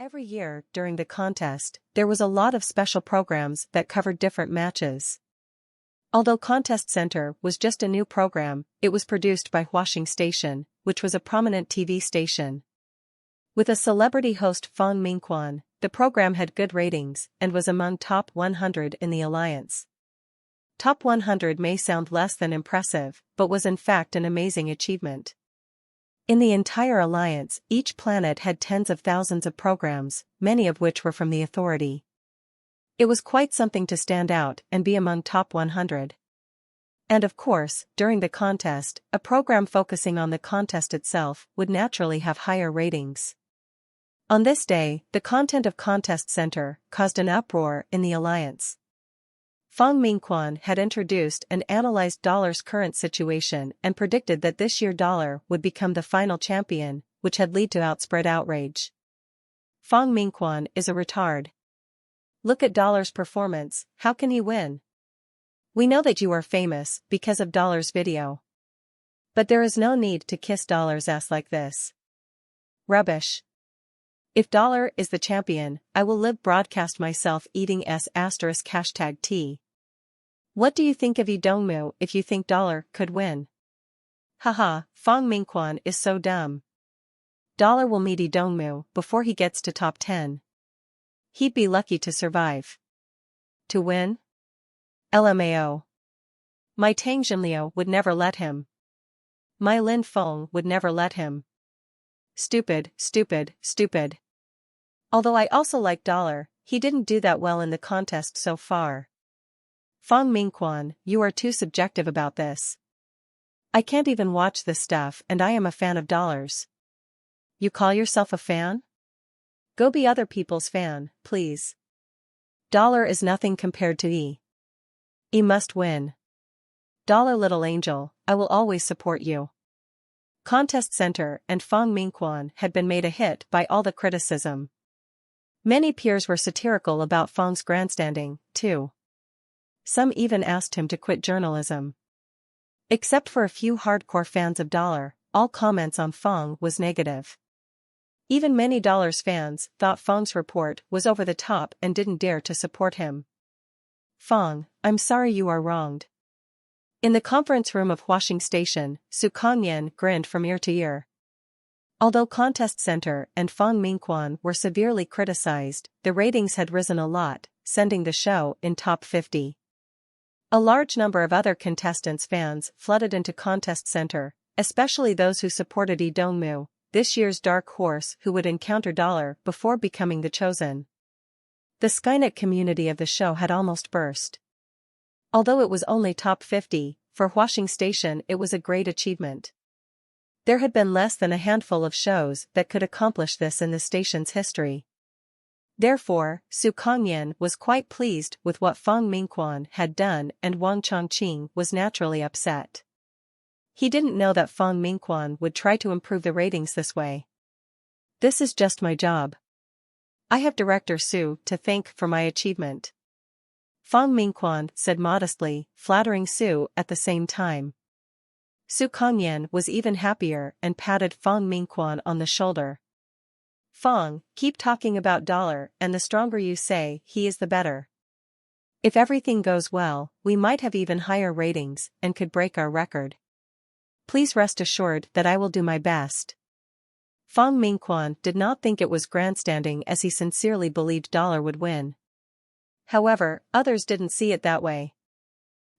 Every year, during the contest, there was a lot of special programs that covered different matches. Although Contest Center was just a new program, it was produced by Huaxing Station, which was a prominent TV station. With a celebrity host Fang Mingquan, the program had good ratings and was among top 100 in the alliance. Top 100 may sound less than impressive, but was in fact an amazing achievement. In the entire alliance, each planet had tens of thousands of programs, many of which were from the authority. It was quite something to stand out and be among top 100. And of course, during the contest, a program focusing on the contest itself would naturally have higher ratings. On this day, the content of Contest Center caused an uproar in the alliance. Fang Mingquan had introduced and analyzed dollar's current situation and predicted that this year dollar would become the final champion, which had led to outspread outrage. Fang Mingquan is a retard. Look at dollar's performance, how can he win? We know that you are famous because of dollar's video. But there is no need to kiss dollar's ass like this. Rubbish. If dollar is the champion, I will live broadcast myself eating #T. What do you think of Dongmu if you think dollar could win? Haha, Fang Mingquan is so dumb. Dollar will meet Dongmu before he gets to top 10. He'd be lucky to survive. To win? LMAO. My Tang Jinliu would never let him. My Lin Feng would never let him. Stupid, stupid, stupid. Although I also like dollar, he didn't do that well in the contest so far. Fang Mingquan, you are too subjective about this. I can't even watch this stuff and I am a fan of dollars. You call yourself a fan? Go be other people's fan, please. Dollar is nothing compared to E. E must win. Dollar little angel, I will always support you. Contest Center and Fang Mingquan had been made a hit by all the criticism. Many peers were satirical about Fang's grandstanding, too. Some even asked him to quit journalism. Except for a few hardcore fans of dollar, all comments on Fang was negative. Even many dollar's fans thought Fang's report was over the top and didn't dare to support him. Fang, I'm sorry you are wronged. In the conference room of Huaxing Station, Su Kangyan grinned from ear to ear. Although Contest Center and Fang Mingquan were severely criticized, the ratings had risen a lot, sending the show in top 50. A large number of other contestants' fans flooded into Contest Center, especially those who supported Lee Dongmu, this year's dark horse who would encounter dollar before becoming the chosen. The Skynet community of the show had almost burst. Although it was only top 50, for Huaxing Station it was a great achievement. There had been less than a handful of shows that could accomplish this in the station's history. Therefore, Su Kangyan was quite pleased with what Fang Mingquan had done and Wang Chongqing was naturally upset. He didn't know that Fang Mingquan would try to improve the ratings this way. This is just my job. I have Director Su to thank for my achievement. Fang Mingquan said modestly, flattering Su at the same time. Su Kangyan was even happier and patted Fang Mingquan on the shoulder. Fang, keep talking about dollar and the stronger you say he is the better. If everything goes well, we might have even higher ratings and could break our record. Please rest assured that I will do my best. Fang Mingquan did not think it was grandstanding as he sincerely believed dollar would win. However, others didn't see it that way.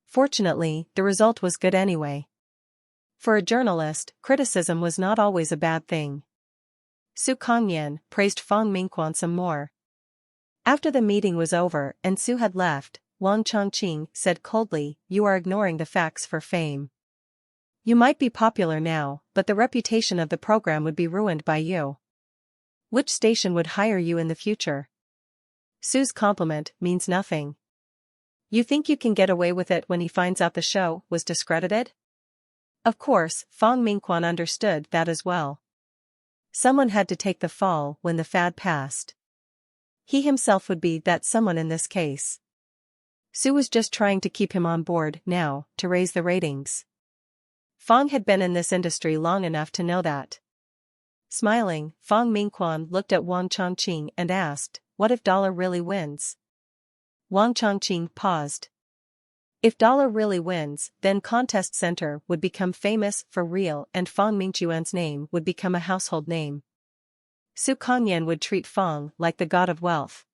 Fortunately, the result was good anyway. For a journalist, criticism was not always a bad thing. Su Kangyan praised Fang Mingquan some more. After the meeting was over and Su had left, Wang Chongqing said coldly, "You are ignoring the facts for fame. You might be popular now, but the reputation of the program would be ruined by you. Which station would hire you in the future?" Su's compliment means nothing. You think you can get away with it when he finds out the show was discredited? Of course, Fang Mingquan understood that as well. Someone had to take the fall when the fad passed. He himself would be that someone in this case. Su was just trying to keep him on board now, to raise the ratings. Fang had been in this industry long enough to know that. Smiling, Fang Mingquan looked at Wang Chongqing and asked, "What if dollar really wins?" Wang Chongqing paused. If dollar really wins, then contest center would become famous for real and Fang Mingquan's name would become a household name. Su Kongyan would treat Fang like the god of wealth.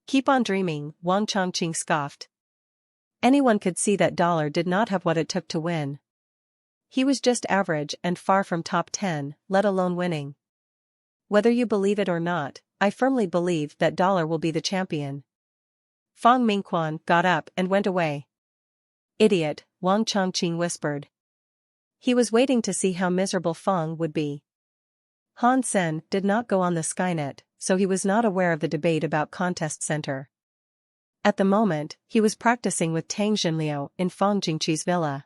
Keep on dreaming, Wang Chongqing scoffed. Anyone could see that dollar did not have what it took to win. He was just average and far from top 10, let alone winning. Whether you believe it or not, I firmly believe that dollar will be the champion. Fang Mingquan got up and went away. Idiot, Wang Chongqing whispered. He was waiting to see how miserable Fang would be. Han Sen did not go on the Skynet, so he was not aware of the debate about contest center. At the moment, he was practicing with Tang Jinliu in Fang Jingqi's villa.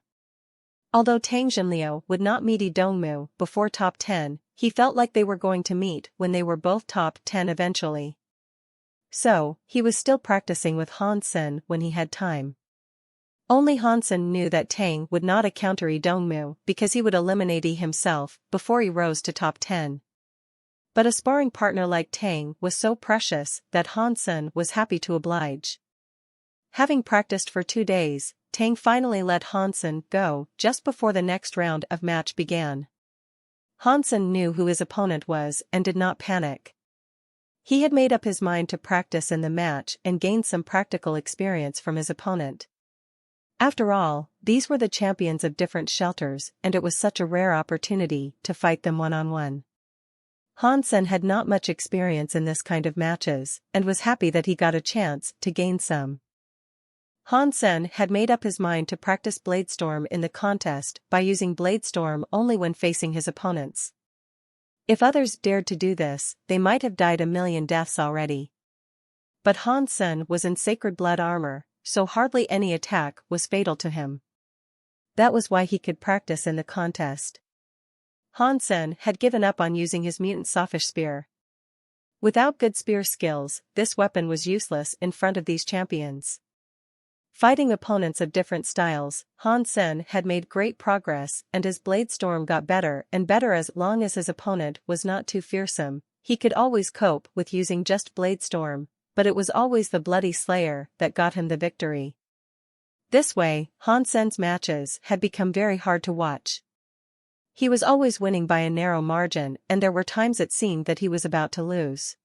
Although Tang Jinliu would not meet Yi Dongmu before top 10, he felt like they were going to meet when they were both top 10 eventually. So, he was still practicing with Han Sen when he had time. Only Han Sen knew that Tang would not encounter Yi Dongmu because he would eliminate Yi himself before he rose to top 10. But a sparring partner like Tang was so precious that Han Sen was happy to oblige. Having practiced for 2 days, Tang finally let Han Sen go just before the next round of match began. Han Sen knew who his opponent was and did not panic. He had made up his mind to practice in the match and gain some practical experience from his opponent. After all, these were the champions of different shelters and it was such a rare opportunity to fight them one-on-one. Han Sen had not much experience in this kind of matches and was happy that he got a chance to gain some. Han Sen had made up his mind to practice Bladestorm in the contest by using Bladestorm only when facing his opponents. If others dared to do this, they might have died a million deaths already. But Han Sen was in Sacred Blood armor, so hardly any attack was fatal to him. That was why he could practice in the contest. Han Sen had given up on using his mutant soffish spear. Without good spear skills, this weapon was useless in front of these champions. Fighting opponents of different styles, Han Sen had made great progress and his Bladestorm got better and better as long as his opponent was not too fearsome. He could always cope with using just Bladestorm, but it was always the Bloody Slayer that got him the victory. This way, Han Sen's matches had become very hard to watch. He was always winning by a narrow margin and there were times it seemed that he was about to lose.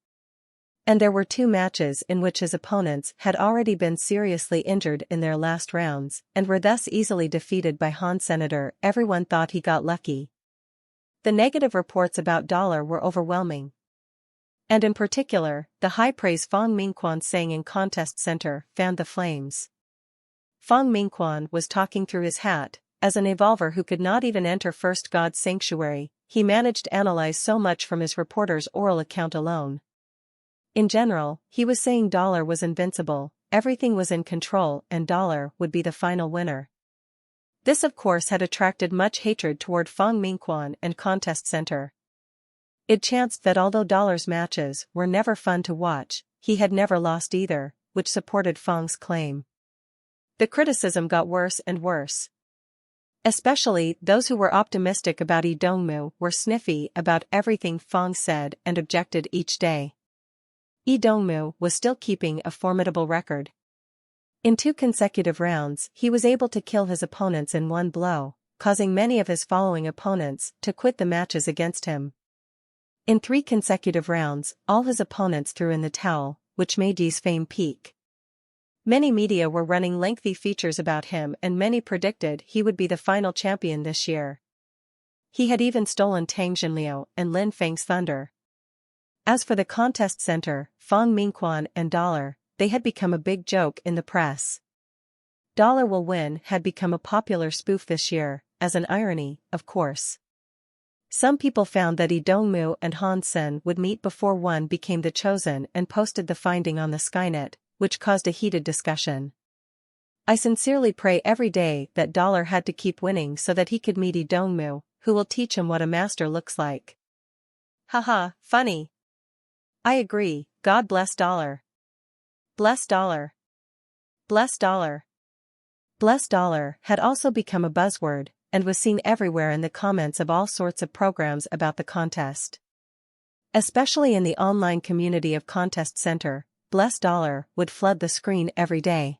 And there were 2 matches in which his opponents had already been seriously injured in their last rounds and were thus easily defeated by Han Senator. Everyone thought he got lucky. The negative reports about dollar were overwhelming. And in particular, the high praise Fang Mingquan sang in contest center fanned the flames. Fang Mingquan was talking through his hat. As an evolver who could not even enter First God's sanctuary, he managed to analyze so much from his reporter's oral account alone. In general, he was saying dollar was invincible, everything was in control and dollar would be the final winner. This of course had attracted much hatred toward Fang Mingquan and Contest Center. It chanced that although dollar's matches were never fun to watch, he had never lost either, which supported Fang's claim. The criticism got worse and worse. Especially those who were optimistic about Yi Dongmu were sniffy about everything Fang said and objected each day. Yi Dongmu was still keeping a formidable record. In 2 consecutive rounds, he was able to kill his opponents in 1 blow, causing many of his following opponents to quit the matches against him. In 3 consecutive rounds, all his opponents threw in the towel, which made Yi's fame peak. Many media were running lengthy features about him and many predicted he would be the final champion this year. He had even stolen Tang Jinliu and Lin Feng's thunder. As for the contest center, Fang Mingquan and dollar, they had become a big joke in the press. Dollar will win had become a popular spoof this year, as an irony, of course. Some people found that Yi Dongmu and Han Sen would meet before one became the chosen and posted the finding on the Skynet, which caused a heated discussion. I sincerely pray every day that dollar had to keep winning so that he could meet Yi Dongmu, who will teach him what a master looks like. Haha, funny. I agree, God bless dollar. Bless dollar. Bless dollar. Bless dollar had also become a buzzword, and was seen everywhere in the comments of all sorts of programs about the contest. Especially in the online community of Contest Center, $, would flood the screen every day.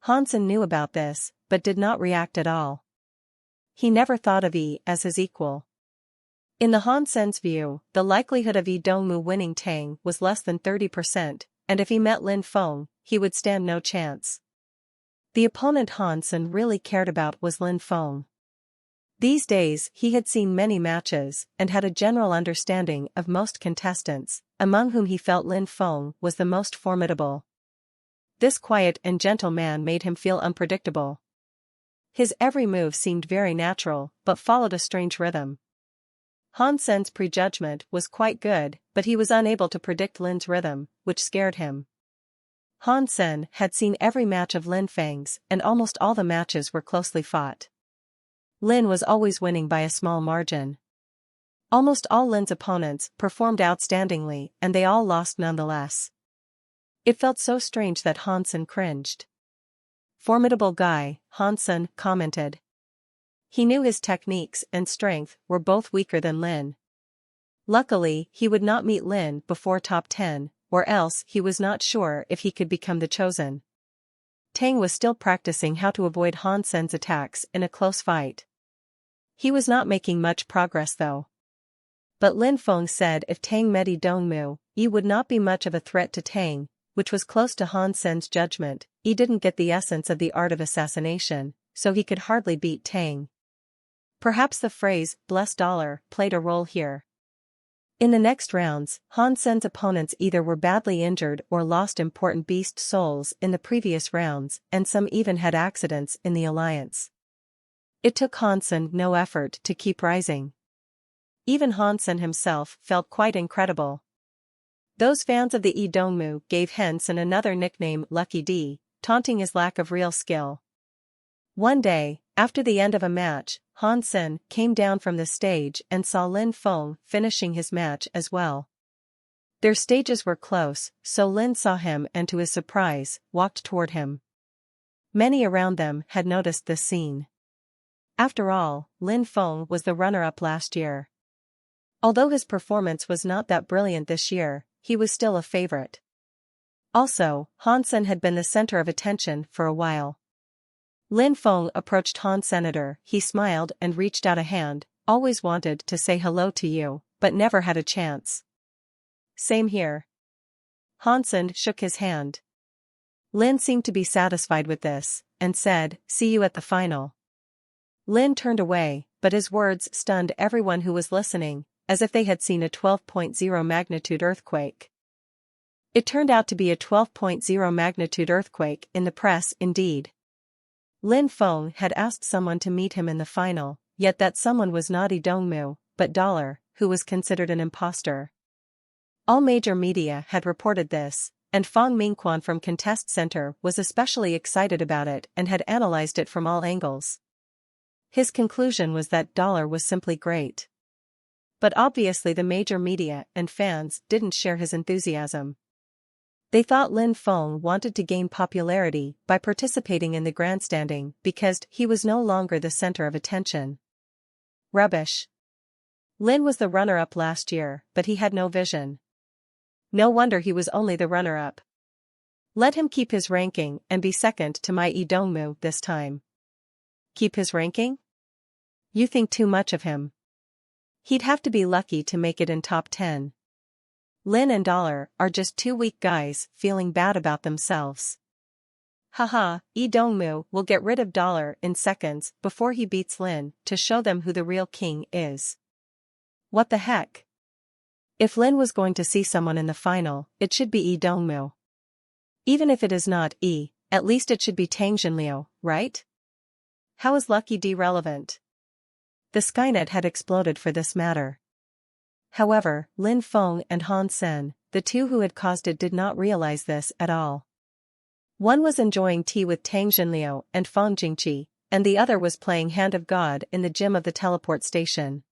Hansen knew about this, but did not react at all. He never thought of E as his equal. In the Hansen's view, the likelihood of Yi Dongmu winning Tang was less than 30%, and if he met Lin Feng, he would stand no chance. The opponent Hansen really cared about was Lin Feng. These days he had seen many matches and had a general understanding of most contestants, among whom he felt Lin Feng was the most formidable. This quiet and gentle man made him feel unpredictable. His every move seemed very natural, but followed a strange rhythm. Hansen's prejudgment was quite good, but he was unable to predict Lin's rhythm, which scared him. Hansen had seen every match of Lin Feng's, and almost all the matches were closely fought. Lin was always winning by a small margin. Almost all Lin's opponents performed outstandingly, and they all lost nonetheless. It felt so strange that Hansen cringed. "Formidable guy," Hansen commented. He knew his techniques and strength were both weaker than Lin. Luckily, he would not meet Lin before top 10, or else he was not sure if he could become the chosen. Tang was still practicing how to avoid Hansen's attacks in a close fight. He was not making much progress though. But Lin Feng said if Tang met Yi Dongmu, Yi would not be much of a threat to Tang, which was close to Hansen's judgment. Yi didn't get the essence of the art of assassination, so he could hardly beat Tang. Perhaps the phrase, $, played a role here. In the next rounds, Hansen's opponents either were badly injured or lost important beast souls in the previous rounds, and some even had accidents in the alliance. It took Hansen no effort to keep rising. Even Hansen himself felt quite incredible. Those fans of the Yi Dongmu gave Hansen another nickname, Lucky D, taunting his lack of real skill. One day, after the end of a match, Hansen came down from the stage and saw Lin Feng finishing his match as well. Their stages were close, so Lin saw him and to his surprise, walked toward him. Many around them had noticed this scene. After all, Lin Feng was the runner-up last year. Although his performance was not that brilliant this year, he was still a favorite. Also, Hansen had been the center of attention for a while. Lin Feng approached Hansen. He smiled and reached out a hand. "Always wanted to say hello to you, but never had a chance." "Same here." Hansen shook his hand. Lin seemed to be satisfied with this, and said, "See you at the final." Lin turned away, but his words stunned everyone who was listening, as if they had seen a 12.0 magnitude earthquake. It turned out to be a 12.0 magnitude earthquake in the press indeed. Lin Feng had asked someone to meet him in the final, yet that someone was not Yi Dongmu, but $, who was considered an imposter. All major media had reported this, and Fang Mingquan from Contest Center was especially excited about it and had analyzed it from all angles. His conclusion was that $, was simply great. But obviously the major media and fans didn't share his enthusiasm. They thought Lin Feng wanted to gain popularity by participating in the grandstanding because he was no longer the center of attention. Rubbish. Lin was the runner-up last year, but he had no vision. No wonder he was only the runner-up. Let him keep his ranking and be second to my Yi Dongmu this time. Keep his ranking? You think too much of him. He'd have to be lucky to make it in top 10. Lin and $, are just two weak guys feeling bad about themselves. Haha, Yi Dongmu will get rid of $, in seconds before he beats Lin to show them who the real king is. What the heck? If Lin was going to see someone in the final, it should be Yi Dongmu. Even if it is not Yi, at least it should be Tang Jinliu, right? How is Lucky D relevant? The Skynet had exploded for this matter. However, Lin Feng and Hansen, the two who had caused it, did not realize this at all. One was enjoying tea with Tang Jinliu and Fang Jingqi, and the other was playing Hand of God in the gym of the teleport station.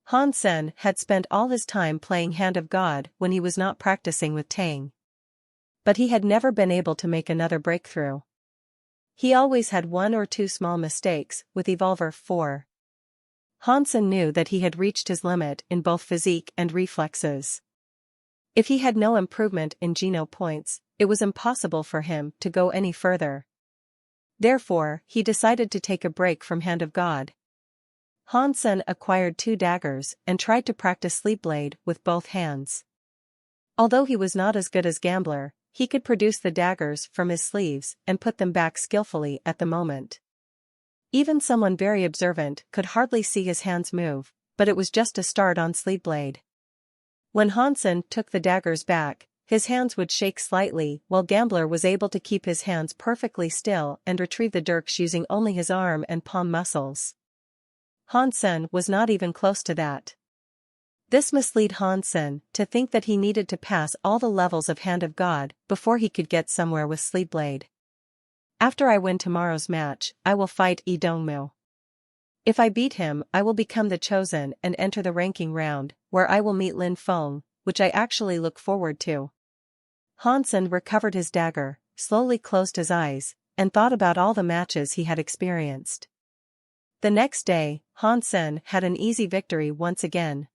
Hansen had spent all his time playing Hand of God when he was not practicing with Tang. But he had never been able to make another breakthrough. He always had one or two small mistakes with Evolver 4. Hansen knew that he had reached his limit in both physique and reflexes. If he had no improvement in geno points, it was impossible for him to go any further. Therefore, he decided to take a break from Hand of God. Hansen acquired 2 daggers and tried to practice Sleep Blade with both hands. Although he was not as good as Gambler, he could produce the daggers from his sleeves and put them back skillfully at the moment. Even someone very observant could hardly see his hands move, but it was just a start on Sleep Blade. When Hansen took the daggers back, his hands would shake slightly while Gambler was able to keep his hands perfectly still and retrieve the dirks using only his arm and palm muscles. Hansen was not even close to that. This misled Hansen to think that he needed to pass all the levels of Hand of God before he could get somewhere with Sleep Blade. After I win tomorrow's match, I will fight Lee Dongmu. If I beat him, I will become the chosen and enter the ranking round, where I will meet Lin Feng, which I actually look forward to. Hansen recovered his dagger, slowly closed his eyes, and thought about all the matches he had experienced. The next day, Hansen had an easy victory once again.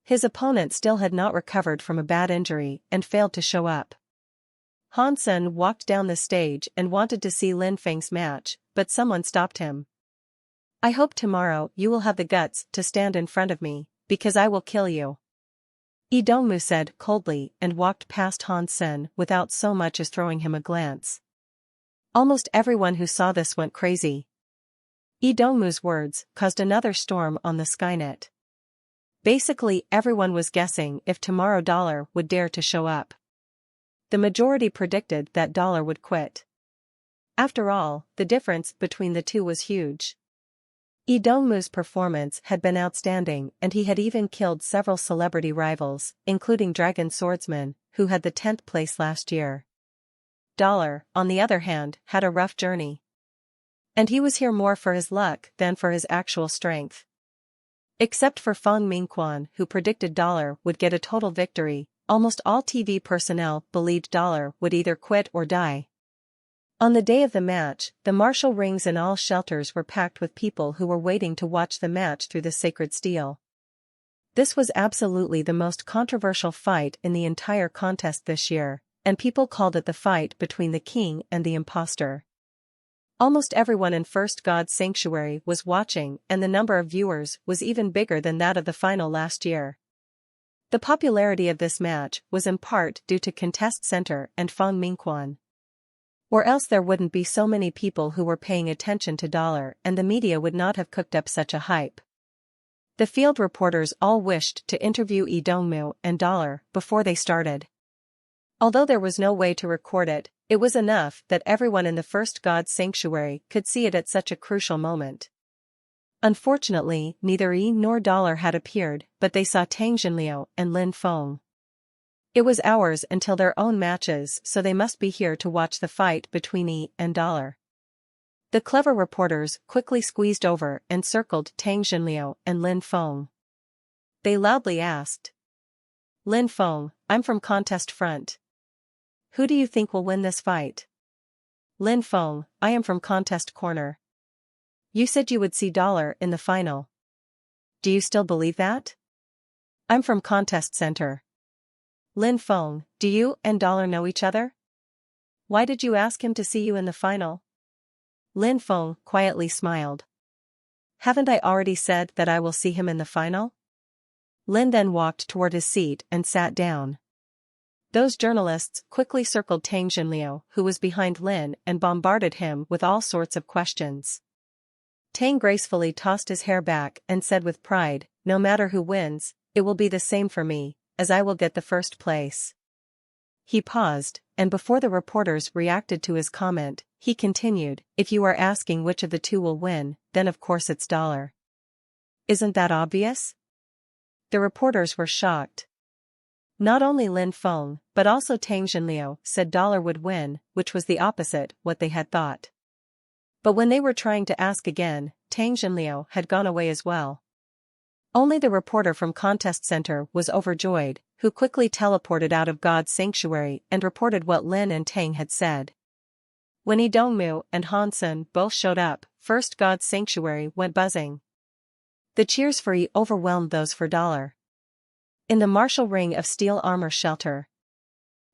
His opponent still had not recovered from a bad injury and failed to show up. Hansen walked down the stage and wanted to see Lin Feng's match, but someone stopped him. I hope tomorrow you will have the guts to stand in front of me, because I will kill you. Lee Dongmu said coldly and walked past Hansen without so much as throwing him a glance. Almost everyone who saw this went crazy. Lee Dongmu's words caused another storm on the Skynet. Basically everyone was guessing if tomorrow Dollar would dare to show up. The majority predicted that Dollar would quit. After all, the difference between the two was huge. Lee Dongmu's performance had been outstanding and he had even killed several celebrity rivals, including Dragon Swordsman, who had the 10th place last year. Dollar, on the other hand, had a rough journey. And he was here more for his luck than for his actual strength. Except for Feng Mingquan, who predicted Dollar would get a total victory, almost all TV personnel believed Dollar would either quit or die. On the day of the match, the martial rings in all shelters were packed with people who were waiting to watch the match through the sacred steel. This was absolutely the most controversial fight in the entire contest this year, and people called it the fight between the king and the imposter. Almost everyone in First God's Sanctuary was watching, and the number of viewers was even bigger than that of the final last year. The popularity of this match was in part due to Contest Center and Feng Mingquan. Or else there wouldn't be so many people who were paying attention to Dollar and the media would not have cooked up such a hype. The field reporters all wished to interview Lee Dongmu and Dollar before they started. Although there was no way to record it, it was enough that everyone in the First God's Sanctuary could see it at such a crucial moment. Unfortunately, neither Yi nor Dollar had appeared, but they saw Tang Jinliu and Lin Feng. It was hours until their own matches, so they must be here to watch the fight between Yi and Dollar. The clever reporters quickly squeezed over and circled Tang Jinliu and Lin Feng. They loudly asked, Lin Feng, I'm from Contest Front. Who do you think will win this fight? Lin Feng, I am from Contest Corner. You said you would see Dollar in the final. Do you still believe that? I'm from Contest Center. Lin Feng, do you and Dollar know each other? Why did you ask him to see you in the final? Lin Feng quietly smiled. Haven't I already said that I will see him in the final? Lin then walked toward his seat and sat down. Those journalists quickly circled Tang Jinliu, who was behind Lin, and bombarded him with all sorts of questions. Tang gracefully tossed his hair back and said with pride, no matter who wins, it will be the same for me, as I will get the first place. He paused, and before the reporters reacted to his comment, he continued, if you are asking which of the two will win, then of course it's Dollar. Isn't that obvious? The reporters were shocked. Not only Lin Feng, but also Tang Jinliu said Dollar would win, which was the opposite what they had thought. But when they were trying to ask again, Tang Jinliu had gone away as well. Only the reporter from Contest Center was overjoyed, who quickly teleported out of God's Sanctuary and reported what Lin and Tang had said. When Lee Dongmu and Hansen both showed up, First God's Sanctuary went buzzing. The cheers for E overwhelmed those for dollar. In the martial ring of steel armor shelter.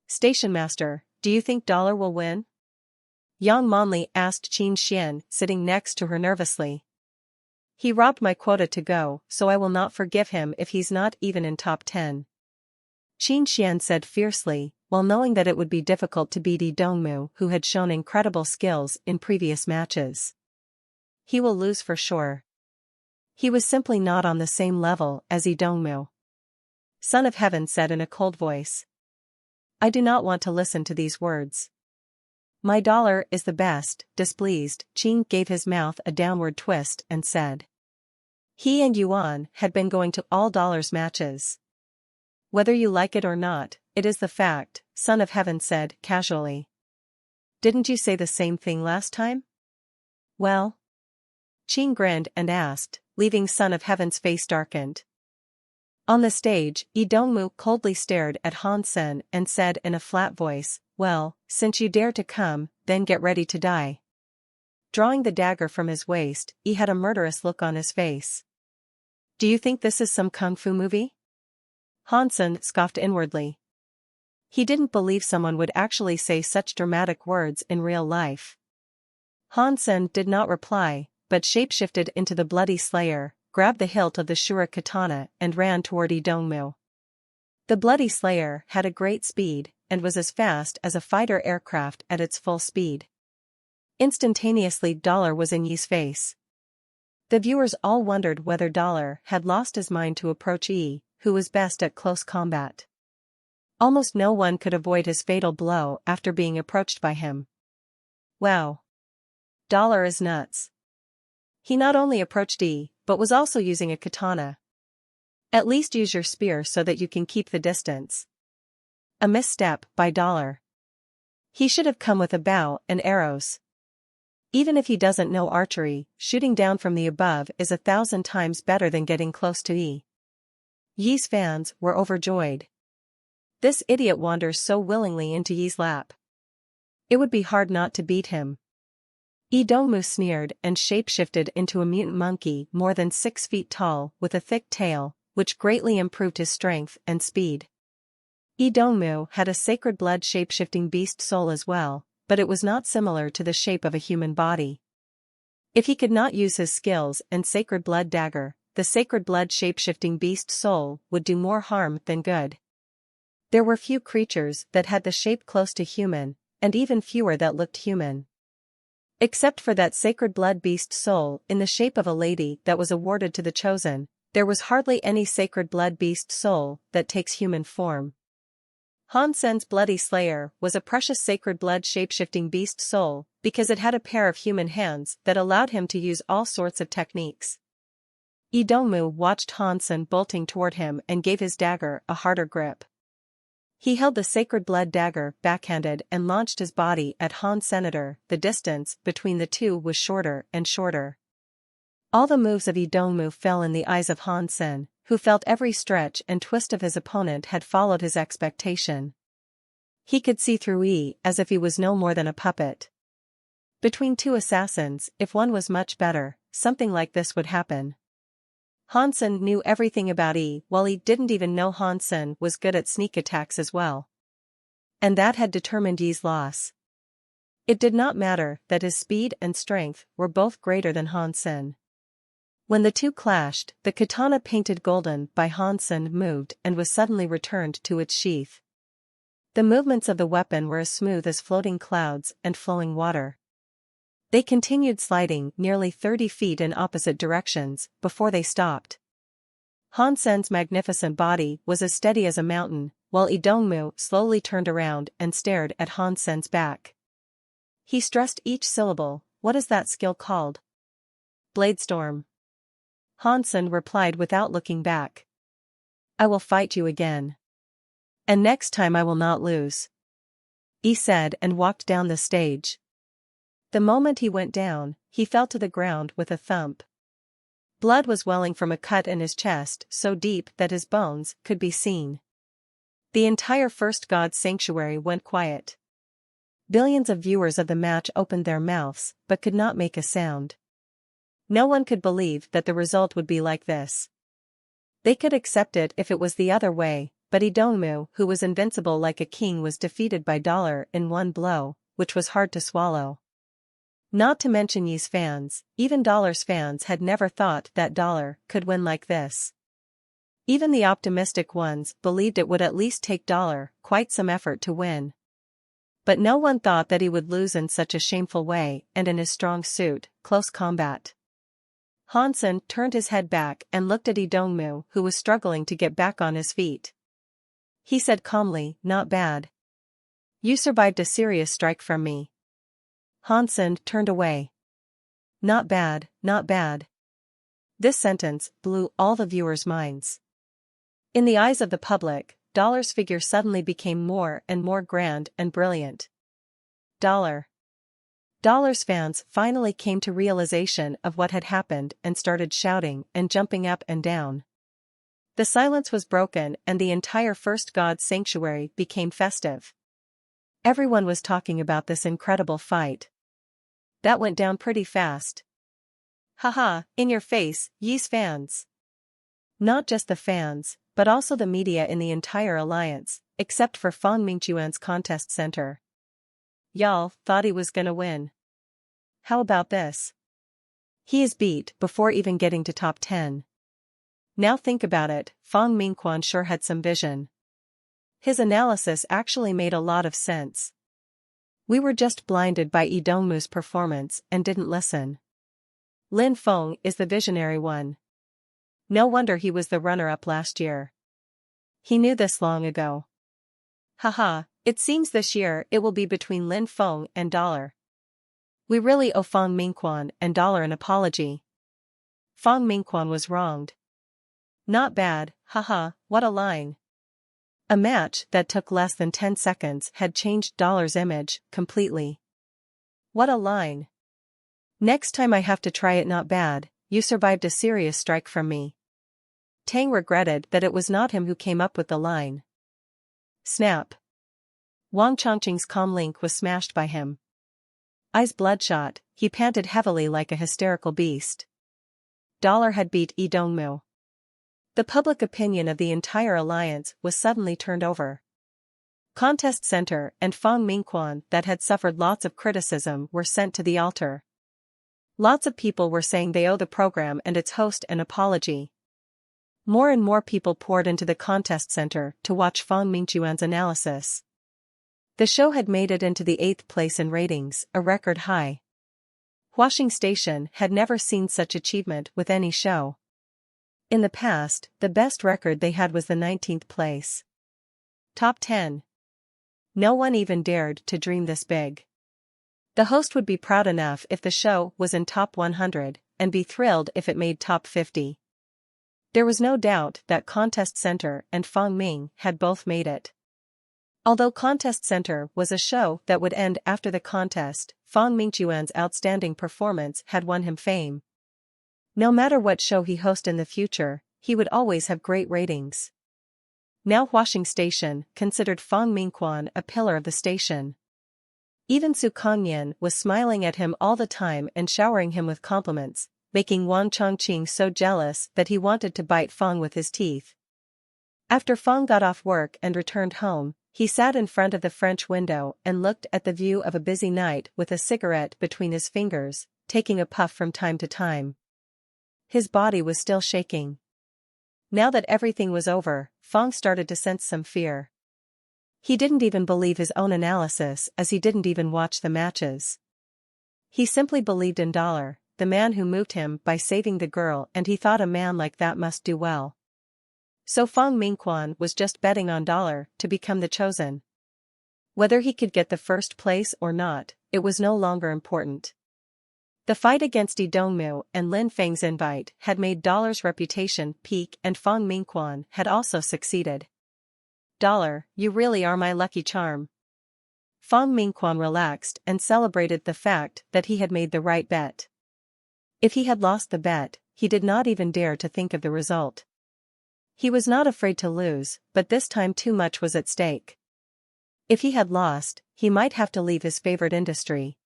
Station master, do you think dollar will win? Yang Monli asked Qin Xian, sitting next to her nervously. He robbed my quota to go, so I will not forgive him if he's not even in top 10. Qin Xian said fiercely, while knowing that it would be difficult to beat Yi Dongmu, who had shown incredible skills in previous matches. He will lose for sure. He was simply not on the same level as Yi Dongmu. Son of Heaven said in a cold voice. I do not want to listen to these words. My dollar is the best. Displeased, Qin gave his mouth a downward twist and said. He and Yuan had been going to all dollars matches. Whether you like it or not, it is the fact, Son of Heaven said casually. Didn't you say the same thing last time? Well? Qin grinned and asked, leaving Son of Heaven's face darkened. On the stage, Yi Dongmu coldly stared at Han Sen and said in a flat voice, well, since you dare to come, then get ready to die. Drawing the dagger from his waist, Yi had a murderous look on his face. Do you think this is some kung fu movie? Han Sen scoffed inwardly. He didn't believe someone would actually say such dramatic words in real life. Han Sen did not reply, but shapeshifted into the bloody slayer, grabbed the hilt of the Shura katana and ran toward Yi Dongmu. The bloody slayer had a great speed, and was as fast as a fighter aircraft at its full speed. Instantaneously dollar was in Yi's face. The viewers all wondered whether dollar had lost his mind to approach Yi, who was best at close combat. Almost no one could avoid his fatal blow after being approached by him. Wow. Dollar is nuts. He not only approached Yi, but was also using a katana. At least use your spear so that you can keep the distance. A misstep by dollar. He should have come with a bow and arrows. Even if he doesn't know archery, shooting down from the above is 1,000 times better than getting close to Yi. Yi's fans were overjoyed. This idiot wanders so willingly into Yi's lap. It would be hard not to beat him. Yi Dongmu sneered and shapeshifted into a mutant monkey more than 6 feet tall with a thick tail, which greatly improved his strength and speed. Yi Dongmu had a sacred blood shapeshifting beast soul as well, but it was not similar to the shape of a human body. If he could not use his skills and sacred blood dagger, the sacred blood shapeshifting beast soul would do more harm than good. There were few creatures that had the shape close to human, and even fewer that looked human. Except for that sacred blood beast soul in the shape of a lady that was awarded to the chosen, there was hardly any sacred blood beast soul that takes human form. Han Sen's bloody slayer was a precious sacred blood shapeshifting beast soul because it had a pair of human hands that allowed him to use all sorts of techniques. Yi Dongmu watched Han Sen bolting toward him and gave his dagger a harder grip. He held the sacred blood dagger backhanded and launched his body at Han Senator. The distance between the two was shorter and shorter. All the moves of Yi Dongmu fell in the eyes of Han Sen, who felt every stretch and twist of his opponent had followed his expectation. He could see through Yi as if he was no more than a puppet. Between two assassins, if one was much better, something like this would happen. Han Sen knew everything about Yi while he didn't even know Han Sen was good at sneak attacks as well. And that had determined Yi's loss. It did not matter that his speed and strength were both greater than Han Sen. When the two clashed, the katana painted golden by Han Sen moved and was suddenly returned to its sheath. The movements of the weapon were as smooth as floating clouds and flowing water. They continued sliding nearly 30 feet in opposite directions before they stopped. Han Sen's magnificent body was as steady as a mountain, while Yi Dongmu slowly turned around and stared at Han Sen's back. He stressed each syllable. What is that skill called? Bladestorm. Han Sen replied without looking back. I will fight you again. And next time I will not lose. Yi said and walked down the stage. The moment he went down, he fell to the ground with a thump. Blood was welling from a cut in his chest so deep that his bones could be seen. The entire First God Sanctuary went quiet. Billions of viewers of the match opened their mouths but could not make a sound. No one could believe that the result would be like this. They could accept it if it was the other way, but Idongmu, who was invincible like a king, was defeated by Dollar in one blow, which was hard to swallow. Not to mention Yi's fans, even Dollar's fans had never thought that Dollar could win like this. Even the optimistic ones believed it would at least take Dollar quite some effort to win. But no one thought that he would lose in such a shameful way and in his strong suit, close combat. Hansen turned his head back and looked at Idongmu, who was struggling to get back on his feet. He said calmly, "Not bad. You survived a serious strike from me." Hansen turned away. "Not bad, not bad." This sentence blew all the viewers' minds. In the eyes of the public, Dollar's figure suddenly became more and more grand and brilliant. Dollar's fans finally came to realization of what had happened and started shouting and jumping up and down. The silence was broken and the entire First God sanctuary became festive. Everyone was talking about this incredible fight. That went down pretty fast. Haha, in your face, Yi's fans. Not just the fans, but also the media in the entire alliance, except for Fang Mingchuan's contest center. Y'all thought he was gonna win. How about this? He is beat before even getting to top 10. Now think about it, Fang Mingquan sure had some vision. His analysis actually made a lot of sense. We were just blinded by Idongmu's performance and didn't listen. Lin Feng is the visionary one. No wonder he was the runner-up last year. He knew this long ago. Haha, it seems this year it will be between Lin Feng and Dollar. We really owe Fang Mingquan and Dollar an apology. Fang Mingquan was wronged. Not bad, haha, what a line. A match that took less than 10 seconds had changed Dollar's image completely. What a line. Next time I have to try it. Not bad, you survived a serious strike from me. Tang regretted that it was not him who came up with the line. Snap. Wang Chongqing's calm link was smashed by him. Eyes bloodshot, he panted heavily like a hysterical beast. Dollar had beat Idongmu. The public opinion of the entire alliance was suddenly turned over. Contest Center and Fang Mingquan that had suffered lots of criticism were sent to the altar. Lots of people were saying they owe the program and its host an apology. More and more people poured into the Contest Center to watch Fang Mingquan's analysis. The show had made it into the 8th place in ratings, a record high. Huaxing Station had never seen such achievement with any show. In the past, the best record they had was the 19th place. Top 10. No one even dared to dream this big. The host would be proud enough if the show was in top 100, and be thrilled if it made top 50. There was no doubt that Contest Center and Fang Ming had both made it. Although Contest Center was a show that would end after the contest, Fang Mingquan's outstanding performance had won him fame. No matter what show he hosted in the future, he would always have great ratings. Now Huaxing Station considered Fang Mingquan a pillar of the station. Even Su Kongnian was smiling at him all the time and showering him with compliments, making Wang Chongqing so jealous that he wanted to bite Fang with his teeth. After Fang got off work and returned home, he sat in front of the French window and looked at the view of a busy night with a cigarette between his fingers, taking a puff from time to time. His body was still shaking. Now that everything was over, Fang started to sense some fear. He didn't even believe his own analysis as he didn't even watch the matches. He simply believed in Dollar, the man who moved him by saving the girl, and he thought a man like that must do well. So Fang Mingquan was just betting on Dollar to become the chosen. Whether he could get the first place or not, it was no longer important. The fight against Idongmu and Lin Feng's invite had made Dollar's reputation peak, and Fang Mingquan had also succeeded. Dollar, you really are my lucky charm. Fang Mingquan relaxed and celebrated the fact that he had made the right bet. If he had lost the bet, he did not even dare to think of the result. He was not afraid to lose, but this time too much was at stake. If he had lost, he might have to leave his favorite industry.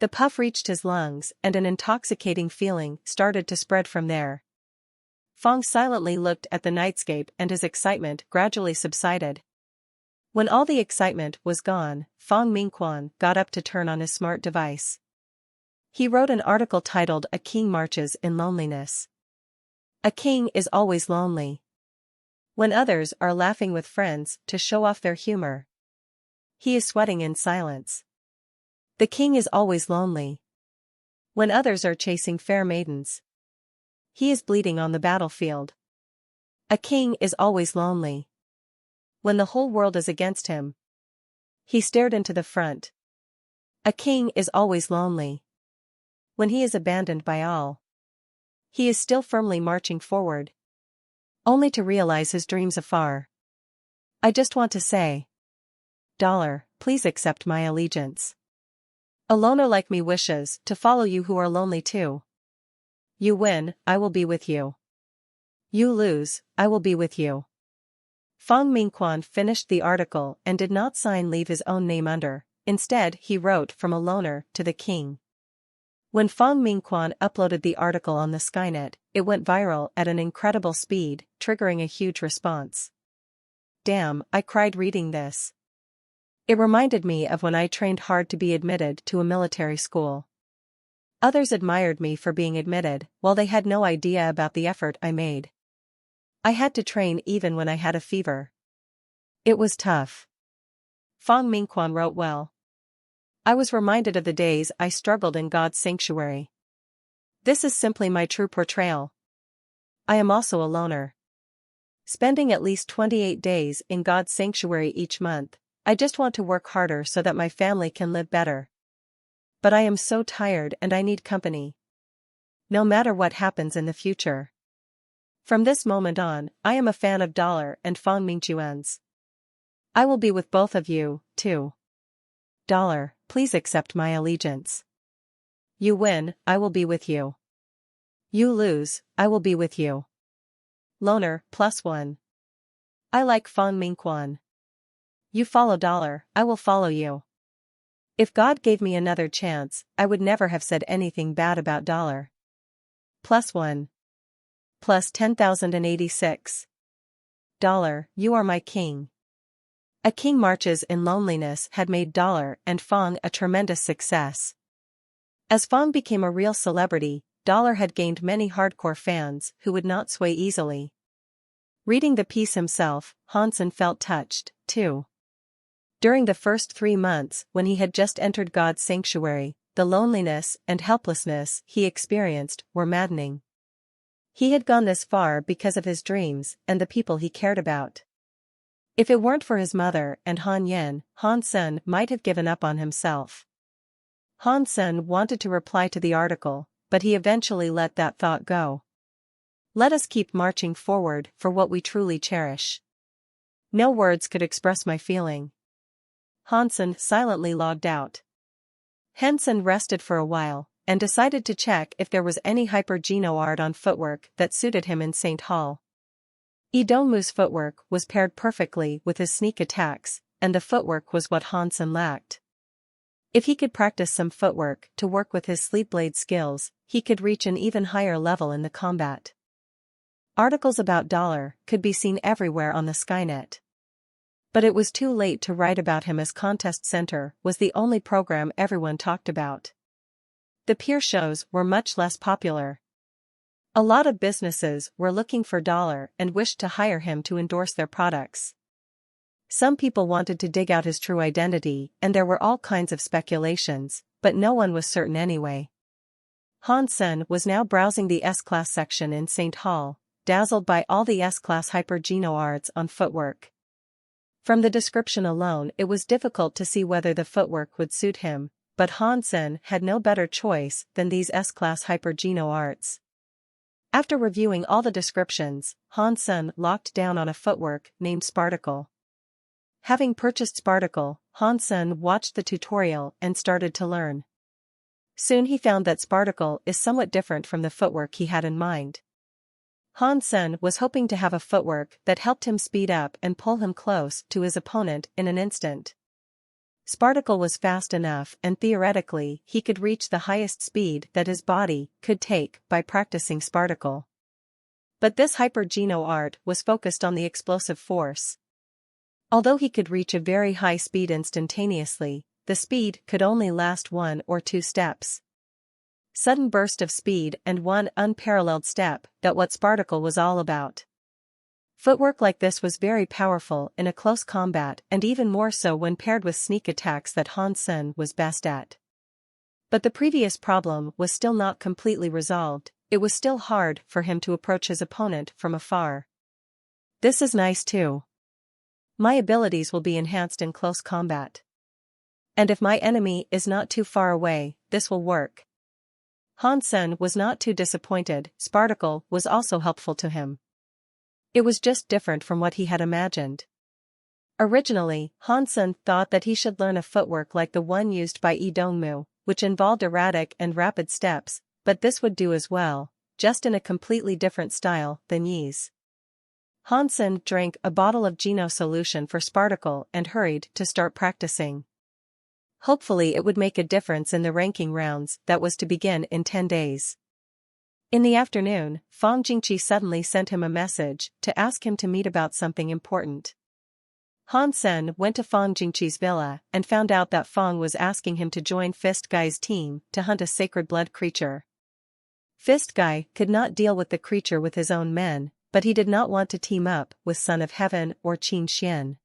The puff reached his lungs and an intoxicating feeling started to spread from there. Fong silently looked at the nightscape and his excitement gradually subsided. When all the excitement was gone, Fong Mingquan got up to turn on his smart device. He wrote an article titled "A King Marches in Loneliness." A king is always lonely. When others are laughing with friends to show off their humor, he is sweating in silence. The king is always lonely. When others are chasing fair maidens, he is bleeding on the battlefield. A king is always lonely. When the whole world is against him, he stared into the front. A king is always lonely. When he is abandoned by all, he is still firmly marching forward, only to realize his dreams afar. I just want to say, dollar, please accept my allegiance. A loner like me wishes to follow you who are lonely too. You win, I will be with you. You lose, I will be with you. Fong Mingquan finished the article and did not leave his own name under. Instead, he wrote "From a loner to the king." When Fong Mingquan uploaded the article on the Skynet, it went viral at an incredible speed, triggering a huge response. Damn, I cried reading this. It reminded me of when I trained hard to be admitted to a military school. Others admired me for being admitted, while they had no idea about the effort I made. I had to train even when I had a fever. It was tough. Fong Mingquan wrote well. I was reminded of the days I struggled in God's sanctuary. This is simply my true portrayal. I am also a loner. Spending at least 28 days in God's sanctuary each month, I just want to work harder so that my family can live better. But I am so tired and I need company. No matter what happens in the future. From this moment on, I am a fan of dollar and Fong Mingquan's. I will be with both of you, too. Dollar, please accept my allegiance. You win, I will be with you. You lose, I will be with you. Loner, +1. I like Fong Mingquan. You follow dollar, I will follow you. If God gave me another chance, I would never have said anything bad about dollar. +1. +10,086. Dollar, you are my king. A King Marches in Loneliness had made Dollar and Fong a tremendous success. As Fong became a real celebrity, Dollar had gained many hardcore fans who would not sway easily. Reading the piece himself, Hansen felt touched, too. During the first 3 months when he had just entered God's sanctuary, the loneliness and helplessness he experienced were maddening. He had gone this far because of his dreams and the people he cared about. If it weren't for his mother and Han Yen, Hansen might have given up on himself. Hansen wanted to reply to the article, but he eventually let that thought go. Let us keep marching forward for what we truly cherish. No words could express my feeling. Hansen silently logged out. Hansen rested for a while, and decided to check if there was any hyper-geno art on footwork that suited him in St. Hall. Idongmu's footwork was paired perfectly with his sneak attacks, and the footwork was what Hansen lacked. If he could practice some footwork to work with his sleep blade skills, he could reach an even higher level in the combat. Articles about Dollar could be seen everywhere on the Skynet. But it was too late to write about him, as Contest Center was the only program everyone talked about. The peer shows were much less popular. A lot of businesses were looking for Dollar and wished to hire him to endorse their products. Some people wanted to dig out his true identity, and there were all kinds of speculations, but no one was certain anyway. Hansen was now browsing the S-Class section in St. Hall, dazzled by all the S-Class hyper-geno arts on footwork. From the description alone, it was difficult to see whether the footwork would suit him, but Hansen had no better choice than these S-Class hyper-geno arts. After reviewing all the descriptions, Hansen locked down on a footwork named Sparticle. Having purchased Sparticle, Hansen watched the tutorial and started to learn. Soon he found that Sparticle is somewhat different from the footwork he had in mind. Hansen was hoping to have a footwork that helped him speed up and pull him close to his opponent in an instant. Sparticle was fast enough and theoretically he could reach the highest speed that his body could take by practicing Sparticle. But this hyper-geno art was focused on the explosive force. Although he could reach a very high speed instantaneously, the speed could only last 1 or 2 steps. Sudden burst of speed and one unparalleled step, that's what Sparticle was all about. Footwork like this was very powerful in a close combat and even more so when paired with sneak attacks that Han Sen was best at. But the previous problem was still not completely resolved, it was still hard for him to approach his opponent from afar. This is nice too. My abilities will be enhanced in close combat. And if my enemy is not too far away, this will work. Han Sen was not too disappointed, Sparticle was also helpful to him. It was just different from what he had imagined. Originally, Han Sen thought that he should learn a footwork like the one used by Lee Dongmu, which involved erratic and rapid steps, but this would do as well, just in a completely different style than Yi's. Han Sen drank a bottle of Geno solution for Sparticle and hurried to start practicing. Hopefully it would make a difference in the ranking rounds that was to begin in 10 days. In the afternoon, Fang Jingqi suddenly sent him a message to ask him to meet about something important. Han Sen went to Fang Jingqi's villa and found out that Fang was asking him to join Fist Guy's team to hunt a sacred blood creature. Fist Guy could not deal with the creature with his own men, but he did not want to team up with Son of Heaven or Qin Xian.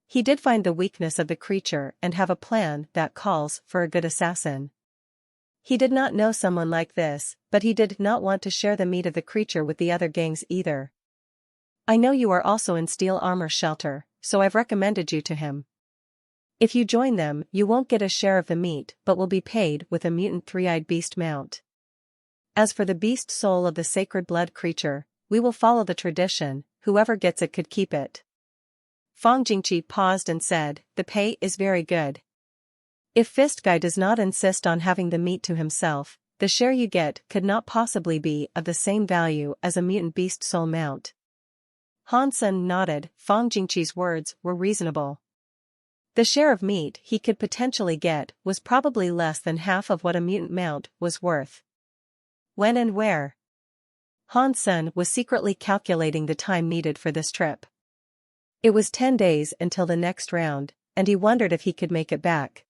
He did find the weakness of the creature and have a plan that calls for a good assassin. He did not know someone like this, but he did not want to share the meat of the creature with the other gangs either. I know you are also in Steel Armor Shelter, so I've recommended you to him. If you join them, you won't get a share of the meat but will be paid with a mutant three-eyed beast mount. As for the beast soul of the sacred blood creature, we will follow the tradition, whoever gets it could keep it. Fang Jingqi paused and said, the pay is very good. If Fist Guy does not insist on having the meat to himself, the share you get could not possibly be of the same value as a mutant beast soul mount. Han Sen nodded, Fang Jingqi's words were reasonable. The share of meat he could potentially get was probably less than half of what a mutant mount was worth. When and where? Han Sen was secretly calculating the time needed for this trip. It was 10 days until the next round, and he wondered if he could make it back.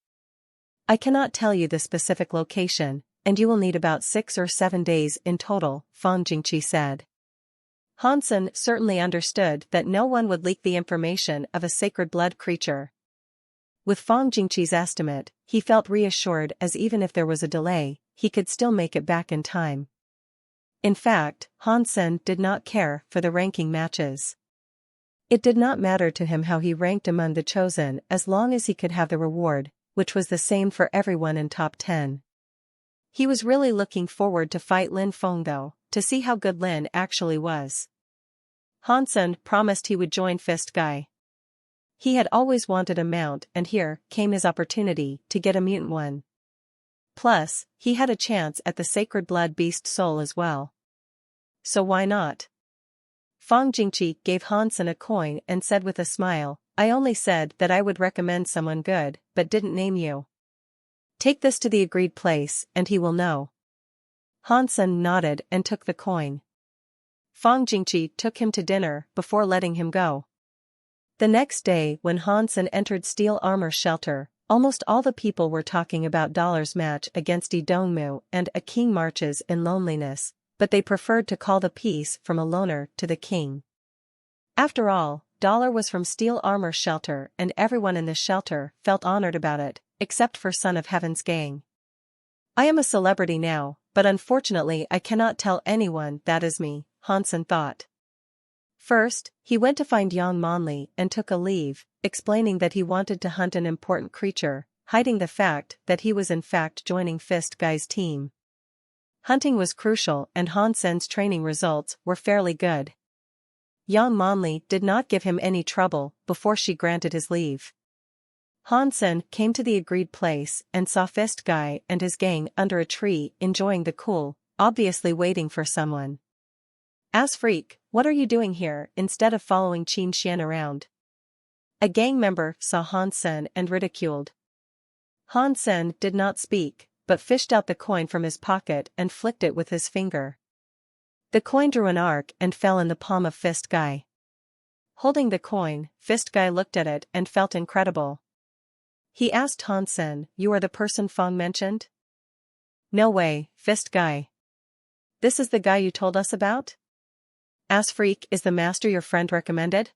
I cannot tell you the specific location, and you will need about 6 or 7 days in total, Fang Jingqi said. Han Sen certainly understood that no one would leak the information of a sacred blood creature. With Fang Jingqi's estimate, he felt reassured as even if there was a delay, he could still make it back in time. In fact, Han Sen did not care for the ranking matches. It did not matter to him how he ranked among the chosen as long as he could have the reward, which was the same for everyone in top 10. He was really looking forward to fight Lin Feng though, to see how good Lin actually was. Han Sen promised he would join Fist Guy. He had always wanted a mount and here came his opportunity to get a mutant one. Plus, he had a chance at the sacred blood beast soul as well. So why not? Fang Jingqi gave Han Sen a coin and said with a smile, I only said that I would recommend someone good, but didn't name you. Take this to the agreed place and he will know. Han Sen nodded and took the coin. Fang Jingqi took him to dinner before letting him go. The next day when Han Sen entered Steel Armor Shelter, almost all the people were talking about Dollar's match against Lee Dongmu and a king marches in loneliness, but they preferred to call the piece from a loner to the king. After all, Dollar was from Steel Armor Shelter and everyone in the shelter felt honored about it, except for Son of Heaven's gang. I am a celebrity now, but unfortunately I cannot tell anyone that is me, Han Sen thought. First, he went to find Yang Monli and took a leave, explaining that he wanted to hunt an important creature, hiding the fact that he was in fact joining Fist Guy's team. Hunting was crucial and Han Sen's training results were fairly good. Yang Monli did not give him any trouble before she granted his leave. Han Sen came to the agreed place and saw Fist Guy and his gang under a tree enjoying the cool, obviously waiting for someone. As freak, what are you doing here instead of following Qin Xian around? A gang member saw Hansen and ridiculed. Hansen did not speak, but fished out the coin from his pocket and flicked it with his finger. The coin drew an arc and fell in the palm of Fist Guy. Holding the coin, Fist Guy looked at it and felt incredible. He asked Hansen, "You are the person Fong mentioned?" "No way, Fist Guy. This is the guy you told us about? Ass Freak is the master your friend recommended?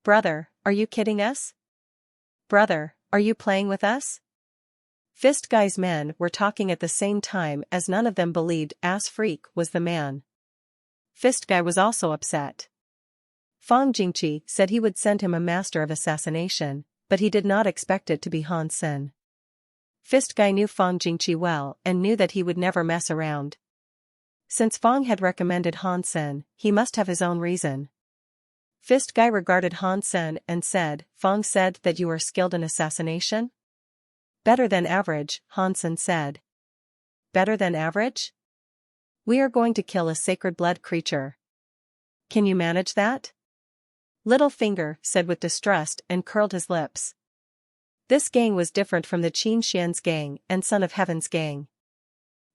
Brother, are you kidding us? Brother, are you playing with us?" Fist Guy's men were talking at the same time as none of them believed Ass Freak was the man. Fist Guy was also upset. Fong Jingqi said he would send him a master of assassination, but he did not expect it to be Hansen. Fist Guy knew Fong Jingqi well and knew that he would never mess around. Since Fong had recommended Hansen, he must have his own reason. Fist Guy regarded Hansen and said, "Fong said that you are skilled in assassination?" "Better than average," Hansen said. "Better than average? We are going to kill a sacred blood creature. Can you manage that?" Little Finger said with distrust and curled his lips. This gang was different from the Qin Xian's gang and Son of Heaven's gang.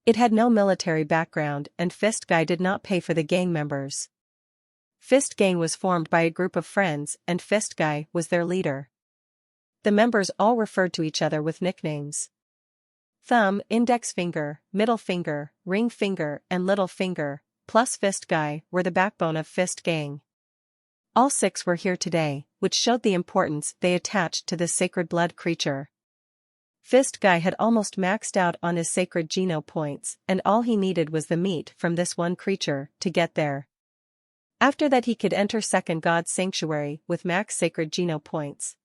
It had no military background and Fist Guy did not pay for the gang members. Fist Gang was formed by a group of friends and Fist Guy was their leader. The members all referred to each other with nicknames. Thumb, Index Finger, Middle Finger, Ring Finger and Little Finger, plus Fist Guy were the backbone of Fist Gang. All six were here today, which showed the importance they attached to this sacred blood creature. Fist Guy had almost maxed out on his sacred geno points and all he needed was the meat from this one creature to get there. After that he could enter Second God's Sanctuary with max sacred geno points.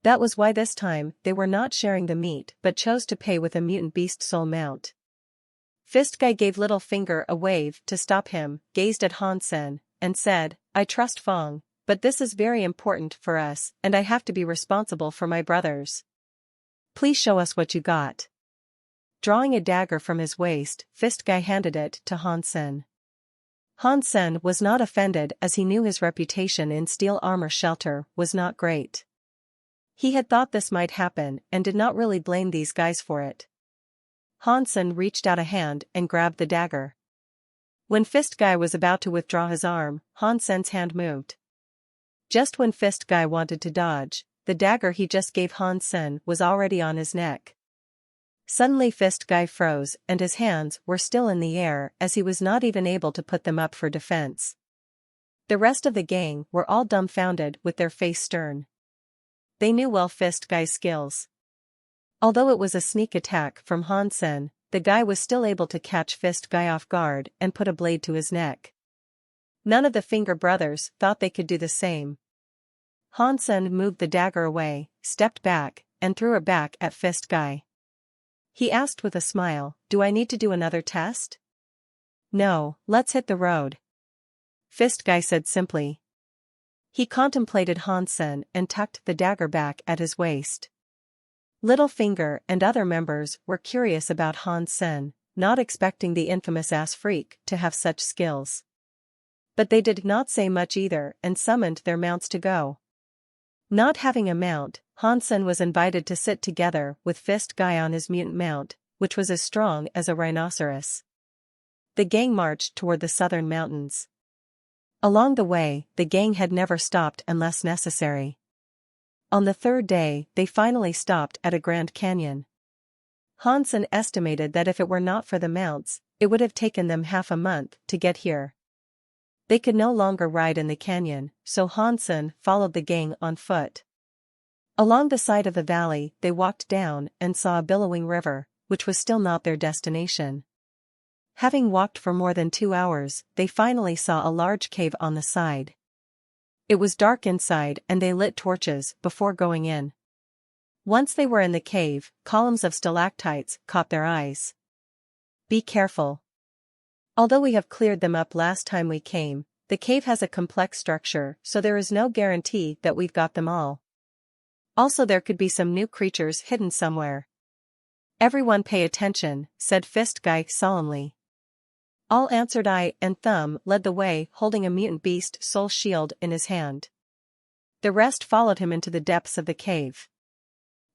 That was why this time they were not sharing the meat but chose to pay with a mutant beast soul mount. Fist Guy gave Little Finger a wave to stop him, gazed at Hansen, and said, "I trust Fong, but this is very important for us and I have to be responsible for my brothers. Please show us what you got." Drawing a dagger from his waist, Fist Guy handed it to Hansen. Hansen was not offended as he knew his reputation in steel armor shelter was not great. He had thought this might happen and did not really blame these guys for it. Hansen reached out a hand and grabbed the dagger. When Fist Guy was about to withdraw his arm, Hansen's hand moved. Just when Fist Guy wanted to dodge, the dagger he just gave Hansen was already on his neck. Suddenly Fist Guy froze and his hands were still in the air as he was not even able to put them up for defense. The rest of the gang were all dumbfounded with their face stern. They knew well Fist Guy's skills. Although it was a sneak attack from Hansen, the guy was still able to catch Fist Guy off guard and put a blade to his neck. None of the Finger brothers thought they could do the same. Hansen moved the dagger away, stepped back, and threw it back at Fist Guy. He asked with a smile, "Do I need to do another test?" "No, let's hit the road," Fist Guy said simply. He contemplated Hansen and tucked the dagger back at his waist. Little Finger and other members were curious about Hansen, not expecting the infamous Ass Freak to have such skills. But they did not say much either and summoned their mounts to go. Not having a mount, Hansen was invited to sit together with Fist Guy on his mutant mount, which was as strong as a rhinoceros. The gang marched toward the southern mountains. Along the way, the gang had never stopped unless necessary. On the third day, they finally stopped at a Grand Canyon. Hansen estimated that if it were not for the mounts, it would have taken them half a month to get here. They could no longer ride in the canyon, so Hansen followed the gang on foot. Along the side of the valley, they walked down and saw a billowing river, which was still not their destination. Having walked for more than 2 hours, they finally saw a large cave on the side. It was dark inside and they lit torches before going in. Once they were in the cave, columns of stalactites caught their eyes. "Be careful. Although we have cleared them up last time we came, the cave has a complex structure, so there is no guarantee that we've got them all. Also there could be some new creatures hidden somewhere." "Everyone pay attention," said Fist Guy solemnly. All answered. Eye and Thumb led the way holding a mutant beast soul shield in his hand. The rest followed him into the depths of the cave.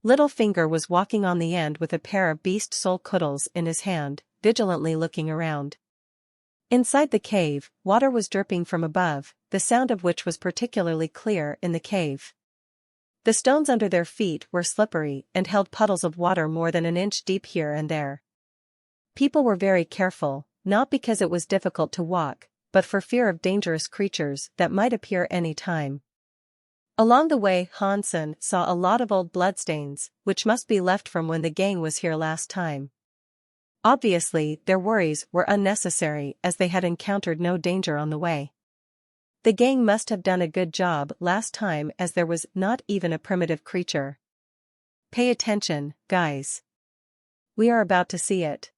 Littlefinger was walking on the end with a pair of beast soul cuddles in his hand, vigilantly looking around. Inside the cave, water was dripping from above, the sound of which was particularly clear in the cave. The stones under their feet were slippery and held puddles of water more than an inch deep here and there. People were very careful, not because it was difficult to walk, but for fear of dangerous creatures that might appear any time. Along the way, Hansen saw a lot of old bloodstains, which must be left from when the gang was here last time. Obviously, their worries were unnecessary as they had encountered no danger on the way. The gang must have done a good job last time as there was not even a primitive creature. Pay attention, guys. We are about to see it.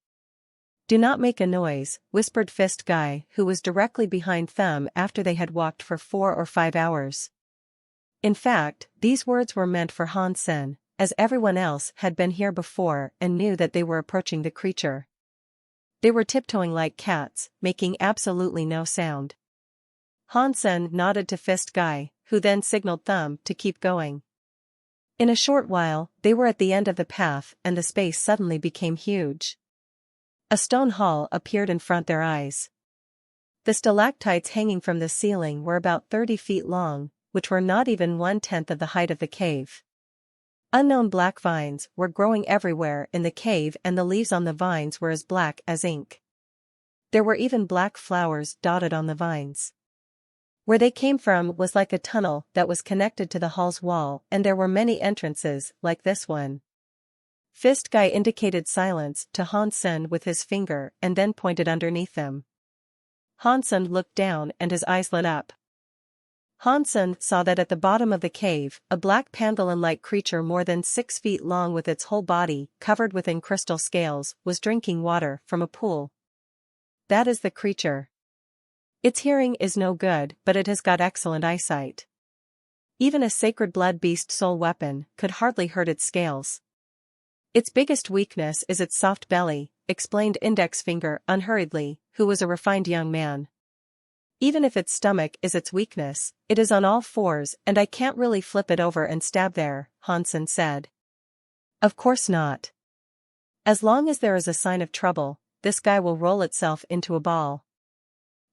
Do not make a noise, whispered Fist Guy, who was directly behind Thumb after they had walked for 4 or 5 hours. In fact, these words were meant for Hansen, as everyone else had been here before and knew that they were approaching the creature. They were tiptoeing like cats, making absolutely no sound. Hansen nodded to Fist Guy, who then signaled Thumb to keep going. In a short while, they were at the end of the path and the space suddenly became huge. A stone hall appeared in front of their eyes. The stalactites hanging from the ceiling were about 30 feet long, which were not even 1/10 of the height of the cave. Unknown black vines were growing everywhere in the cave and the leaves on the vines were as black as ink. There were even black flowers dotted on the vines. Where they came from was like a tunnel that was connected to the hall's wall, and there were many entrances like this one. Fist Guy indicated silence to Hansen with his finger and then pointed underneath them. Hansen looked down and his eyes lit up. Hansen saw that at the bottom of the cave, a black pangolin-like creature more than 6 feet long with its whole body covered within crystal scales was drinking water from a pool. That is the creature. Its hearing is no good, but it has got excellent eyesight. Even a sacred blood beast soul weapon could hardly hurt its scales. Its biggest weakness is its soft belly, explained Index Finger unhurriedly, who was a refined young man. Even if its stomach is its weakness, it is on all fours and I can't really flip it over and stab there, Hansen said. Of course not. As long as there is a sign of trouble, this guy will roll itself into a ball.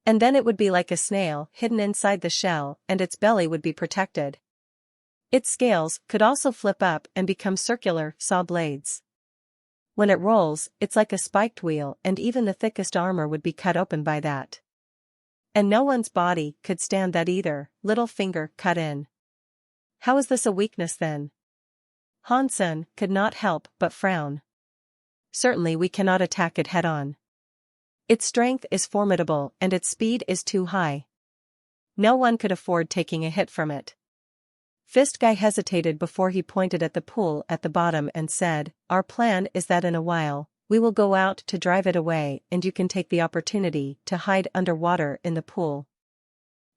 And then it would be like a snail hidden inside the shell and its belly would be protected. Its scales could also flip up and become circular saw blades. When it rolls, it's like a spiked wheel and even the thickest armor would be cut open by that. And no one's body could stand that either, Littlefinger cut in. How is this a weakness then? Hansen could not help but frown. Certainly we cannot attack it head-on. Its strength is formidable and its speed is too high. No one could afford taking a hit from it. Fist Guy hesitated before he pointed at the pool at the bottom and said, Our plan is that in a while, we will go out to drive it away and you can take the opportunity to hide underwater in the pool.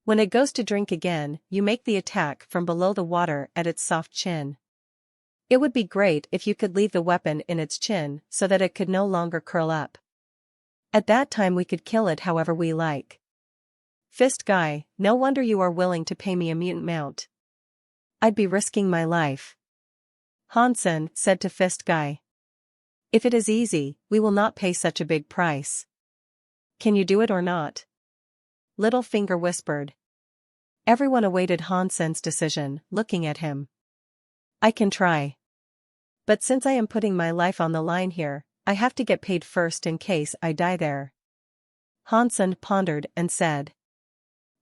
When it goes to drink again, you make the attack from below the water at its soft chin. It would be great if you could leave the weapon in its chin so that it could no longer curl up. At that time we could kill it however we like. Fist Guy, no wonder you are willing to pay me a mutant mount. I'd be risking my life. Hansen said to Fist Guy. If it is easy, we will not pay such a big price. Can you do it or not? Littlefinger whispered. Everyone awaited Hansen's decision, looking at him. I can try. But since I am putting my life on the line here, I have to get paid first in case I die there. Hansen pondered and said.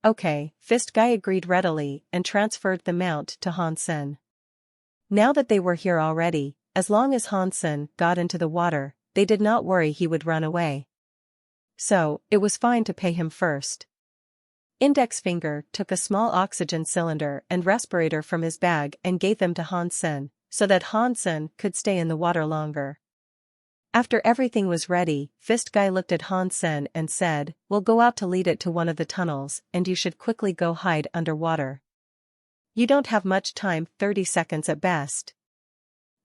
Okay, Fist Guy agreed readily and transferred the mount to Hansen. Now that they were here already, as long as Hansen got into the water, they did not worry he would run away. So, it was fine to pay him first. Index Finger took a small oxygen cylinder and respirator from his bag and gave them to Hansen, so that Hansen could stay in the water longer. After everything was ready, Fist Guy looked at Hansen and said, We'll go out to lead it to one of the tunnels and you should quickly go hide underwater. You don't have much time, 30 seconds at best.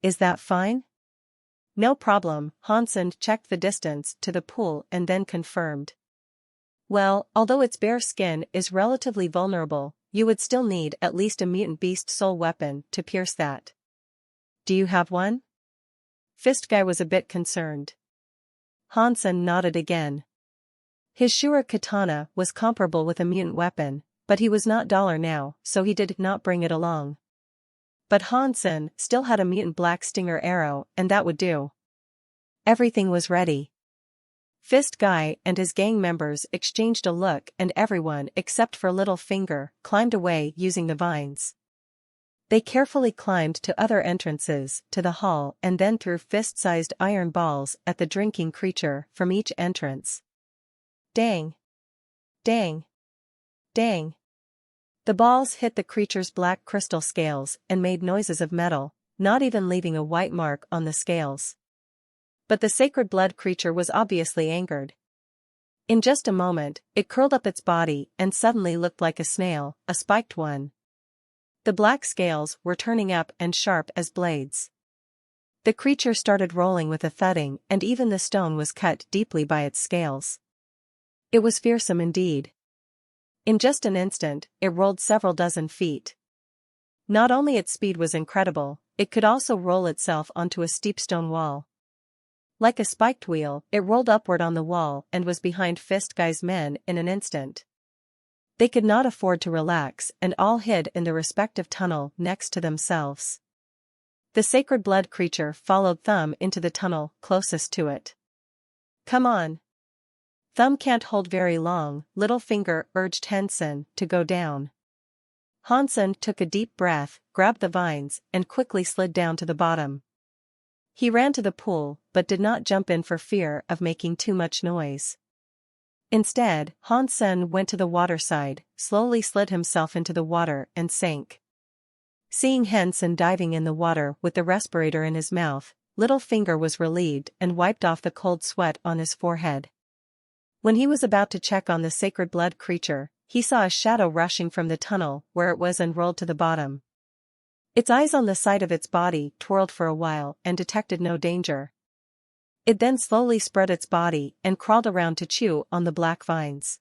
Is that fine? No problem, Hansen checked the distance to the pool and then confirmed. Well, although its bare skin is relatively vulnerable, you would still need at least a mutant beast soul weapon to pierce that. Do you have one? Fist Guy was a bit concerned. Hansen nodded again. His Shura katana was comparable with a mutant weapon, but he was not dollar now, so he did not bring it along. But Hansen still had a mutant black stinger arrow, and that would do. Everything was ready. Fist Guy and his gang members exchanged a look, and everyone except for Little Finger climbed away using the vines. They carefully climbed to other entrances to the hall and then threw fist-sized iron balls at the drinking creature from each entrance. Dang! Dang! Dang! The balls hit the creature's black crystal scales and made noises of metal, not even leaving a white mark on the scales. But the sacred blood creature was obviously angered. In just a moment, it curled up its body and suddenly looked like a snail, a spiked one. The black scales were turning up and sharp as blades. The creature started rolling with a thudding, and even the stone was cut deeply by its scales. It was fearsome indeed. In just an instant, it rolled several dozen feet. Not only its speed was incredible, it could also roll itself onto a steep stone wall. Like a spiked wheel, it rolled upward on the wall and was behind Fist Guy's men in an instant. They could not afford to relax and all hid in the respective tunnel next to themselves. The sacred blood creature followed Thumb into the tunnel closest to it. Come on. Thumb can't hold very long, Little Finger urged Hansen to go down. Hansen took a deep breath, grabbed the vines, and quickly slid down to the bottom. He ran to the pool, but did not jump in for fear of making too much noise. Instead, Hansen went to the waterside, slowly slid himself into the water and sank. Seeing Hansen diving in the water with the respirator in his mouth, Little Finger was relieved and wiped off the cold sweat on his forehead. When he was about to check on the sacred blood creature, he saw a shadow rushing from the tunnel where it was and rolled to the bottom. Its eyes on the side of its body twirled for a while and detected no danger. It then slowly spread its body and crawled around to chew on the black vines.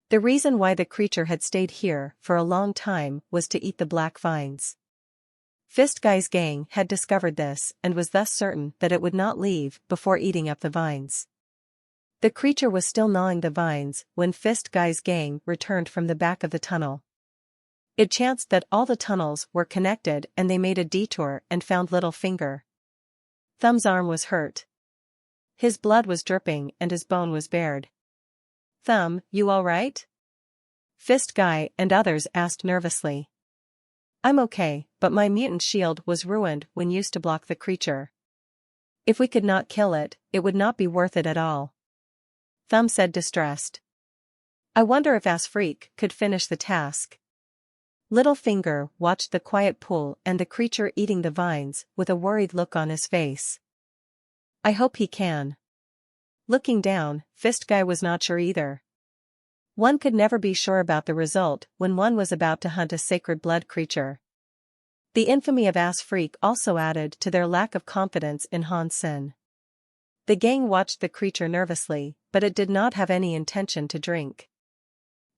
The reason why the creature had stayed here for a long time was to eat the black vines. Fist Guy's gang had discovered this and was thus certain that it would not leave before eating up the vines. The creature was still gnawing the vines when Fist Guy's gang returned from the back of the tunnel. It chanced that all the tunnels were connected and they made a detour and found Little Finger. Thumb's arm was hurt. His blood was dripping and his bone was bared. Thumb, you all right? Fist Guy and others asked nervously. I'm okay, but my mutant shield was ruined when used to block the creature. If we could not kill it, it would not be worth it at all. Thumb said distressed. I wonder if Asfreak could finish the task. Little Finger watched the quiet pool and the creature eating the vines with a worried look on his face. I hope he can. Looking down, Fist Guy was not sure either. One could never be sure about the result when one was about to hunt a sacred blood creature. The infamy of Asfreak also added to their lack of confidence in Hansen. The gang watched the creature nervously, but it did not have any intention to drink.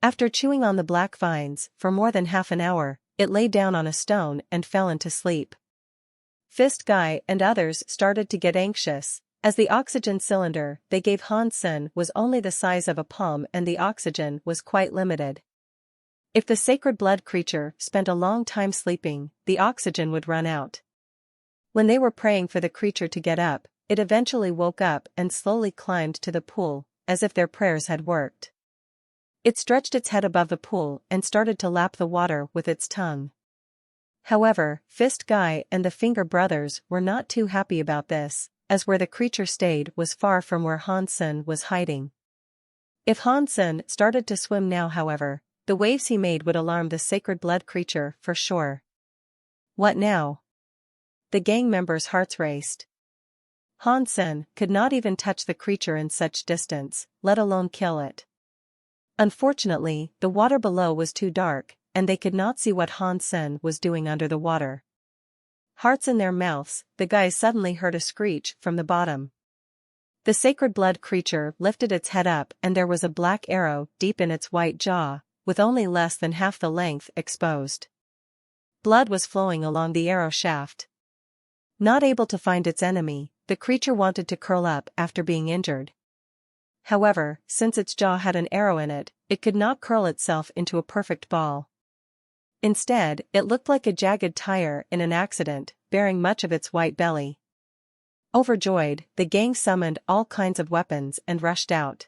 After chewing on the black vines for more than half an hour, it lay down on a stone and fell into sleep. Fist Guy and others started to get anxious, as the oxygen cylinder they gave Hansen was only the size of a palm and the oxygen was quite limited. If the sacred blood creature spent a long time sleeping, the oxygen would run out. When they were praying for the creature to get up, it eventually woke up and slowly climbed to the pool, as if their prayers had worked. It stretched its head above the pool and started to lap the water with its tongue. However, Fist Guy and the Finger brothers were not too happy about this, as where the creature stayed was far from where Hansen was hiding. If Hansen started to swim now, however, the waves he made would alarm the sacred blood creature for sure. What now? The gang members' hearts raced. Hansen could not even touch the creature in such distance, let alone kill it. Unfortunately, the water below was too dark, and they could not see what Hansen was doing under the water. Hearts in their mouths, the guys suddenly heard a screech from the bottom. The sacred blood creature lifted its head up and there was a black arrow deep in its white jaw, with only less than half the length exposed. Blood was flowing along the arrow shaft. Not able to find its enemy, the creature wanted to curl up after being injured. However, since its jaw had an arrow in it, it could not curl itself into a perfect ball. Instead, it looked like a jagged tire in an accident, bearing much of its white belly. Overjoyed, the gang summoned all kinds of weapons and rushed out.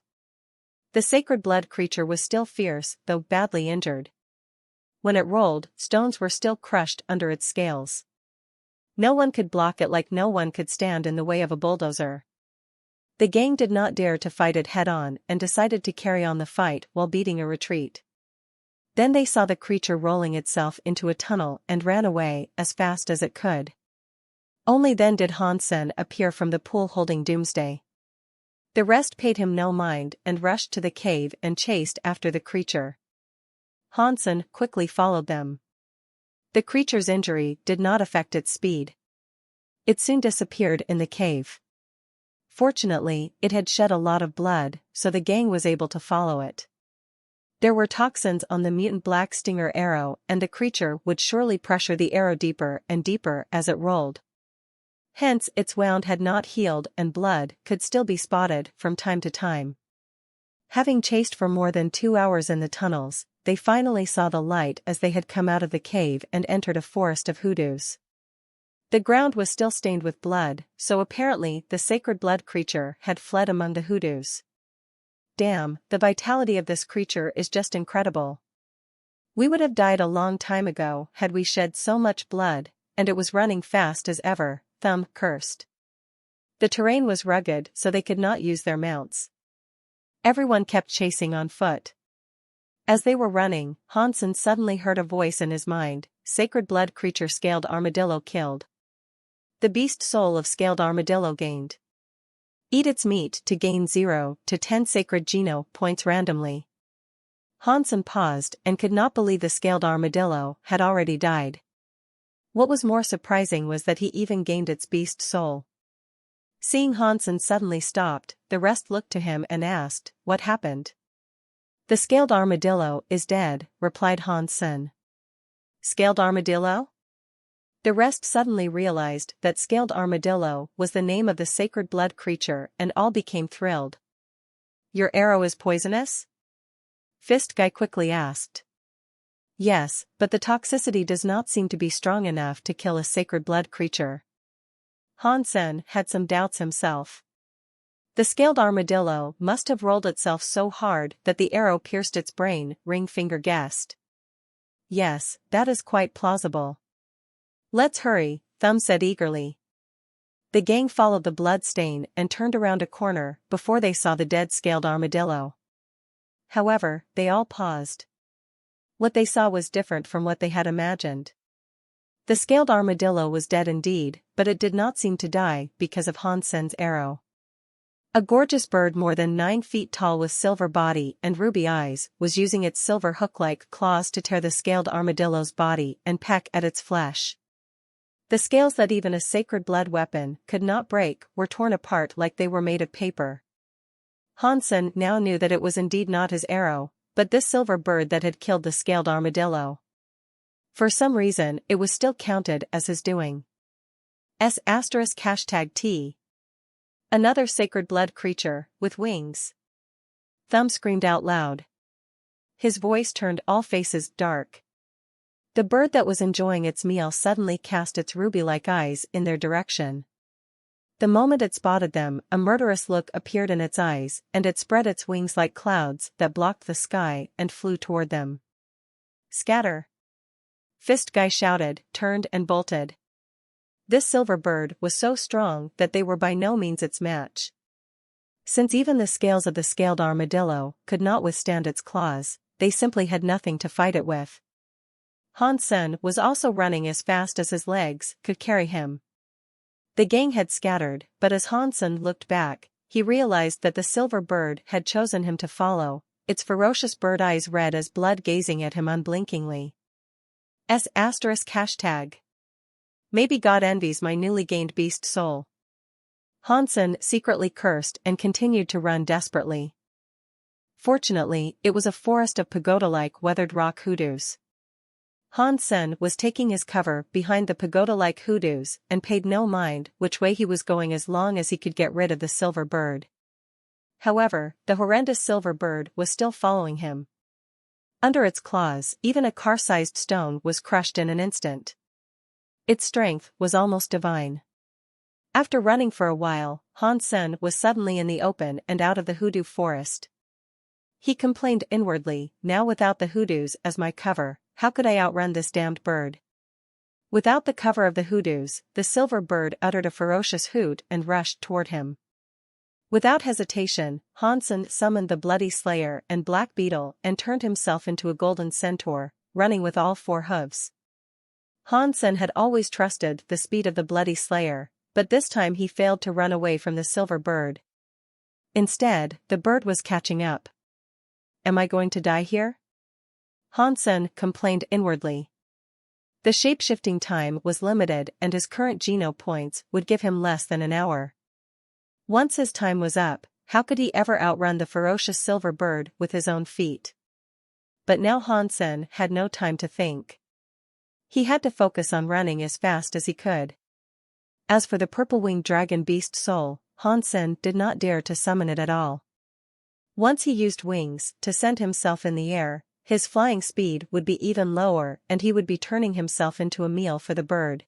The sacred blood creature was still fierce, though badly injured. When it rolled, stones were still crushed under its scales. No one could block it like no one could stand in the way of a bulldozer. The gang did not dare to fight it head-on and decided to carry on the fight while beating a retreat. Then they saw the creature rolling itself into a tunnel and ran away as fast as it could. Only then did Hansen appear from the pool holding Doomsday. The rest paid him no mind and rushed to the cave and chased after the creature. Hansen quickly followed them. The creature's injury did not affect its speed. It soon disappeared in the cave. Fortunately, it had shed a lot of blood, so the gang was able to follow it. There were toxins on the mutant black stinger arrow, and the creature would surely pressure the arrow deeper and deeper as it rolled. Hence, its wound had not healed and blood could still be spotted from time to time. Having chased for more than 2 hours in the tunnels, they finally saw the light as they had come out of the cave and entered a forest of hoodoos. The ground was still stained with blood, so apparently the sacred blood creature had fled among the hoodoos. Damn, the vitality of this creature is just incredible. We would have died a long time ago had we shed so much blood, and it was running fast as ever, Thumb cursed. The terrain was rugged so they could not use their mounts. Everyone kept chasing on foot. As they were running, Hansen suddenly heard a voice in his mind, sacred blood creature scaled armadillo killed. The beast soul of scaled armadillo gained. Eat its meat to gain 0 to 10 sacred geno points randomly. Hansen paused and could not believe the scaled armadillo had already died. What was more surprising was that he even gained its beast soul. Seeing Hansen suddenly stopped, the rest looked to him and asked, "What happened?" "The scaled armadillo is dead," replied Hansen. "Scaled armadillo?" The rest suddenly realized that scaled armadillo was the name of the sacred blood creature and all became thrilled. "Your arrow is poisonous?" Fist Guy quickly asked. "Yes, but the toxicity does not seem to be strong enough to kill a sacred blood creature." Hansen had some doubts himself. The scaled armadillo must have rolled itself so hard that the arrow pierced its brain, Ringfinger guessed. "Yes, that is quite plausible." "Let's hurry," Thumb said eagerly. The gang followed the blood stain and turned around a corner before they saw the dead scaled armadillo. However, they all paused. What they saw was different from what they had imagined. The scaled armadillo was dead indeed, but it did not seem to die because of Hansen's arrow. A gorgeous bird more than 9 feet tall with silver body and ruby eyes was using its silver hook-like claws to tear the scaled armadillo's body and peck at its flesh. The scales that even a sacred blood weapon could not break were torn apart like they were made of paper. Hansen now knew that it was indeed not his arrow, but this silver bird that had killed the scaled armadillo. For some reason, it was still counted as his doing. *T. Another sacred blood creature, with wings. Thumb screamed out loud. His voice turned all faces dark. The bird that was enjoying its meal suddenly cast its ruby-like eyes in their direction. The moment it spotted them, a murderous look appeared in its eyes, and it spread its wings like clouds that blocked the sky and flew toward them. "Scatter!" Fist Guy shouted, turned and bolted. This silver bird was so strong that they were by no means its match. Since even the scales of the scaled armadillo could not withstand its claws, they simply had nothing to fight it with. Hansen was also running as fast as his legs could carry him. The gang had scattered, but as Hansen looked back, he realized that the silver bird had chosen him to follow, its ferocious bird eyes red as blood gazing at him unblinkingly. *#. Maybe God envies my newly gained beast soul. Hansen secretly cursed and continued to run desperately. Fortunately, it was a forest of pagoda-like weathered rock hoodoos. Han Sen was taking his cover behind the pagoda-like hoodoos and paid no mind which way he was going as long as he could get rid of the silver bird. However, the horrendous silver bird was still following him. Under its claws, even a car-sized stone was crushed in an instant. Its strength was almost divine. After running for a while, Han Sen was suddenly in the open and out of the hoodoo forest. He complained inwardly, now without the hoodoos as my cover, how could I outrun this damned bird? Without the cover of the hoodoos, the silver bird uttered a ferocious hoot and rushed toward him. Without hesitation, Han Sen summoned the Bloody Slayer and Black Beetle and turned himself into a golden centaur, running with all 4 hooves. Han Sen had always trusted the speed of the Bloody Slayer, but this time he failed to run away from the silver bird. Instead, the bird was catching up. Am I going to die here? Han Sen complained inwardly. The shape-shifting time was limited and his current Geno points would give him less than an hour. Once his time was up, how could he ever outrun the ferocious silver bird with his own feet? But now Han Sen had no time to think. He had to focus on running as fast as he could. As for the purple-winged dragon beast soul, Han Sen did not dare to summon it at all. Once he used wings to send himself in the air, his flying speed would be even lower and he would be turning himself into a meal for the bird.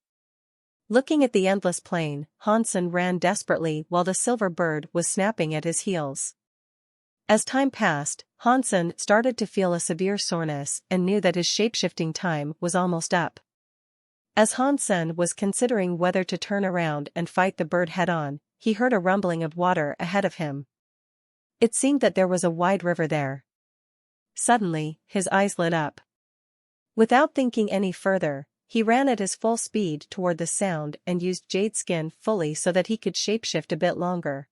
Looking at the endless plain, Han Sen ran desperately while the silver bird was snapping at his heels. As time passed, Han Sen started to feel a severe soreness and knew that his shape-shifting time was almost up. As Han Sen was considering whether to turn around and fight the bird head-on, he heard a rumbling of water ahead of him. It seemed that there was a wide river there. Suddenly, his eyes lit up. Without thinking any further, he ran at his full speed toward the sound and used jade skin fully so that he could shapeshift a bit longer.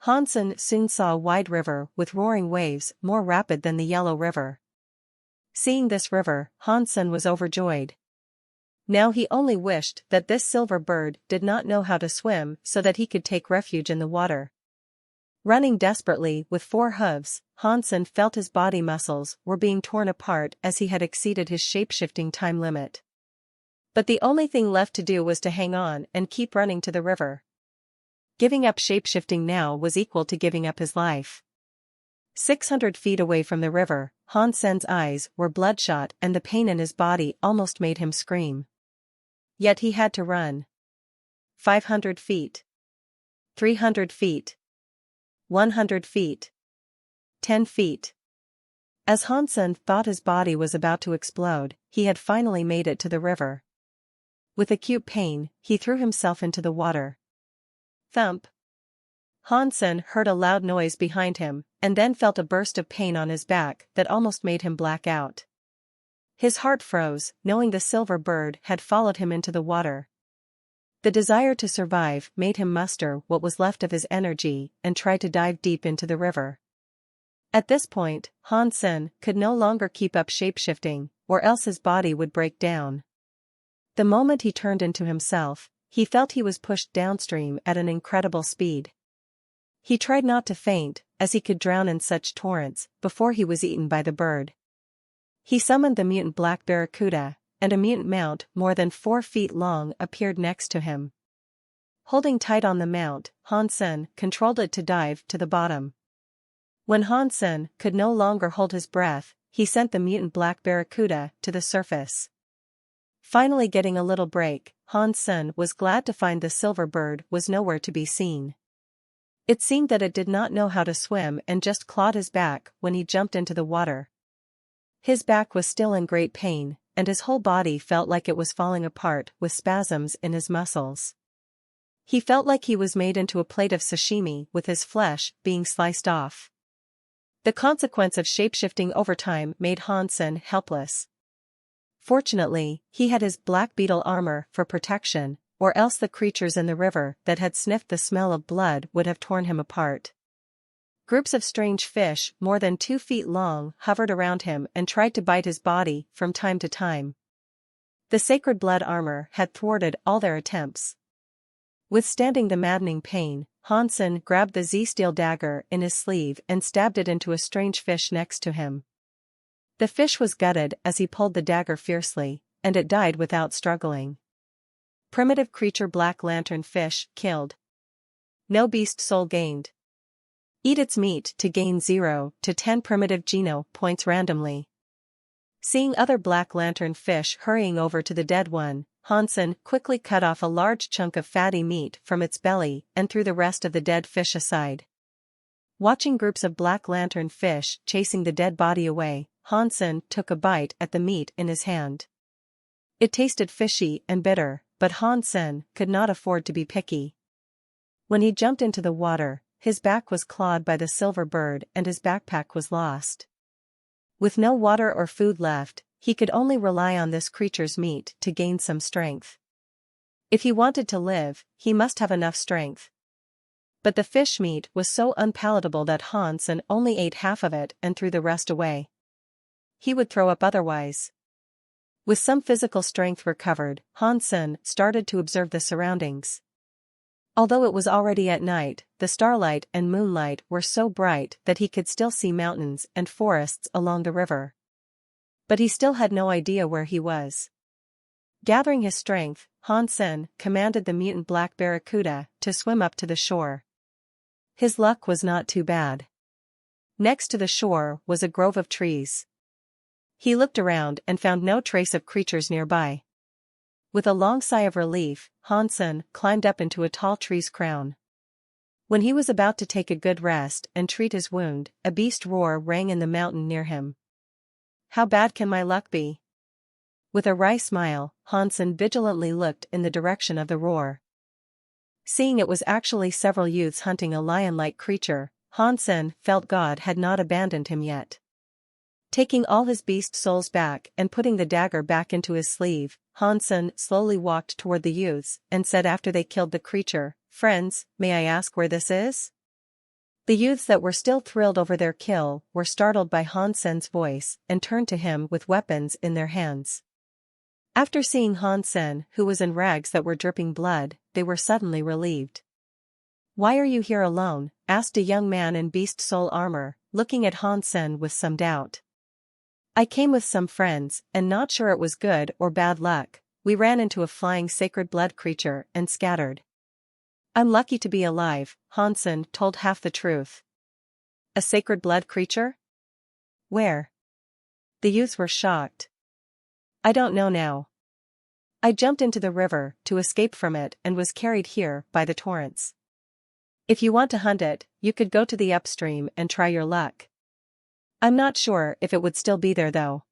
Han Sen soon saw a wide river with roaring waves more rapid than the Yellow River. Seeing this river, Han Sen was overjoyed. Now he only wished that this silver bird did not know how to swim so that he could take refuge in the water. Running desperately with 4 hooves, Han Sen felt his body muscles were being torn apart as he had exceeded his shape-shifting time limit. But the only thing left to do was to hang on and keep running to the river. Giving up shape-shifting now was equal to giving up his life. 600 feet away from the river, Han Sen's eyes were bloodshot and the pain in his body almost made him scream. Yet he had to run. 500 feet. 300 feet. 100 feet. 10 feet. As Han Sen thought his body was about to explode, he had finally made it to the river. With acute pain, he threw himself into the water. Thump. Han Sen heard a loud noise behind him, and then felt a burst of pain on his back that almost made him black out. His heart froze, knowing the silver bird had followed him into the water. The desire to survive made him muster what was left of his energy and try to dive deep into the river. At this point, Han Sen could no longer keep up shapeshifting, or else his body would break down. The moment he turned into himself, he felt he was pushed downstream at an incredible speed. He tried not to faint, as he could drown in such torrents, before he was eaten by the bird. He summoned the mutant black barracuda, and a mutant mount more than 4 feet long appeared next to him. Holding tight on the mount, Han Sen controlled it to dive to the bottom. When Han Sen could no longer hold his breath, he sent the mutant black barracuda to the surface. Finally getting a little break, Han Sen was glad to find the silver bird was nowhere to be seen. It seemed that it did not know how to swim and just clawed his back when he jumped into the water. His back was still in great pain, and his whole body felt like it was falling apart with spasms in his muscles. He felt like he was made into a plate of sashimi with his flesh being sliced off. The consequence of shapeshifting over time made Han Sen helpless. Fortunately, he had his black beetle armor for protection, or else the creatures in the river that had sniffed the smell of blood would have torn him apart. Groups of strange fish more than 2 feet long hovered around him and tried to bite his body from time to time. The sacred blood armor had thwarted all their attempts. Withstanding the maddening pain, Hansen grabbed the Z-steel dagger in his sleeve and stabbed it into a strange fish next to him. The fish was gutted as he pulled the dagger fiercely, and it died without struggling. Primitive creature Black Lantern fish, killed. No beast soul gained. Eat its meat to gain 0 to 10 primitive geno points randomly. Seeing other Black Lantern fish hurrying over to the dead one, Hansen quickly cut off a large chunk of fatty meat from its belly and threw the rest of the dead fish aside. Watching groups of Black Lantern fish chasing the dead body away, Hansen took a bite at the meat in his hand. It tasted fishy and bitter, but Hansen could not afford to be picky. When he jumped into the water, his back was clawed by the silver bird and his backpack was lost. With no water or food left, he could only rely on this creature's meat to gain some strength. If he wanted to live, he must have enough strength. But the fish meat was so unpalatable that Hansen only ate half of it and threw the rest away. He would throw up otherwise. With some physical strength recovered, Hansen started to observe the surroundings. Although it was already at night, the starlight and moonlight were so bright that he could still see mountains and forests along the river. But he still had no idea where he was. Gathering his strength, Hansen commanded the mutant black barracuda to swim up to the shore. His luck was not too bad. Next to the shore was a grove of trees. He looked around and found no trace of creatures nearby. With a long sigh of relief, Hansen climbed up into a tall tree's crown. When he was about to take a good rest and treat his wound, a beast roar rang in the mountain near him. How bad can my luck be? With a wry smile, Hansen vigilantly looked in the direction of the roar. Seeing it was actually several youths hunting a lion-like creature, Hansen felt God had not abandoned him yet. Taking all his beast souls back and putting the dagger back into his sleeve, Hansen slowly walked toward the youths and said after they killed the creature, "Friends, may I ask where this is?" The youths that were still thrilled over their kill were startled by Hansen's voice and turned to him with weapons in their hands. After seeing Hansen, who was in rags that were dripping blood, they were suddenly relieved. "Why are you here alone?" asked a young man in beast soul armor, looking at Hansen with some doubt. "I came with some friends, and not sure it was good or bad luck, we ran into a flying sacred blood creature and scattered. I'm lucky to be alive," Hansen told half the truth. "A sacred blood creature? Where?" The youths were shocked. "I don't know now. I jumped into the river to escape from it and was carried here by the torrents. If you want to hunt it, you could go to the upstream and try your luck. I'm not sure if it would still be there though."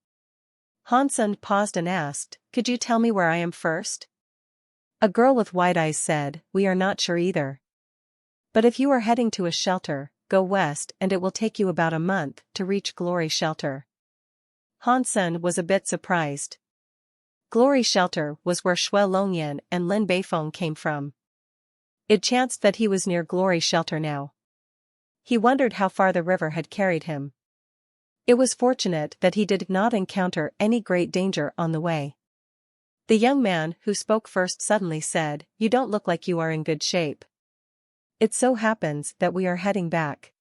Hansen paused and asked, "Could you tell me where I am first?" A girl with wide eyes said, "We are not sure either. But if you are heading to a shelter, go west and it will take you about a month to reach Glory Shelter." Hansen was a bit surprised. Glory Shelter was where Shui Longyan and Lin Beifeng came from. It chanced that he was near Glory Shelter now. He wondered how far the river had carried him. It was fortunate that he did not encounter any great danger on the way. The young man who spoke first suddenly said, "You don't look like you are in good shape. It so happens that we are heading back.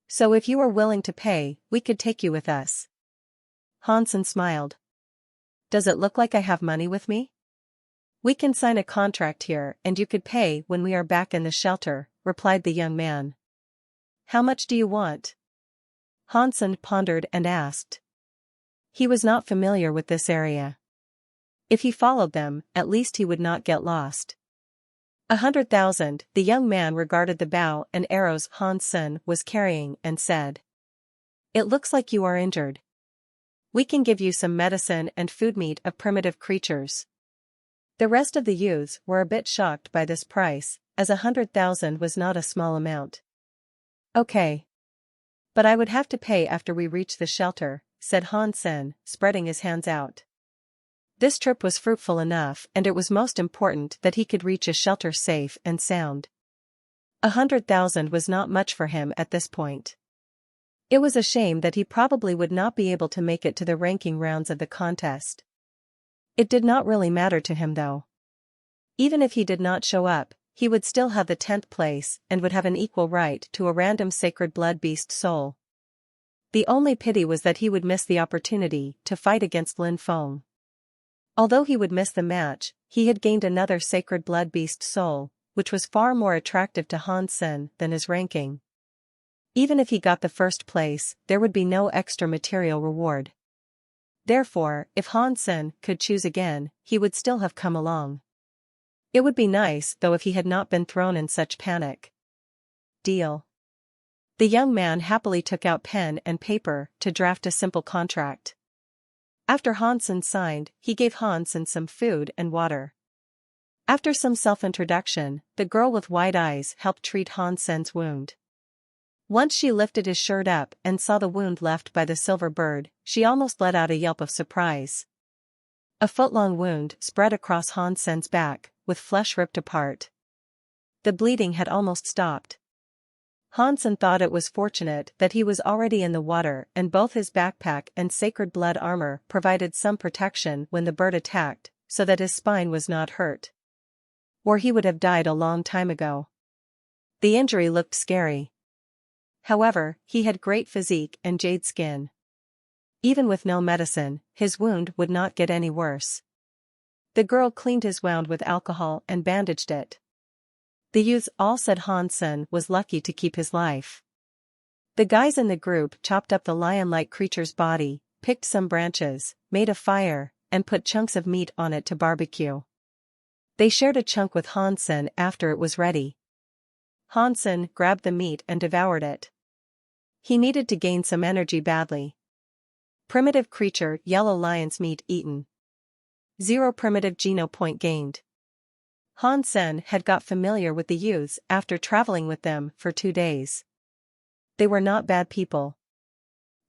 So if you are willing to pay, we could take you with us." Hansen smiled. "Does it look like I have money with me?" "We can sign a contract here and you could pay when we are back in the shelter," replied the young man. "How much do you want?" Hansen pondered and asked. He was not familiar with this area. If he followed them, at least he would not get lost. 100,000, the young man regarded the bow and arrows Hansen was carrying and said. "It looks like you are injured. We can give you some medicine and food meat of primitive creatures." The rest of the youths were a bit shocked by this price, as 100,000 was not a small amount. "Okay. But I would have to pay after we reach the shelter," said Hansen, spreading his hands out. This trip was fruitful enough and it was most important that he could reach a shelter safe and sound. 100,000 was not much for him at this point. It was a shame that he probably would not be able to make it to the ranking rounds of the contest. It did not really matter to him though. Even if he did not show up, he would still have the 10th place and would have an equal right to a random sacred blood beast soul. The only pity was that he would miss the opportunity to fight against Lin Feng. Although he would miss the match, he had gained another sacred blood beast soul, which was far more attractive to Han Sen than his ranking. Even if he got the first place, there would be no extra material reward. Therefore, if Han Sen could choose again, he would still have come along. It would be nice though if he had not been thrown in such panic. Deal. The young man happily took out pen and paper to draft a simple contract. After Han Sen signed, he gave Han Sen some food and water. After some self-introduction, the girl with wide eyes helped treat Han Sen's wound. Once she lifted his shirt up and saw the wound left by the silver bird, she almost let out a yelp of surprise. A foot-long wound spread across Han Sen's back, with flesh ripped apart. The bleeding had almost stopped. Han Sen thought it was fortunate that he was already in the water and both his backpack and sacred blood armor provided some protection when the bird attacked, so that his spine was not hurt. Or he would have died a long time ago. The injury looked scary. However, he had great physique and jade skin. Even with no medicine, his wound would not get any worse. The girl cleaned his wound with alcohol and bandaged it. The youths all said Han Sen was lucky to keep his life. The guys in the group chopped up the lion-like creature's body, picked some branches, made a fire, and put chunks of meat on it to barbecue. They shared a chunk with Han Sen after it was ready. Han Sen grabbed the meat and devoured it. He needed to gain some energy badly. Primitive creature yellow lion's meat eaten. 0 primitive geno point gained. Han Sen had got familiar with the youths after traveling with them for 2 days. They were not bad people.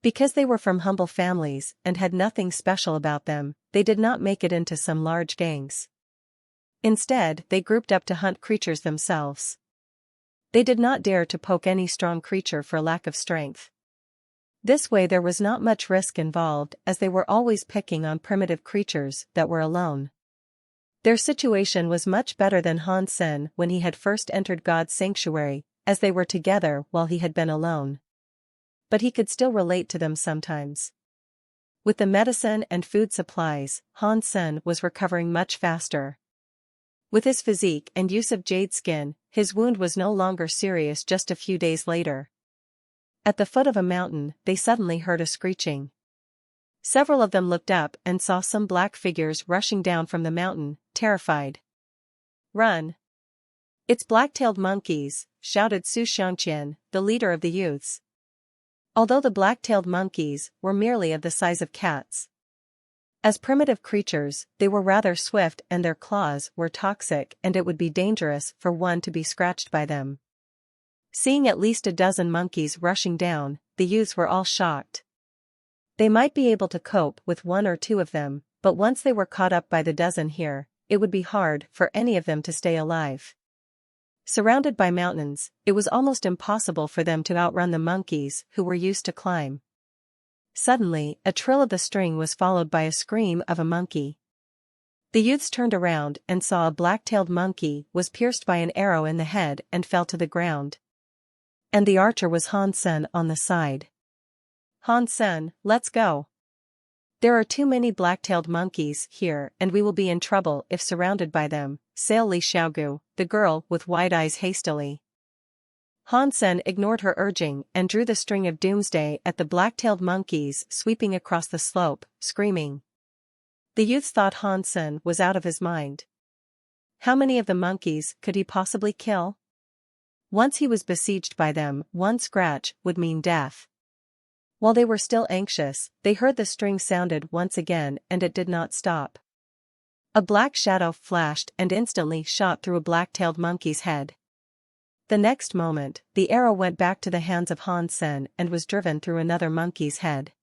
Because they were from humble families and had nothing special about them, they did not make it into some large gangs. Instead, they grouped up to hunt creatures themselves. They did not dare to poke any strong creature for lack of strength. This way there was not much risk involved as they were always picking on primitive creatures that were alone. Their situation was much better than Han Sen when he had first entered God's sanctuary, as they were together while he had been alone. But he could still relate to them sometimes. With the medicine and food supplies, Han Sen was recovering much faster. With his physique and use of jade skin, his wound was no longer serious just a few days later. At the foot of a mountain, they suddenly heard a screeching. Several of them looked up and saw some black figures rushing down from the mountain, terrified. "Run! It's black-tailed monkeys," shouted Su Xiangqian, the leader of the youths. Although the black-tailed monkeys were merely of the size of cats. As primitive creatures, they were rather swift and their claws were toxic and it would be dangerous for one to be scratched by them. Seeing at least a dozen monkeys rushing down, the youths were all shocked. They might be able to cope with 1 or 2 of them, but once they were caught up by the dozen here, it would be hard for any of them to stay alive. Surrounded by mountains, it was almost impossible for them to outrun the monkeys who were used to climb. Suddenly, a trill of the string was followed by a scream of a monkey. The youths turned around and saw a black-tailed monkey was pierced by an arrow in the head and fell to the ground. And the archer was Han Sen on the side. "Han Sen, let's go. There are too many black-tailed monkeys here and we will be in trouble if surrounded by them," said Li Xiaogu, the girl with wide eyes hastily. Han Sen ignored her urging and drew the string of doomsday at the black-tailed monkeys sweeping across the slope, screaming. The youths thought Han Sen was out of his mind. How many of the monkeys could he possibly kill? Once he was besieged by them, one scratch would mean death. While they were still anxious, they heard the string sounded once again and it did not stop. A black shadow flashed and instantly shot through a black-tailed monkey's head. The next moment, the arrow went back to the hands of Han Sen and was driven through another monkey's head.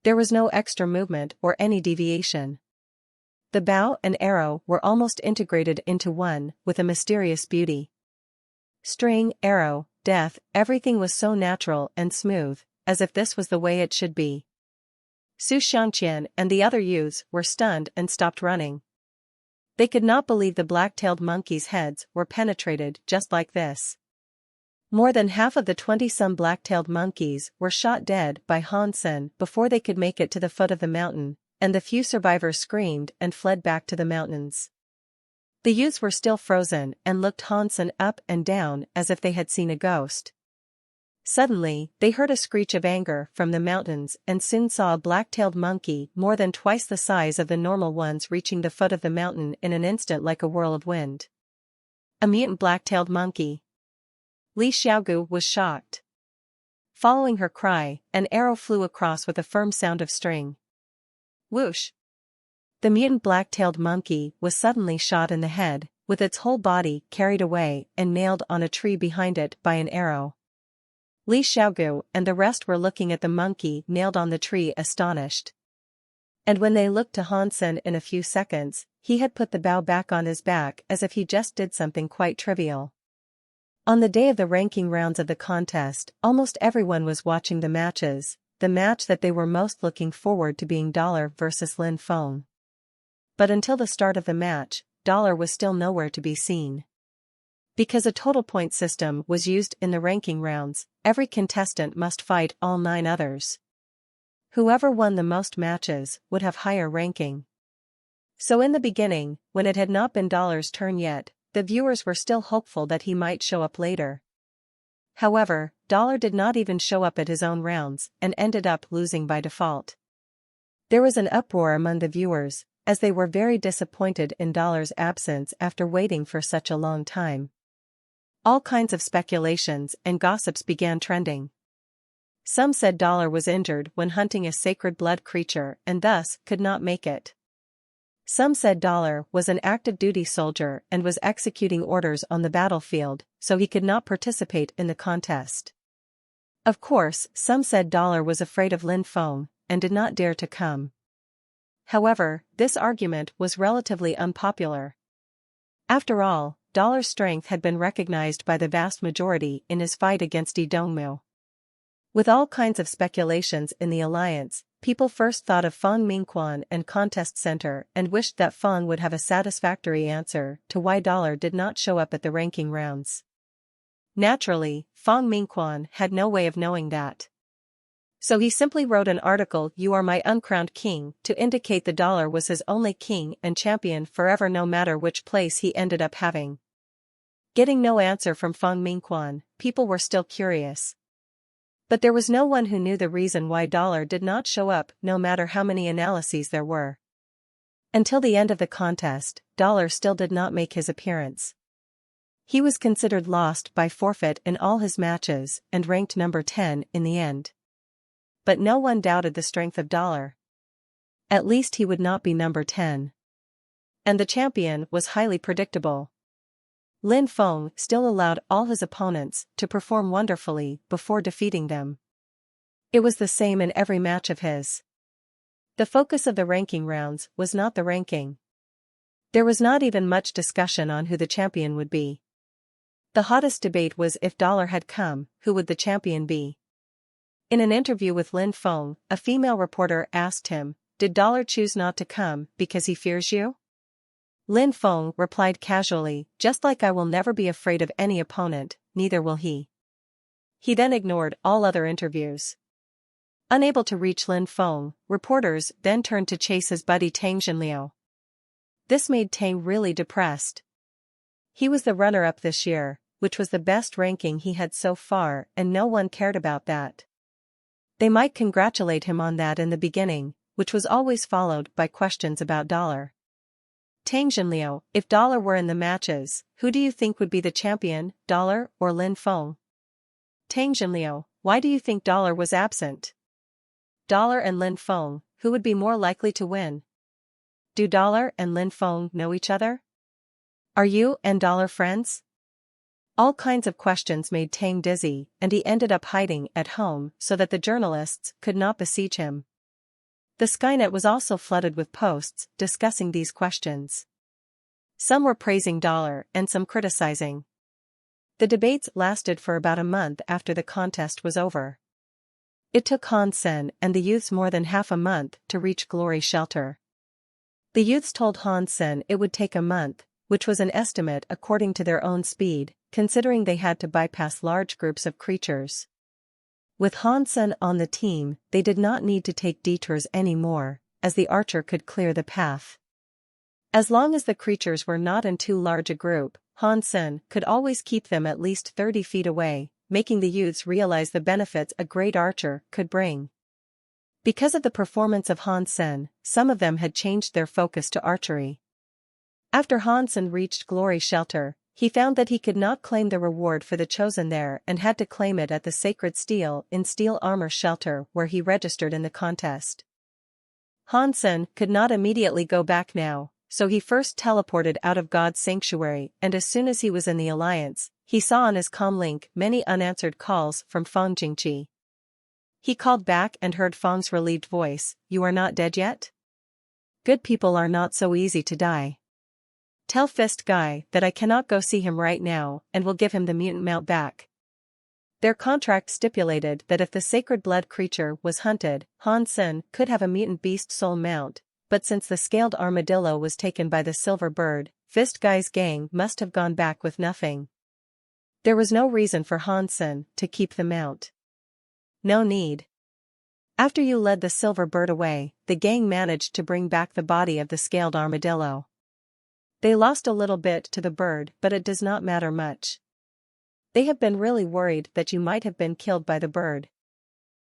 There was no extra movement or any deviation. The bow and arrow were almost integrated into one, with a mysterious beauty. String, arrow, death, everything was so natural and smooth, as if this was the way it should be. Su Xiangqian and the other youths were stunned and stopped running. They could not believe the black-tailed monkeys' heads were penetrated just like this. More than half of the 20-some black-tailed monkeys were shot dead by Hansen before they could make it to the foot of the mountain, and the few survivors screamed and fled back to the mountains. The youths were still frozen and looked Hansen up and down as if they had seen a ghost. Suddenly, they heard a screech of anger from the mountains and soon saw a black-tailed monkey more than twice the size of the normal ones reaching the foot of the mountain in an instant like a whirl of wind. A mutant black-tailed monkey. Li Xiaogu was shocked. Following her cry, an arrow flew across with a firm sound of string. Whoosh! The mutant black-tailed monkey was suddenly shot in the head, with its whole body carried away and nailed on a tree behind it by an arrow. Li Xiaogu and the rest were looking at the monkey nailed on the tree astonished. And when they looked to Hansen in a few seconds, he had put the bow back on his back as if he just did something quite trivial. On the day of the ranking rounds of the contest, almost everyone was watching the matches, the match that they were most looking forward to being Dollar versus Lin Feng. But until the start of the match, Dollar was still nowhere to be seen. Because a total point system was used in the ranking rounds, every contestant must fight all 9 others. Whoever won the most matches would have higher ranking. So in the beginning, when it had not been Dollar's turn yet, the viewers were still hopeful that he might show up later. However, Dollar did not even show up at his own rounds and ended up losing by default. There was an uproar among the viewers, as they were very disappointed in Dollar's absence after waiting for such a long time. All kinds of speculations and gossips began trending. Some said Dollar was injured when hunting a sacred blood creature and thus could not make it. Some said Dollar was an active duty soldier and was executing orders on the battlefield, so he could not participate in the contest. Of course, some said Dollar was afraid of Lin Feng and did not dare to come. However, this argument was relatively unpopular. After all, Dollar's strength had been recognized by the vast majority in his fight against Yi Dongmu. With all kinds of speculations in the alliance, people first thought of Feng Mingquan and Contest Center and wished that Feng would have a satisfactory answer to why Dollar did not show up at the ranking rounds. Naturally, Feng Mingquan had no way of knowing that. So he simply wrote an article, "You are my uncrowned king," to indicate the Dollar was his only king and champion forever no matter which place he ended up having. Getting no answer from Feng Mingquan, people were still curious. But there was no one who knew the reason why Dollar did not show up no matter how many analyses there were. Until the end of the contest, Dollar still did not make his appearance. He was considered lost by forfeit in all his matches and ranked number 10 in the end. But no one doubted the strength of Dollar. At least he would not be number 10. And the champion was highly predictable. Lin Feng still allowed all his opponents to perform wonderfully before defeating them. It was the same in every match of his. The focus of the ranking rounds was not the ranking. There was not even much discussion on who the champion would be. The hottest debate was if Dollar had come, who would the champion be? In an interview with Lin Feng, a female reporter asked him, "Did Dollar choose not to come because he fears you?" Lin Feng replied casually, "Just like I will never be afraid of any opponent, neither will he." He then ignored all other interviews. Unable to reach Lin Feng, reporters then turned to chase his buddy Tang Jinliu. This made Tang really depressed. He was the runner-up this year, which was the best ranking he had so far, and no one cared about that. They might congratulate him on that in the beginning, which was always followed by questions about Dollar. Tang Jinliu, if Dollar were in the matches, who do you think would be the champion, Dollar or Lin Feng? Tang Jinliu, why do you think Dollar was absent? Dollar and Lin Feng, who would be more likely to win? Do Dollar and Lin Feng know each other? Are you and Dollar friends? All kinds of questions made Tang dizzy, and he ended up hiding at home so that the journalists could not besiege him. The Skynet was also flooded with posts discussing these questions. Some were praising Dollar and some criticizing. The debates lasted for about a month after the contest was over. It took Han Sen and the youths more than half a month to reach Glory Shelter. The youths told Han Sen it would take a month, which was an estimate according to their own speed, considering they had to bypass large groups of creatures. With Han Sen on the team, they did not need to take detours anymore, as the archer could clear the path. As long as the creatures were not in too large a group, Han Sen could always keep them at least 30 feet away, making the youths realize the benefits a great archer could bring. Because of the performance of Han Sen, some of them had changed their focus to archery. After Han Sen reached Glory Shelter, he found that he could not claim the reward for the chosen there and had to claim it at the Sacred Steel in Steel Armor Shelter where he registered in the contest. Han Sen could not immediately go back now, so he first teleported out of God's sanctuary, and as soon as he was in the Alliance, he saw on his comlink many unanswered calls from Fang Jingqi. He called back and heard Fang's relieved voice, "You are not dead yet? Good people are not so easy to die. Tell Fist Guy that I cannot go see him right now and will give him the mutant mount back." Their contract stipulated that if the sacred blood creature was hunted, Han Sen could have a mutant beast soul mount, but since the scaled armadillo was taken by the silver bird, Fist Guy's gang must have gone back with nothing. There was no reason for Han Sen to keep the mount. No need. After you led the silver bird away, the gang managed to bring back the body of the scaled armadillo. They lost a little bit to the bird, but it does not matter much. They have been really worried that you might have been killed by the bird.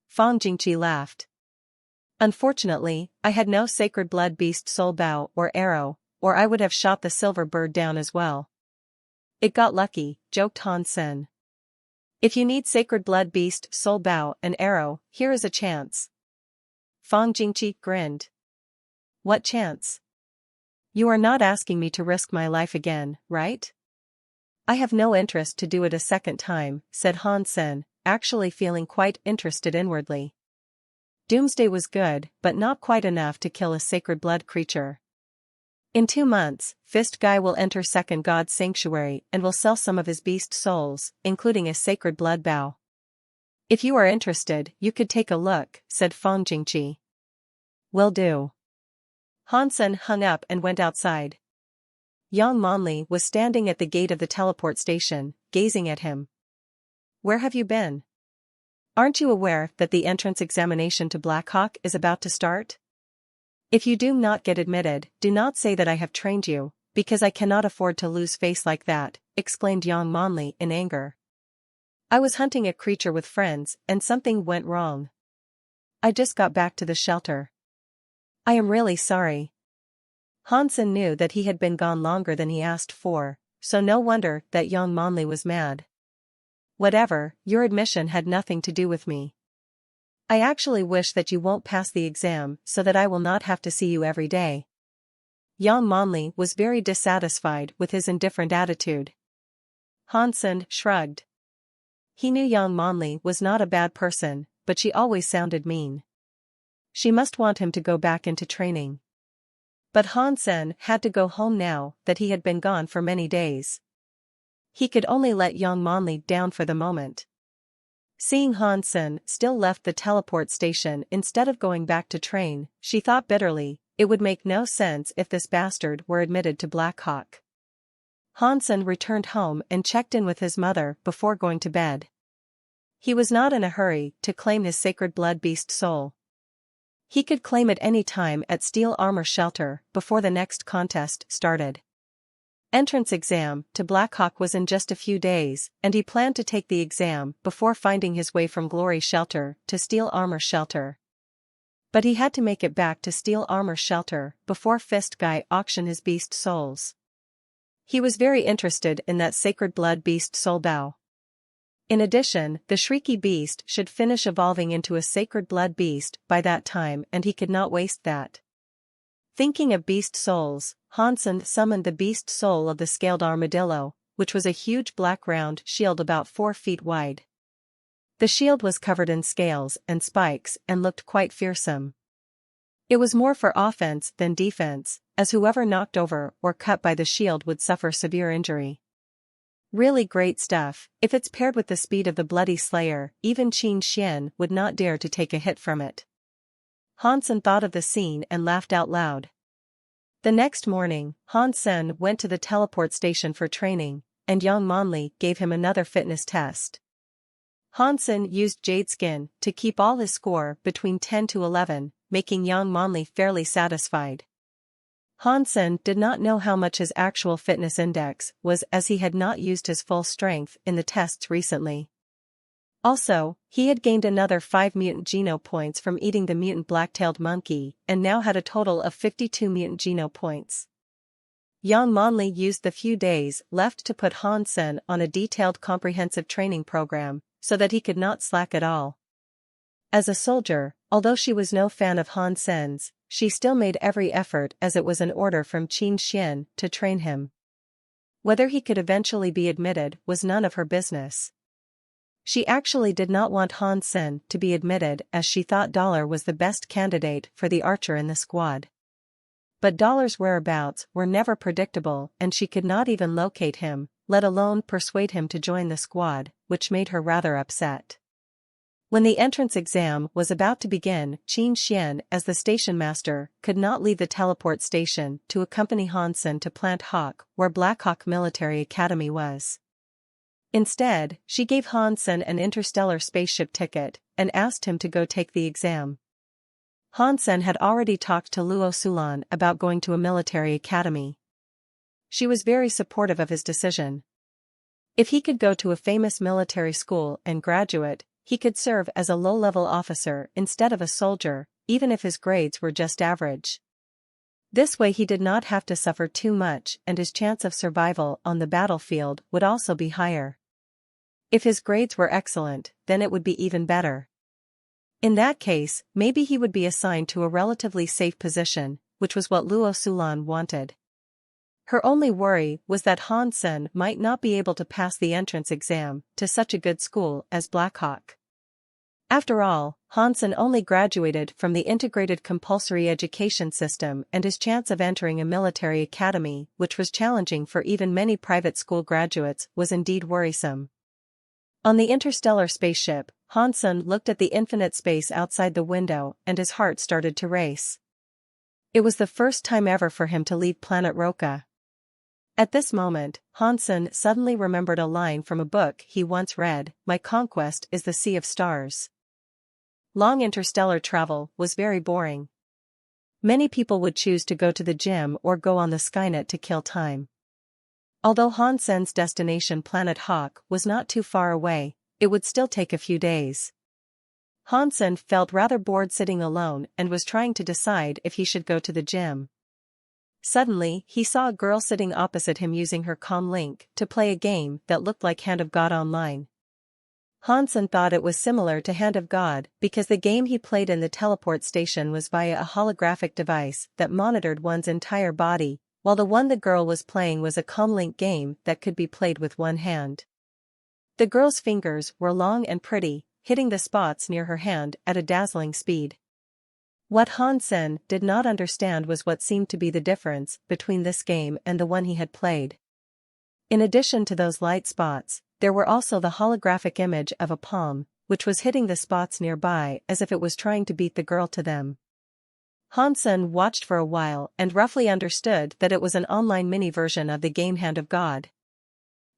Fang Jingqi laughed. Unfortunately, I had no sacred blood beast soul bow or arrow, or I would have shot the silver bird down as well. It got lucky, joked Han Sen. If you need sacred blood beast soul bow and arrow, here is a chance. Fang Jingqi grinned. What chance? You are not asking me to risk my life again, right? I have no interest to do it a second time, said Han Sen, actually feeling quite interested inwardly. Doomsday was good, but not quite enough to kill a sacred blood creature. In 2 months, Fist Guy will enter Second God's Sanctuary and will sell some of his beast souls, including a sacred blood bow. If you are interested, you could take a look, said Fang Jingqi. Will do. Han Sen hung up and went outside. Yang Monli was standing at the gate of the teleport station, gazing at him. Where have you been? Aren't you aware that the entrance examination to Blackhawk is about to start? If you do not get admitted, do not say that I have trained you, because I cannot afford to lose face like that, exclaimed Yang Monli in anger. I was hunting a creature with friends and something went wrong. I just got back to the shelter. I am really sorry. Han Sen knew that he had been gone longer than he asked for, so no wonder that Yang Monli was mad. Whatever, your admission had nothing to do with me. I actually wish that you won't pass the exam so that I will not have to see you every day. Yang Monli was very dissatisfied with his indifferent attitude. Han Sen shrugged. He knew Yang Monli was not a bad person, but she always sounded mean. She must want him to go back into training. But Han Sen had to go home now that he had been gone for many days. He could only let Yang Monli down for the moment. Seeing Han Sen still left the teleport station instead of going back to train, she thought bitterly, it would make no sense if this bastard were admitted to Blackhawk. Han Sen returned home and checked in with his mother before going to bed. He was not in a hurry to claim his sacred blood beast soul. He could claim it any time at Steel Armor Shelter before the next contest started. Entrance exam to Blackhawk was in just a few days, and he planned to take the exam before finding his way from Glory Shelter to Steel Armor Shelter. But he had to make it back to Steel Armor Shelter before Fist Guy auctioned his beast souls. He was very interested in that sacred blood beast soul bow. In addition, the shrieky beast should finish evolving into a sacred blood beast by that time and he could not waste that. Thinking of beast souls, Han Sen summoned the beast soul of the scaled armadillo, which was a huge black round shield about 4 feet wide. The shield was covered in scales and spikes and looked quite fearsome. It was more for offense than defense, as whoever knocked over or cut by the shield would suffer severe injury. Really great stuff. If it's paired with the speed of the Bloody Slayer, even Qin Xian would not dare to take a hit from it. Han Sen thought of the scene and laughed out loud. The next morning, Han Sen went to the teleport station for training, and Yang Monli gave him another fitness test. Han Sen used Jade Skin to keep all his score between 10 to 11, making Yang Monli fairly satisfied. Han Sen did not know how much his actual fitness index was as he had not used his full strength in the tests recently. Also, he had gained another 5 mutant geno points from eating the mutant black-tailed monkey and now had a total of 52 mutant geno points. Yang Monli used the few days left to put Han Sen on a detailed comprehensive training program so that he could not slack at all. As a soldier, although she was no fan of Han Sen's, she still made every effort as it was an order from Qin Xian to train him. Whether he could eventually be admitted was none of her business. She actually did not want Han Sen to be admitted as she thought Dollar was the best candidate for the archer in the squad. But Dollar's whereabouts were never predictable and she could not even locate him, let alone persuade him to join the squad, which made her rather upset. When the entrance exam was about to begin, Qin Xian, as the station master, could not leave the teleport station to accompany Han Sen to Plant Hawk, where Black Hawk Military Academy was. Instead, she gave Han Sen an interstellar spaceship ticket and asked him to go take the exam. Han Sen had already talked to Luo Sulan about going to a military academy. She was very supportive of his decision. If he could go to a famous military school and graduate, he could serve as a low-level officer instead of a soldier, even if his grades were just average. This way he did not have to suffer too much and his chance of survival on the battlefield would also be higher. If his grades were excellent, then it would be even better. In that case, maybe he would be assigned to a relatively safe position, which was what Luo Sulan wanted. Her only worry was that Han Sen might not be able to pass the entrance exam to such a good school as Black Hawk. After all, Han Sen only graduated from the integrated compulsory education system and his chance of entering a military academy, which was challenging for even many private school graduates, was indeed worrisome. On the interstellar spaceship, Han Sen looked at the infinite space outside the window and his heart started to race. It was the first time ever for him to leave planet Roka. At this moment, Han Sen suddenly remembered a line from a book he once read, "My conquest is the sea of stars." Long interstellar travel was very boring. Many people would choose to go to the gym or go on the Skynet to kill time. Although Han Sen's destination Planet Hawk was not too far away, it would still take a few days. Han Sen felt rather bored sitting alone and was trying to decide if he should go to the gym. Suddenly, he saw a girl sitting opposite him using her comm link to play a game that looked like Hand of God Online. Han Sen thought it was similar to Hand of God because the game he played in the teleport station was via a holographic device that monitored one's entire body, while the one the girl was playing was a comlink game that could be played with one hand. The girl's fingers were long and pretty, hitting the spots near her hand at a dazzling speed. What Han Sen did not understand was what seemed to be the difference between this game and the one he had played. In addition to those light spots, there were also the holographic image of a palm, which was hitting the spots nearby as if it was trying to beat the girl to them. Han Sen watched for a while and roughly understood that it was an online mini version of the game Hand of God.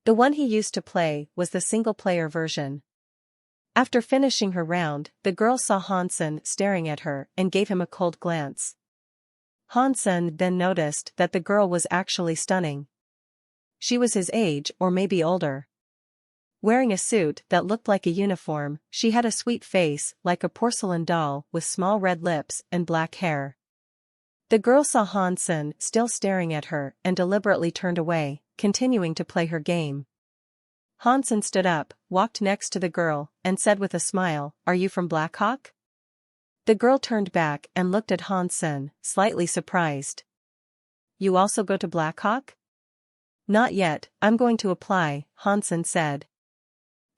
The one he used to play was the single-player version. After finishing her round, the girl saw Han Sen staring at her and gave him a cold glance. Han Sen then noticed that the girl was actually stunning. She was his age or maybe older. Wearing a suit that looked like a uniform, she had a sweet face like a porcelain doll with small red lips and black hair. The girl saw Han Sen still staring at her and deliberately turned away, continuing to play her game. Han Sen stood up, walked next to the girl, and said with a smile, "Are you from Black Hawk?" The girl turned back and looked at Han Sen, slightly surprised. "You also go to Black Hawk?" "Not yet, I'm going to apply," Han Sen said.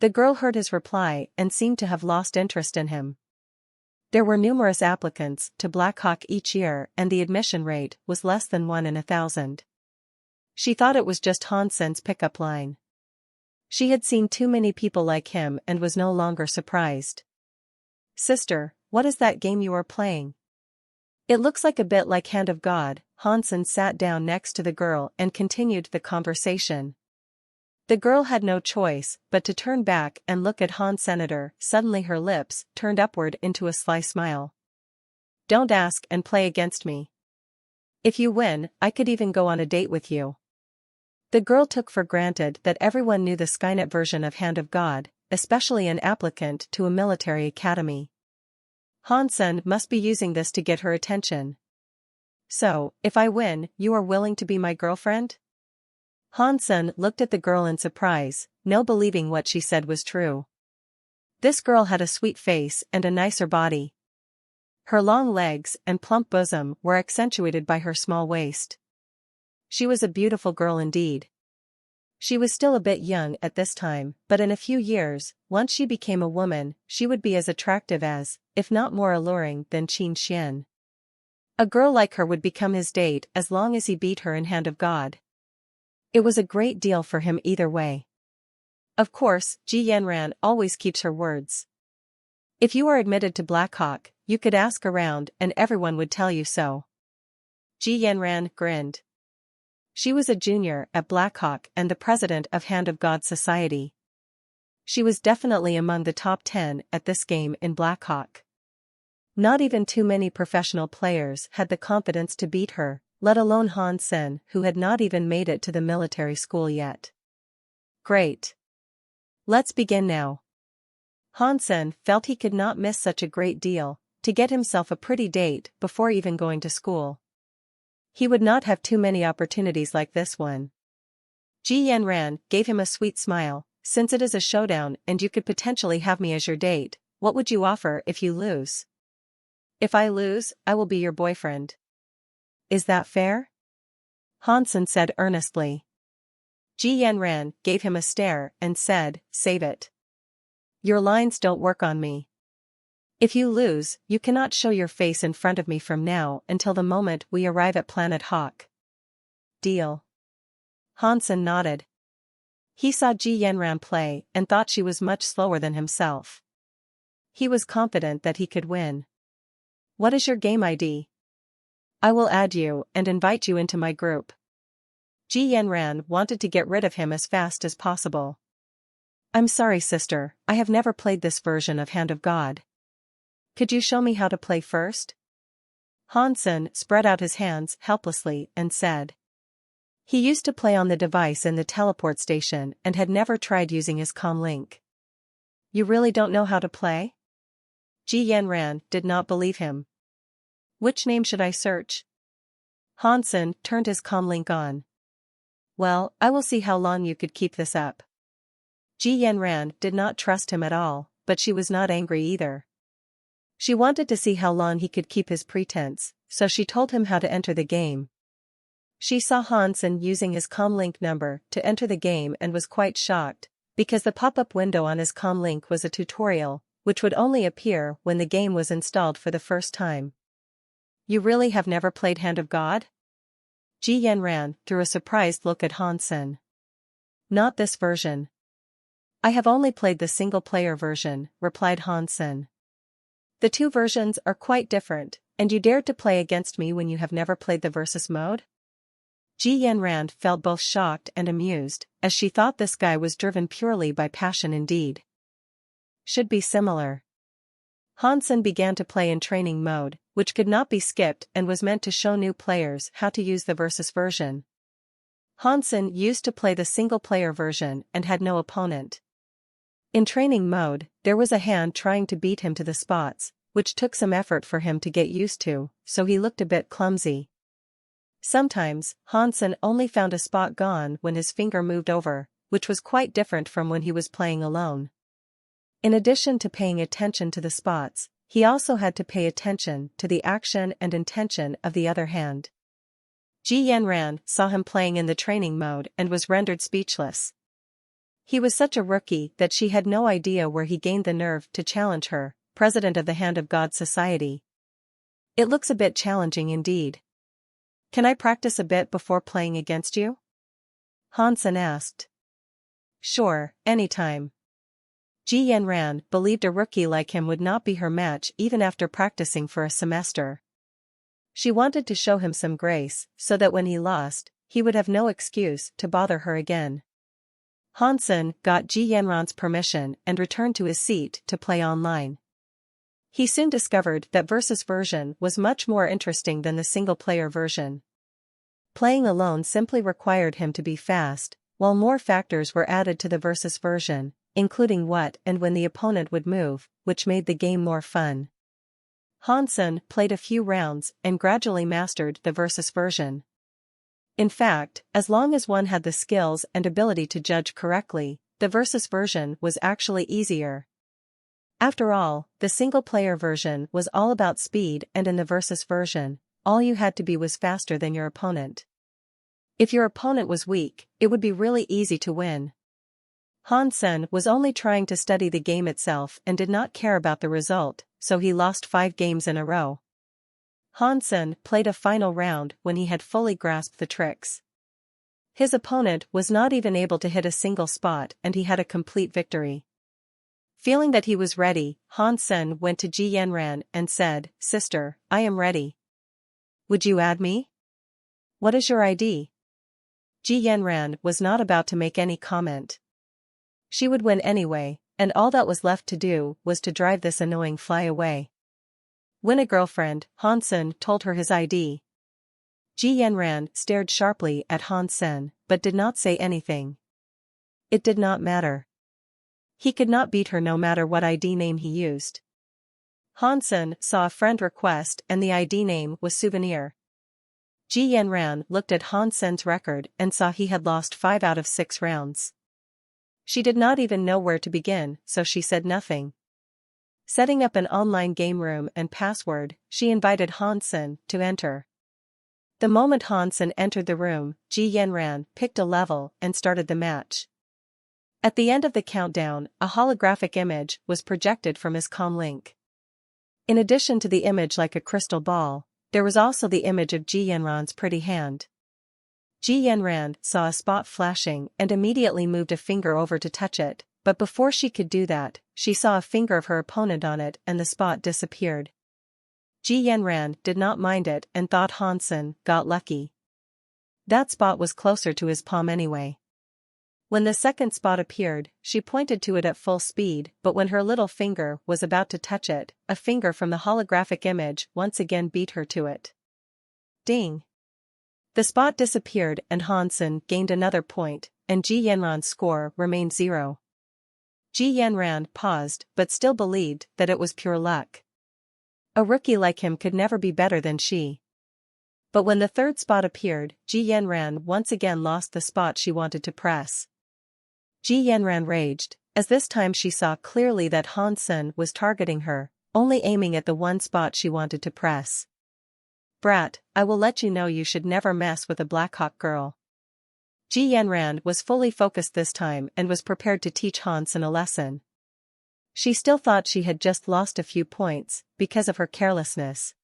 The girl heard his reply and seemed to have lost interest in him. There were numerous applicants to Black Hawk each year and the admission rate was less than 1 in 1,000. She thought it was just Han Sen's pickup line. She had seen too many people like him and was no longer surprised. "Sister, what is that game you are playing? It looks like a bit like Hand of God, Hansen sat down next to the girl and continued the conversation. The girl had no choice but to turn back and look at Han Senator. Suddenly her lips turned upward into a sly smile. Don't ask and play against me. If you win, I could even go on a date with you. The girl took for granted that everyone knew the Skynet version of Hand of God, especially an applicant to a military academy. Hansen must be using this to get her attention. So, if I win, you are willing to be my girlfriend? Hansen looked at the girl in surprise, no believing what she said was true. This girl had a sweet face and a nicer body. Her long legs and plump bosom were accentuated by her small waist. She was a beautiful girl indeed. She was still a bit young at this time, but in a few years, once she became a woman, she would be as attractive as, if not more alluring than Qin Xian. A girl like her would become his date as long as he beat her in Hand of God. It was a great deal for him either way. Of course, Ji Yanran always keeps her words. If you are admitted to Blackhawk, you could ask around and everyone would tell you so. Ji Yanran grinned. She was a junior at Blackhawk and the president of Hand of God Society. She was definitely among the top 10 at this game in Blackhawk. Not even too many professional players had the confidence to beat her, let alone Hansen, who had not even made it to the military school yet. Great. Let's begin now. Hansen felt he could not miss such a great deal, to get himself a pretty date before even going to school. He would not have too many opportunities like this one. Ji Yanran gave him a sweet smile. Since it is a showdown and you could potentially have me as your date, what would you offer if you lose? If I lose, I will be your boyfriend. Is that fair? Hansen said earnestly. Ji Yanran gave him a stare and said, save it. Your lines don't work on me. If you lose, you cannot show your face in front of me from now until the moment we arrive at Planet Hawk. Deal. Hansen nodded. He saw Ji Yanran play and thought she was much slower than himself. He was confident that he could win. What is your game ID? I will add you and invite you into my group. Ji Yanran wanted to get rid of him as fast as possible. I'm sorry, sister, I have never played this version of Hand of God. Could you show me how to play first? Hansen spread out his hands helplessly and said. He used to play on the device in the teleport station and had never tried using his comlink. You really don't know how to play? Ji Yanran did not believe him. Which name should I search? Hansen turned his comlink on. Well, I will see how long you could keep this up. Ji Yanran did not trust him at all, but she was not angry either. She wanted to see how long he could keep his pretense, so she told him how to enter the game. She saw Hansen using his comlink number to enter the game and was quite shocked, because the pop-up window on his comlink was a tutorial, which would only appear when the game was installed for the first time. You really have never played Hand of God? Ji Yanran threw a surprised look at Hansen. Not this version. I have only played the single-player version, replied Hansen. The two versions are quite different, and you dared to play against me when you have never played the versus mode? Ji Yanran felt both shocked and amused, as she thought this guy was driven purely by passion indeed. Should be similar. Hansen began to play in training mode, which could not be skipped and was meant to show new players how to use the versus version. Hansen used to play the single-player version and had no opponent. In training mode, there was a hand trying to beat him to the spots, which took some effort for him to get used to, so he looked a bit clumsy. Sometimes, Hansen only found a spot gone when his finger moved over, which was quite different from when he was playing alone. In addition to paying attention to the spots, he also had to pay attention to the action and intention of the other hand. Ji Yanran saw him playing in the training mode and was rendered speechless. He was such a rookie that she had no idea where he gained the nerve to challenge her, president of the Hand of God Society. It looks a bit challenging indeed. Can I practice a bit before playing against you? Hansen asked. Sure, anytime. Ji Yanran believed a rookie like him would not be her match even after practicing for a semester. She wanted to show him some grace, so that when he lost, he would have no excuse to bother her again. Hansen got Ji Yanran's permission and returned to his seat to play online. He soon discovered that versus version was much more interesting than the single-player version. Playing alone simply required him to be fast, while more factors were added to the versus version, including what and when the opponent would move, which made the game more fun. Hansen played a few rounds and gradually mastered the versus version. In fact, as long as one had the skills and ability to judge correctly, the versus version was actually easier. After all, the single-player version was all about speed, and in the versus version, all you had to be was faster than your opponent. If your opponent was weak, it would be really easy to win. Hansen was only trying to study the game itself and did not care about the result, so he lost 5 games in a row. Hansen played a final round when he had fully grasped the tricks. His opponent was not even able to hit a single spot, and he had a complete victory. Feeling that he was ready, Hansen went to Ji Yanran and said, "Sister, I am ready. Would you add me? What is your ID?" Ji Yanran was not about to make any comment. She would win anyway, and all that was left to do was to drive this annoying fly away. Win a girlfriend, Hansen told her his ID. Ji Yanran stared sharply at Hansen, but did not say anything. It did not matter. He could not beat her no matter what ID name he used. Hansen saw a friend request and the ID name was Souvenir. Ji Yanran looked at Hansen's record and saw he had lost 5 out of 6 rounds. She did not even know where to begin, so she said nothing. Setting up an online game room and password, she invited Hansen to enter. The moment Hansen entered the room, Ji Yanran picked a level and started the match. At the end of the countdown, a holographic image was projected from his comm link. In addition to the image like a crystal ball, there was also the image of Ji Yanran's pretty hand. Ji Yanran saw a spot flashing and immediately moved a finger over to touch it, but before she could do that, she saw a finger of her opponent on it and the spot disappeared. Ji Yanran did not mind it and thought Hansen got lucky. That spot was closer to his palm anyway. When the second spot appeared, she pointed to it at full speed, but when her little finger was about to touch it, a finger from the holographic image once again beat her to it. Ding! The spot disappeared and Hansen gained another point, and Ji Yanran's score remained 0. Ji Yanran paused but still believed that it was pure luck. A rookie like him could never be better than she. But when the third spot appeared, Ji Yanran once again lost the spot she wanted to press. Ji Yanran raged, as this time she saw clearly that Hansen was targeting her, only aiming at the one spot she wanted to press. "Brat, I will let you know you should never mess with a Blackhawk girl." Ji Yanran was fully focused this time and was prepared to teach Hansen a lesson. She still thought she had just lost a few points, because of her carelessness.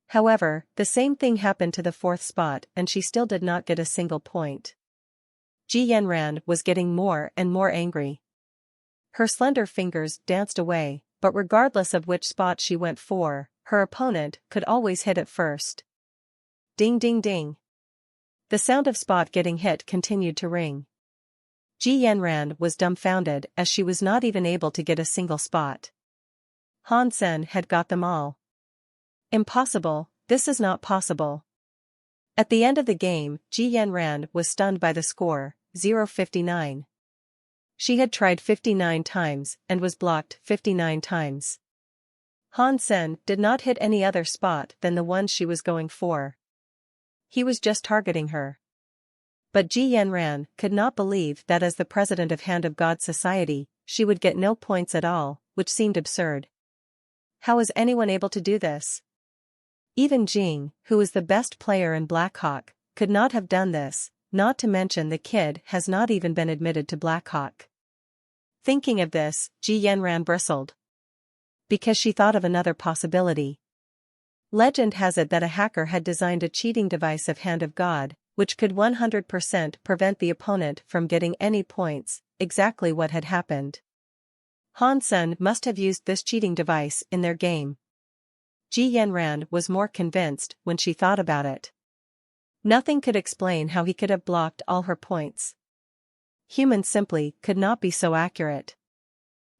However, the same thing happened to the fourth spot and she still did not get a single point. Ji Yanran was getting more and more angry. Her slender fingers danced away, but regardless of which spot she went for, her opponent could always hit it first. Ding ding ding. The sound of spot getting hit continued to ring. Ji Yanran was dumbfounded as she was not even able to get a single spot. Hansen had got them all. Impossible, this is not possible. At the end of the game, Ji Yanran was stunned by the score, 0-59. She had tried 59 times and was blocked 59 times. Hansen did not hit any other spot than the one she was going for. He was just targeting her. But Ji Yanran could not believe that as the president of Hand of God Society, she would get no points at all, which seemed absurd. How is anyone able to do this? Even Jing, who is the best player in Blackhawk, could not have done this, not to mention the kid has not even been admitted to Blackhawk. Thinking of this, Ji Yanran bristled. Because she thought of another possibility. Legend has it that a hacker had designed a cheating device of Hand of God, which could 100% prevent the opponent from getting any points, exactly what had happened. Hansen must have used this cheating device in their game. Ji Yanran was more convinced when she thought about it. Nothing could explain how he could have blocked all her points. Humans simply could not be so accurate.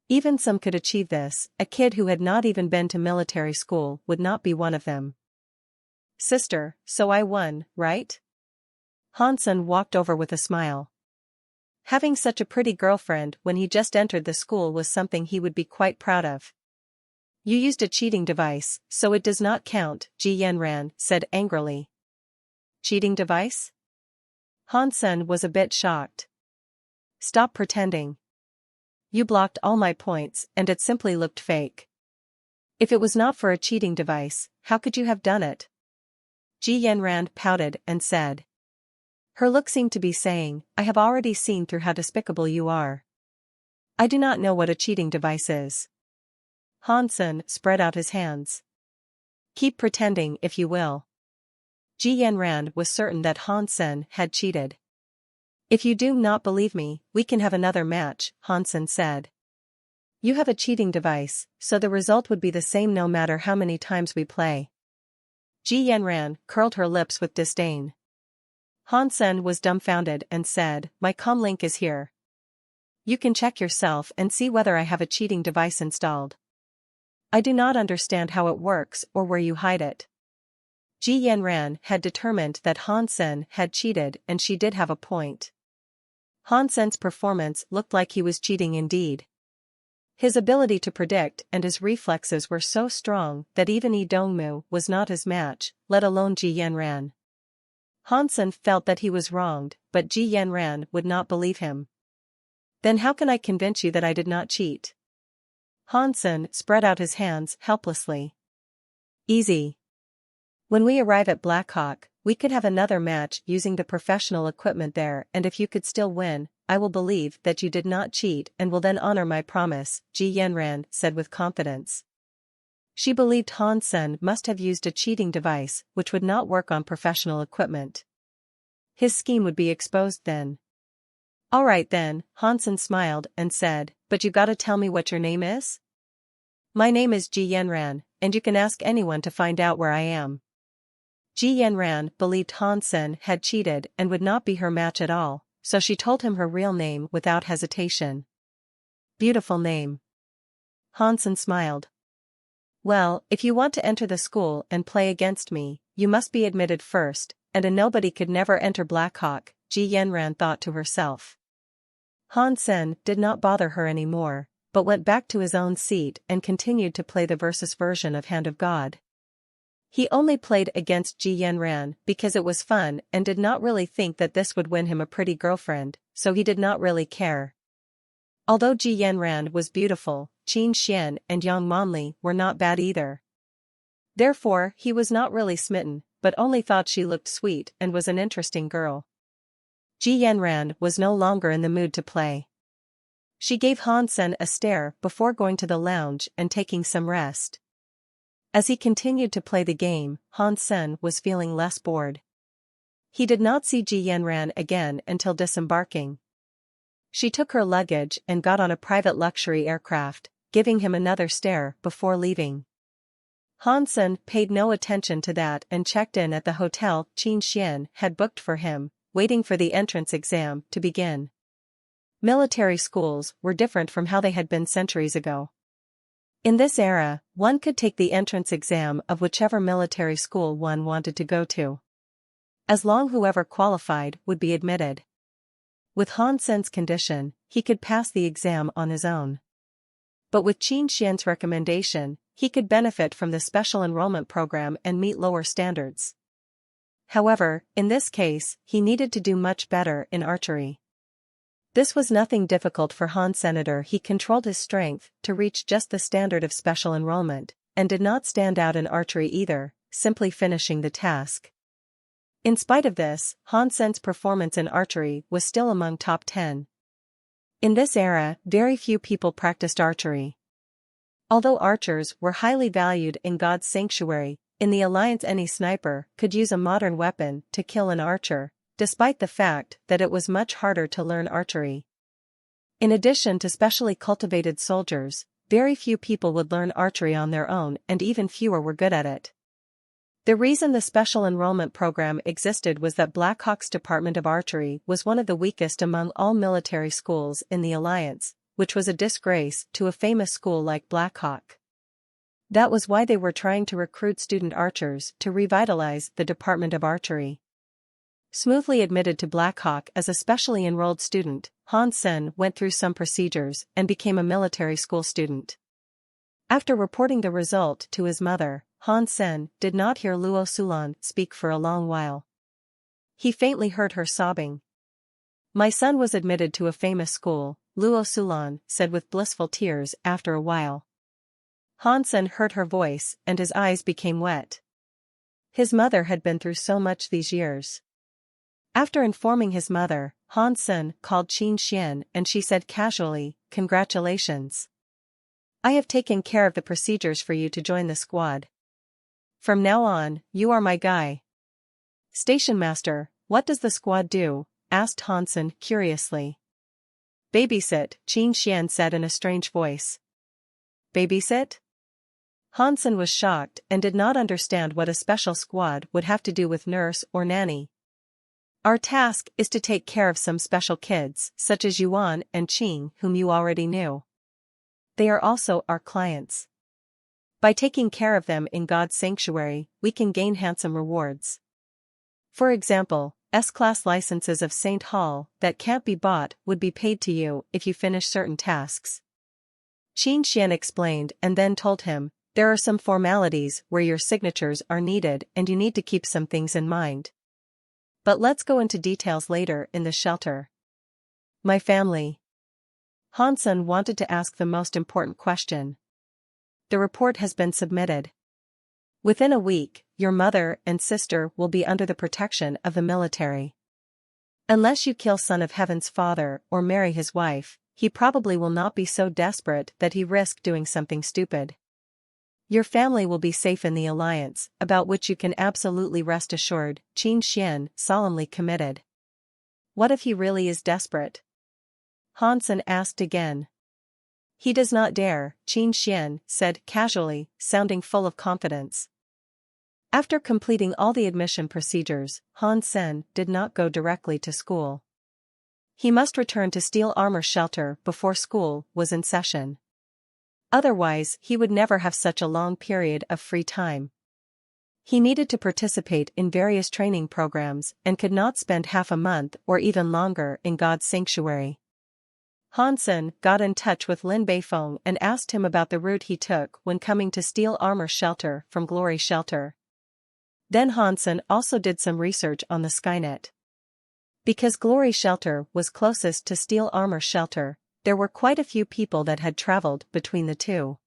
Even some could achieve this, a kid who had not even been to military school would not be one of them. Sister, so I won, right? Hansen walked over with a smile. Having such a pretty girlfriend when he just entered the school was something he would be quite proud of. You used a cheating device, so it does not count, Ji Yanran said angrily. Cheating device? Hansen was a bit shocked. Stop pretending. You blocked all my points and it simply looked fake. If it was not for a cheating device, how could you have done it? Ji Yanran pouted and said. Her look seemed to be saying, I have already seen through how despicable you are. I do not know what a cheating device is. Hansen spread out his hands. Keep pretending if you will. Ji Yanran was certain that Hansen had cheated. If you do not believe me, we can have another match, Hansen said. You have a cheating device, so the result would be the same no matter how many times we play. Ji Yanran curled her lips with disdain. Hansen was dumbfounded and said, my comlink is here. You can check yourself and see whether I have a cheating device installed. I do not understand how it works or where you hide it. Ji Yanran had determined that Hansen had cheated and she did have a point. Hansen's performance looked like he was cheating indeed. His ability to predict and his reflexes were so strong that even Lee Dongmu was not his match, let alone Ji Yanran. Hansen felt that he was wronged, but Ji Yanran would not believe him. Then how can I convince you that I did not cheat? Hansen spread out his hands helplessly. Easy. When we arrive at Blackhawk, we could have another match using the professional equipment there, and if you could still win, I will believe that you did not cheat and will then honor my promise, Ji Yanran said with confidence. She believed Hansen must have used a cheating device which would not work on professional equipment. His scheme would be exposed then. All right then, Hansen smiled and said, but you gotta tell me what your name is? My name is Ji Yanran, and you can ask anyone to find out where I am. Ji Yanran believed Hansen had cheated and would not be her match at all, so she told him her real name without hesitation. Beautiful name. Hansen smiled. Well, if you want to enter the school and play against me, you must be admitted first, and a nobody could never enter Blackhawk, Ji Yanran thought to herself. Hansen did not bother her anymore, but went back to his own seat and continued to play the versus version of Hand of God. He only played against Ji Yanran because it was fun and did not really think that this would win him a pretty girlfriend, so he did not really care. Although Ji Yanran was beautiful, Qin Xian and Yang Monli were not bad either. Therefore, he was not really smitten, but only thought she looked sweet and was an interesting girl. Ji Yanran was no longer in the mood to play. She gave Hansen a stare before going to the lounge and taking some rest. As he continued to play the game, Hansen was feeling less bored. He did not see Ji Yanran again until disembarking. She took her luggage and got on a private luxury aircraft, giving him another stare before leaving. Hansen paid no attention to that and checked in at the hotel Qin Xian had booked for him, waiting for the entrance exam to begin. Military schools were different from how they had been centuries ago. In this era, one could take the entrance exam of whichever military school one wanted to go to. As long whoever qualified would be admitted. With Hansen's condition, he could pass the exam on his own. But with Qin Xian's recommendation, he could benefit from the special enrollment program and meet lower standards. However, in this case, he needed to do much better in archery. This was nothing difficult for Hansen. He controlled his strength to reach just the standard of special enrollment, and did not stand out in archery either, simply finishing the task. In spite of this, Hansen's performance in archery was still among top 10. In this era, very few people practiced archery. Although archers were highly valued in God's sanctuary, in the Alliance any sniper could use a modern weapon to kill an archer, despite the fact that it was much harder to learn archery. In addition to specially cultivated soldiers, very few people would learn archery on their own and even fewer were good at it. The reason the special enrollment program existed was that Black Hawk's Department of Archery was one of the weakest among all military schools in the Alliance, which was a disgrace to a famous school like Black Hawk. That was why they were trying to recruit student archers to revitalize the Department of Archery. Smoothly admitted to Black Hawk as a specially enrolled student, Han Sen went through some procedures and became a military school student. After reporting the result to his mother, Han Sen did not hear Luo Sulan speak for a long while. He faintly heard her sobbing. "My son was admitted to a famous school," Luo Sulan said with blissful tears after a while. Han Sen heard her voice and his eyes became wet. His mother had been through so much these years. After informing his mother, Han Sen called Qin Xian and she said casually, "Congratulations. I have taken care of the procedures for you to join the squad. From now on, you are my guy." "Station master, what does the squad do?" asked Han Sen curiously. "Babysit," Qin Xian said in a strange voice. "Babysit?" Han Sen was shocked and did not understand what a special squad would have to do with nurse or nanny. "Our task is to take care of some special kids, such as Yuan and Qing, whom you already knew. They are also our clients. By taking care of them in God's sanctuary, we can gain handsome rewards. For example, S-class licenses of St. Hall that can't be bought would be paid to you if you finish certain tasks." Qin Xian explained and then told him, "There are some formalities where your signatures are needed and you need to keep some things in mind. But let's go into details later in the shelter." "My family." Han Sen wanted to ask the most important question. "The report has been submitted. Within a week, your mother and sister will be under the protection of the military. Unless you kill Son of Heaven's father or marry his wife, he probably will not be so desperate that he risk doing something stupid. Your family will be safe in the Alliance, about which you can absolutely rest assured," Qin Xian solemnly committed. "What if he really is desperate?" Han Sen asked again. "He does not dare," Qin Xian said casually, sounding full of confidence. After completing all the admission procedures, Han Sen did not go directly to school. He must return to Steel Armor Shelter before school was in session. Otherwise, he would never have such a long period of free time. He needed to participate in various training programs and could not spend half a month or even longer in God's sanctuary. Han Sen got in touch with Lin Beifeng and asked him about the route he took when coming to Steel Armor Shelter from Glory Shelter. Then Han Sen also did some research on the Skynet. Because Glory Shelter was closest to Steel Armor Shelter, there were quite a few people that had traveled between the two.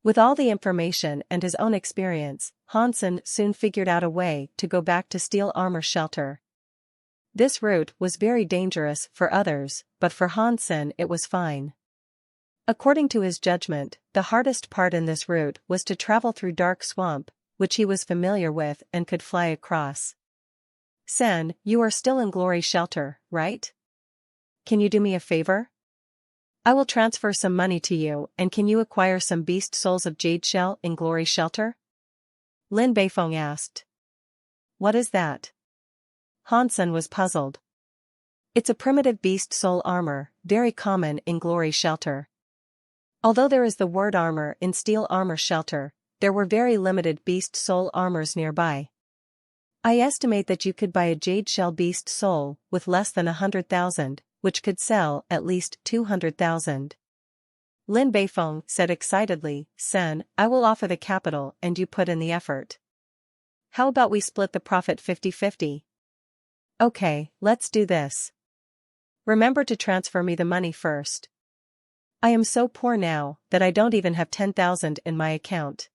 With all the information and his own experience, Han Sen soon figured out a way to go back to Steel Armor Shelter. This route was very dangerous for others, but for Han Sen it was fine. According to his judgment, the hardest part in this route was to travel through dark swamp, which he was familiar with and could fly across. "Sen, you are still in Glory Shelter, right? Can you do me a favor? I will transfer some money to you and can you acquire some beast souls of Jade Shell in Glory Shelter?" Lin Beifeng asked. "What is that?" Han Sen was puzzled. "It's a primitive beast soul armor, very common in Glory Shelter. Although there is the word armor in Steel Armor Shelter, there were very limited beast soul armors nearby. I estimate that you could buy a Jade Shell beast soul with less than 100,000, which could sell at least 200,000. Lin Beifeng said excitedly, "Sen, I will offer the capital and you put in the effort. How about we split the profit 50-50? Okay, let's do this. Remember to transfer me the money first. I am so poor now that I don't even have 10,000 in my account."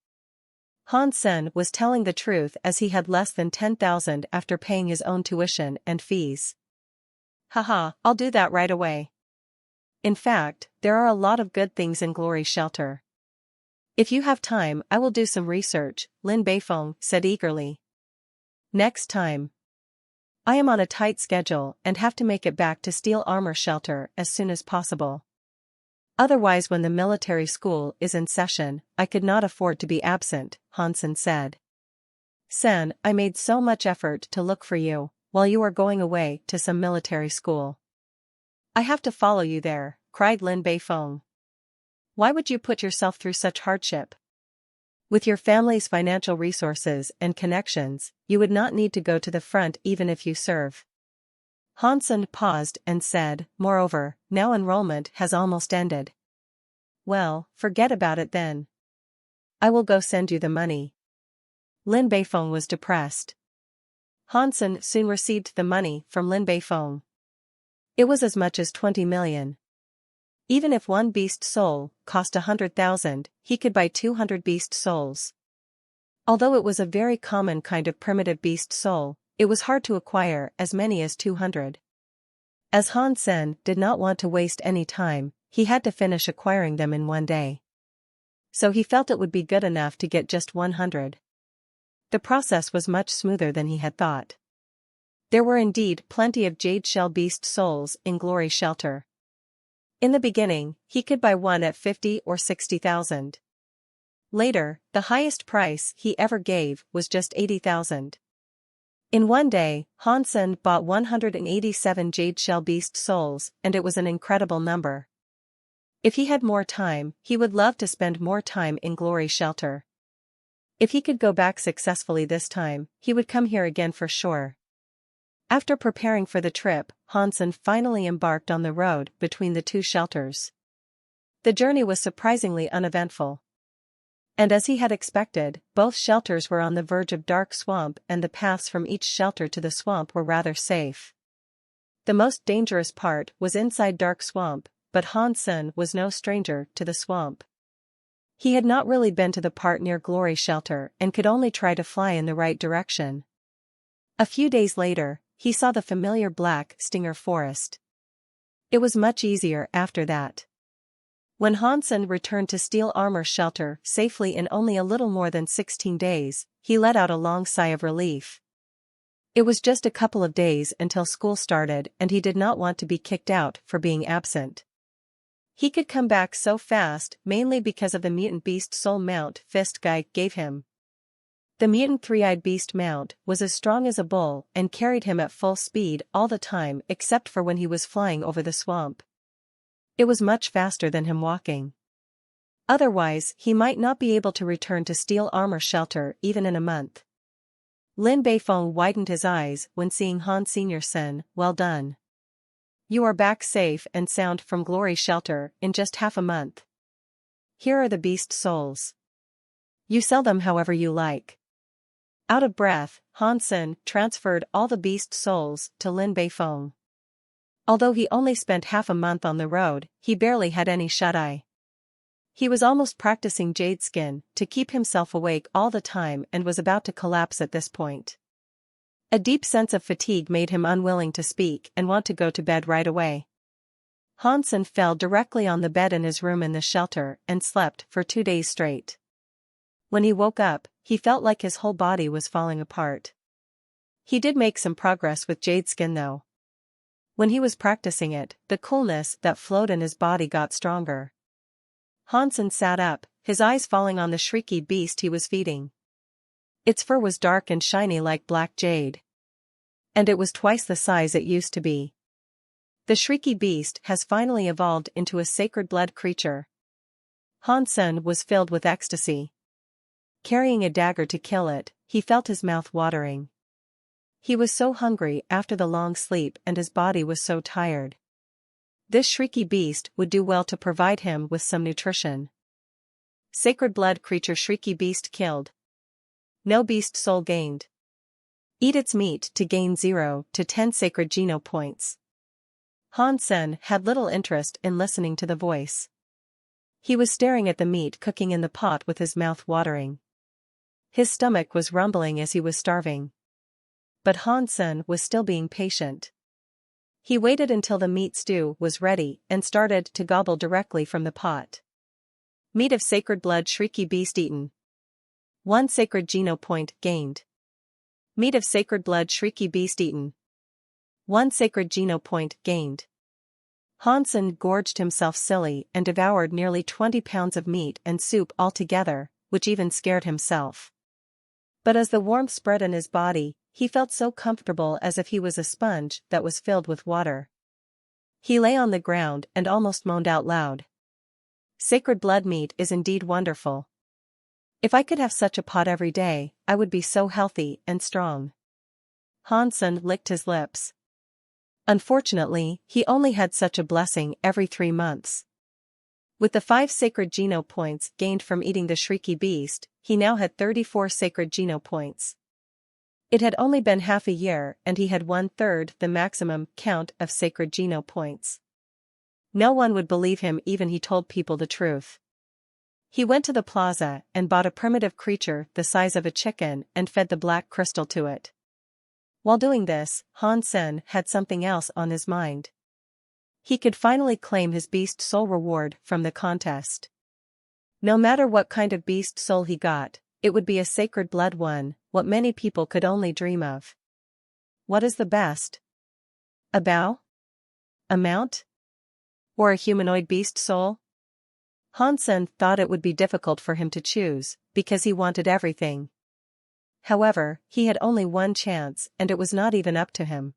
Han Sen was telling the truth as he had less than 10,000 after paying his own tuition and fees. "Haha, I'll do that right away. In fact, there are a lot of good things in Glory Shelter. If you have time, I will do some research," Lin Beifeng said eagerly. "Next time. I am on a tight schedule and have to make it back to Steel Armor Shelter as soon as possible." Otherwise, when the military school is in session, I could not afford to be absent, Hansen said. Sen, I made so much effort to look for you, while you are going away to some military school. I have to follow you there, cried Lin Beifeng. Why would you put yourself through such hardship? With your family's financial resources and connections, you would not need to go to the front even if you serve. Hansen paused and said, moreover, now enrollment has almost ended. Well, forget about it then. I will go send you the money. Lin Beifeng was depressed. Hansen soon received the money from Lin Beifeng. It was as much as 20 million. Even if one beast soul cost 100,000, he could buy 200 beast souls. Although it was a very common kind of primitive beast soul, it was hard to acquire as many as 200. As Hansen did not want to waste any time, he had to finish acquiring them in one day. So he felt it would be good enough to get just 100. The process was much smoother than he had thought. There were indeed plenty of jade shell beast souls in Glory Shelter. In the beginning, he could buy one at 50 or 60,000. Later, the highest price he ever gave was just 80,000. In one day, Hansen bought 187 jade shell beast souls, and it was an incredible number. If he had more time, he would love to spend more time in Glory Shelter. If he could go back successfully this time, he would come here again for sure. After preparing for the trip, Hansen finally embarked on the road between the two shelters. The journey was surprisingly uneventful. And as he had expected, both shelters were on the verge of dark swamp, and the paths from each shelter to the swamp were rather safe. The most dangerous part was inside dark swamp, but Hansen was no stranger to the swamp. He had not really been to the part near Glory Shelter and could only try to fly in the right direction. A few days later, he saw the familiar black stinger forest. It was much easier after that. When Hansen returned to Steel Armor Shelter safely in only a little more than 16 days, he let out a long sigh of relief. It was just a couple of days until school started, and he did not want to be kicked out for being absent. He could come back so fast mainly because of the mutant beast soul mount Fist Guy gave him. The mutant three-eyed beast mount was as strong as a bull and carried him at full speed all the time except for when he was flying over the swamp. It was much faster than him walking. Otherwise, he might not be able to return to Steel Armor Shelter even in a month. Lin Beifeng widened his eyes when seeing Han Senior-sen. Well done. You are back safe and sound from Glory Shelter in just half a month. Here are the beast souls. You sell them however you like. Out of breath, Hansen transferred all the beast souls to Lin Beifeng. Although he only spent half a month on the road, he barely had any shut-eye. He was almost practicing jade skin to keep himself awake all the time and was about to collapse at this point. A deep sense of fatigue made him unwilling to speak and want to go to bed right away. Hansen fell directly on the bed in his room in the shelter and slept for 2 days straight. When he woke up, he felt like his whole body was falling apart. He did make some progress with jade skin though. When he was practicing it, the coolness that flowed in his body got stronger. Hansen sat up, his eyes falling on the shrieky beast he was feeding. Its fur was dark and shiny like black jade. And it was twice the size it used to be. The shrieky beast has finally evolved into a sacred blood creature. Hansen was filled with ecstasy. Carrying a dagger to kill it, he felt his mouth watering. He was so hungry after the long sleep and his body was so tired. This shrieky beast would do well to provide him with some nutrition. Sacred blood creature shrieky beast killed. No beast soul gained. Eat its meat to gain 0 to 10 sacred geno points. Hansen had little interest in listening to the voice. He was staring at the meat cooking in the pot with his mouth watering. His stomach was rumbling as he was starving. But Hansen was still being patient. He waited until the meat stew was ready and started to gobble directly from the pot. Meat of sacred blood shrieky beast eaten. 1 sacred geno point gained. Meat of sacred blood shrieky beast eaten. 1 sacred geno point gained. Hansen gorged himself silly and devoured nearly 20 pounds of meat and soup altogether, which even scared himself. But as the warmth spread on his body, he felt so comfortable as if he was a sponge that was filled with water. He lay on the ground and almost moaned out loud. Sacred blood meat is indeed wonderful. If I could have such a pot every day, I would be so healthy and strong. Hansen licked his lips. Unfortunately, he only had such a blessing every 3 months. With the 5 sacred Geno points gained from eating the shrieky beast, he now had 34 sacred Geno points. It had only been half a year and he had 1/3 the maximum count of sacred Geno points. No one would believe him even he told people the truth. He went to the plaza and bought a primitive creature the size of a chicken and fed the black crystal to it. While doing this, Hansen had something else on his mind. He could finally claim his beast soul reward from the contest. No matter what kind of beast soul he got, it would be a sacred blood one, what many people could only dream of. What is the best? A bow? A mount? Or a humanoid beast soul? Hansen thought it would be difficult for him to choose, because he wanted everything. However, he had only one chance and it was not even up to him.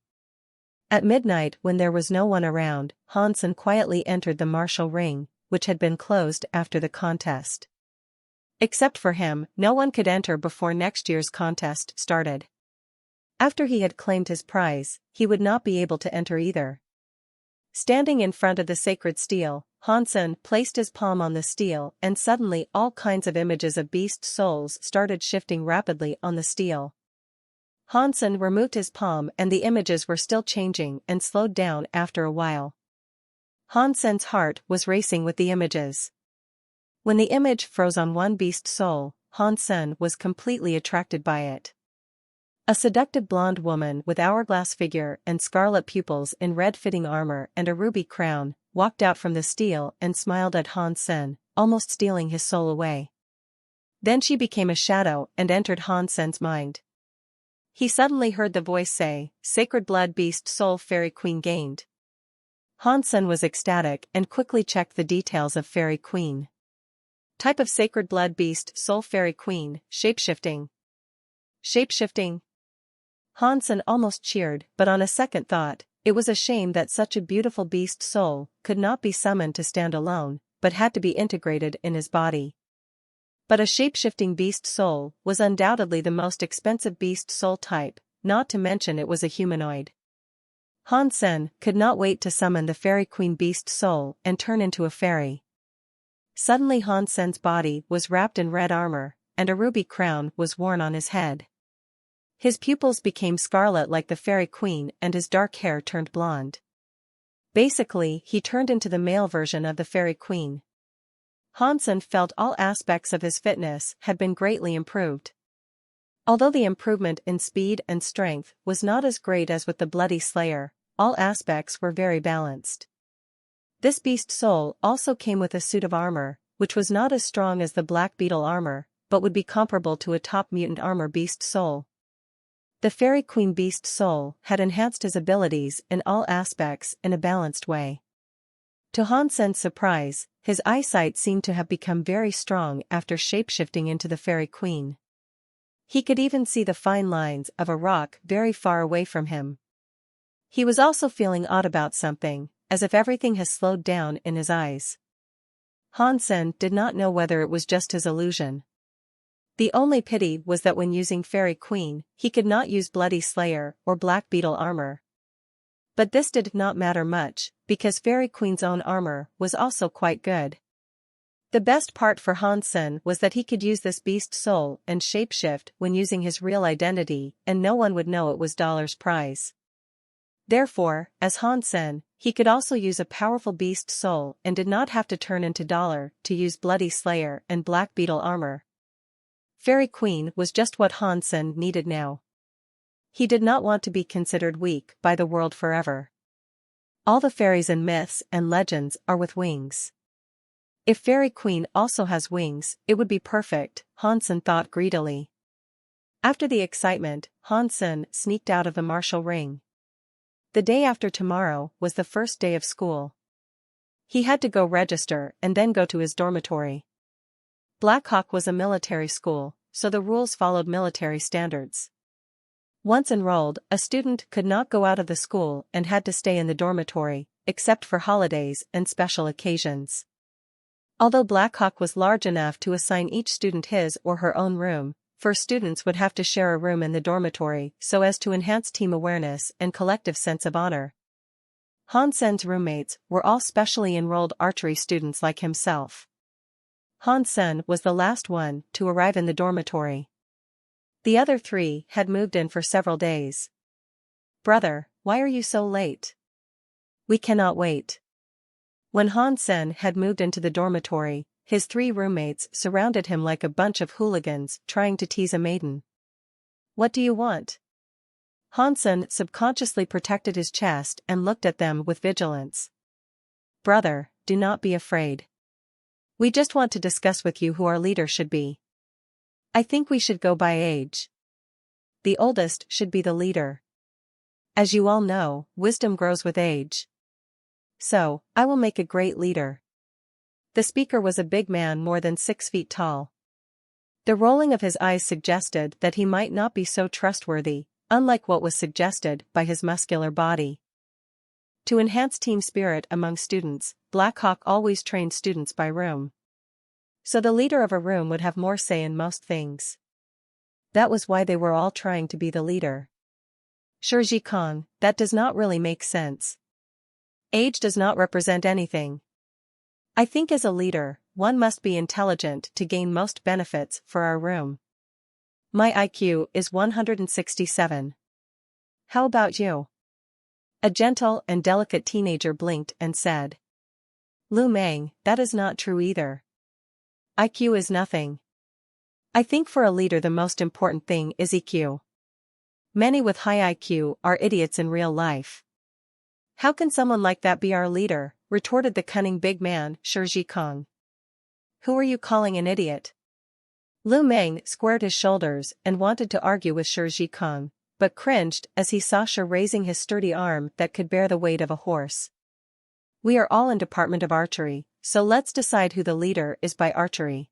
At midnight when there was no one around, Hansen quietly entered the martial ring, which had been closed after the contest. Except for him, no one could enter before next year's contest started. After he had claimed his prize, he would not be able to enter either. Standing in front of the sacred steel, Hansen placed his palm on the steel and suddenly all kinds of images of beast souls started shifting rapidly on the steel. Hansen removed his palm and the images were still changing and slowed down after a while. Hansen's heart was racing with the images. When the image froze on one beast soul, Hansen was completely attracted by it. A seductive blonde woman with hourglass figure and scarlet pupils in red-fitting armor and a ruby crown, walked out from the steel and smiled at Hansen, almost stealing his soul away. Then she became a shadow and entered Hansen's mind. He suddenly heard the voice say, "Sacred blood beast soul fairy queen gained." Hansen was ecstatic and quickly checked the details of fairy queen. Type of sacred blood beast soul fairy queen, shapeshifting. Shapeshifting? Hansen almost cheered, but on a second thought, it was a shame that such a beautiful beast soul could not be summoned to stand alone, but had to be integrated in his body. But a shapeshifting beast soul was undoubtedly the most expensive beast soul type, not to mention it was a humanoid. Hansen could not wait to summon the fairy queen beast soul and turn into a fairy. Suddenly Hansen's body was wrapped in red armor, and a ruby crown was worn on his head. His pupils became scarlet like the fairy queen and his dark hair turned blonde. Basically, he turned into the male version of the fairy queen. Hansen felt all aspects of his fitness had been greatly improved. Although the improvement in speed and strength was not as great as with the Bloody Slayer, all aspects were very balanced. This beast soul also came with a suit of armor, which was not as strong as the Black Beetle armor, but would be comparable to a top mutant armor beast soul. The Fairy Queen beast soul had enhanced his abilities in all aspects in a balanced way. To Hansen's surprise, his eyesight seemed to have become very strong after shapeshifting into the Fairy Queen. He could even see the fine lines of a rock very far away from him. He was also feeling odd about something, as if everything has slowed down in his eyes. Hansen did not know whether it was just his illusion. The only pity was that when using Fairy Queen, he could not use Bloody Slayer or Black Beetle armor. But this did not matter much, because Fairy Queen's own armor was also quite good. The best part for Hansen was that he could use this beast soul and shapeshift when using his real identity and no one would know it was Dollar's prize. Therefore, as Hansen, he could also use a powerful beast soul and did not have to turn into Dollar to use Bloody Slayer and Black Beetle armor. Fairy Queen was just what Hansen needed now. He did not want to be considered weak by the world forever. All the fairies in myths and legends are with wings. If Fairy Queen also has wings, it would be perfect, Hansen thought greedily. After the excitement, Hansen sneaked out of the martial ring. The day after tomorrow was the first day of school. He had to go register and then go to his dormitory. Black Hawk was a military school, so the rules followed military standards. Once enrolled, a student could not go out of the school and had to stay in the dormitory, except for holidays and special occasions. Although Black Hawk was large enough to assign each student his or her own room, first students would have to share a room in the dormitory so as to enhance team awareness and collective sense of honor. Han Sen's roommates were all specially enrolled archery students like himself. Han Sen was the last one to arrive in the dormitory. The other three had moved in for several days. "Brother, why are you so late?" "We cannot wait." When Han Sen had moved into the dormitory, his three roommates surrounded him like a bunch of hooligans trying to tease a maiden. "What do you want?" Han Sen subconsciously protected his chest and looked at them with vigilance. "Brother, do not be afraid. We just want to discuss with you who our leader should be. I think we should go by age. The oldest should be the leader. As you all know, wisdom grows with age. So, I will make a great leader." The speaker was a big man more than 6 feet tall. The rolling of his eyes suggested that he might not be so trustworthy, unlike what was suggested by his muscular body. To enhance team spirit among students, Black Hawk always trained students by room. So the leader of a room would have more say in most things. That was why they were all trying to be the leader. Shirji Kong, that does not really make sense. Age does not represent anything. I think as a leader, one must be intelligent to gain most benefits for our room. My IQ is 167. How about you? A gentle and delicate teenager blinked and said. Lu Meng, that is not true either. IQ is nothing. I think for a leader the most important thing is EQ. Many with high IQ are idiots in real life. How can someone like that be our leader? Retorted the cunning big man, Shirji Kong. Who are you calling an idiot? Lu Meng squared his shoulders and wanted to argue with Shirji Kong, but cringed as he saw Shi raising his sturdy arm that could bear the weight of a horse. We are all in Department of Archery, so let's decide who the leader is by archery.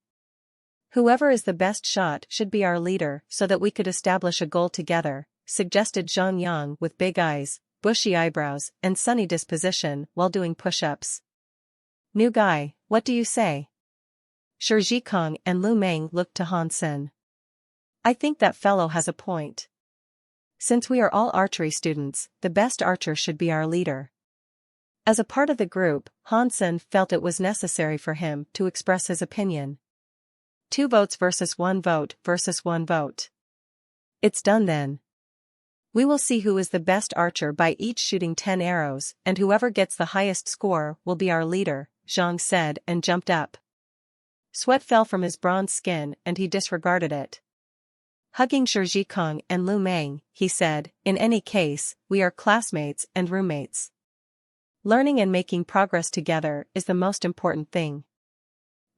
Whoever is the best shot should be our leader so that we could establish a goal together, suggested Zhang Yang with big eyes, bushy eyebrows, and sunny disposition while doing push-ups. New guy, what do you say? Shirji Kong and Lu Meng looked to Han Sen. I think that fellow has a point. Since we are all archery students, the best archer should be our leader. As a part of the group, Han Sen felt it was necessary for him to express his opinion. 2 votes versus 1 vote versus 1 vote. It's done then. We will see who is the best archer by each shooting 10 arrows, and whoever gets the highest score will be our leader, Zhang said and jumped up. Sweat fell from his bronze skin and he disregarded it. Hugging Shirji Kong and Lu Meng, he said, in any case, we are classmates and roommates. Learning and making progress together is the most important thing.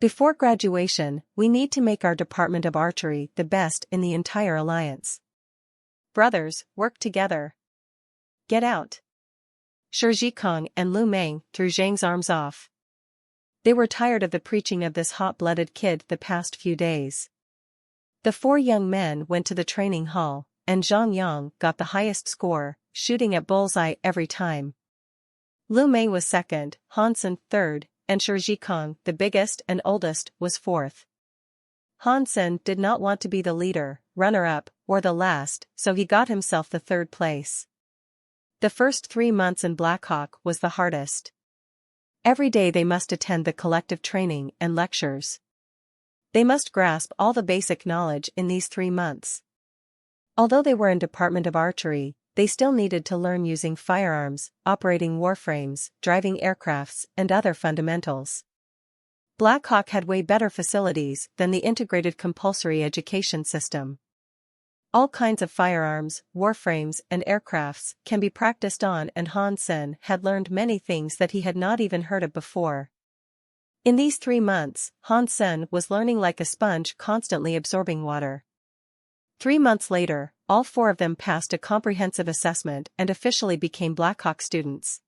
Before graduation, we need to make our Department of Archery the best in the entire alliance. Brothers, work together. Get out. Shirji Kong and Lu Meng threw Zhang's arms off. They were tired of the preaching of this hot-blooded kid the past few days. The 4 young men went to the training hall, and Zhang Yang got the highest score, shooting at bullseye every time. Lu Meng was second, Han Sen third, and Shirji Kong, the biggest and oldest, was fourth. Han Sen did not want to be the leader, runner-up, or the last, so he got himself the 3rd place. The first 3 months in Black Hawk was the hardest. Every day they must attend the collective training and lectures. They must grasp all the basic knowledge in these 3 months. Although they were in Department of Archery, they still needed to learn using firearms, operating warframes, driving aircrafts, and other fundamentals. Black Hawk had way better facilities than the integrated compulsory education system. All kinds of firearms, warframes, and aircrafts can be practiced on, and Han Sen had learned many things that he had not even heard of before. In these 3 months, Han Sen was learning like a sponge, constantly absorbing water. 3 months later, all 4 of them passed a comprehensive assessment and officially became Black Hawk students.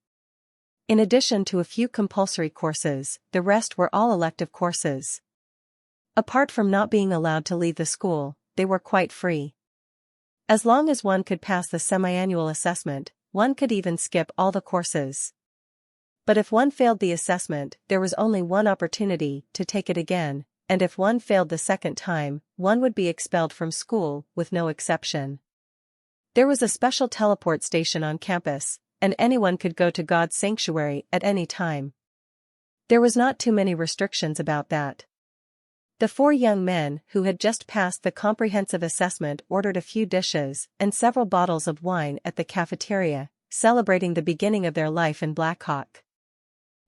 In addition to a few compulsory courses, the rest were all elective courses. Apart from not being allowed to leave the school, they were quite free. As long as one could pass the semi-annual assessment, one could even skip all the courses. But if one failed the assessment, there was only one opportunity to take it again, and if one failed the second time, one would be expelled from school, with no exception. There was a special teleport station on campus, and anyone could go to God's sanctuary at any time. There was not too many restrictions about that. The 4 young men who had just passed the comprehensive assessment ordered a few dishes and several bottles of wine at the cafeteria, celebrating the beginning of their life in Blackhawk.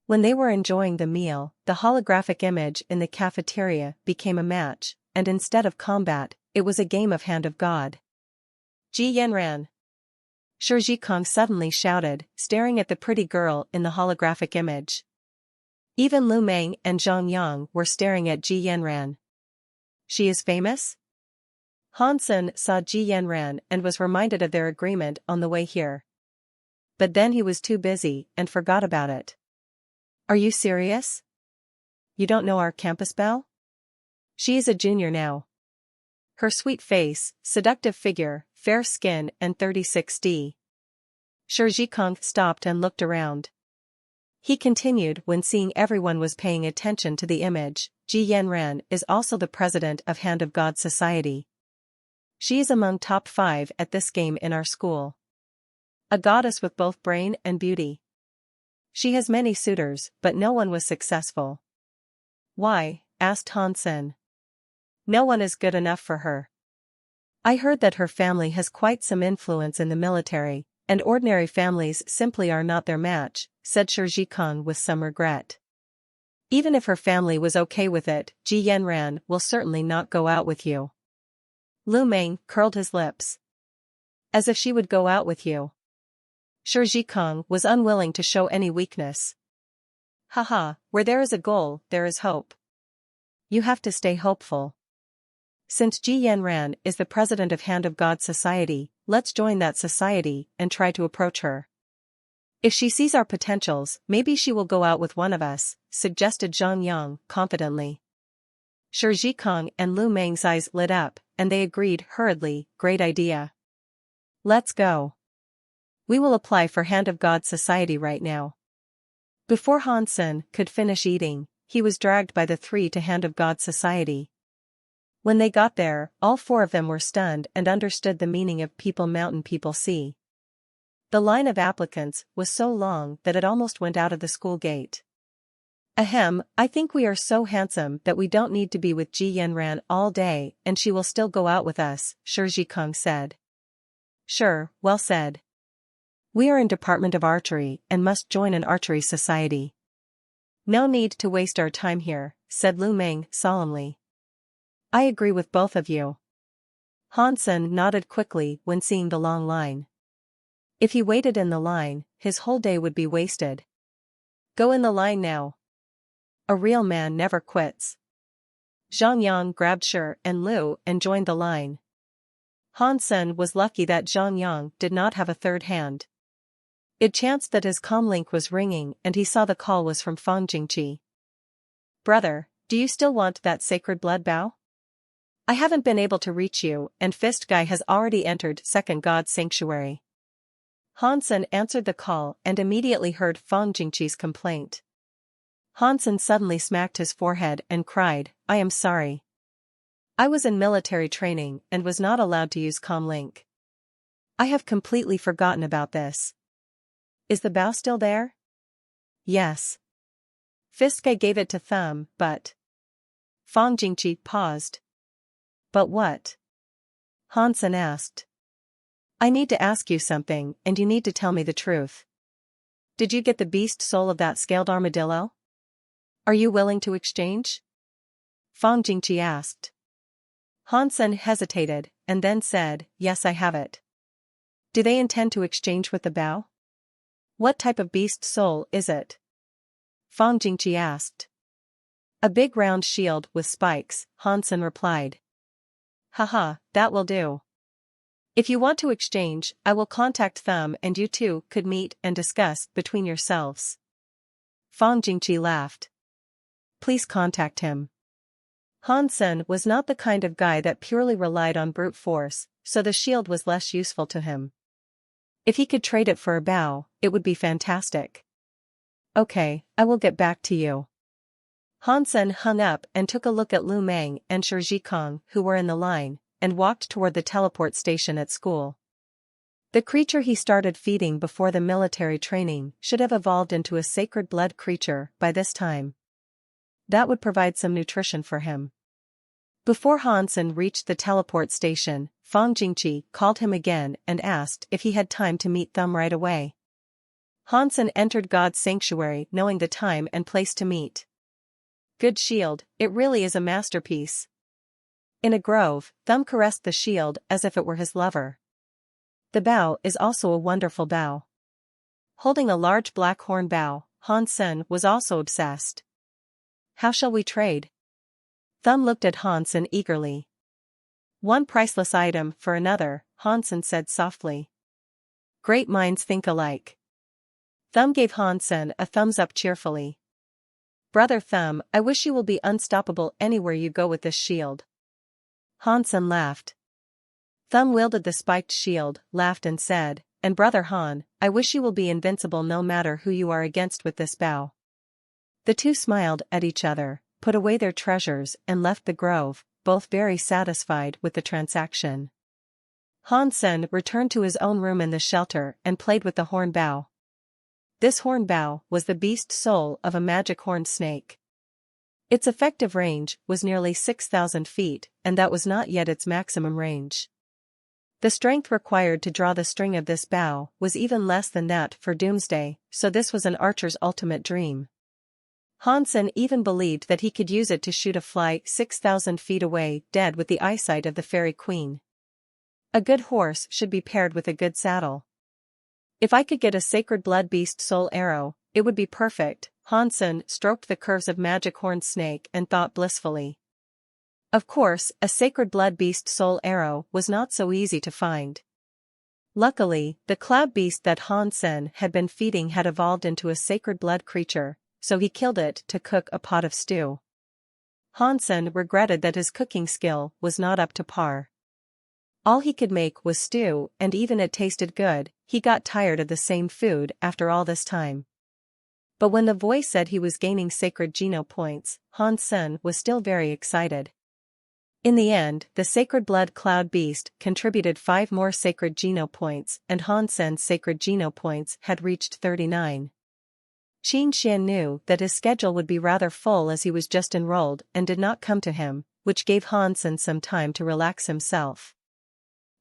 When they were enjoying the meal, the holographic image in the cafeteria became a match, and instead of combat, it was a game of Hand of God. Ji Yanran! Shi Zhikong suddenly shouted, staring at the pretty girl in the holographic image. Even Lu Meng and Zhang Yang were staring at Ji Yanran. She is famous? Hansen saw Ji Yanran and was reminded of their agreement on the way here. But then he was too busy and forgot about it. Are you serious? You don't know our campus belle? She is a junior now. Her sweet face, seductive figure, fair skin and 36D. Shi Zhikong stopped and looked around. He continued when seeing everyone was paying attention to the image. Ji Yanran is also the president of Hand of God Society. She is among top 5 at this game in our school. A goddess with both brain and beauty. She has many suitors, but no one was successful. Why? Asked Hansen. No one is good enough for her. I heard that her family has quite some influence in the military, and ordinary families simply are not their match, said Shi Zhikong with some regret. Even if her family was okay with it, Ji Yanran will certainly not go out with you. Lu Meng curled his lips. As if she would go out with you. Shi Zhikong was unwilling to show any weakness. Haha, where there is a goal, there is hope. You have to stay hopeful. Since Ji Yanran is the president of Hand of God Society, let's join that society and try to approach her. If she sees our potentials, maybe she will go out with one of us, suggested Zhang Yang confidently. Shi Zhikong and Lu Meng's eyes lit up, and they agreed hurriedly, great idea. Let's go. We will apply for Hand of God Society right now. Before Hansen could finish eating, he was dragged by the 3 to Hand of God Society. When they got there, all 4 of them were stunned and understood the meaning of people mountain people sea. The line of applicants was so long that it almost went out of the school gate. Ahem, I think we are so handsome that we don't need to be with Ji Yanran all day and she will still go out with us, Shi Zhikong said. Sure, well said. We are in Department of Archery and must join an archery society. No need to waste our time here, said Lu Meng solemnly. I agree with both of you. Hansen nodded quickly when seeing the long line. If he waited in the line, his whole day would be wasted. Go in the line now. A real man never quits. Zhang Yang grabbed Shi and Lu and joined the line. Hansen was lucky that Zhang Yang did not have a third hand. It chanced that his comlink was ringing and he saw the call was from Fang Jingqi. Brother, do you still want that sacred blood bow? I haven't been able to reach you, and Fist Guy has already entered Second God's Sanctuary. Hansen answered the call and immediately heard Fang Jingqi's complaint. Hansen suddenly smacked his forehead and cried, I am sorry. I was in military training and was not allowed to use comlink. I have completely forgotten about this. Is the bow still there? Yes. Fist Guy gave it to Thumb, but... Fang Jingqi paused. But what? Hansen asked. I need to ask you something, and you need to tell me the truth. Did you get the beast soul of that scaled armadillo? Are you willing to exchange? Fang Jingqi asked. Hansen hesitated, and then said, yes, I have it. Do they intend to exchange with the bow? What type of beast soul is it? Fang Jingqi asked. A big round shield with spikes, Hansen replied. Haha, that will do. If you want to exchange, I will contact Thumb and you two could meet and discuss between yourselves. Fang Jingqi laughed. Please contact him. Han Sen was not the kind of guy that purely relied on brute force, so the shield was less useful to him. If he could trade it for a bow, it would be fantastic. Okay, I will get back to you. Han Sen hung up and took a look at Lu Meng and Shi Zhikong, who were in the line, and walked toward the teleport station at school. The creature he started feeding before the military training should have evolved into a sacred blood creature by this time. That would provide some nutrition for him. Before Han Sen reached the teleport station, Fang Jingqi called him again and asked if he had time to meet them right away. Han Sen entered God's sanctuary knowing the time and place to meet. Good shield, it really is a masterpiece. In a grove, Thumb caressed the shield as if it were his lover. The bow is also a wonderful bow. Holding a large black horn bow, Han Sen was also obsessed. How shall we trade? Thumb looked at Han Sen eagerly. One priceless item for another, Han Sen said softly. Great minds think alike. Thumb gave Han Sen a thumbs up cheerfully. Brother Thumb, I wish you will be unstoppable anywhere you go with this shield. Han Sen laughed. Thumb wielded the spiked shield, laughed and said, and Brother Han, I wish you will be invincible no matter who you are against with this bow. The two smiled at each other, put away their treasures and left the grove, both very satisfied with the transaction. Han Sen returned to his own room in the shelter and played with the horn bow. This horn bow was the beast soul of a magic horned snake. Its effective range was nearly 6,000 feet, and that was not yet its maximum range. The strength required to draw the string of this bow was even less than that for Doomsday, so this was an archer's ultimate dream. Han Sen even believed that he could use it to shoot a fly 6,000 feet away dead with the eyesight of the Fairy Queen. A good horse should be paired with a good saddle. If I could get a sacred blood beast soul arrow, it would be perfect. Han Sen stroked the curves of magic horned snake and thought blissfully. Of course, a sacred blood beast soul arrow was not so easy to find. Luckily, the cloud beast that Han Sen had been feeding had evolved into a sacred blood creature, so he killed it to cook a pot of stew. Han Sen regretted that his cooking skill was not up to par. All he could make was stew, and even it tasted good. He got tired of the same food after all this time. But when the voice said he was gaining sacred Geno points, Han Sen was still very excited. In the end, the sacred blood cloud beast contributed 5 more sacred Geno points, and Han Sen's sacred Geno points had reached 39. Qin Xian knew that his schedule would be rather full as he was just enrolled and did not come to him, which gave Han Sen some time to relax himself.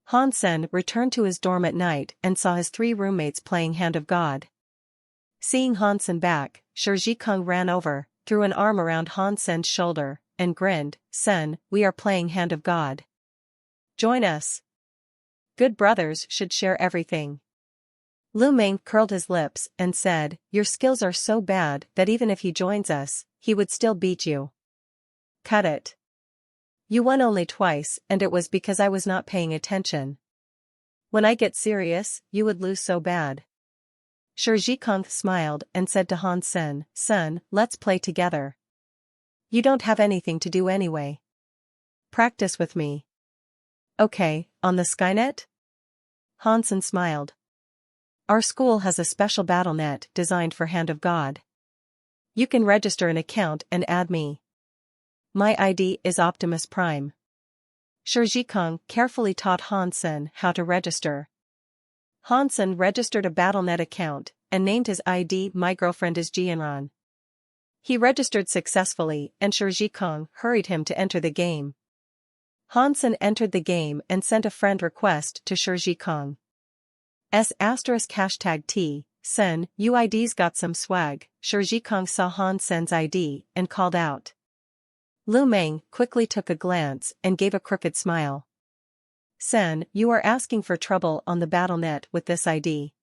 Han Sen returned to his dorm at night and saw his 3 roommates playing Hand of God. Seeing Han Sen back, Shi Zhikong ran over, threw an arm around Han Sen's shoulder, and grinned, Sen, we are playing Hand of God. Join us. Good brothers should share everything. Lu Meng curled his lips and said, your skills are so bad that even if he joins us, he would still beat you. Cut it. You won only twice, and it was because I was not paying attention. When I get serious, you would lose so bad. Shi Zhikong smiled and said to Han Sen, Son, let's play together. You don't have anything to do anyway. Practice with me. Okay, on the Skynet? Han Sen smiled. Our school has a special BattleNet designed for Hand of God. You can register an account and add me. My ID is Optimus Prime. Shi Zhikong carefully taught Han Sen how to register. Han Sen registered a BattleNet account and named his ID My Girlfriend is Jianran. He registered successfully and Shi Zhikong hurried him to enter the game. Han Sen entered the game and sent a friend request to Shi Zhikong. *T, Sen, UID's got some swag. Shi Zhikong saw Han Sen's ID and called out. Lu Meng quickly took a glance and gave a crooked smile. Sen, you are asking for trouble on the BattleNet with this ID.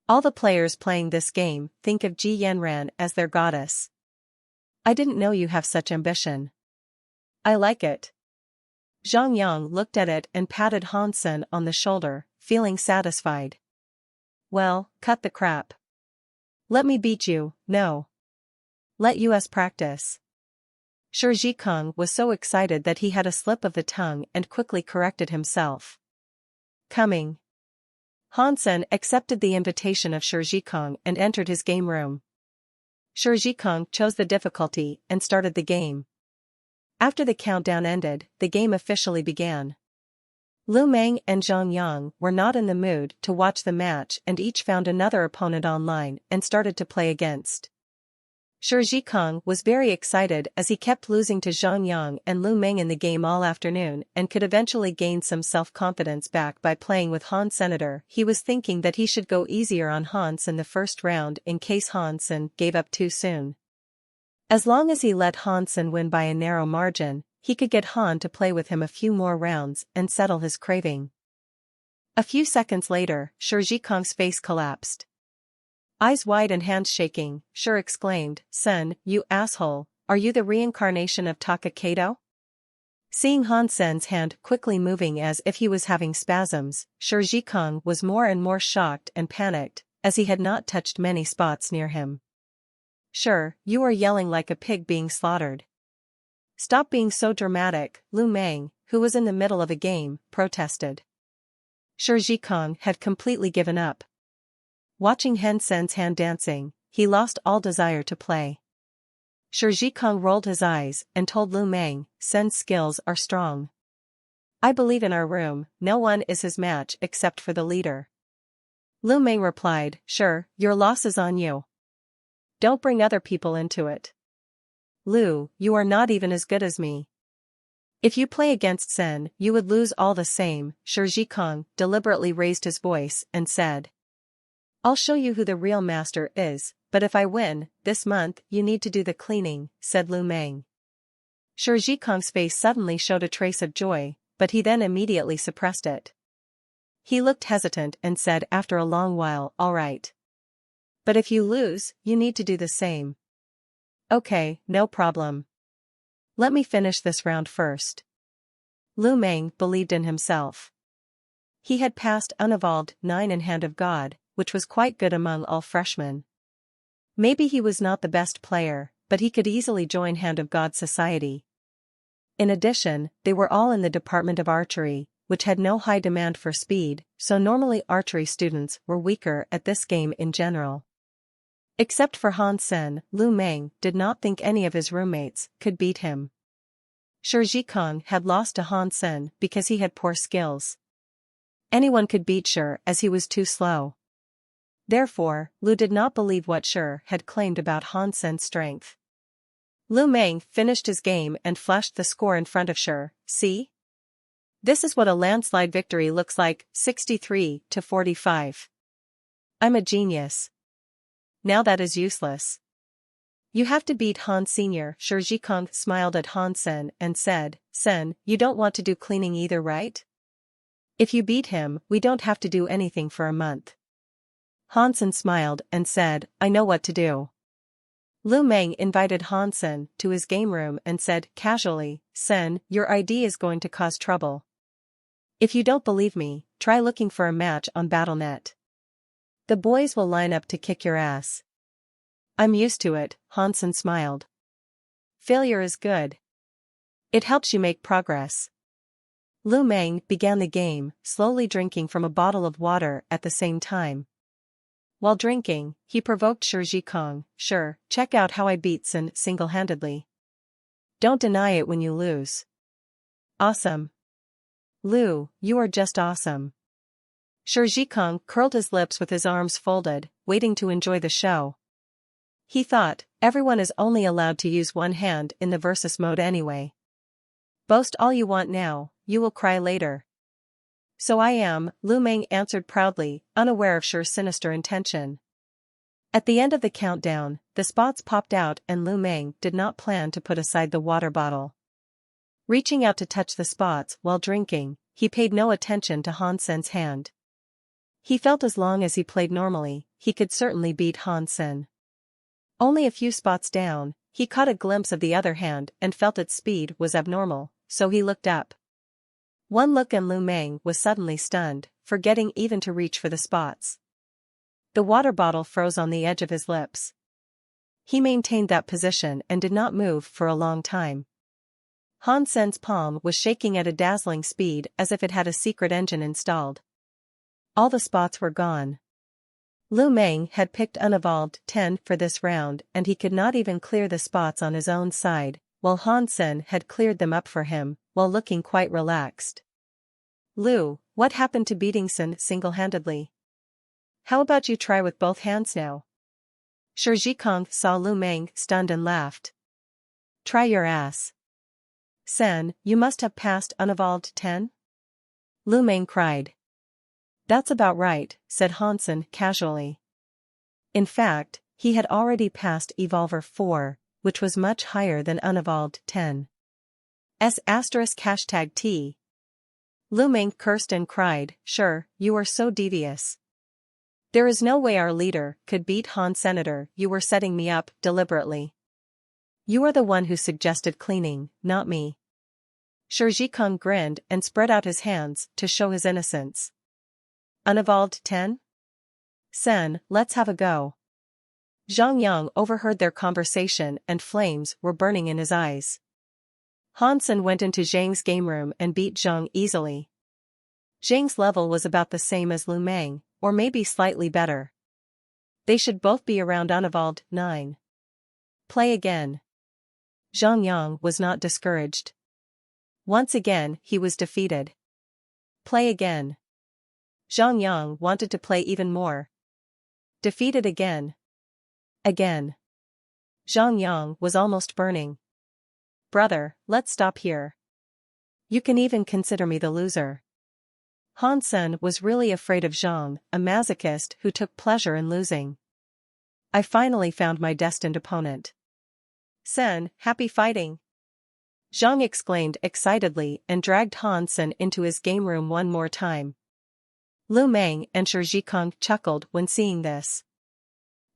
All the players playing this game think of Ji Yanran as their goddess. I didn't know you have such ambition. I like it. Zhang Yang looked at it and patted Han Sen on the shoulder, feeling satisfied. Well, cut the crap. Let me beat you, no. Let us practice. Shi Zhikong was so excited that he had a slip of the tongue and quickly corrected himself. Coming. Han Sen accepted the invitation of Shi Zhikong and entered his game room. Shi Zhikong chose the difficulty and started the game. After the countdown ended, the game officially began. Lu Meng and Zhang Yang were not in the mood to watch the match and each found another opponent online and started to play against. Shi Zhikong was very excited as he kept losing to Zhang Yang and Lu Meng in the game all afternoon and could eventually gain some self-confidence back by playing with Han Senator. He was thinking that he should go easier on Han Sen the first round in case Han Sen gave up too soon. As long as he let Han Sen win by a narrow margin, he could get Han to play with him a few more rounds and settle his craving. A few seconds later, Shi Zhikong's face collapsed. Eyes wide and hands shaking, Shi exclaimed, "Sen, you asshole, are you the reincarnation of Takakato?" Seeing Han Sen's hand quickly moving as if he was having spasms, Shi Zhikong was more and more shocked and panicked, as he had not touched many spots near him. "Shi, you are yelling like a pig being slaughtered." "Stop being so dramatic," Lu Meng, who was in the middle of a game, protested. Shi Zhikong had completely given up. Watching Han Sen's hand dancing, he lost all desire to play. Shi Zhikong rolled his eyes and told Lu Meng, "Sen's skills are strong. I believe in our room, no one is his match except for the leader." Lu Meng replied, "Shi, your loss is on you. Don't bring other people into it. Lu, you are not even as good as me. If you play against Sen, you would lose all the same." Shi Zhikong deliberately raised his voice and said, "I'll show you who the real master is, but if I win, this month you need to do the cleaning," said Lu Meng. Shi Zhikong's face suddenly showed a trace of joy, but he then immediately suppressed it. He looked hesitant and said after a long while, "All right. But if you lose, you need to do the same." "Okay, no problem. Let me finish this round first." Lu Meng believed in himself. He had passed unevolved 9 in Hand of God, which was quite good among all freshmen. Maybe he was not the best player, but he could easily join Hand of God society. In addition, they were all in the department of archery, which had no high demand for speed, so normally archery students were weaker at this game in general. Except for Han Sen, Lu Meng did not think any of his roommates could beat him. Shi Zhikong had lost to Han Sen because he had poor skills. Anyone could beat Shi as he was too slow. Therefore, Lu did not believe what Shi had claimed about Han Sen's strength. Lu Meng finished his game and flashed the score in front of Shi. "See? This is what a landslide victory looks like, 63-45. I'm a genius. Now that is useless. You have to beat Han Sr." Shi Zhikong smiled at Han Sen and said, "Sen, you don't want to do cleaning either, right? If you beat him, we don't have to do anything for a month." Han Sen smiled and said, "I know what to do." Lu Meng invited Han Sen to his game room and said casually, "Sen, your ID is going to cause trouble. If you don't believe me, try looking for a match on BattleNet. The boys will line up to kick your ass." "I'm used to it," Han Sen smiled. "Failure is good. It helps you make progress." Lu Meng began the game, slowly drinking from a bottle of water at the same time. While drinking, he provoked Shi Zhikong, "Shi, check out how I beat Sen single-handedly. Don't deny it when you lose." "Awesome. Lu, you are just awesome." Shi Zhikong curled his lips with his arms folded, waiting to enjoy the show. He thought, everyone is only allowed to use one hand in the versus mode anyway. Boast all you want now, you will cry later. "So I am," Lu Meng answered proudly, unaware of Shi's sinister intention. At the end of the countdown, the spots popped out and Lu Meng did not plan to put aside the water bottle. Reaching out to touch the spots while drinking, he paid no attention to Han Sen's hand. He felt as long as he played normally, he could certainly beat Han Sen. Only a few spots down, he caught a glimpse of the other hand and felt its speed was abnormal, so he looked up. One look and Lu Meng was suddenly stunned, forgetting even to reach for the spots. The water bottle froze on the edge of his lips. He maintained that position and did not move for a long time. Han Sen's palm was shaking at a dazzling speed as if it had a secret engine installed. All the spots were gone. Lu Meng had picked unevolved 10 for this round and he could not even clear the spots on his own side, while Han Sen had cleared them up for him, while looking quite relaxed. Lu, what happened to beating Sen single-handedly? How about you try with both hands now? Shi Zhikong saw Lu Meng stunned and laughed. Try your ass. Sen, you must have passed unevolved 10? Lu Meng cried. That's about right, said Han Sen casually. In fact, he had already passed Evolver 4, which was much higher than unevolved 10. *T. Lu Meng cursed and cried, sure, you are so devious. There is no way our leader could beat Han Senator, you were setting me up deliberately. You are the one who suggested cleaning, not me. Shi Zhikong grinned and spread out his hands to show his innocence. Unevolved 10? Sen, let's have a go. Zhang Yang overheard their conversation and flames were burning in his eyes. Han Sen went into Zhang's game room and beat Zhang easily. Zhang's level was about the same as Lu Meng, or maybe slightly better. They should both be around unevolved 9. Play again. Zhang Yang was not discouraged. Once again he was defeated. Play again. Zhang Yang wanted to play even more. Defeated again. Again. Zhang Yang was almost burning. Brother, let's stop here. You can even consider me the loser. Han Sen was really afraid of Zhang, a masochist who took pleasure in losing. I finally found my destined opponent. Sen, happy fighting. Zhang exclaimed excitedly and dragged Han Sen into his game room one more time. Lu Meng and Shi Zhikong chuckled when seeing this.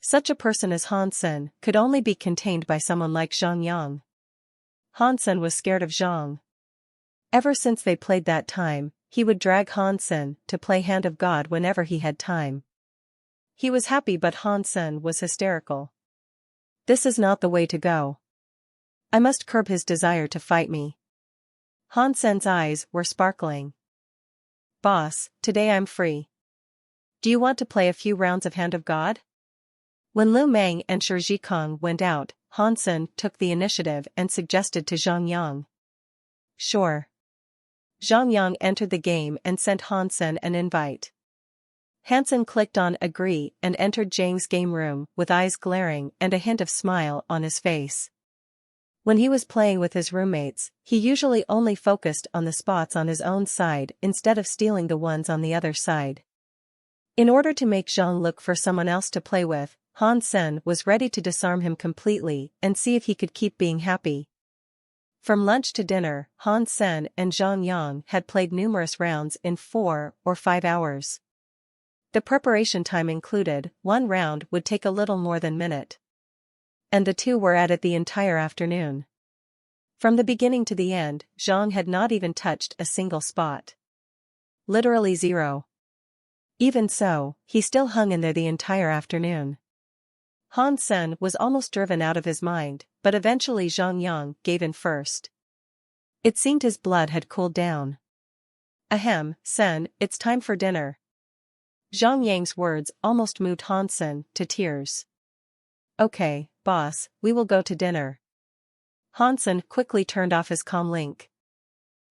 Such a person as Han Sen could only be contained by someone like Zhang Yang. Han Sen was scared of Zhang. Ever since they played that time, he would drag Han Sen to play Hand of God whenever he had time. He was happy but Han Sen was hysterical. This is not the way to go. I must curb his desire to fight me. Han Sen's eyes were sparkling. Boss, today I'm free. Do you want to play a few rounds of Hand of God? When Lu Meng and Shi Zhikong went out, Han Sen took the initiative and suggested to Zhang Yang. Sure. Zhang Yang entered the game and sent Han Sen an invite. Han Sen clicked on agree and entered Zhang's game room with eyes glaring and a hint of smile on his face. When he was playing with his roommates, he usually only focused on the spots on his own side instead of stealing the ones on the other side. In order to make Zhang look for someone else to play with, Han Sen was ready to disarm him completely and see if he could keep being happy. From lunch to dinner, Han Sen and Zhang Yang had played numerous rounds in 4 or 5 hours. The preparation time included, one round would take a little more than a minute. And the two were at it the entire afternoon. From the beginning to the end, Zhang had not even touched a single spot. Literally zero. Even so, he still hung in there the entire afternoon. Han Sen was almost driven out of his mind, but eventually Zhang Yang gave in first. It seemed his blood had cooled down. Ahem, Sen, it's time for dinner. Zhang Yang's words almost moved Han Sen to tears. Okay, boss, we will go to dinner. Han Sen quickly turned off his comm link.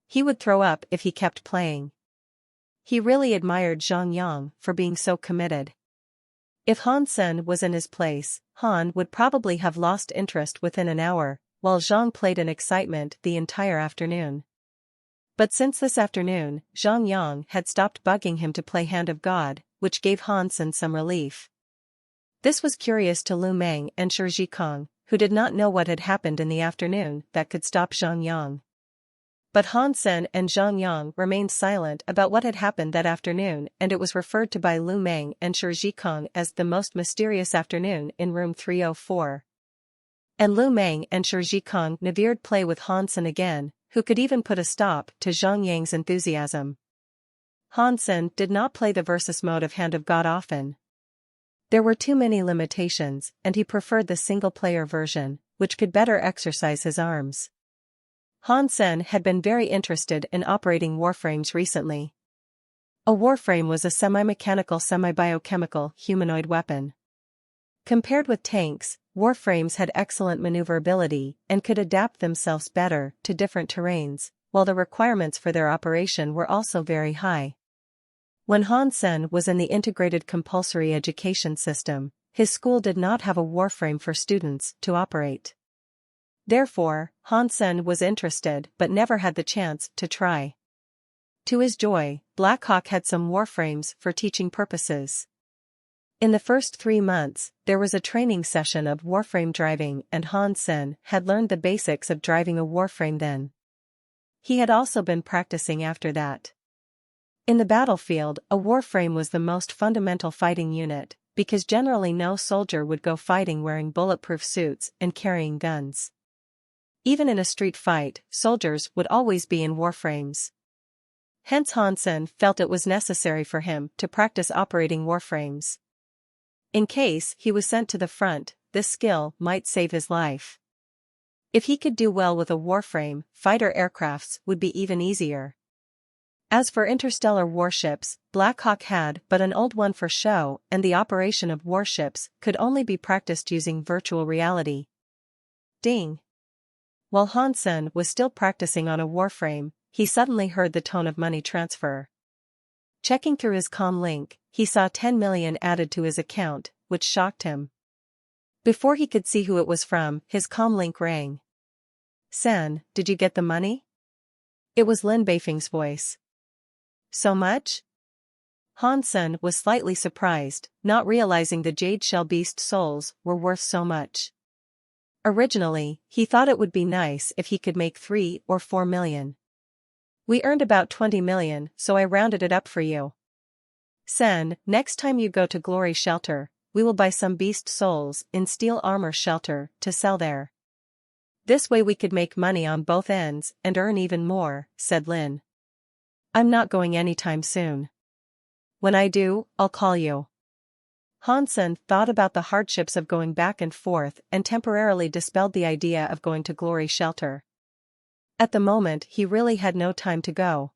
He would throw up if he kept playing. He really admired Zhang Yang for being so committed. If Han Sen was in his place, Han would probably have lost interest within an hour, while Zhang played in excitement the entire afternoon. But since this afternoon, Zhang Yang had stopped bugging him to play Hand of God, which gave Han Sen some relief. This was curious to Lu Meng and Shi Zhikong, who did not know what had happened in the afternoon that could stop Zhang Yang. But Han Sen and Zhang Yang remained silent about what had happened that afternoon, and it was referred to by Lu Meng and Shi Zhikong as the most mysterious afternoon in room 304. And Lu Meng and Shi Zhikong nevered play with Han Sen again, who could even put a stop to Zhang Yang's enthusiasm. Han Sen did not play the versus mode of Hand of God often. There were too many limitations, and he preferred the single-player version, which could better exercise his arms. Han Sen had been very interested in operating warframes recently. A warframe was a semi-mechanical semi-biochemical humanoid weapon. Compared with tanks, warframes had excellent maneuverability and could adapt themselves better to different terrains, while the requirements for their operation were also very high. When Han Sen was in the integrated compulsory education system, his school did not have a warframe for students to operate. Therefore, Han Sen was interested but never had the chance to try. To his joy, Black Hawk had some warframes for teaching purposes. In the first 3 months, there was a training session of warframe driving, and Han Sen had learned the basics of driving a warframe then. He had also been practicing after that. In the battlefield, a warframe was the most fundamental fighting unit, because generally no soldier would go fighting wearing bulletproof suits and carrying guns. Even in a street fight, soldiers would always be in warframes. Hence Han Sen felt it was necessary for him to practice operating warframes. In case he was sent to the front, this skill might save his life. If he could do well with a warframe, fighter aircrafts would be even easier. As for interstellar warships, Black Hawk had but an old one for show, and the operation of warships could only be practiced using virtual reality. Ding! While Han Sen was still practicing on a warframe, he suddenly heard the tone of money transfer. Checking through his comm link, he saw 10 million added to his account, which shocked him. Before he could see who it was from, his comm link rang. "Sen, did you get the money?" It was Lin Beifeng's voice. "So much?" Han Sen was slightly surprised, not realizing the jade shell beast souls were worth so much. Originally, he thought it would be nice if he could make 3 or 4 million. "We earned about 20 million, so I rounded it up for you. Sen, next time you go to Glory Shelter, we will buy some beast souls in steel armor shelter to sell there. This way we could make money on both ends and earn even more," said Lin. "I'm not going anytime soon. When I do, I'll call you." Han Sen thought about the hardships of going back and forth and temporarily dispelled the idea of going to Glory Shelter. At the moment he really had no time to go.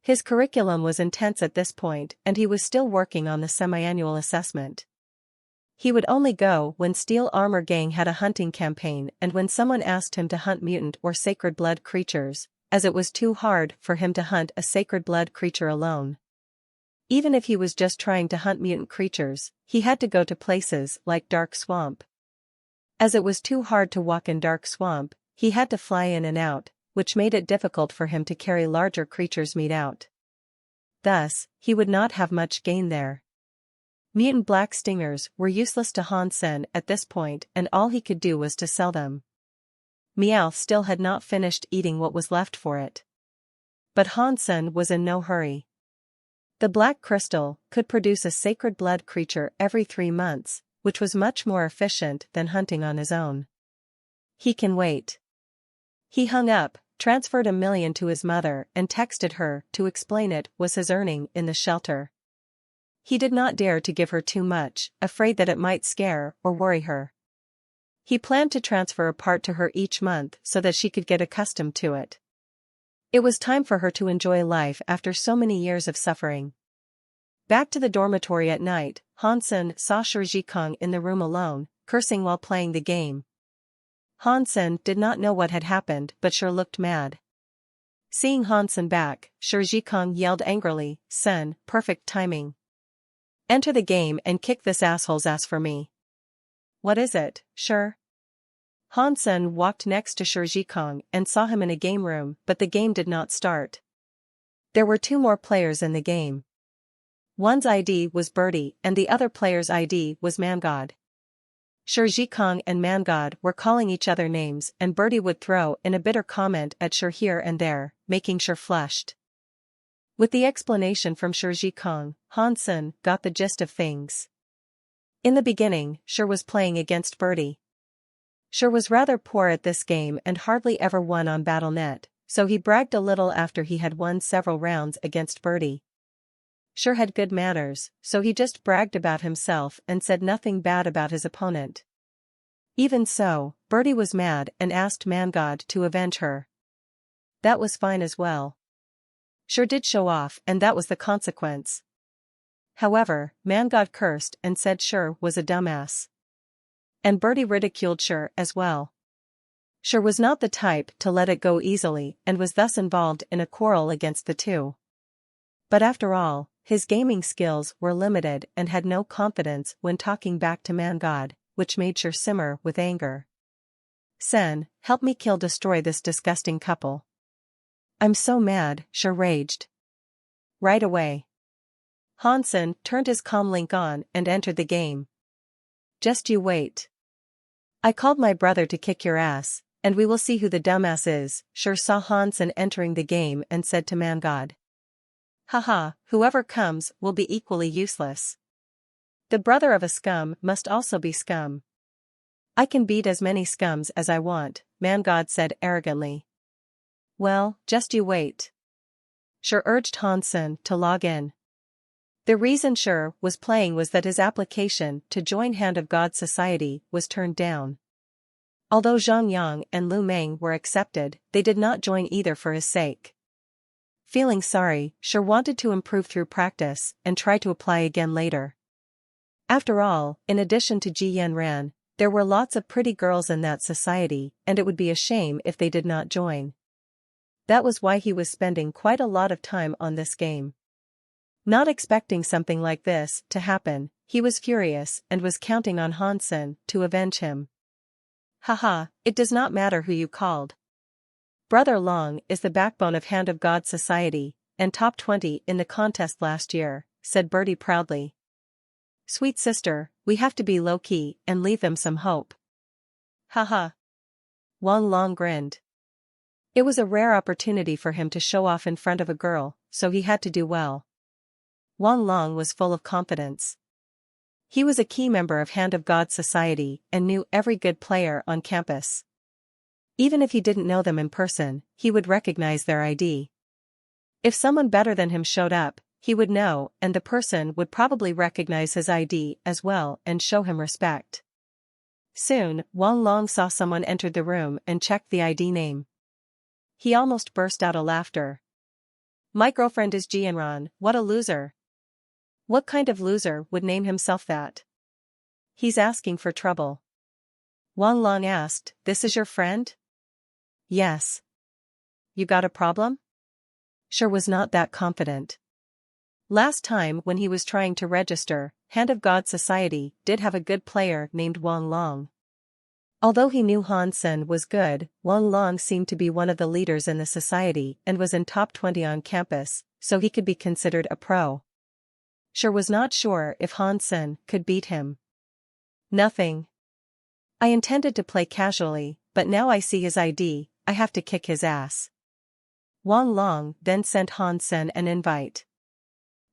His curriculum was intense at this point, and he was still working on the semi-annual assessment. He would only go when Steel Armor Gang had a hunting campaign and when someone asked him to hunt mutant or sacred blood creatures, as it was too hard for him to hunt a sacred blood creature alone. Even if he was just trying to hunt mutant creatures, he had to go to places like Dark Swamp. As it was too hard to walk in Dark Swamp, he had to fly in and out, which made it difficult for him to carry larger creatures' meat out. Thus, he would not have much gain there. Mutant black stingers were useless to Han Sen at this point, and all he could do was to sell them. Meowth still had not finished eating what was left for it. But Han Sen was in no hurry. The black crystal could produce a sacred blood creature every 3 months, which was much more efficient than hunting on his own. He can wait. He hung up, transferred 1 million to his mother and texted her to explain it was his earning in the shelter. He did not dare to give her too much, afraid that it might scare or worry her. He planned to transfer a part to her each month so that she could get accustomed to it. It was time for her to enjoy life after so many years of suffering. Back to the dormitory at night, Han Sen saw Shizhikong in the room alone, cursing while playing the game. Han Sen did not know what had happened but sure looked mad. Seeing Han Sen back, Shizhikong yelled angrily, "Sen, perfect timing. Enter the game and kick this asshole's ass for me." "What is it, sure?" Han Sen walked next to Shizhikong and saw him in a game room, but the game did not start. There were 2 more players in the game. One's ID was Birdie and the other player's ID was Mangod. Shizhikong and Mangod were calling each other names, and Birdie would throw in a bitter comment at Shir here and there, making Shir flushed. With the explanation from Shizhikong, Han Sen got the gist of things. In the beginning, Shir was playing against Birdie. Shir was rather poor at this game and hardly ever won on Battle.net, so he bragged a little after he had won several rounds against Birdie. Sure had good manners, so he just bragged about himself and said nothing bad about his opponent. Even so, Birdie was mad and asked Mangod to avenge her. That was fine as well. Sure did show off, and that was the consequence. However, Mangod cursed and said Sure was a dumbass. And Birdie ridiculed Sure as well. Sure was not the type to let it go easily and was thus involved in a quarrel against the two. But after all, his gaming skills were limited and had no confidence when talking back to Mangod, which made Sure simmer with anger. Sen, help me destroy this disgusting couple. I'm so mad, Sure raged. Right away. Hansen turned his comlink on and entered the game. Just you wait. I called my brother to kick your ass, and we will see who the dumbass is. Sure saw Hansen entering the game and said to Mangod. Haha, whoever comes will be equally useless. The brother of a scum must also be scum. I can beat as many scums as I want, Mangod said arrogantly. Well, just you wait. Sure urged Hansen to log in. The reason Sure was playing was that his application to join Hand of God Society was turned down. Although Zhang Yang and Lu Meng were accepted, they did not join either for his sake. Feeling sorry, Sure wanted to improve through practice and try to apply again later. After all, in addition to Ji Yanran, there were lots of pretty girls in that society, and it would be a shame if they did not join. That was why he was spending quite a lot of time on this game. Not expecting something like this to happen, he was furious and was counting on Hansen to avenge him. Haha, it does not matter who you called. Brother Long is the backbone of Hand of God Society, and top 20 in the contest last year, said Birdie proudly. Sweet sister, we have to be low-key and leave them some hope. Haha. Wang Long grinned. It was a rare opportunity for him to show off in front of a girl, so he had to do well. Wang Long was full of confidence. He was a key member of Hand of God Society and knew every good player on campus. Even if he didn't know them in person, he would recognize their ID. If someone better than him showed up, he would know, and the person would probably recognize his ID as well and show him respect. Soon, Wang Long saw someone enter the room and checked the ID name. He almost burst out of laughter. My girlfriend is Jianran, what a loser. What kind of loser would name himself that? He's asking for trouble. Wang Long asked, this is your friend? Yes. You got a problem? Sure was not that confident. Last time when he was trying to register, Hand of God Society did have a good player named Wang Long. Although he knew Hansen was good, Wang Long seemed to be one of the leaders in the society and was in top 20 on campus, so he could be considered a pro. Sure was not sure if Hansen could beat him. Nothing. I intended to play casually, but now I see his ID, I have to kick his ass. Wang Long then sent Hansen an invite.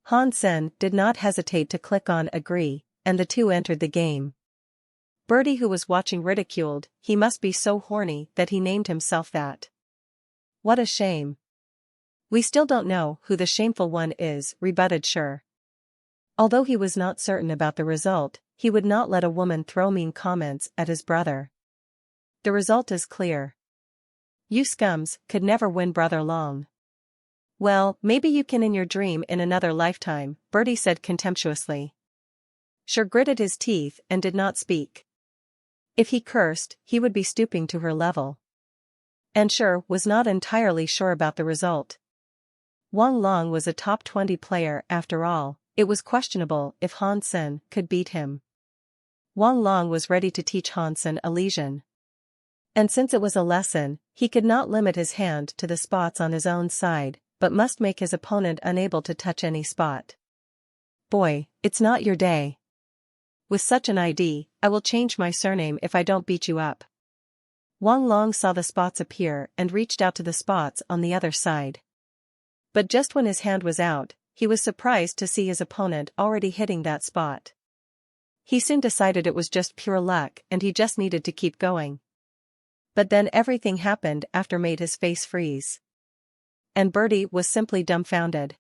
Hansen did not hesitate to click on agree, and the two entered the game. Birdie, who was watching, ridiculed, he must be so horny that he named himself that. What a shame. We still don't know who the shameful one is, rebutted Sure. Although he was not certain about the result, he would not let a woman throw mean comments at his brother. The result is clear. You scums could never win Brother Long. Well, maybe you can in your dream in another lifetime, Birdie said contemptuously. Sure gritted his teeth and did not speak. If he cursed, he would be stooping to her level. And Sure was not entirely sure about the result. Wang Long was a top 20 player after all, it was questionable if Hansen could beat him. Wang Long was ready to teach Hansen a lesion. And since it was a lesson, he could not limit his hand to the spots on his own side, but must make his opponent unable to touch any spot. Boy, it's not your day. With such an ID, I will change my surname if I don't beat you up. Wang Long saw the spots appear and reached out to the spots on the other side. But just when his hand was out, he was surprised to see his opponent already hitting that spot. He soon decided it was just pure luck and he just needed to keep going. But then everything happened after made his face freeze. And Birdie was simply dumbfounded.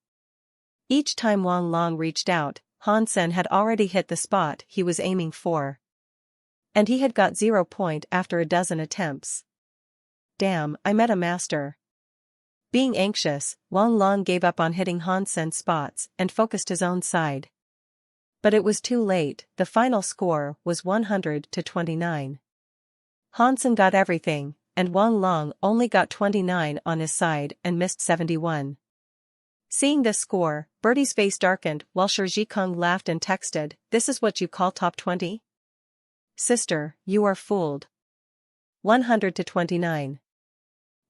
Each time Wang Long reached out, Han Sen had already hit the spot he was aiming for. And he had got 0 point after a dozen attempts. Damn, I met a master. Being anxious, Wang Long gave up on hitting Han Sen's spots and focused his own side. But it was too late. The final score was 100-29. Han Sen got everything, and Wang Long only got 29 on his side and missed 71. Seeing this score, Bertie's face darkened while Shi Zhikong laughed and texted, "This is what you call top 20? Sister, you are fooled." 100-29.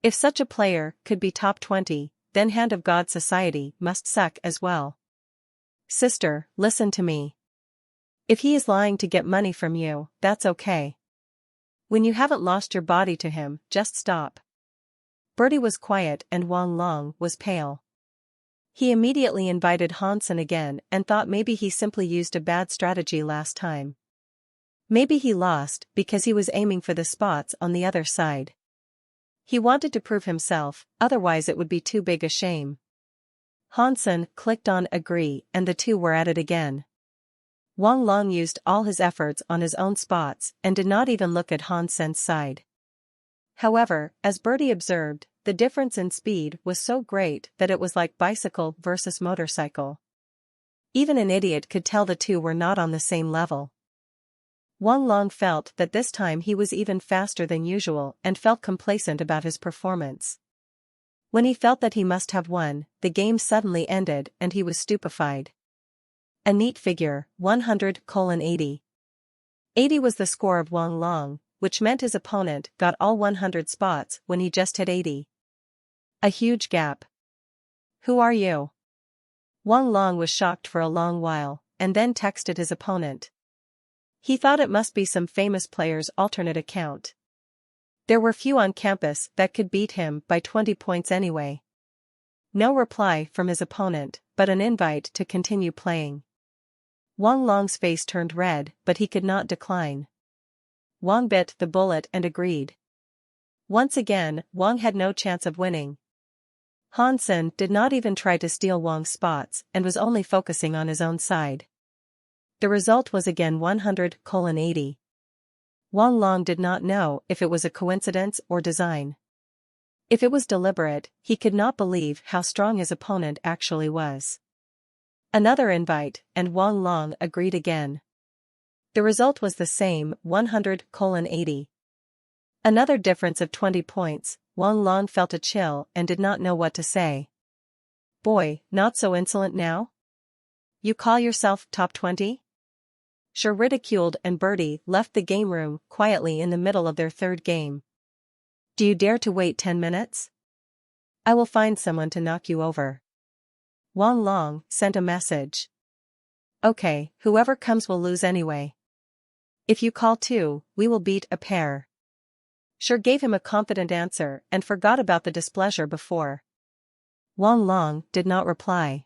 If such a player could be top 20, then Hand of God Society must suck as well. Sister, listen to me. If he is lying to get money from you, that's okay. When you haven't lost your body to him, just stop. Bertie was quiet and Wang Long was pale. He immediately invited Han Sen again and thought maybe he simply used a bad strategy last time. Maybe he lost because he was aiming for the spots on the other side. He wanted to prove himself, otherwise it would be too big a shame. Han Sen clicked on agree and the two were at it again. Wang Long used all his efforts on his own spots and did not even look at Han Sen's side. However, as Bertie observed, the difference in speed was so great that it was like bicycle versus motorcycle. Even an idiot could tell the two were not on the same level. Wang Long felt that this time he was even faster than usual and felt complacent about his performance. When he felt that he must have won, the game suddenly ended and he was stupefied. A neat figure, 100:80. 80 was the score of Wang Long, which meant his opponent got all 100 spots when he just hit 80. A huge gap. Who are you? Wang Long was shocked for a long while, and then texted his opponent. He thought it must be some famous player's alternate account. There were few on campus that could beat him by 20 points anyway. No reply from his opponent, but an invite to continue playing. Wang Long's face turned red, but he could not decline. Wang bit the bullet and agreed. Once again, Wang had no chance of winning. Han Sen did not even try to steal Wang's spots and was only focusing on his own side. The result was again 100:80. Wang Long did not know if it was a coincidence or design. If it was deliberate, he could not believe how strong his opponent actually was. Another invite, and Wang Long agreed again. The result was the same, 100:80. Another difference of 20 points, Wang Long felt a chill and did not know what to say. Boy, not so insolent now? You call yourself top 20? Shi ridiculed and Bertie left the game room quietly in the middle of their third game. Do you dare to wait 10 minutes? I will find someone to knock you over. Wang Long sent a message. Okay, whoever comes will lose anyway. If you call two, we will beat a pair. Shi gave him a confident answer and forgot about the displeasure before. Wang Long did not reply.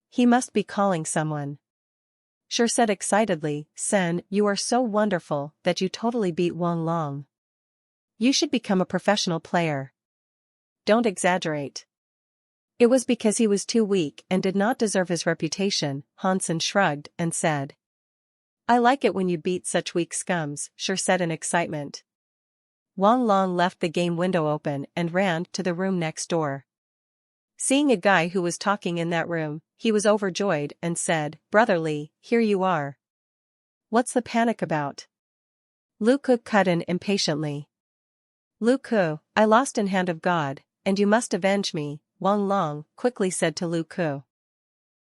He must be calling someone. Shi said excitedly, Sen, you are so wonderful that you totally beat Wang Long. You should become a professional player. Don't exaggerate. It was because he was too weak and did not deserve his reputation, Han Sen shrugged and said. I like it when you beat such weak scums, Shi said in excitement. Wang Long left the game window open and ran to the room next door. Seeing a guy who was talking in that room, he was overjoyed and said, Brotherly, here you are. What's the panic about? Lu Ku cut in impatiently. Lu Ku, I lost in Hand of God, and you must avenge me, Wang Long quickly said to Lu Ku.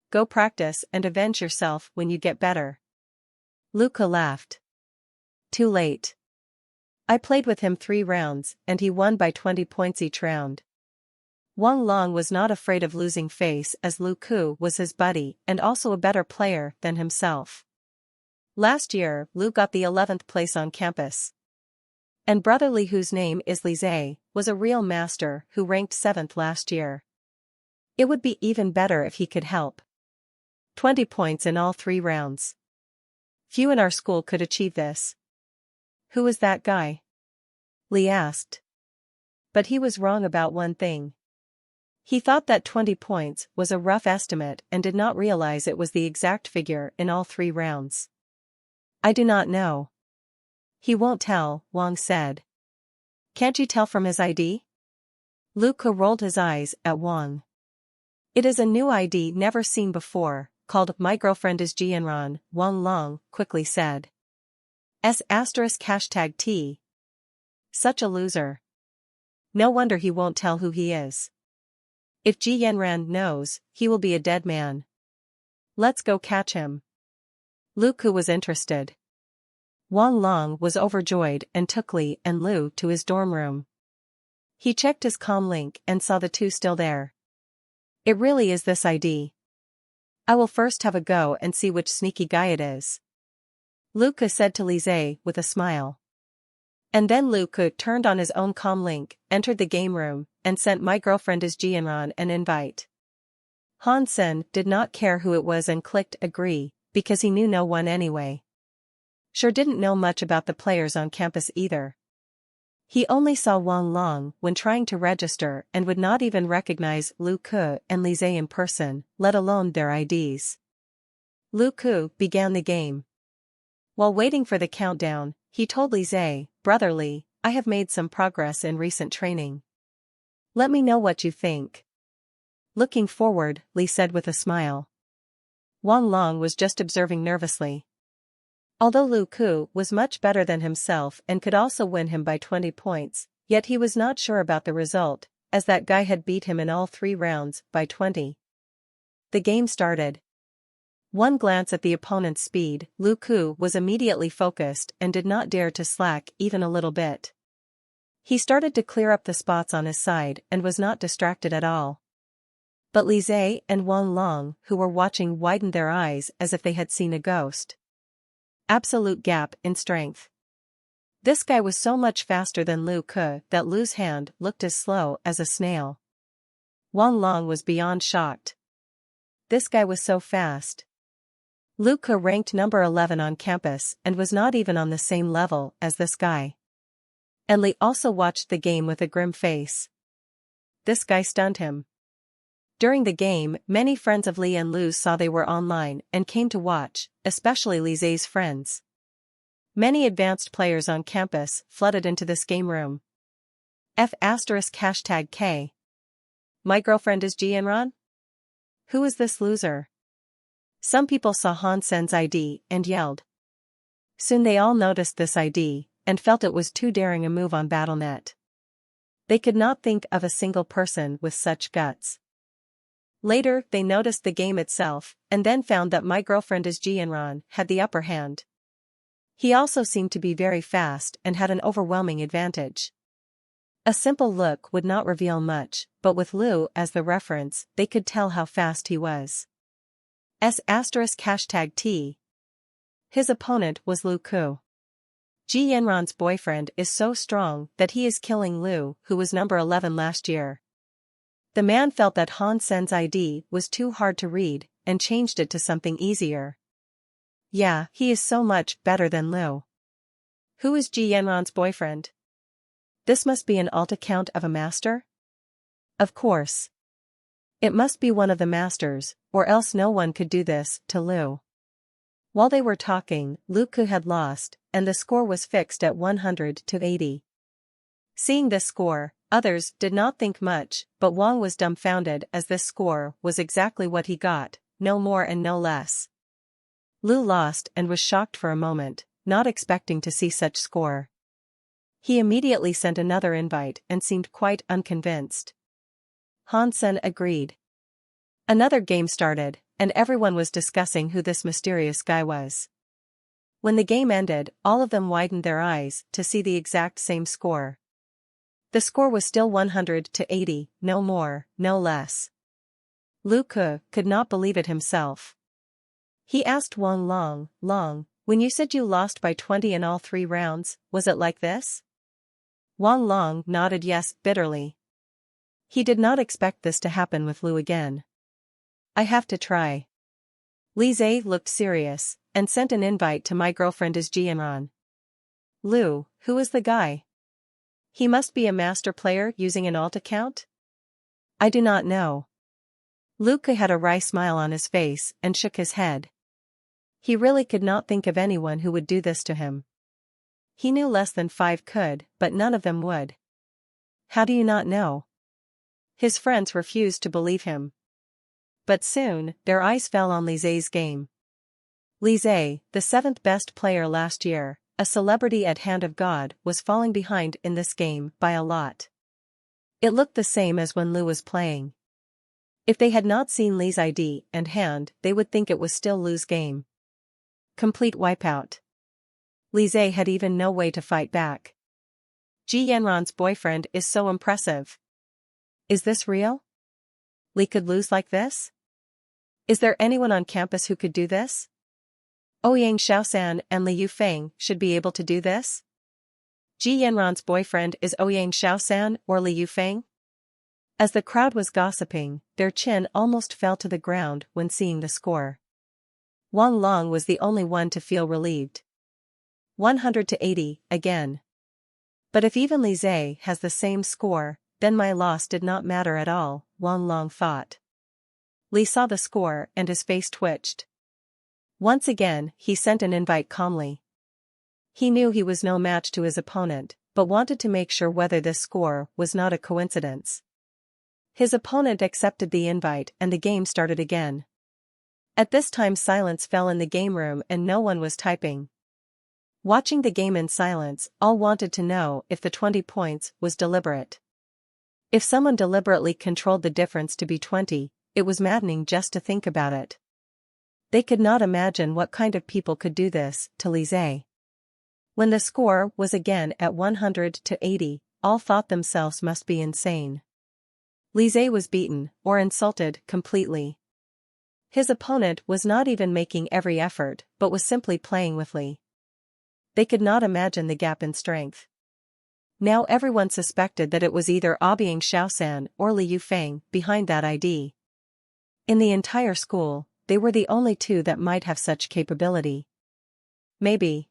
Go practice and avenge yourself when you get better. Lu Ku laughed. Too late. I played with him 3 rounds, and he won by 20 points each round. Wang Long was not afraid of losing face as Lu Ku was his buddy and also a better player than himself. Last year, Lu got the 11th place on campus. And Brotherly, whose name is Lise, was a real master who ranked 7th last year. It would be even better if he could help. 20 points in all 3 rounds. Few in our school could achieve this. Who is that guy? Li asked. But he was wrong about one thing. He thought that 20 points was a rough estimate and did not realize it was the exact figure in all 3 rounds. I do not know. He won't tell, Wang said. Can't you tell from his ID? Lu Ke rolled his eyes at Wang. It is a new ID never seen before, called My Girlfriend is Jianran, Wang Long quickly said. *T. Such a loser. No wonder he won't tell who he is. If Ji Yanran knows, he will be a dead man. Let's go catch him. Lu Ke was interested. Wang Long was overjoyed and took Li and Lu to his dorm room. He checked his comm link and saw the two still there. It really is this ID. I will first have a go and see which sneaky guy it is. Lu Ke said to Li Zhe with a smile. And then Lu Ke turned on his own comm link, entered the game room, and sent My Girlfriend is Jianran an invite. Han Sen did not care who it was and clicked agree, because he knew no one anyway. Sure didn't know much about the players on campus either. He only saw Wang Long when trying to register and would not even recognize Lu Ke and Li Zhe in person, let alone their IDs. Lu Ke began the game. While waiting for the countdown, he told Li Zhe, "Brother Li, I have made some progress in recent training. Let me know what you think." Looking forward, Li said with a smile. Wang Long was just observing nervously. Although Lu Ke was much better than himself and could also win him by 20 points, yet he was not sure about the result, as that guy had beat him in all 3 rounds by 20. The game started. One glance at the opponent's speed, Lu Ke was immediately focused and did not dare to slack even a little bit. He started to clear up the spots on his side and was not distracted at all. But Li Zhe and Wang Long, who were watching, widened their eyes as if they had seen a ghost. Absolute gap in strength. This guy was so much faster than Lu Ke that Lu's hand looked as slow as a snail. Wang Long was beyond shocked. This guy was so fast. Lu Ke ranked number 11 on campus and was not even on the same level as this guy. And Li also watched the game with a grim face. This guy stunned him. During the game, many friends of Li and Lu saw they were online and came to watch, especially Li Zhe's friends. Many advanced players on campus flooded into this game room. *K. My girlfriend is Jianran? Who is this loser? Some people saw Han Sen's ID and yelled. Soon they all noticed this ID, and felt it was too daring a move on BattleNet. They could not think of a single person with such guts. Later, they noticed the game itself, and then found that My Girlfriend is Jianran had the upper hand. He also seemed to be very fast and had an overwhelming advantage. A simple look would not reveal much, but with Lu as the reference, they could tell how fast he was. *T. His opponent was Lu Ke. Ji Yanran's boyfriend is so strong that he is killing Lu, who was number 11 last year. The man felt that Han Sen's ID was too hard to read, and changed it to something easier. Yeah, he is so much better than Lu. Who is Ji Yanran's boyfriend? This must be an alt account of a master? Of course. It must be one of the masters, or else no one could do this to Lu. While they were talking, Lu Ke had lost, and the score was fixed at 100-80. Seeing this score, others did not think much, but Wang was dumbfounded as this score was exactly what he got, no more and no less. Lu lost and was shocked for a moment, not expecting to see such score. He immediately sent another invite and seemed quite unconvinced. Han Sen agreed. Another game started, and everyone was discussing who this mysterious guy was. When the game ended, all of them widened their eyes to see the exact same score. The score was still 100-80, no more, no less. Lu Ke could not believe it himself. He asked Wang Long, when you said you lost by 20 in all 3 rounds, was it like this? Wang Long nodded yes bitterly. He did not expect this to happen with Lu again. I have to try. Li Zhe looked serious, and sent an invite to My Girlfriend is Jianran. Lu, who is the guy? He must be a master player using an alt account? I do not know. Luca had a wry smile on his face and shook his head. He really could not think of anyone who would do this to him. He knew less than 5 could, but none of them would. How do you not know? His friends refused to believe him. But soon, their eyes fell on Lisé's game. Lisé, the 7th best player last year, a celebrity at Hand of God, was falling behind in this game by a lot. It looked the same as when Lou was playing. If they had not seen Li's ID and hand, they would think it was still Lou's game. Complete wipeout. Lisé had even no way to fight back. Ji Yanran's boyfriend is so impressive. Is this real? Li could lose like this? Is there anyone on campus who could do this? Ouyang Xiaosan and Li Yufeng should be able to do this? Ji Yanran's boyfriend is Ouyang Xiaosan or Li Yufeng? As the crowd was gossiping, their chin almost fell to the ground when seeing the score. Wang Long was the only one to feel relieved. 100 to 80, again. But if even Lisé has the same score, then my loss did not matter at all, Wang Long thought. Li saw the score and his face twitched. Once again, he sent an invite calmly. He knew he was no match to his opponent, but wanted to make sure whether this score was not a coincidence. His opponent accepted the invite and the game started again. At this time silence fell in the game room and no one was typing. Watching the game in silence, all wanted to know if the 20 points was deliberate. If someone deliberately controlled the difference to be 20, it was maddening just to think about it. They could not imagine what kind of people could do this to Lisé. When the score was again at 100 to 80, all thought themselves must be insane. Lisé was beaten, or insulted, completely. His opponent was not even making every effort, but was simply playing with Li. They could not imagine the gap in strength. Now everyone suspected that it was either Ouyang Xiaosan or Li Yufeng behind that ID. In the entire school, they were the only two that might have such capability. Maybe.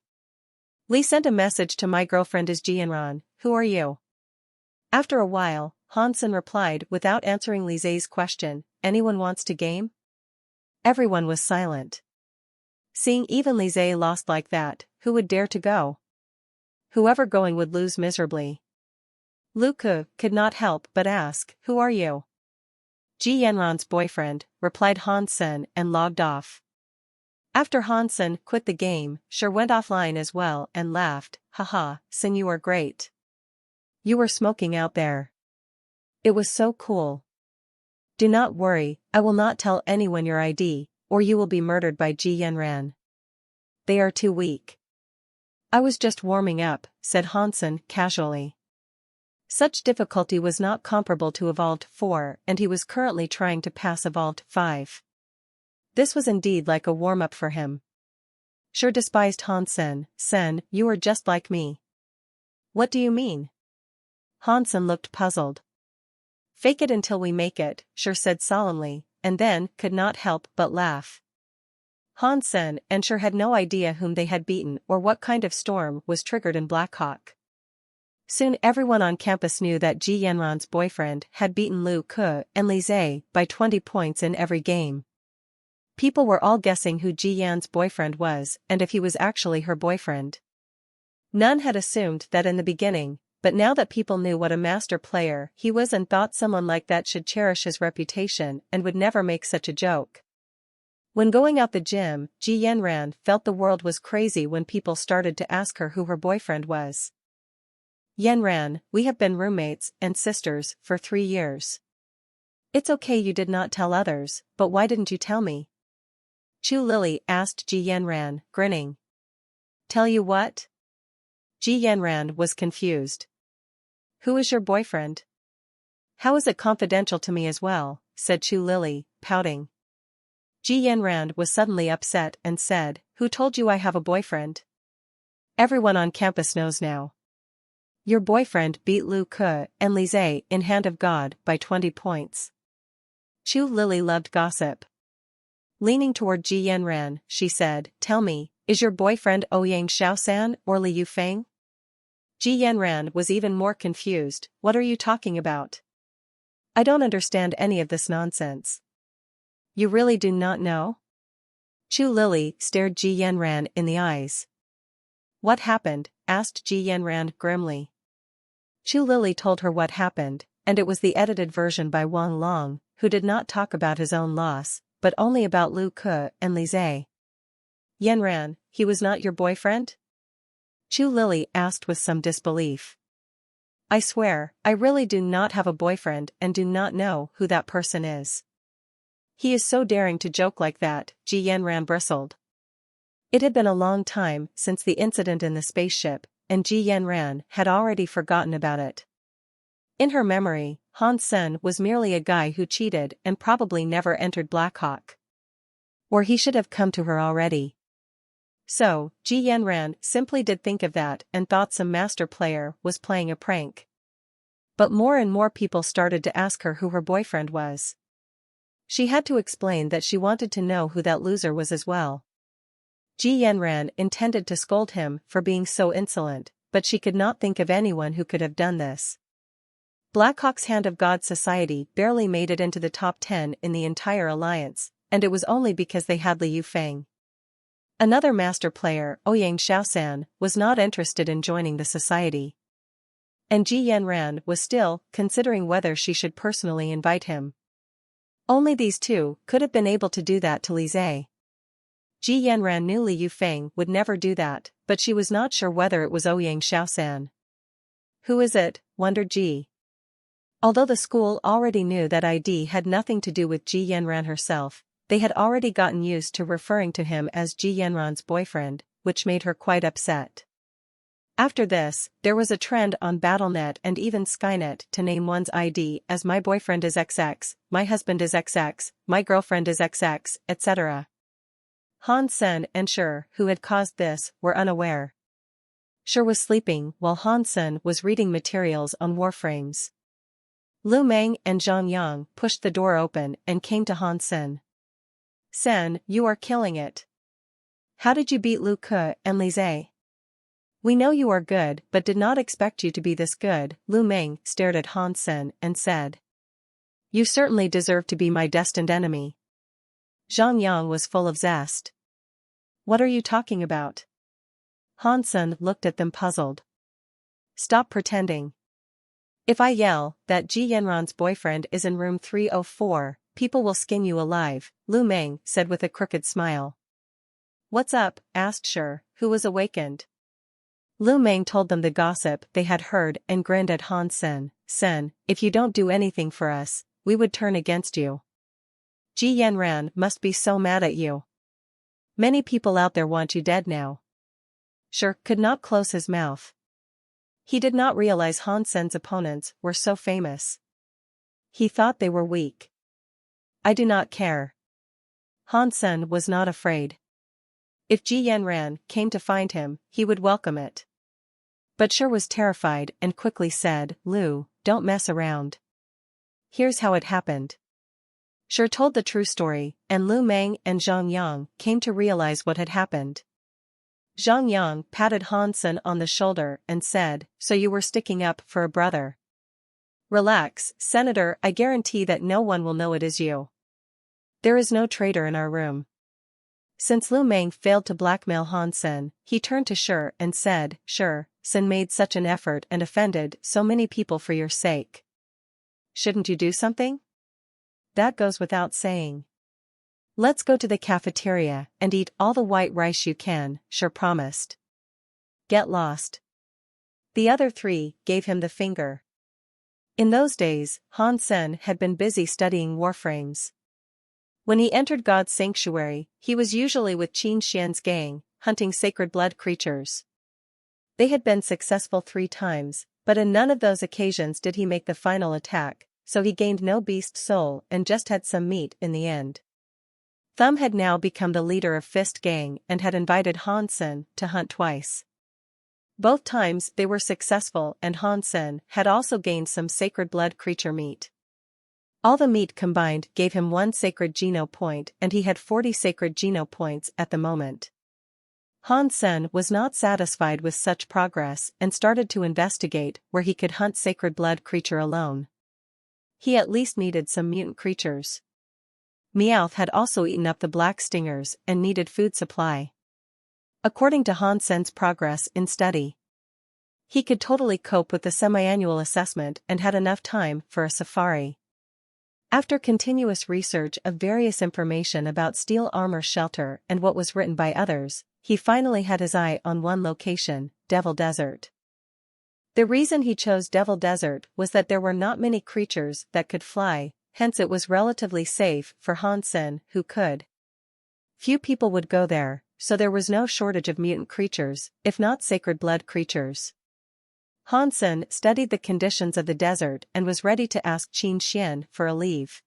Li sent a message to my girlfriend is Ji Yanran, who are you? After a while, Hansen replied without answering Lisé's question, anyone wants to game? Everyone was silent. Seeing even Lisé lost like that, who would dare to go? Whoever going would lose miserably. Luca could not help but ask, who are you? Ji Yanran's boyfriend, replied Hansen and logged off. After Hansen quit the game, Sher went offline as well and laughed, haha, Sin you are great. You were smoking out there. It was so cool. Do not worry, I will not tell anyone your ID, or you will be murdered by Ji Yanran. They are too weak. I was just warming up, said Hansen casually. Such difficulty was not comparable to Evolved 4 and he was currently trying to pass Evolved 5. This was indeed like a warm-up for him. Sure despised Hansen, Sen, you are just like me. What do you mean? Hansen looked puzzled. Fake it until we make it, Sher said solemnly, and then could not help but laugh. Hansen and Sher had no idea whom they had beaten or what kind of storm was triggered in Blackhawk. Soon everyone on campus knew that Ji Yanran's boyfriend had beaten Lu Ke and Lisé by 20 points in every game. People were all guessing who Ji Yan's boyfriend was and if he was actually her boyfriend. None had assumed that in the beginning, but now that people knew what a master player he was and thought someone like that should cherish his reputation and would never make such a joke. When going out the gym, Ji Yanran felt the world was crazy when people started to ask her who her boyfriend was. Yanran, we have been roommates and sisters for 3 years. It's okay you did not tell others, but why didn't you tell me? Chu Lily asked Ji Yanran, grinning. Tell you what? Ji Yanran was confused. Who is your boyfriend? How is it confidential to me as well, said Chu Lily, pouting. Ji Yanran was suddenly upset and said, who told you I have a boyfriend? Everyone on campus knows now. Your boyfriend beat Lu Ke and Lisé in Hand of God by 20 points. Chu Lily loved gossip. Leaning toward Ji Yanran, she said, tell me, is your boyfriend Ouyang Xiaosan or Li Yufeng? Ji Yanran was even more confused, what are you talking about? I don't understand any of this nonsense. You really do not know? Chu Lily stared Ji Yanran in the eyes. What happened? Asked Ji Yanran grimly. Chu Lily told her what happened, and it was the edited version by Wang Long, who did not talk about his own loss, but only about Lu Ke and Li Zhe. Yanran, he was not your boyfriend? Chu Lily asked with some disbelief. I swear, I really do not have a boyfriend and do not know who that person is. He is so daring to joke like that, Ji Yanran bristled. It had been a long time since the incident in the spaceship, and Ji Yanran had already forgotten about it. In her memory, Han Sen was merely a guy who cheated and probably never entered Blackhawk. Or he should have come to her already. So, Ji Yanran simply did think of that and thought some master player was playing a prank. But more and more people started to ask her who her boyfriend was. She had to explain that she wanted to know who that loser was as well. Ji Yanran intended to scold him for being so insolent, but she could not think of anyone who could have done this. Blackhawk's Hand of God Society barely made it into the top 10 in the entire alliance, and it was only because they had Li Yufeng. Another master player, Ouyang Shaosan, was not interested in joining the society. And Ji Yanran was still considering whether she should personally invite him. Only these two could have been able to do that to Li Zhe. Ji Yanran knew Li Yufeng would never do that, but she was not sure whether it was Ouyang Shaosan. Who is it? Wondered Ji. Although the school already knew that ID had nothing to do with Ji Yanran herself, they had already gotten used to referring to him as Ji Yanran's boyfriend, which made her quite upset. After this, there was a trend on BattleNet and even Skynet to name one's ID as my boyfriend is XX, my husband is XX, my girlfriend is XX, etc. Han Sen and Shi, who had caused this, were unaware. Shi was sleeping while Han Sen was reading materials on Warframes. Lu Meng and Zhang Yang pushed the door open and came to Han Sen. Sen, you are killing it. How did you beat Lu Ke and Li Zhe? We know you are good but did not expect you to be this good. Lu Meng stared at Han Sen and said. You certainly deserve to be my destined enemy. Zhang Yang was full of zest. What are you talking about? Han Sen looked at them puzzled. Stop pretending. If I yell that Ji Yanran's boyfriend is in room 304, people will skin you alive, Lu Meng said with a crooked smile. What's up? Asked Shi, who was awakened. Lu Meng told them the gossip they had heard and grinned at Han Sen. Sen, if you don't do anything for us, we would turn against you. Ji Yanran must be so mad at you. Many people out there want you dead now. Shi could not close his mouth. He did not realize Han Sen's opponents were so famous. He thought they were weak. I do not care. Han Sen was not afraid. If Ji Yanran came to find him, he would welcome it. But Shi was terrified and quickly said, Lu, don't mess around. Here's how it happened. Shi told the true story, and Lu Meng and Zhang Yang came to realize what had happened. Zhang Yang patted Han Sen on the shoulder and said, so you were sticking up for a brother. Relax, Senator, I guarantee that no one will know it is you. There is no traitor in our room. Since Lu Meng failed to blackmail Han Sen, he turned to Shi and said, Shi, Sen made such an effort and offended so many people for your sake. Shouldn't you do something? That goes without saying. Let's go to the cafeteria and eat all the white rice you can, Shi promised. Get lost. The other three gave him the finger. In those days, Han Sen had been busy studying Warframes. When he entered God's sanctuary, he was usually with Qin Xian's gang, hunting sacred blood creatures. They had been successful 3 times, but in none of those occasions did he make the final attack, so he gained no beast soul and just had some meat in the end. Thumb had now become the leader of Fist Gang and had invited Han Sen to hunt twice. Both times they were successful and Han Sen had also gained some sacred blood creature meat. All the meat combined gave him 1 sacred geno point and he had 40 sacred geno points at the moment. Han Sen was not satisfied with such progress and started to investigate where he could hunt sacred blood creature alone. he at least needed some mutant creatures. Meowth had also eaten up the black stingers and needed food supply. According to Han Sen's progress in study, he could totally cope with the semi-annual assessment and had enough time for a safari. After continuous research of various information about steel armor shelter and what was written by others, he finally had his eye on one location, Devil Desert. The reason he chose Devil Desert was that there were not many creatures that could fly, hence it was relatively safe for Han Sen who could. Few people would go there, so there was no shortage of mutant creatures, if not sacred blood creatures. Han Sen studied the conditions of the desert and was ready to ask Qin Xian for a leave.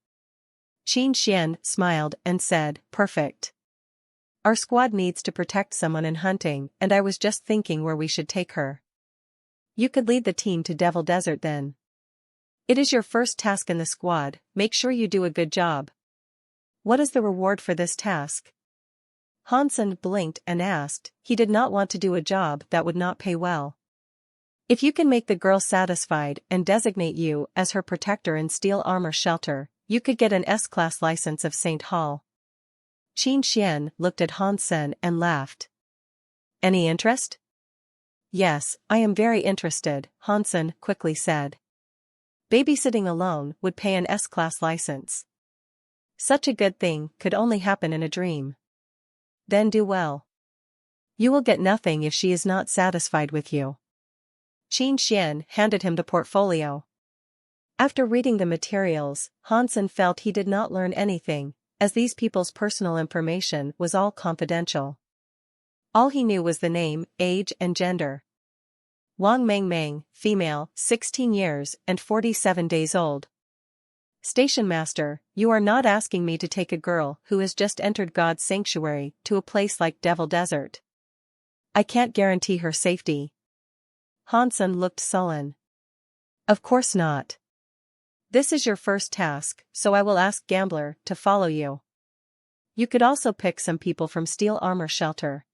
Qin Xian smiled and said, "Perfect. Our squad needs to protect someone in hunting, and I was just thinking where we should take her. You could lead the team to Devil Desert then. It is your first task in the squad, make sure you do a good job." "What is the reward for this task?" Han Sen blinked and asked. He did not want to do a job that would not pay well. "If you can make the girl satisfied and designate you as her protector in steel armor shelter, you could get an S-class license of St. Hall." Qin Xian looked at Han Sen and laughed. "Any interest?" "Yes, I am very interested," Han Sen quickly said. Babysitting alone would pay an S-class license. Such a good thing could only happen in a dream. "Then do well. You will get nothing if she is not satisfied with you." Qin Xian handed him the portfolio. After reading the materials, Han Sen felt he did not learn anything, as these people's personal information was all confidential. All he knew was the name, age and gender. Wang Mengmeng, female, 16 years and 47 days old. "Station master, you are not asking me to take a girl who has just entered God's sanctuary to a place like Devil Desert. I can't guarantee her safety." Han Sen looked sullen. "Of course not. This is your first task, so I will ask Gambler to follow you. You could also pick some people from steel armor shelter."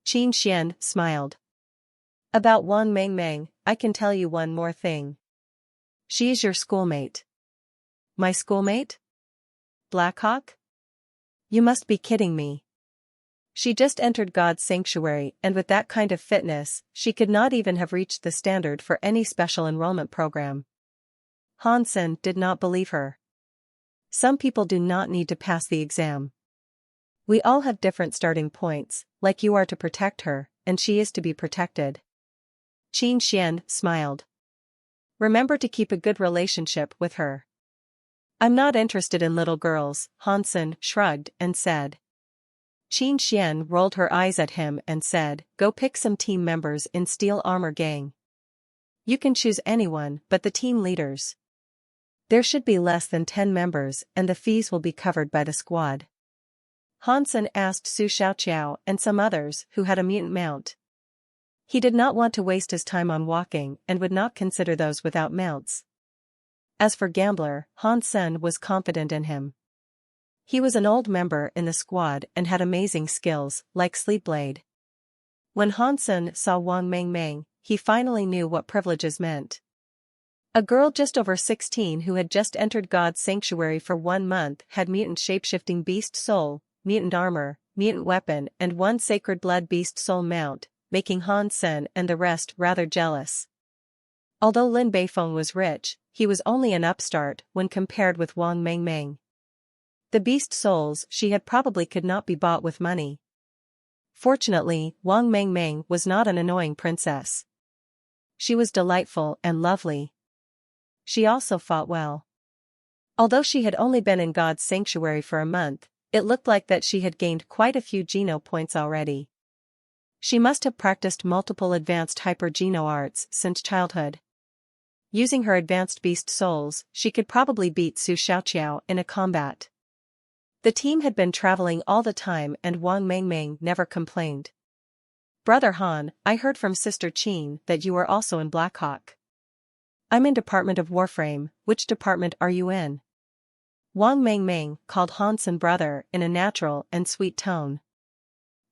Qin Xian smiled. "About Wang Mengmeng, I can tell you one more thing. She is your schoolmate." "My schoolmate? Blackhawk? You must be kidding me. She just entered God's sanctuary, and with that kind of fitness, she could not even have reached the standard for any special enrollment program." Han Sen did not believe her. Some people do not need to pass the exam. We all have different starting points, like you are to protect her, and she is to be protected. Qin Xian smiled. "Remember to keep a good relationship with her." "I'm not interested in little girls," Han Sen shrugged and said. Qin Xian rolled her eyes at him and said, "Go pick some team members in steel armor gang. You can choose anyone but the team leaders. There should be less than 10 members and the fees will be covered by the squad." Han Sen asked Su Xiaoqiao and some others who had a mutant mount. He did not want to waste his time on walking and would not consider those without mounts. As for Gambler, Han Sen was confident in him. He was an old member in the squad and had amazing skills, like Sleepblade. When Han Sen saw Wang Mengmeng, he finally knew what privileges meant. A girl just over 16 who had just entered God's sanctuary for 1 month had mutant shapeshifting beast soul, mutant armor, mutant weapon and 1 sacred blood beast soul mount, making Han Sen and the rest rather jealous. Although Lin Beifeng was rich, he was only an upstart when compared with Wang Mengmeng. The beast souls she had probably could not be bought with money. Fortunately, Wang Mengmeng was not an annoying princess. She was delightful and lovely. She also fought well. Although she had only been in God's sanctuary for a month, it looked like that she had gained quite a few Geno points already. She must have practiced multiple advanced hyper-Geno arts since childhood. Using her advanced beast souls, she could probably beat Su Xiaoqiao in a combat. The team had been traveling all the time and Wang Mengmeng never complained. "Brother Han, I heard from Sister Qin that you are also in Blackhawk." "I'm in Department of Warframe, which department are you in?" Wang Mengmeng called Han Sen brother in a natural and sweet tone.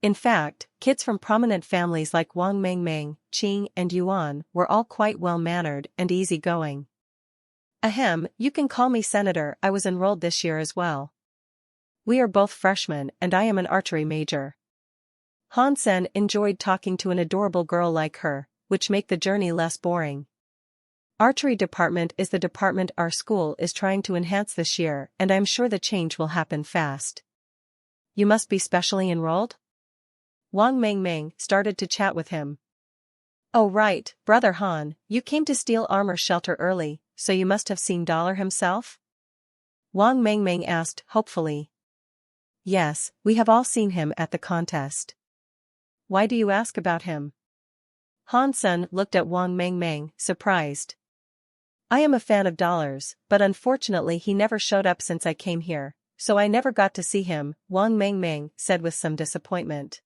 In fact, kids from prominent families like Wang Mengmeng, Qing and Yuan were all quite well-mannered and easygoing. Ahem, you can call me Senator. I was enrolled this year as well. We are both freshmen and I am an archery major. Han-sen enjoyed talking to an adorable girl like her, which make the journey less boring. Archery department is the department our school is trying to enhance this year, and I'm sure the change will happen fast. You must be specially enrolled? Wang Mengmeng started to chat with him. Oh right, Brother Han, you came to steal armor shelter early, so you must have seen Dollar himself? Wang Mengmeng asked hopefully. Yes, we have all seen him at the contest. Why do you ask about him? Han-sen looked at Wang Mengmeng, surprised. I am a fan of Dollar's, but unfortunately he never showed up since I came here, so I never got to see him, Wang Mengmeng said with some disappointment.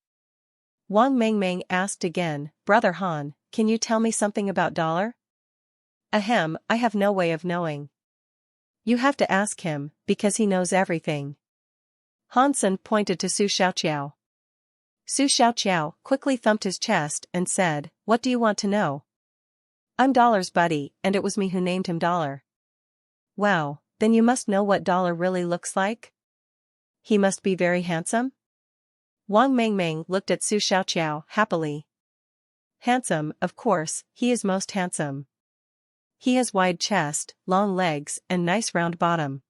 Wang Mengmeng asked again, Brother Han, can you tell me something about Dollar? Ahem, I have no way of knowing. You have to ask him, because he knows everything. Han-sen pointed to Su Xiaoqiao. Su Xiaoqiao quickly thumped his chest and said, What do you want to know? I'm Dollar's buddy, and it was me who named him Dollar. Wow, then you must know what Dollar really looks like? He must be very handsome? Wang Mengmeng looked at Su Xiaoqiao happily. Handsome, of course, he is most handsome. He has wide chest, long legs, and nice round bottom.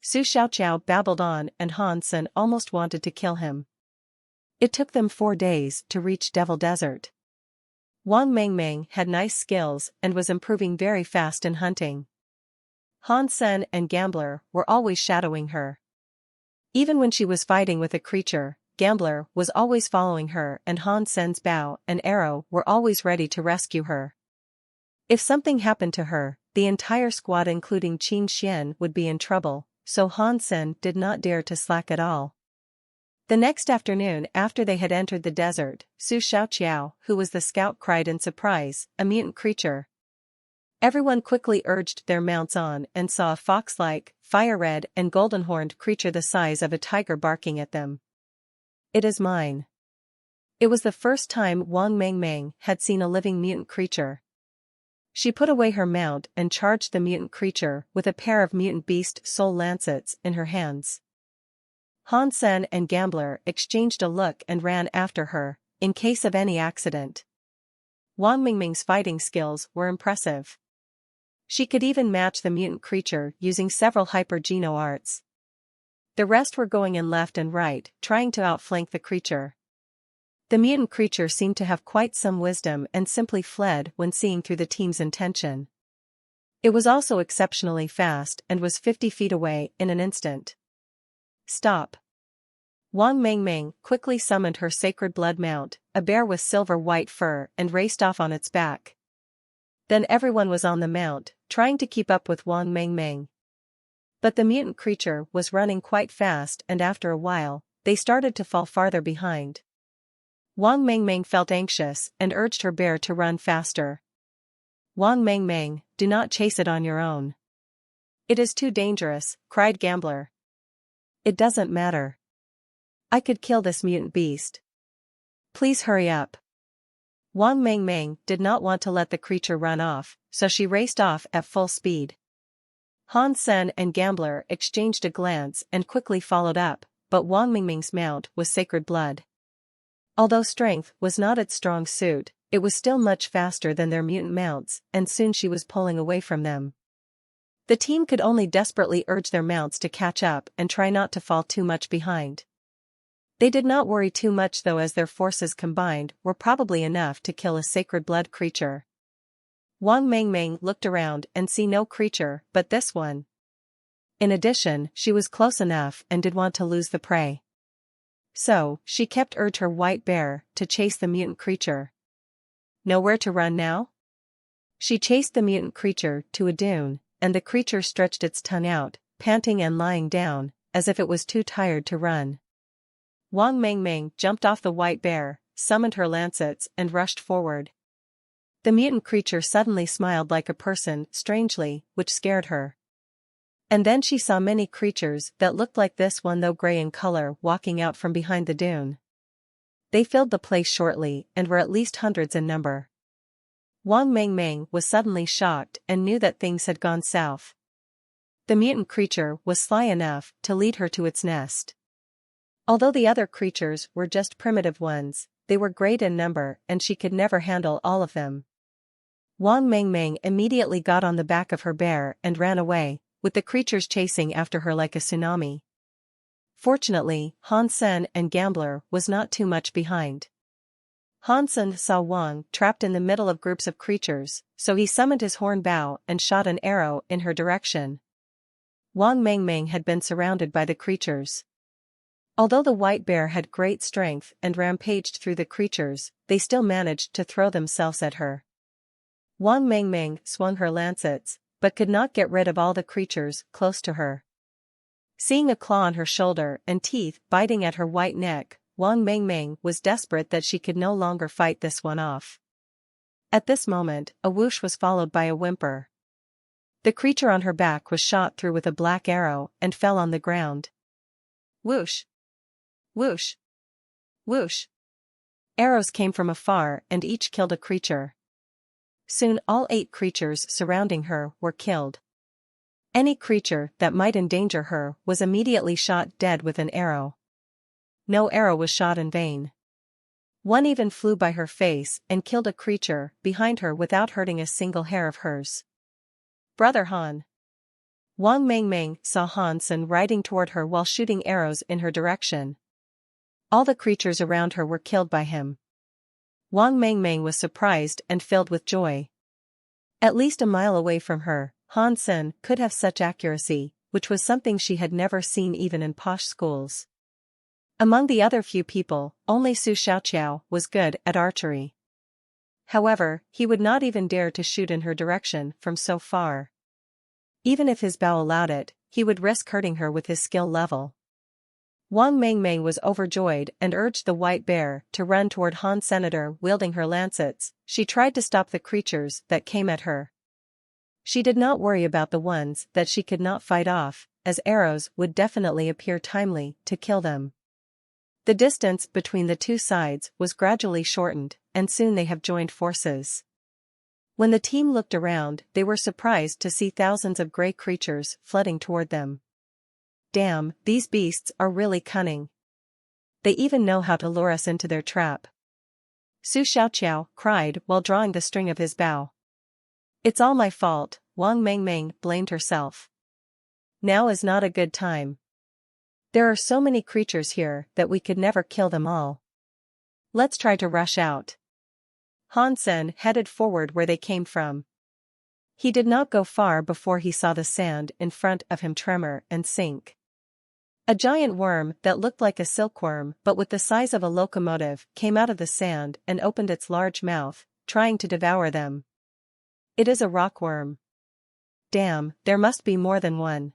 Su Xiaoqiao babbled on and Han-sen almost wanted to kill him. It took them 4 days to reach Devil Desert. Wang Mengmeng had nice skills and was improving very fast in hunting. Han-sen and Gambler were always shadowing her. Even when she was fighting with a creature, Gambler was always following her and Han-sen's bow and arrow were always ready to rescue her. If something happened to her, the entire squad including Qin Xian would be in trouble, so Han-sen did not dare to slack at all. The next afternoon after they had entered the desert, Su Xiaoqiao, who was the scout, cried in surprise, a mutant creature. Everyone quickly urged their mounts on and saw a fox-like, fire-red and golden-horned creature the size of a tiger barking at them. It is mine. It was the first time Wang Mengmeng had seen a living mutant creature. She put away her mount and charged the mutant creature with a pair of mutant beast soul lancets in her hands. Han-sen and Gambler exchanged a look and ran after her, in case of any accident. Wang Mengmeng's fighting skills were impressive. She could even match the mutant creature using several hyper-geno arts. The rest were going in left and right, trying to outflank the creature. The mutant creature seemed to have quite some wisdom and simply fled when seeing through the team's intention. It was also exceptionally fast and was 50 feet away in an instant. Stop. Wang Mengmeng quickly summoned her sacred blood mount, a bear with silver-white fur, and raced off on its back. Then everyone was on the mount, trying to keep up with Wang Mengmeng. But the mutant creature was running quite fast and after a while, they started to fall farther behind. Wang Mengmeng felt anxious and urged her bear to run faster. Wang Mengmeng, do not chase it on your own. It is too dangerous, cried Gambler. It doesn't matter. I could kill this mutant beast. Please hurry up. Wang Mengmeng did not want to let the creature run off, so she raced off at full speed. Han-sen and Gambler exchanged a glance and quickly followed up, but Wang Mengmeng's mount was sacred blood. Although strength was not its strong suit, it was still much faster than their mutant mounts, and soon she was pulling away from them. The team could only desperately urge their mounts to catch up and try not to fall too much behind. They did not worry too much though, as their forces combined were probably enough to kill a sacred blood creature. Wang Mengmeng looked around and see no creature but this one. In addition, she was close enough and did want to lose the prey. So, she kept urge her white bear to chase the mutant creature. Nowhere to run now? She chased the mutant creature to a dune, and the creature stretched its tongue out, panting and lying down, as if it was too tired to run. Wang Mengmeng jumped off the white bear, summoned her lancets and rushed forward. The mutant creature suddenly smiled like a person, strangely, which scared her. And then she saw many creatures that looked like this one though gray in color walking out from behind the dune. They filled the place shortly and were at least hundreds in number. Wang Mengmeng was suddenly shocked and knew that things had gone south. The mutant creature was sly enough to lead her to its nest. Although the other creatures were just primitive ones, they were great in number and she could never handle all of them. Wang Mengmeng immediately got on the back of her bear and ran away, with the creatures chasing after her like a tsunami. Fortunately, Han Sen and Gambler was not too much behind. Han Sen saw Wang trapped in the middle of groups of creatures, so he summoned his horn bow and shot an arrow in her direction. Wang Mengmeng had been surrounded by the creatures. Although the white bear had great strength and rampaged through the creatures, they still managed to throw themselves at her. Wang Mengmeng swung her lancets, but could not get rid of all the creatures close to her. Seeing a claw on her shoulder and teeth biting at her white neck, Wang Mengmeng was desperate that she could no longer fight this one off. At this moment, a whoosh was followed by a whimper. The creature on her back was shot through with a black arrow and fell on the ground. Whoosh! Whoosh! Whoosh! Arrows came from afar and each killed a creature. Soon all 8 creatures surrounding her were killed. Any creature that might endanger her was immediately shot dead with an arrow. No arrow was shot in vain. One even flew by her face and killed a creature behind her without hurting a single hair of hers. Brother Han! Wang Mengmeng saw Han Sen riding toward her while shooting arrows in her direction. All the creatures around her were killed by him. Wang Mengmeng was surprised and filled with joy. At least a mile away from her, Han Sen could have such accuracy, which was something she had never seen even in posh schools. Among the other few people, only Su Xiaoqiao was good at archery. However, he would not even dare to shoot in her direction from so far. Even if his bow allowed it, he would risk hurting her with his skill level. Wang Mengmeng was overjoyed and urged the white bear to run toward Han Senator wielding her lancets. She tried to stop the creatures that came at her. She did not worry about the ones that she could not fight off, as arrows would definitely appear timely to kill them. The distance between the two sides was gradually shortened, and soon they have joined forces. When the team looked around, they were surprised to see thousands of gray creatures flooding toward them. Damn, these beasts are really cunning. They even know how to lure us into their trap. Su Xiaoqiao cried while drawing the string of his bow. It's all my fault, Wang Mengmeng blamed herself. Now is not a good time. There are so many creatures here that we could never kill them all. Let's try to rush out. Han Sen headed forward where they came from. He did not go far before he saw the sand in front of him tremor and sink. A giant worm that looked like a silkworm but with the size of a locomotive came out of the sand and opened its large mouth, trying to devour them. It is a rockworm. Damn, there must be more than one.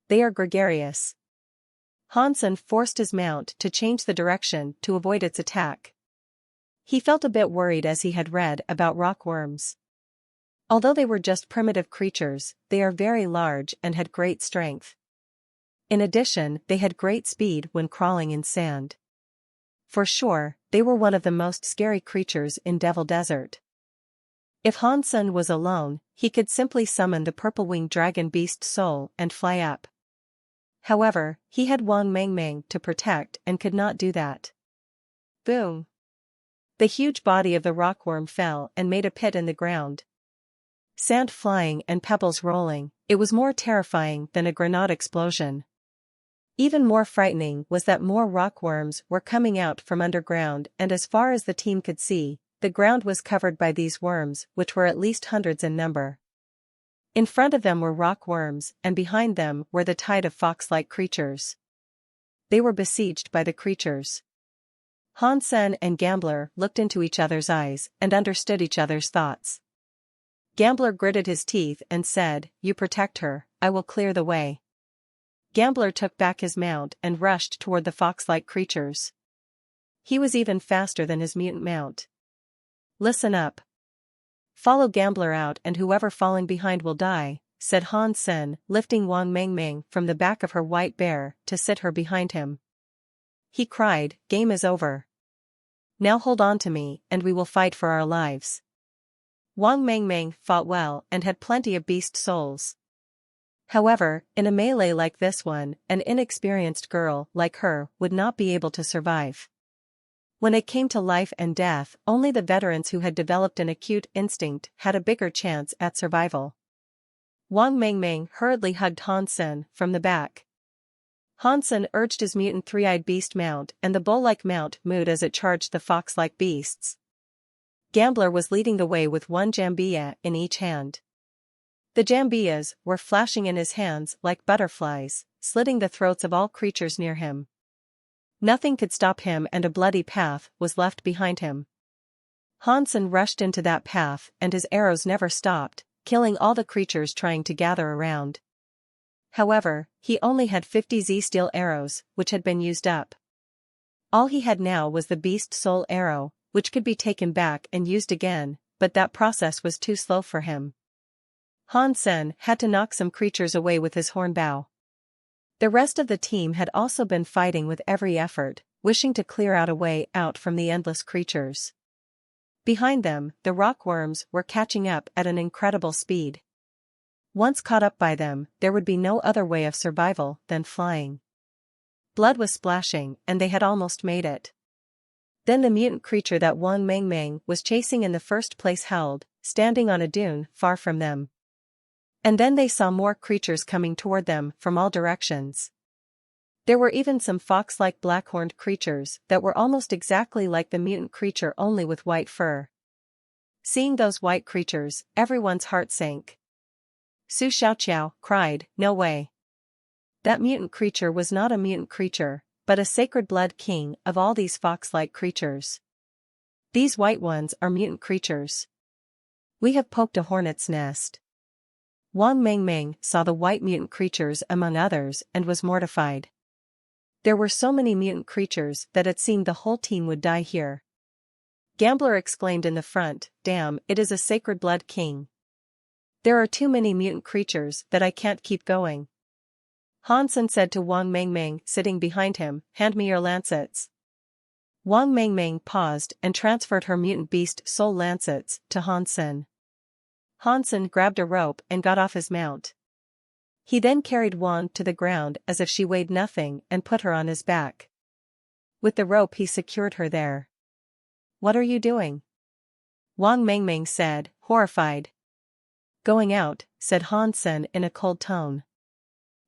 They are gregarious. Han Sen forced his mount to change the direction to avoid its attack. He felt a bit worried as he had read about rockworms. Although they were just primitive creatures, they are very large and had great strength. In addition, they had great speed when crawling in sand. For sure, they were one of the most scary creatures in Devil Desert. If Han Sen was alone, he could simply summon the purple-winged dragon beast soul and fly up. However, he had Wang Mengmeng to protect and could not do that. Boom! The huge body of the rockworm fell and made a pit in the ground. Sand flying and pebbles rolling, it was more terrifying than a grenade explosion. Even more frightening was that more rockworms were coming out from underground, and as far as the team could see, the ground was covered by these worms, which were at least hundreds in number. In front of them were rockworms, and behind them were the tide of fox-like creatures. They were besieged by the creatures. Han Sen and Gambler looked into each other's eyes and understood each other's thoughts. Gambler gritted his teeth and said, "You protect her, I will clear the way." Gambler took back his mount and rushed toward the fox-like creatures. He was even faster than his mutant mount. "Listen up. Follow Gambler out and whoever falling behind will die," said Han Sen, lifting Wang Mengmeng from the back of her white bear to sit her behind him. He cried, "Game is over. Now hold on to me and we will fight for our lives." Wang Mengmeng fought well and had plenty of beast souls. However, in a melee like this one, an inexperienced girl like her would not be able to survive. When it came to life and death, only the veterans who had developed an acute instinct had a bigger chance at survival. Wang Mengmeng hurriedly hugged Han Sen from the back. Han Sen urged his mutant three-eyed beast mount, and the bull-like mount mooed as it charged the fox-like beasts. Gambler was leading the way with one jambia in each hand. The jambias were flashing in his hands like butterflies, slitting the throats of all creatures near him. Nothing could stop him, and a bloody path was left behind him. Han Sen rushed into that path, and his arrows never stopped, killing all the creatures trying to gather around. However, he only had 50 Z-steel arrows, which had been used up. All he had now was the beast soul arrow, which could be taken back and used again, but that process was too slow for him. Han Sen had to knock some creatures away with his horn bow. The rest of the team had also been fighting with every effort, wishing to clear out a way out from the endless creatures. Behind them, the rockworms were catching up at an incredible speed. Once caught up by them, there would be no other way of survival than flying. Blood was splashing, and they had almost made it. Then the mutant creature that Wang Mengmeng was chasing in the first place held, standing on a dune far from them. And then they saw more creatures coming toward them from all directions. There were even some fox-like black-horned creatures that were almost exactly like the mutant creature, only with white fur. Seeing those white creatures, everyone's heart sank. Su Xiaoqiao cried, "No way. That mutant creature was not a mutant creature, but a sacred blood king of all these fox-like creatures. These white ones are mutant creatures. We have poked a hornet's nest." Wang Mengmeng saw the white mutant creatures among others and was mortified. There were so many mutant creatures that it seemed the whole team would die here. Gambler exclaimed in the front, "Damn, it is a sacred blood king. There are too many mutant creatures that I can't keep going." Han Sen said to Wang Mengmeng sitting behind him, "Hand me your lancets." Wang Mengmeng paused and transferred her mutant beast soul lancets to Han Sen. Han Sen grabbed a rope and got off his mount. He then carried Wang to the ground as if she weighed nothing and put her on his back. With the rope he secured her there. "What are you doing?" Wang Mengmeng said, horrified. "Going out," said Han Sen in a cold tone.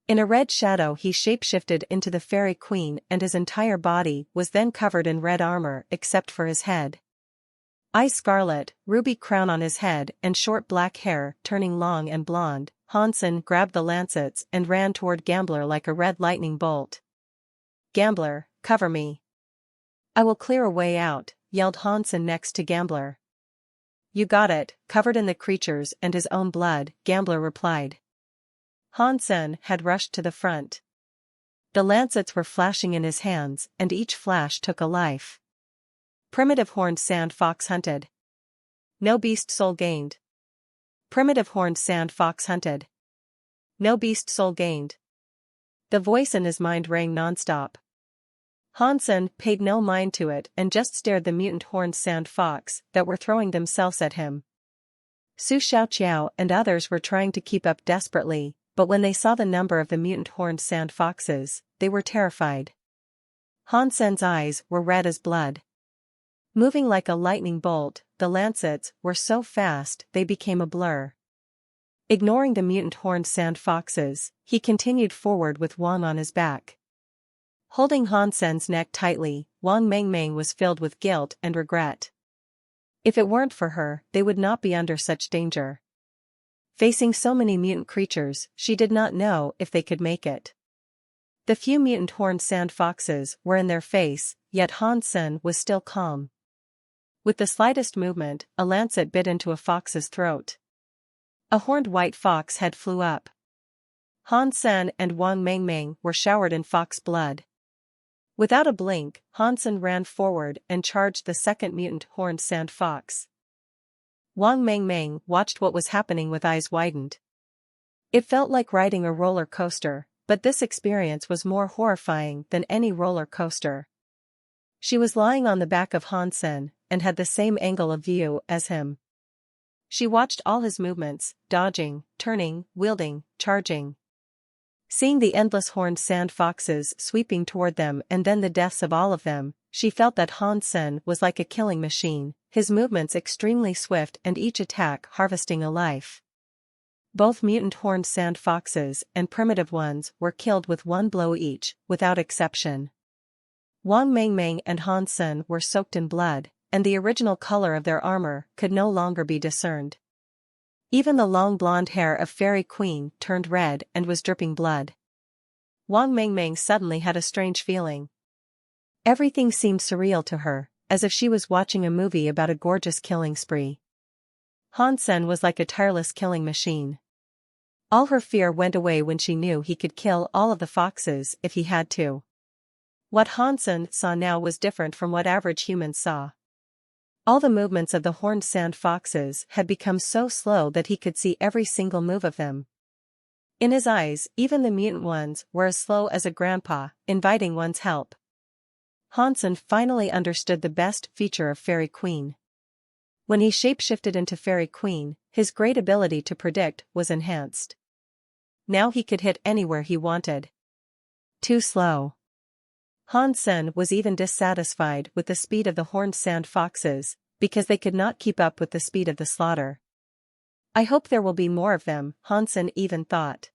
In a red shadow he shapeshifted into the fairy queen, and his entire body was then covered in red armor except for his head. Eyes scarlet, ruby crown on his head and short black hair turning long and blonde, Han Sen grabbed the lancets and ran toward Gambler like a red lightning bolt. "Gambler, cover me. I will clear a way out," yelled Han Sen next to Gambler. "You got it," covered in the creatures and his own blood, Gambler replied. Han Sen had rushed to the front. The lancets were flashing in his hands, and each flash took a life. Primitive horned sand fox hunted. No beast soul gained. Primitive horned sand fox hunted. No beast soul gained. The voice in his mind rang nonstop. Han Sen paid no mind to it and just stared the mutant horned sand fox that were throwing themselves at him. Su Xiaoqiao and others were trying to keep up desperately, but when they saw the number of the mutant horned sand foxes, they were terrified. Han Sen's eyes were red as blood. Moving like a lightning bolt, the lancets were so fast they became a blur. Ignoring the mutant horned sand foxes, he continued forward with Wang on his back. Holding Han Sen's neck tightly, Wang Mengmeng was filled with guilt and regret. If it weren't for her, they would not be under such danger. Facing so many mutant creatures, she did not know if they could make it. The few mutant horned sand foxes were in their face, yet Han Sen was still calm. With the slightest movement, a lancet bit into a fox's throat. A horned white fox head flew up. Han Sen and Wang Mengmeng were showered in fox blood. Without a blink, Han Sen ran forward and charged the second mutant horned sand fox. Wang Mengmeng watched what was happening with eyes widened. It felt like riding a roller coaster, but this experience was more horrifying than any roller coaster. She was lying on the back of Han Sen and had the same angle of view as him. She watched all his movements, dodging, turning, wielding, charging. Seeing the endless horned sand foxes sweeping toward them and then the deaths of all of them, she felt that Han Sen was like a killing machine, his movements extremely swift and each attack harvesting a life. Both mutant horned sand foxes and primitive ones were killed with one blow each, without exception. Wang Mengmeng and Han Sen were soaked in blood, and the original color of their armor could no longer be discerned. Even the long blonde hair of Fairy Queen turned red and was dripping blood. Wang Mengmeng suddenly had a strange feeling. Everything seemed surreal to her, as if she was watching a movie about a gorgeous killing spree. Han Sen was like a tireless killing machine. All her fear went away when she knew he could kill all of the foxes if he had to. What Han Sen saw now was different from what average humans saw. All the movements of the horned sand foxes had become so slow that he could see every single move of them. In his eyes, even the mutant ones were as slow as a grandpa, inviting one's help. Han Sen finally understood the best feature of Fairy Queen. When he shapeshifted into Fairy Queen, his great ability to predict was enhanced. Now he could hit anywhere he wanted. Too slow. Han Sen was even dissatisfied with the speed of the horned sand foxes, because they could not keep up with the speed of the slaughter. I hope there will be more of them, Han Sen even thought.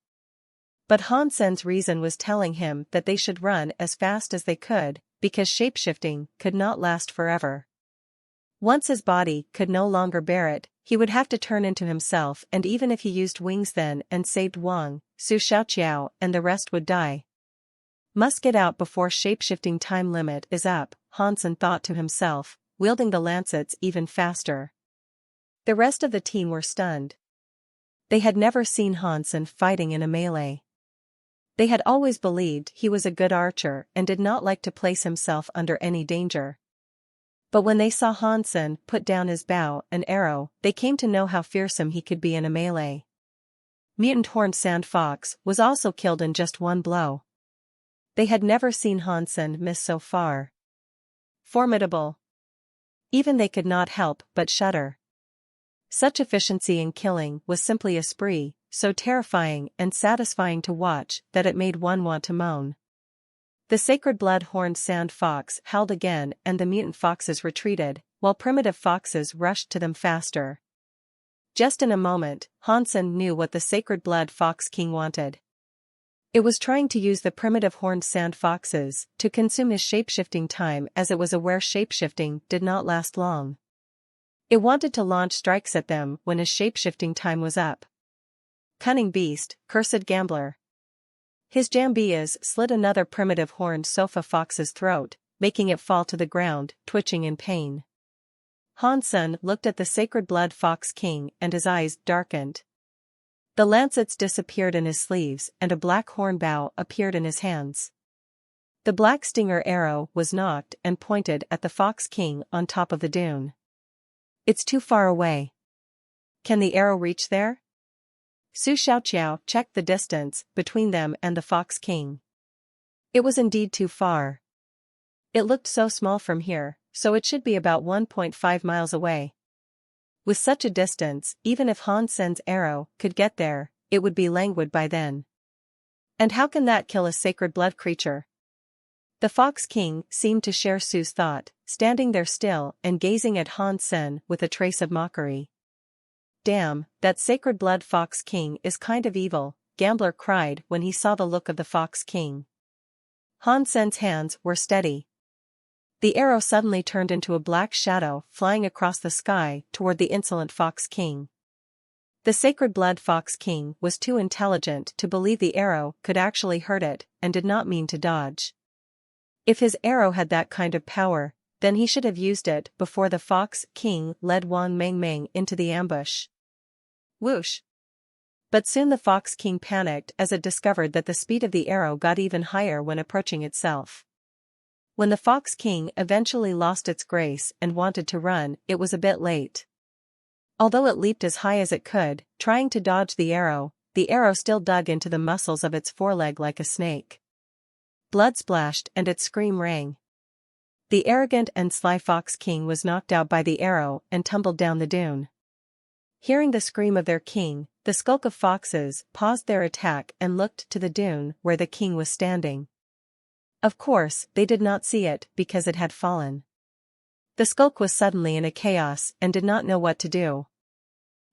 But Han Sen's reason was telling him that they should run as fast as they could, because shapeshifting could not last forever. Once his body could no longer bear it, he would have to turn into himself, and even if he used wings then and saved Wang, Su Xiaoqiao and the rest would die. Must get out before shapeshifting time limit is up, Han Sen thought to himself, wielding the lancets even faster. The rest of the team were stunned. They had never seen Han Sen fighting in a melee. They had always believed he was a good archer and did not like to place himself under any danger. But when they saw Han Sen put down his bow and arrow, they came to know how fearsome he could be in a melee. Mutant horned sand fox was also killed in just one blow. They had never seen Han Sen miss so far. Formidable. Even they could not help but shudder. Such efficiency in killing was simply a spree, so terrifying and satisfying to watch that it made one want to moan. The sacred blood horned sand fox howled again and the mutant foxes retreated, while primitive foxes rushed to them faster. Just in a moment, Han Sen knew what the sacred blood fox king wanted. It was trying to use the primitive horned sand foxes to consume his shapeshifting time, as it was aware shapeshifting did not last long. It wanted to launch strikes at them when his shapeshifting time was up. Cunning beast, cursed gambler. His jambias slit another primitive horned sofa fox's throat, making it fall to the ground, twitching in pain. Han Sen looked at the sacred blood fox king and his eyes darkened. The lancets disappeared in his sleeves and a black horn bow appeared in his hands. The black stinger arrow was knocked and pointed at the Fox King on top of the dune. It's too far away. Can the arrow reach there? Su Xiaoqiao checked the distance between them and the Fox King. It was indeed too far. It looked so small from here, so it should be about 1.5 miles away. With such a distance, even if Han Sen's arrow could get there, it would be languid by then. And how can that kill a sacred blood creature? The Fox King seemed to share Su's thought, standing there still and gazing at Han Sen with a trace of mockery. Damn, that sacred blood Fox King is kind of evil, Gambler cried when he saw the look of the Fox King. Han Sen's hands were steady. The arrow suddenly turned into a black shadow flying across the sky toward the insolent Fox King. The sacred blood Fox King was too intelligent to believe the arrow could actually hurt it and did not mean to dodge. If his arrow had that kind of power, then he should have used it before the Fox King led Wang Mengmeng into the ambush. Whoosh! But soon the Fox King panicked as it discovered that the speed of the arrow got even higher when approaching itself. When the Fox King eventually lost its grace and wanted to run, it was a bit late. Although it leaped as high as it could, trying to dodge the arrow still dug into the muscles of its foreleg like a snake. Blood splashed and its scream rang. The arrogant and sly Fox King was knocked out by the arrow and tumbled down the dune. Hearing the scream of their king, the skulk of foxes paused their attack and looked to the dune where the king was standing. Of course, they did not see it because it had fallen. The skulk was suddenly in a chaos and did not know what to do.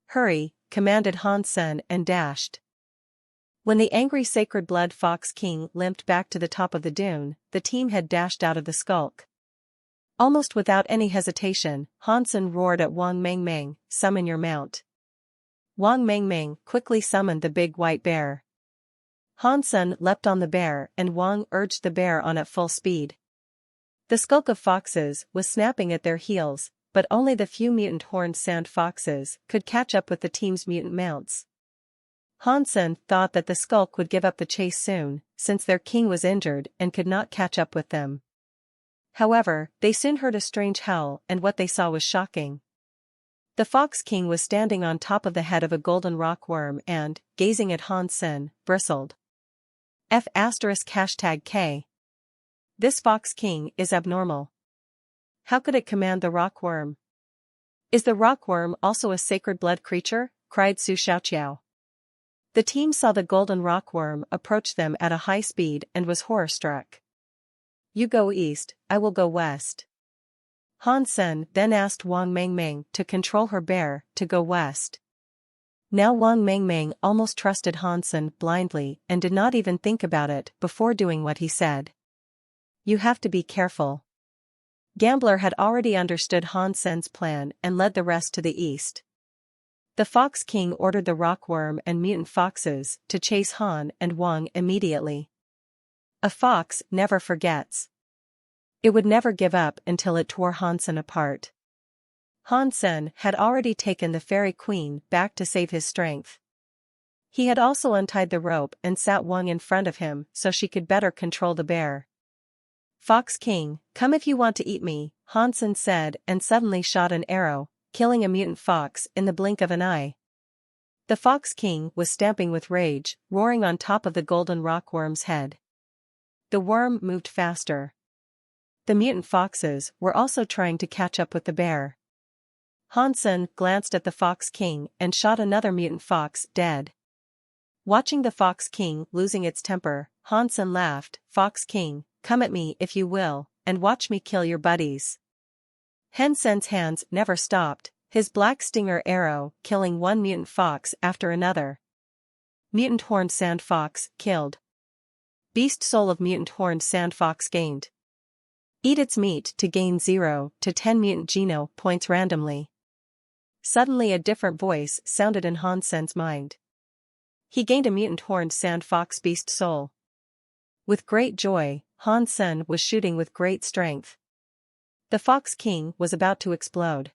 "Hurry," commanded Han Sen and dashed. When the angry sacred blood fox king limped back to the top of the dune, the team had dashed out of the skulk. Almost without any hesitation, Han Sen roared at Wang Mengmeng, "Summon your mount." Wang Mengmeng quickly summoned the big white bear. Han Sen leapt on the bear and Wang urged the bear on at full speed. The skulk of foxes was snapping at their heels, but only the few mutant horned sand foxes could catch up with the team's mutant mounts. Han Sen thought that the skulk would give up the chase soon, since their king was injured and could not catch up with them. However, they soon heard a strange howl and what they saw was shocking. The Fox King was standing on top of the head of a golden rockworm and, gazing at Han Sen, bristled. F***K. This Fox King is abnormal. How could it command the rockworm? Is the rockworm also a sacred blood creature? Cried Su Xiaoqiao. The team saw the golden rockworm approach them at a high speed and was horror-struck. "You go east, I will go west." Han Sen then asked Wang Mengmeng to control her bear to go west. Now Wang Mengmeng almost trusted Han Sen blindly and did not even think about it before doing what he said. "You have to be careful." Gambler had already understood Han Sen's plan and led the rest to the east. The Fox King ordered the rockworm and mutant foxes to chase Han and Wang immediately. A fox never forgets. It would never give up until it tore Han Sen apart. Han Sen had already taken the fairy queen back to save his strength. He had also untied the rope and sat Wang in front of him so she could better control the bear. "Fox King, come if you want to eat me," Han Sen said and suddenly shot an arrow, killing a mutant fox in the blink of an eye. The Fox King was stamping with rage, roaring on top of the golden rockworm's head. The worm moved faster. The mutant foxes were also trying to catch up with the bear. Han Sen glanced at the Fox King and shot another mutant fox dead. Watching the Fox King losing its temper, Han Sen laughed. "Fox King, come at me if you will, and watch me kill your buddies." Han Sen's hands never stopped, his black stinger arrow killing one mutant fox after another. Mutant horned sand fox killed. Beast soul of mutant horned sand fox gained. Eat its meat to gain 0 to 10 mutant geno points randomly. Suddenly a different voice sounded in Han Sen's mind. He gained a mutant horned sand fox beast soul. With great joy, Han Sen was shooting with great strength. The Fox King was about to explode.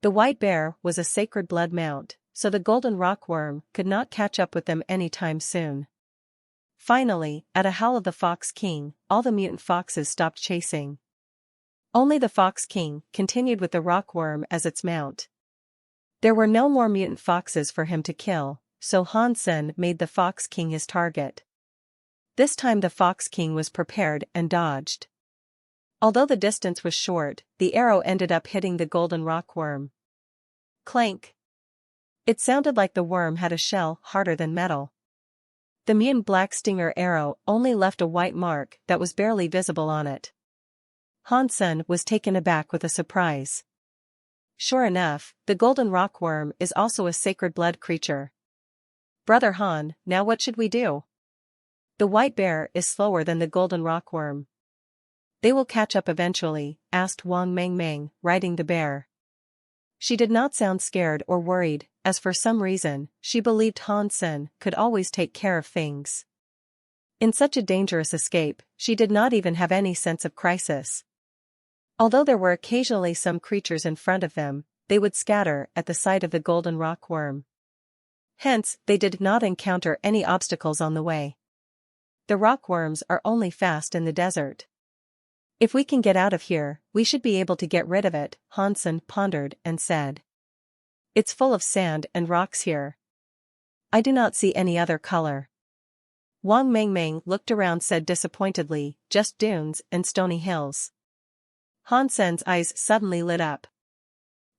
The white bear was a sacred blood mount, so the golden rockworm could not catch up with them anytime soon. Finally, at a howl of the Fox King, all the mutant foxes stopped chasing. Only the Fox King continued with the rockworm as its mount. There were no more mutant foxes for him to kill, so Han Sen made the Fox King his target. This time the Fox King was prepared and dodged. Although the distance was short, the arrow ended up hitting the golden rockworm. Clank! It sounded like the worm had a shell harder than metal. The mutant black stinger arrow only left a white mark that was barely visible on it. Han Sen was taken aback with a surprise. Sure enough, the golden rockworm is also a sacred blood creature. "Brother Han, now what should we do?" "The white bear is slower than the golden rockworm." "They will catch up eventually," asked Wang Mengmeng, riding the bear. She did not sound scared or worried, as for some reason, she believed Han Sen could always take care of things. In such a dangerous escape, she did not even have any sense of crisis. Although there were occasionally some creatures in front of them, they would scatter at the sight of the golden rockworm. Hence, they did not encounter any obstacles on the way. The rockworms are only fast in the desert. "If we can get out of here, we should be able to get rid of it," Han Sen pondered and said. "It's full of sand and rocks here. I do not see any other color." Wang Mengmeng looked around said disappointedly, "Just dunes and stony hills." Han Sen's eyes suddenly lit up.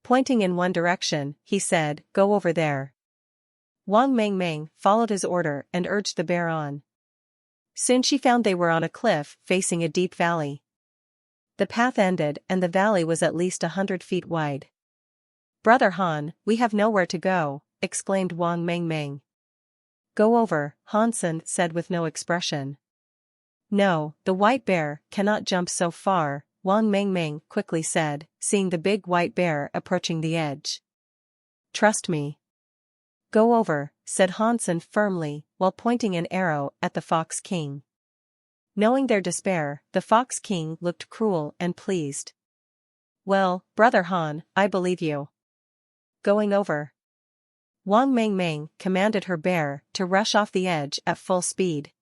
Pointing in one direction, he said, "Go over there." Wang Mengmeng followed his order and urged the bear on. Soon she found they were on a cliff facing a deep valley. The path ended and the valley was at least 100 feet wide. "Brother Han, we have nowhere to go," exclaimed Wang Mengmeng. "Go over," Hansen said with no expression. "No, the white bear cannot jump so far," Wang Mengmeng quickly said, seeing the big white bear approaching the edge. "Trust me." "Go over," said Hansen firmly, while pointing an arrow at the Fox King. Knowing their despair, the Fox King looked cruel and pleased. "Well, Brother Han, I believe you." "Going over." Wang Mengmeng commanded her bear to rush off the edge at full speed.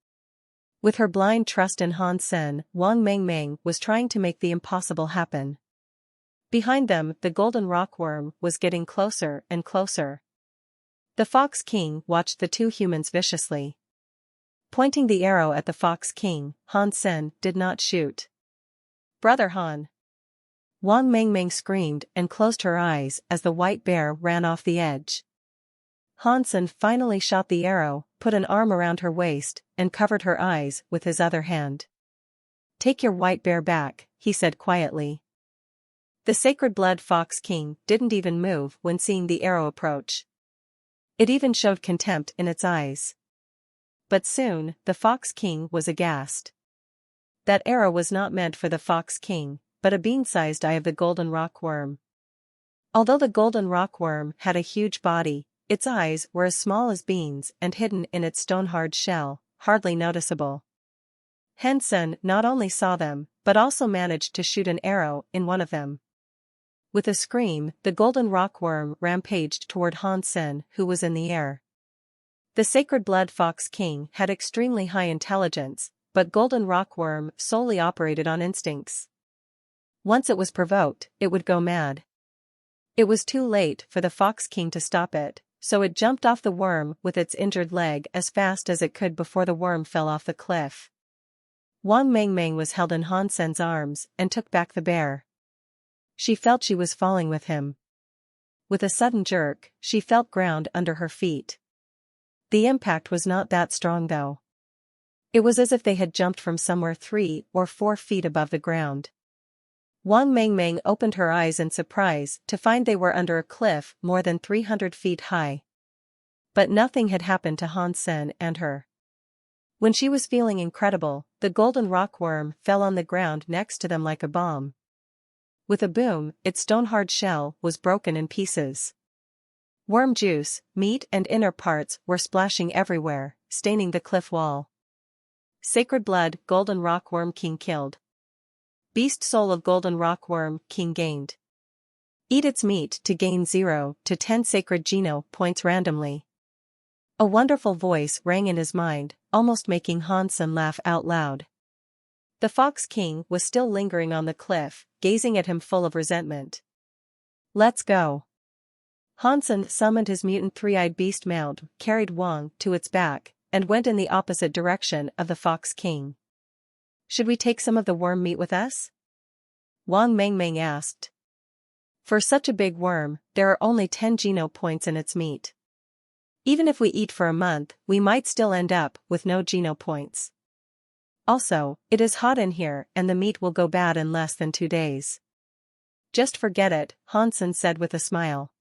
With her blind trust in Hansen, Wang Mengmeng was trying to make the impossible happen. Behind them, the golden rockworm was getting closer and closer. The Fox King watched the two humans viciously. Pointing the arrow at the Fox King, Hansen did not shoot. "Brother Han!" Wang Mengmeng screamed and closed her eyes as the white bear ran off the edge. Hansen finally shot the arrow, put an arm around her waist, and covered her eyes with his other hand. "Take your white bear back," he said quietly. The Sacred Blood Fox King didn't even move when seeing the arrow approach. It even showed contempt in its eyes. But soon, the Fox King was aghast. That arrow was not meant for the Fox King, but a bean-sized eye of the golden rockworm. Although the golden rockworm had a huge body, its eyes were as small as beans and hidden in its stone-hard shell, hardly noticeable. Hansen not only saw them, but also managed to shoot an arrow in one of them. With a scream, the golden rockworm rampaged toward Hansen, who was in the air. The Sacred Blood Fox King had extremely high intelligence, but golden rockworm solely operated on instincts. Once it was provoked, it would go mad. It was too late for the Fox King to stop it, so it jumped off the worm with its injured leg as fast as it could before the worm fell off the cliff. Wang Mengmeng was held in Hansen's arms and took back the bear. She felt she was falling with him. With a sudden jerk, she felt ground under her feet. The impact was not that strong though. It was as if they had jumped from somewhere 3 or 4 feet above the ground. Wang Mengmeng opened her eyes in surprise to find they were under a cliff more than 300 feet high. But nothing had happened to Hansen and her. When she was feeling incredible, the golden rockworm fell on the ground next to them like a bomb. With a boom, its stone-hard shell was broken in pieces. Worm juice, meat and inner parts were splashing everywhere, staining the cliff wall. Sacred Blood Golden Rockworm King killed. Beast Soul of Golden Rockworm King gained. Eat its meat to gain 0 to 10 sacred geno points randomly. A wonderful voice rang in his mind, almost making Hansen laugh out loud. The Fox King was still lingering on the cliff, gazing at him full of resentment. "Let's go." Hansen summoned his mutant three-eyed beast mount, carried Wang to its back, and went in the opposite direction of the Fox King. "Should we take some of the worm meat with us?" Wang Mengmeng asked. "For such a big worm, there are only 10 geno points in its meat. Even if we eat for a month, we might still end up with no geno points. Also, it is hot in here and the meat will go bad in less than 2 days." "Just forget it," Hansen said with a smile.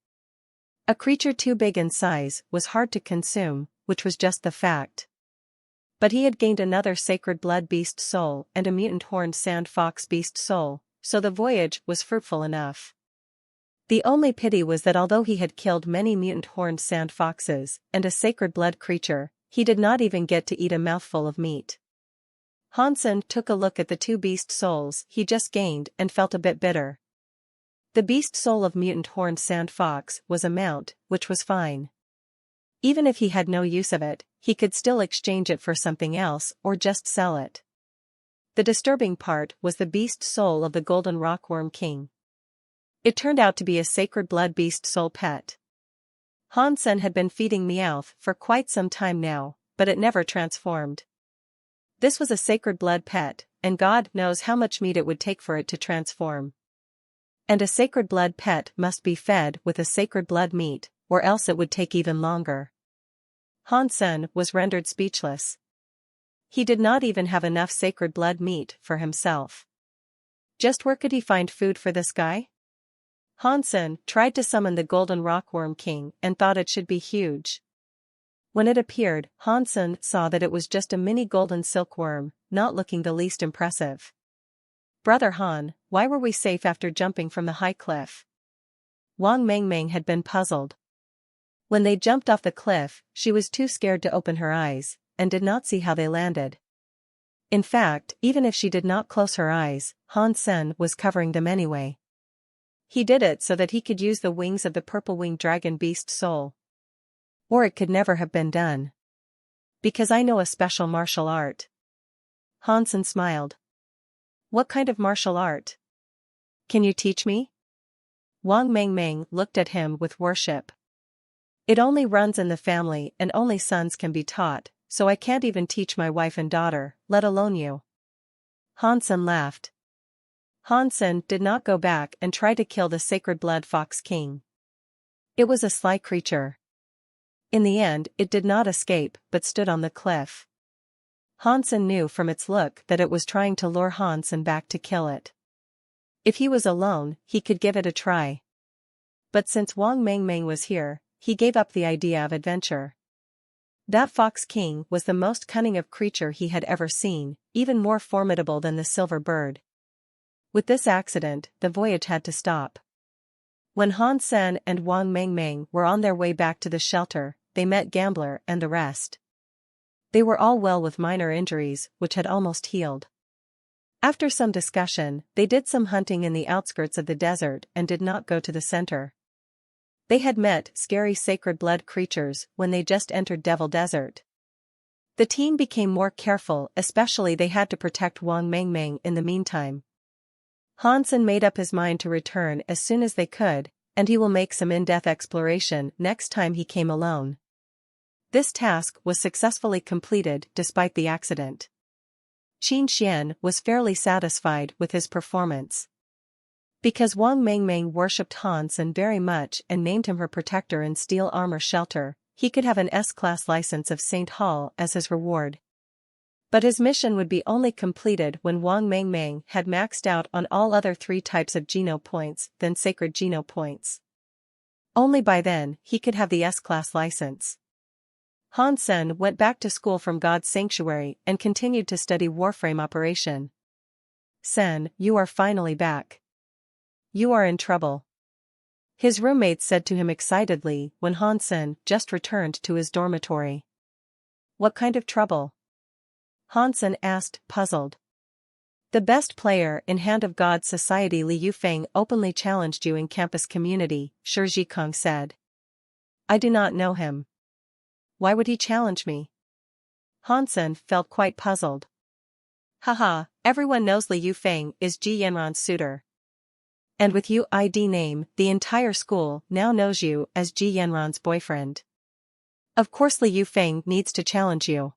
A creature too big in size was hard to consume, which was just the fact. But he had gained another Sacred Blood Beast soul and a mutant horned sand fox beast soul, so the voyage was fruitful enough. The only pity was that although he had killed many mutant horned sand foxes and a sacred blood creature, he did not even get to eat a mouthful of meat. Hansen took a look at the 2 beast souls he just gained and felt a bit bitter. The beast soul of mutant horned sand fox was a mount, which was fine. Even if he had no use of it, he could still exchange it for something else or just sell it. The disturbing part was the beast soul of the Golden Rockworm King. It turned out to be a sacred blood beast soul pet. Hansen had been feeding Meowth for quite some time now, but it never transformed. This was a sacred blood pet, and God knows how much meat it would take for it to transform. And a sacred blood pet must be fed with a sacred blood meat, or else it would take even longer. Han Sen was rendered speechless. He did not even have enough sacred blood meat for himself. Just where could he find food for this guy? Han Sen tried to summon the golden rockworm king and thought it should be huge. When it appeared, Han Sen saw that it was just a mini golden silkworm, not looking the least impressive. Brother Han, why were we safe after jumping from the high cliff? Wang Mengmeng had been puzzled. When they jumped off the cliff, she was too scared to open her eyes, and did not see how they landed. In fact, even if she did not close her eyes, Han Sen was covering them anyway. He did it so that he could use the wings of the purple-winged dragon beast soul. Or it could never have been done. Because I know a special martial art. Han Sen smiled. What kind of martial art? Can you teach me? Wang Mengmeng looked at him with worship. It only runs in the family and only sons can be taught, so I can't even teach my wife and daughter, let alone you. Han Sen laughed. Han Sen did not go back and try to kill the sacred blood fox king. It was a sly creature. In the end, it did not escape but stood on the cliff. Han Sen knew from its look that it was trying to lure Han Sen back to kill it. If he was alone, he could give it a try. But since Wang Mengmeng was here, he gave up the idea of adventure. That fox king was the most cunning of creature he had ever seen, even more formidable than the silver bird. With this accident, the voyage had to stop. When Han Sen and Wang Mengmeng were on their way back to the shelter, they met Gambler and the rest. They were all well with minor injuries, which had almost healed. After some discussion, they did some hunting in the outskirts of the desert and did not go to the center. They had met scary sacred blood creatures when they just entered Devil Desert. The team became more careful, especially they had to protect Wang Mengmeng in the meantime. Han Sen made up his mind to return as soon as they could, and he will make some in-depth exploration next time he came alone. This task was successfully completed despite the accident. Qin Xian was fairly satisfied with his performance. Because Wang Mengmeng worshipped Han Sen very much and named him her protector in Steel Armor Shelter, he could have an S-Class license of St. Hall as his reward. But his mission would be only completed when Wang Mengmeng had maxed out on all other 3 types of Geno points than Sacred Geno points. Only by then he could have the S-Class license. Han Sen went back to school from God's Sanctuary and continued to study Warframe operation. Sen, you are finally back. You are in trouble. His roommates said to him excitedly when Han Sen just returned to his dormitory. What kind of trouble? Han Sen asked, puzzled. The best player in Hand of God Society Li Yufeng openly challenged you in campus community, Shi Jikong said. I do not know him. Why would he challenge me? Han Sen felt quite puzzled. Haha, everyone knows Li Yufeng is Ji Yanran's suitor. And with you ID name, the entire school now knows you as Ji Yanran's boyfriend. Of course Li Yufeng needs to challenge you.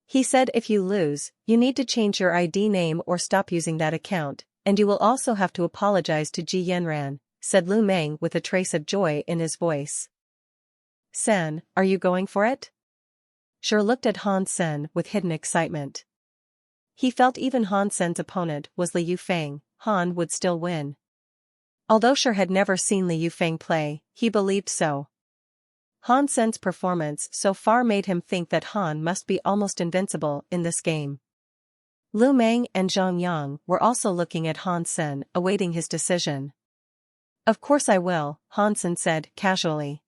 He said if you lose, you need to change your ID name or stop using that account, and you will also have to apologize to Ji Yanran, said Lu Meng with a trace of joy in his voice. Sen, are you going for it? Shi looked at Han Sen with hidden excitement. He felt even Han Sen's opponent was Li Yufeng, Han would still win. Although Shi had never seen Li Yufeng play, he believed so. Han Sen's performance so far made him think that Han must be almost invincible in this game. Lu Meng and Zhang Yang were also looking at Han Sen, awaiting his decision. Of course I will, Han Sen said casually.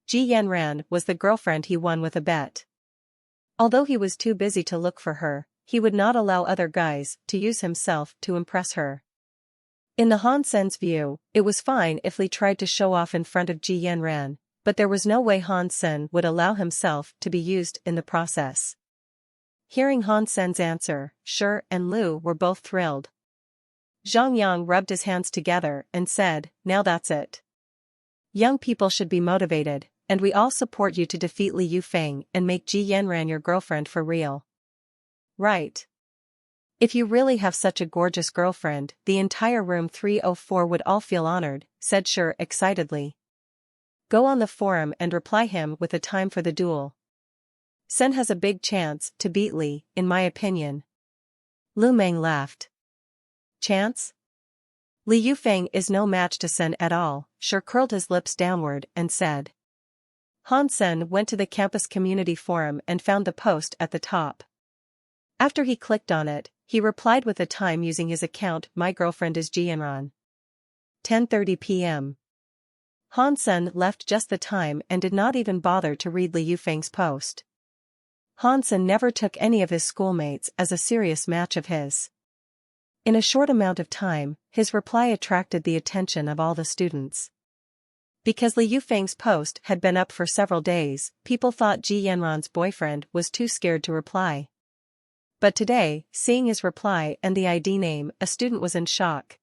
Ji Yanran was the girlfriend he won with a bet. Although he was too busy to look for her, he would not allow other guys to use himself to impress her. In the Han Sen's view, it was fine if Li tried to show off in front of Ji Yanran, but there was no way Han Sen would allow himself to be used in the process. Hearing Han Sen's answer, Shi and Lu were both thrilled. Zhang Yang rubbed his hands together and said, now that's it. Young people should be motivated, and we all support you to defeat Li Yufeng and make Ji Yanran your girlfriend for real. Right. If you really have such a gorgeous girlfriend, the entire room 304 would all feel honored, said Sher excitedly. Go on the forum and reply him with a time for the duel. Sen has a big chance to beat Li, in my opinion. Lu Meng laughed. Chance? Li Yufeng is no match to Sen at all. Sher curled his lips downward and said. Han Sen went to the campus community forum and found the post at the top. After he clicked on it, he replied with a time using his account. My girlfriend is Jianran. 10:30 p.m. Han Sen left just the time and did not even bother to read Li Yufeng's post. Han Sen never took any of his schoolmates as a serious match of his. In a short amount of time, his reply attracted the attention of all the students. Because Li Yufeng's post had been up for several days, people thought Ji Yanran's boyfriend was too scared to reply. But today, seeing his reply and the ID name, a student was in shock.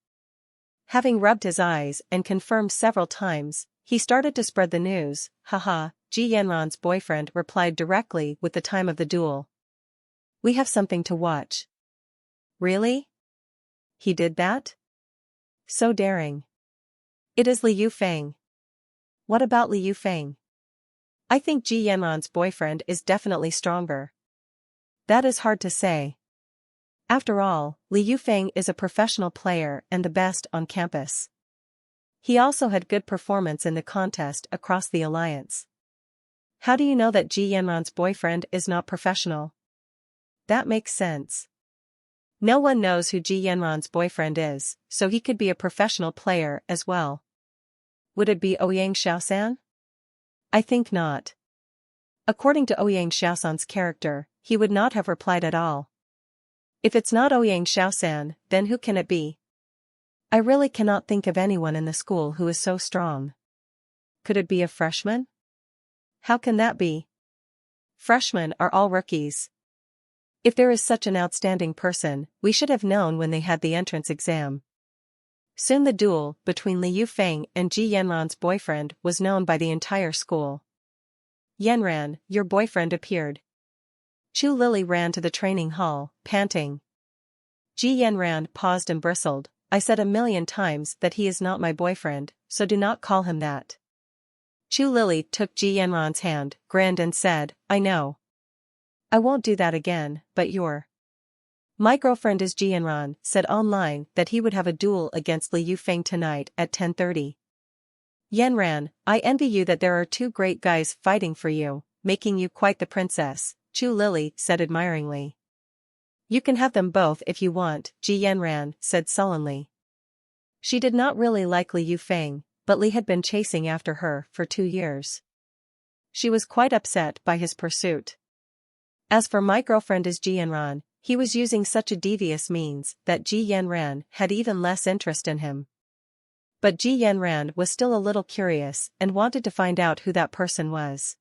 Having rubbed his eyes and confirmed several times, he started to spread the news. Haha, Ji Yanran's boyfriend replied directly with the time of the duel. We have something to watch. Really? He did that? So daring. It is Li Yufeng. What about Li Yufeng? I think Ji Yanran's boyfriend is definitely stronger. That is hard to say. After all, Li Yufeng is a professional player and the best on campus. He also had good performance in the contest across the alliance. How do you know that Ji Yanran's boyfriend is not professional? That makes sense. No one knows who Ji Yanran's boyfriend is, so he could be a professional player as well. Would it be Ouyang Xiaosan? I think not. According to Ouyang Xiaosan's character, he would not have replied at all. If it's not Ouyang Xiaosan, then who can it be? I really cannot think of anyone in the school who is so strong. Could it be a freshman? How can that be? Freshmen are all rookies. If there is such an outstanding person, we should have known when they had the entrance exam. Soon the duel between Li Yufeng and Ji Yanran's boyfriend was known by the entire school. Yanran, your boyfriend appeared. Chu Lily ran to the training hall, panting. Ji Yanran paused and bristled. I said 1,000,000 times that he is not my boyfriend, so do not call him that. Chu Lily took Ji Yanran's hand, grinned and said, I know. I won't do that again, but My girlfriend is Ji Yanran said online that he would have a duel against Li Yufeng tonight at 10:30. Yanran, I envy you that there are two great guys fighting for you, making you quite the princess, Chu Lily said admiringly. You can have them both if you want, Ji Yanran said sullenly. She did not really like Li Yufeng, but Li had been chasing after her for 2 years. She was quite upset by his pursuit. As for my girlfriend is Ji Yanran, he was using such a devious means that Ji Yanran had even less interest in him. But Ji Yanran was still a little curious and wanted to find out who that person was.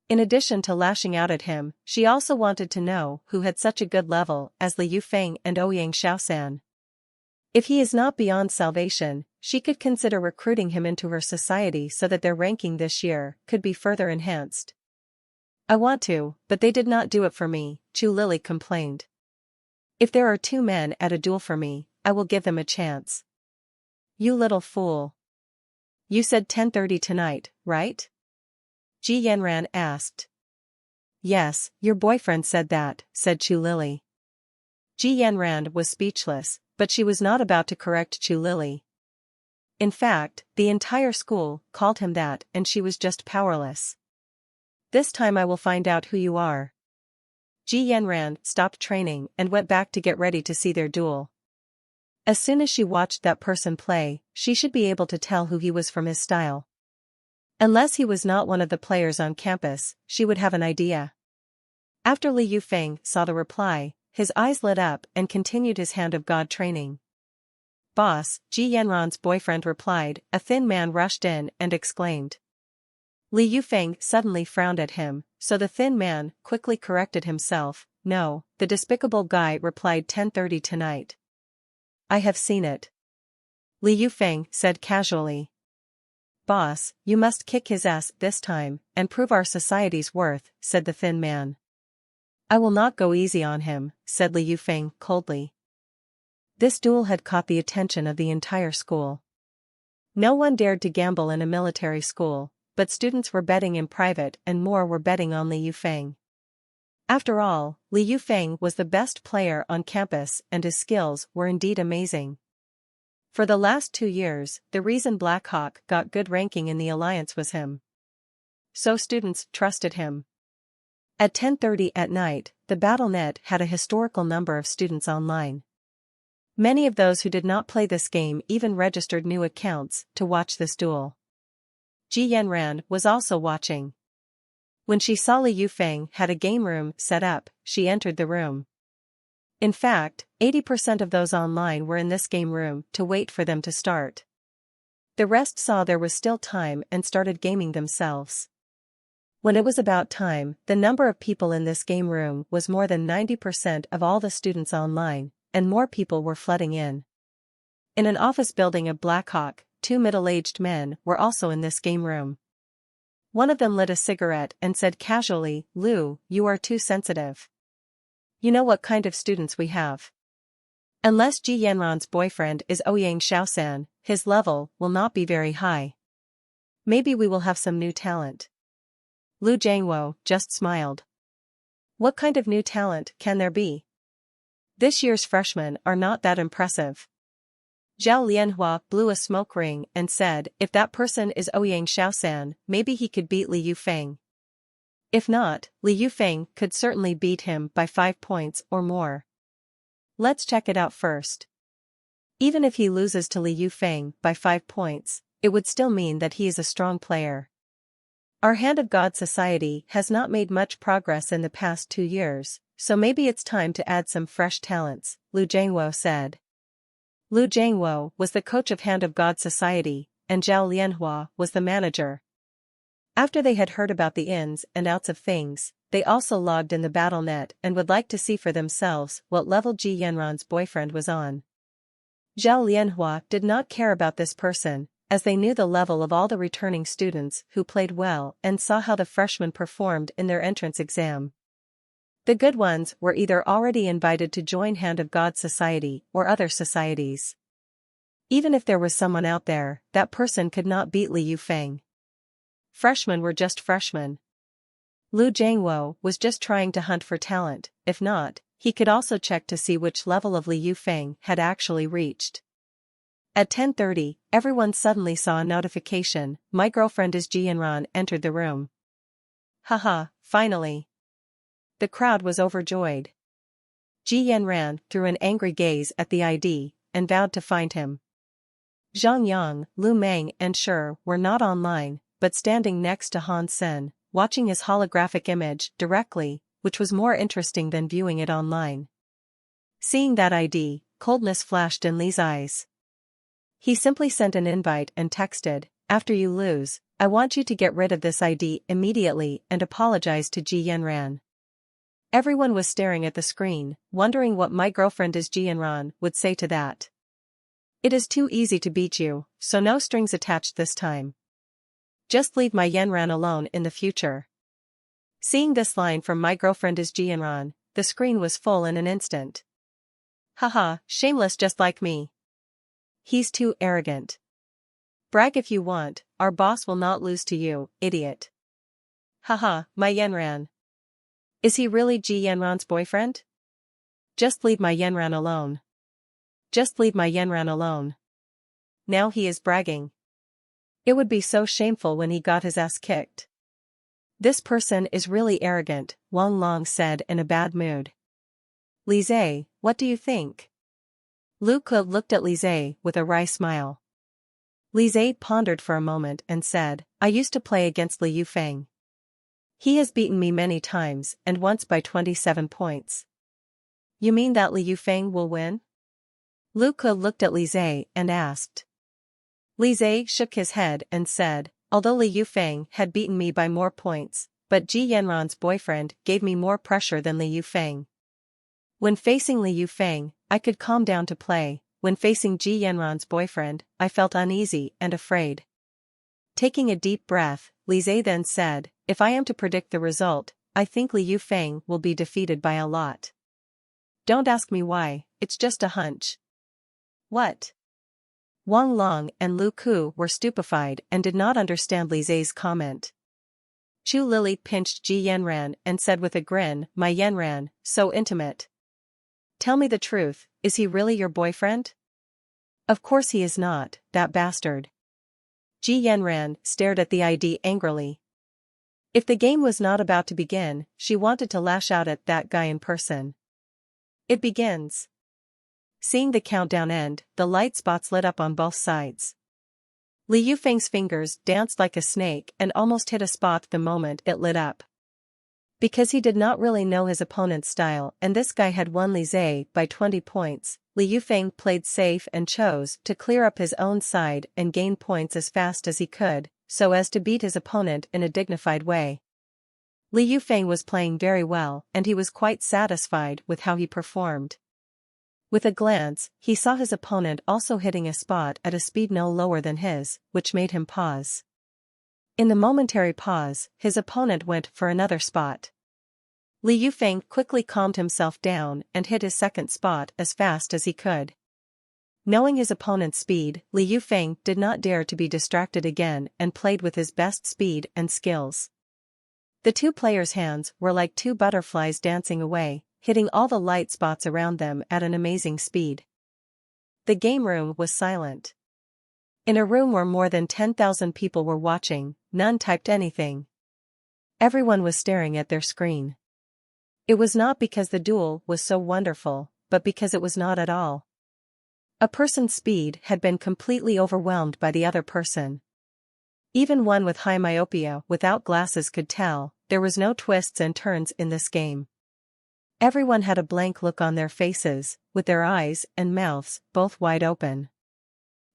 In addition to lashing out at him, she also wanted to know who had such a good level as Li Yufeng and Ouyang Xiaosan. If he is not beyond salvation, she could consider recruiting him into her society so that their ranking this year could be further enhanced. I want to, but they did not do it for me, Chu Lily complained. If there are 2 men at a duel for me, I will give them a chance. You little fool. You said 10:30 tonight, right? Ji Yanran asked. Yes, your boyfriend said that, said Chu Lily. Ji Yanran was speechless, but she was not about to correct Chu Lily. In fact, the entire school called him that and she was just powerless. This time I will find out who you are. Ji Yanran stopped training and went back to get ready to see their duel. As soon as she watched that person play, she should be able to tell who he was from his style. Unless he was not one of the players on campus, she would have an idea. After Li Yufeng saw the reply, his eyes lit up and continued his Hand of God training. Boss, Ji Yanran's boyfriend replied. A thin man rushed in and exclaimed. Li Yufeng suddenly frowned at him, so the thin man quickly corrected himself. No, the despicable guy replied 10:30 tonight. I have seen it. Li Yufeng said casually. Boss, you must kick his ass this time, and prove our society's worth, said the thin man. I will not go easy on him, said Li Yufeng coldly. This duel had caught the attention of the entire school. No one dared to gamble in a military school, but students were betting in private and more were betting on Li Yufeng. After all, Li Yufeng was the best player on campus and his skills were indeed amazing. For the last 2 years, the reason Black Hawk got good ranking in the alliance was him. So students trusted him. At 10:30 at night, the BattleNet had a historical number of students online. Many of those who did not play this game even registered new accounts to watch this duel. Ji Yanran was also watching. When she saw Li Yufeng had a game room set up, she entered the room. In fact, 80% of those online were in this game room to wait for them to start. The rest saw there was still time and started gaming themselves. When it was about time, the number of people in this game room was more than 90% of all the students online, and more people were flooding in. In an office building of Blackhawk, 2 middle-aged men were also in this game room. One of them lit a cigarette and said casually, "Lu, you are too sensitive. You know what kind of students we have. Unless Ji Yanran's boyfriend is Ouyang Xiaosan, his level will not be very high. Maybe we will have some new talent." Lu Jiangwo just smiled. What kind of new talent can there be? This year's freshmen are not that impressive. Zhao Lianhua blew a smoke ring and said, if that person is Ouyang Xiaosan, maybe he could beat Li Yufeng. If not, Li Yufeng could certainly beat him by 5 points or more. Let's check it out first. Even if he loses to Li Yufeng by 5 points, it would still mean that he is a strong player. Our Hand of God Society has not made much progress in the past 2 years, so maybe it's time to add some fresh talents, Lu Jiangwo said. Lu Jiangwo was the coach of Hand of God Society, and Zhao Lianhua was the manager. After they had heard about the ins and outs of things, they also logged in the BattleNet and would like to see for themselves what level Ji Yanran's boyfriend was on. Zhao Lianhua did not care about this person, as they knew the level of all the returning students who played well and saw how the freshmen performed in their entrance exam. The good ones were either already invited to join Hand of God Society or other societies. Even if there was someone out there, that person could not beat Li Yufeng. Freshmen were just freshmen. Lu Jiangwo was just trying to hunt for talent, if not, he could also check to see which level of Li Yufeng had actually reached. At 10:30, everyone suddenly saw a notification, "My girlfriend is Ji Yanran," entered the room. Haha, finally. The crowd was overjoyed. Ji Yanran threw an angry gaze at the ID, and vowed to find him. Zhang Yang, Lu Meng and Shi were not online, but standing next to Han Sen, watching his holographic image directly, which was more interesting than viewing it online. Seeing that ID, coldness flashed in Li's eyes. He simply sent an invite and texted, "After you lose, I want you to get rid of this ID immediately and apologize to Ji Yanran." Everyone was staring at the screen, wondering what "My girlfriend is Ji Yanran" would say to that. It is too easy to beat you, so no strings attached this time. Just leave my Yanran alone in the future. Seeing this line from "My girlfriend is Ji Yanran," the screen was full in an instant. Haha, shameless just like me. He's too arrogant. Brag if you want, our boss will not lose to you, idiot. Haha, my Yanran. Is he really Ji Yanran's boyfriend? Just leave my Yanran alone. Just leave my Yanran alone. Now he is bragging. It would be so shameful when he got his ass kicked. This person is really arrogant, Wang Long said in a bad mood. Li Zhe, what do you think? Lu Ke looked at Li Zhe with a wry smile. Li Zhe pondered for a moment and said, I used to play against Li Yufeng. He has beaten me many times and once by 27 points. You mean that Li Yufeng will win? Lu Ke looked at Li Zhe and asked. Li Zhe shook his head and said, although Li Yufeng had beaten me by more points, but Ji Yanran's boyfriend gave me more pressure than Li Yufeng. When facing Li Yufeng, I could calm down to play. When facing Ji Yanran's boyfriend, I felt uneasy and afraid. Taking a deep breath, Li Zhe then said, if I am to predict the result, I think Li Yufeng will be defeated by a lot. Don't ask me why, it's just a hunch. What? Wang Long and Lu Ku were stupefied and did not understand Li Zai's comment. Chu Lily pinched Ji Yanran and said with a grin, "My Yanran, so intimate. Tell me the truth, is he really your boyfriend?" "Of course he is not, that bastard." Ji Yanran stared at the ID angrily. If the game was not about to begin, she wanted to lash out at that guy in person. It begins. Seeing the countdown end, the light spots lit up on both sides. Li Yufeng's fingers danced like a snake and almost hit a spot the moment it lit up. Because he did not really know his opponent's style and this guy had won Li Zai by 20 points, Li Yufeng played safe and chose to clear up his own side and gain points as fast as he could, so as to beat his opponent in a dignified way. Li Yufeng was playing very well and he was quite satisfied with how he performed. With a glance, he saw his opponent also hitting a spot at a speed no lower than his, which made him pause. In the momentary pause, his opponent went for another spot. Li Yufeng quickly calmed himself down and hit his second spot as fast as he could. Knowing his opponent's speed, Li Yufeng did not dare to be distracted again and played with his best speed and skills. The two players' hands were like two butterflies dancing away, hitting all the light spots around them at an amazing speed. The game room was silent. In a room where more than 10,000 people were watching, none typed anything. Everyone was staring at their screen. It was not because the duel was so wonderful, but because it was not at all. A person's speed had been completely overwhelmed by the other person. Even one with high myopia without glasses could tell, there was no twists and turns in this game. Everyone had a blank look on their faces, with their eyes and mouths both wide open.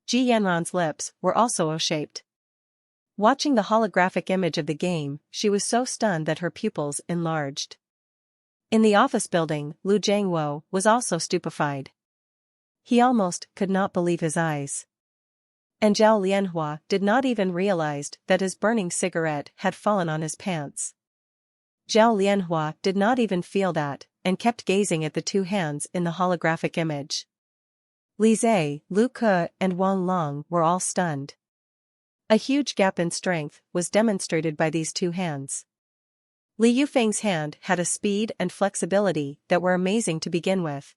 Ji Yanran's lips were also O-shaped. Watching the holographic image of the game, she was so stunned that her pupils enlarged. In the office building, Lu Jiangwo was also stupefied. He almost could not believe his eyes. And Zhao Lianhua did not even realize that his burning cigarette had fallen on his pants. Zhao Lianhua did not even feel that, and kept gazing at the two hands in the holographic image. Li Zai, Lu Ke, and Wang Long were all stunned. A huge gap in strength was demonstrated by these two hands. Li Yufeng's hand had a speed and flexibility that were amazing to begin with.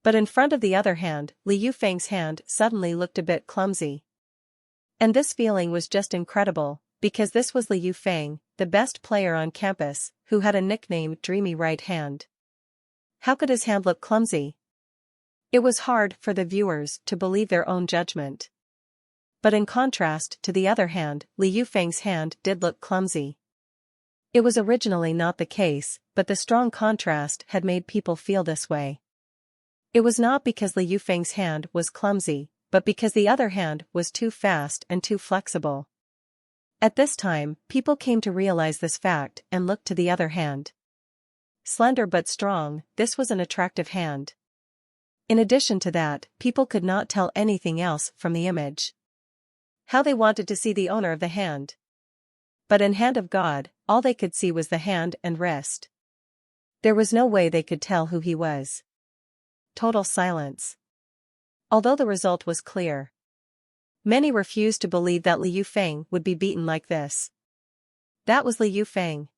But in front of the other hand, Li Yufeng's hand suddenly looked a bit clumsy. And this feeling was just incredible, because this was Li Yufeng, the best player on campus, who had a nickname Dreamy Right Hand. How could his hand look clumsy? It was hard for the viewers to believe their own judgment. But in contrast to the other hand, Li Yufeng's hand did look clumsy. It was originally not the case, but the strong contrast had made people feel this way. It was not because Li Yufeng's hand was clumsy, but because the other hand was too fast and too flexible. At this time, people came to realize this fact and looked to the other hand. Slender but strong, this was an attractive hand. In addition to that, people could not tell anything else from the image. How they wanted to see the owner of the hand. But in Hand of God, all they could see was the hand and wrist. There was no way they could tell who he was. Total silence. Although the result was clear. Many refused to believe that Li Yufeng would be beaten like this. That was Li Yufeng.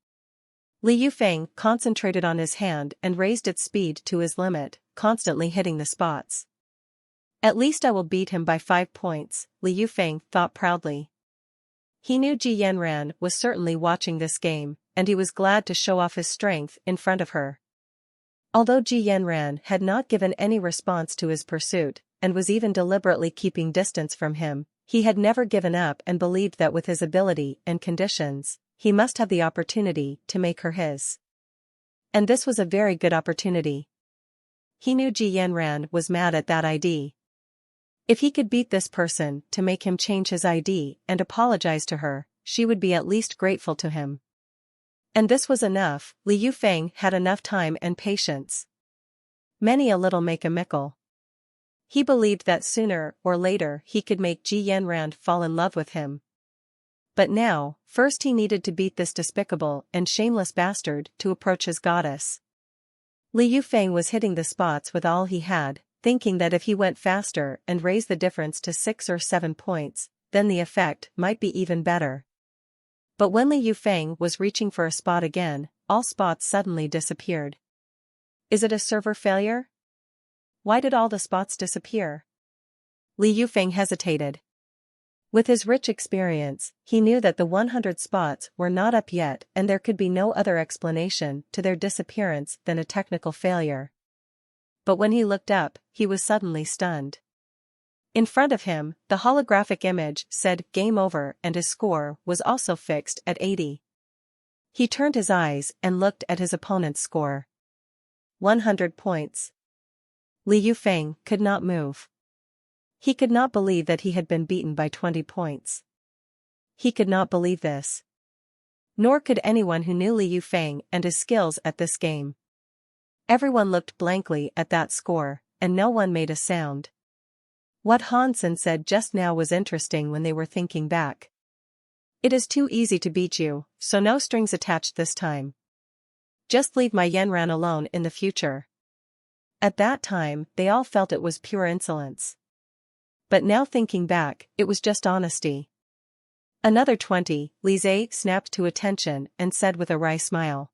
Li Yufeng concentrated on his hand and raised its speed to his limit, constantly hitting the spots. At least I will beat him by 5 points, Li Yufeng thought proudly. He knew Ji Yanran was certainly watching this game, and he was glad to show off his strength in front of her. Although Ji Yanran had not given any response to his pursuit, and was even deliberately keeping distance from him, he had never given up and believed that with his ability and conditions, he must have the opportunity to make her his. And this was a very good opportunity. He knew Ji Yanran was mad at that ID. If he could beat this person to make him change his ID and apologize to her, she would be at least grateful to him. And this was enough. Li Yufeng had enough time and patience. Many a little make a mickle. He believed that sooner or later he could make Ji Yanran fall in love with him. But now, first he needed to beat this despicable and shameless bastard to approach his goddess. Li Yufeng was hitting the spots with all he had, thinking that if he went faster and raised the difference to 6 or 7 points, then the effect might be even better. But when Li Yufeng was reaching for a spot again, all spots suddenly disappeared. Is it a server failure? Why did all the spots disappear? Li Yufeng hesitated. With his rich experience, he knew that the 100 spots were not up yet and there could be no other explanation to their disappearance than a technical failure. But when he looked up, he was suddenly stunned. In front of him, the holographic image said "Game Over" and his score was also fixed at 80. He turned his eyes and looked at his opponent's score. 100 points. Li Yufeng could not move. He could not believe that he had been beaten by 20 points. He could not believe this. Nor could anyone who knew Li Yufeng and his skills at this game. Everyone looked blankly at that score, and no one made a sound. What Hansen said just now was interesting when they were thinking back. It is too easy to beat you, so no strings attached this time. Just leave my Yanran alone in the future. At that time, they all felt it was pure insolence. But now thinking back, it was just honesty. Another 20, Li Zhe snapped to attention and said with a wry smile.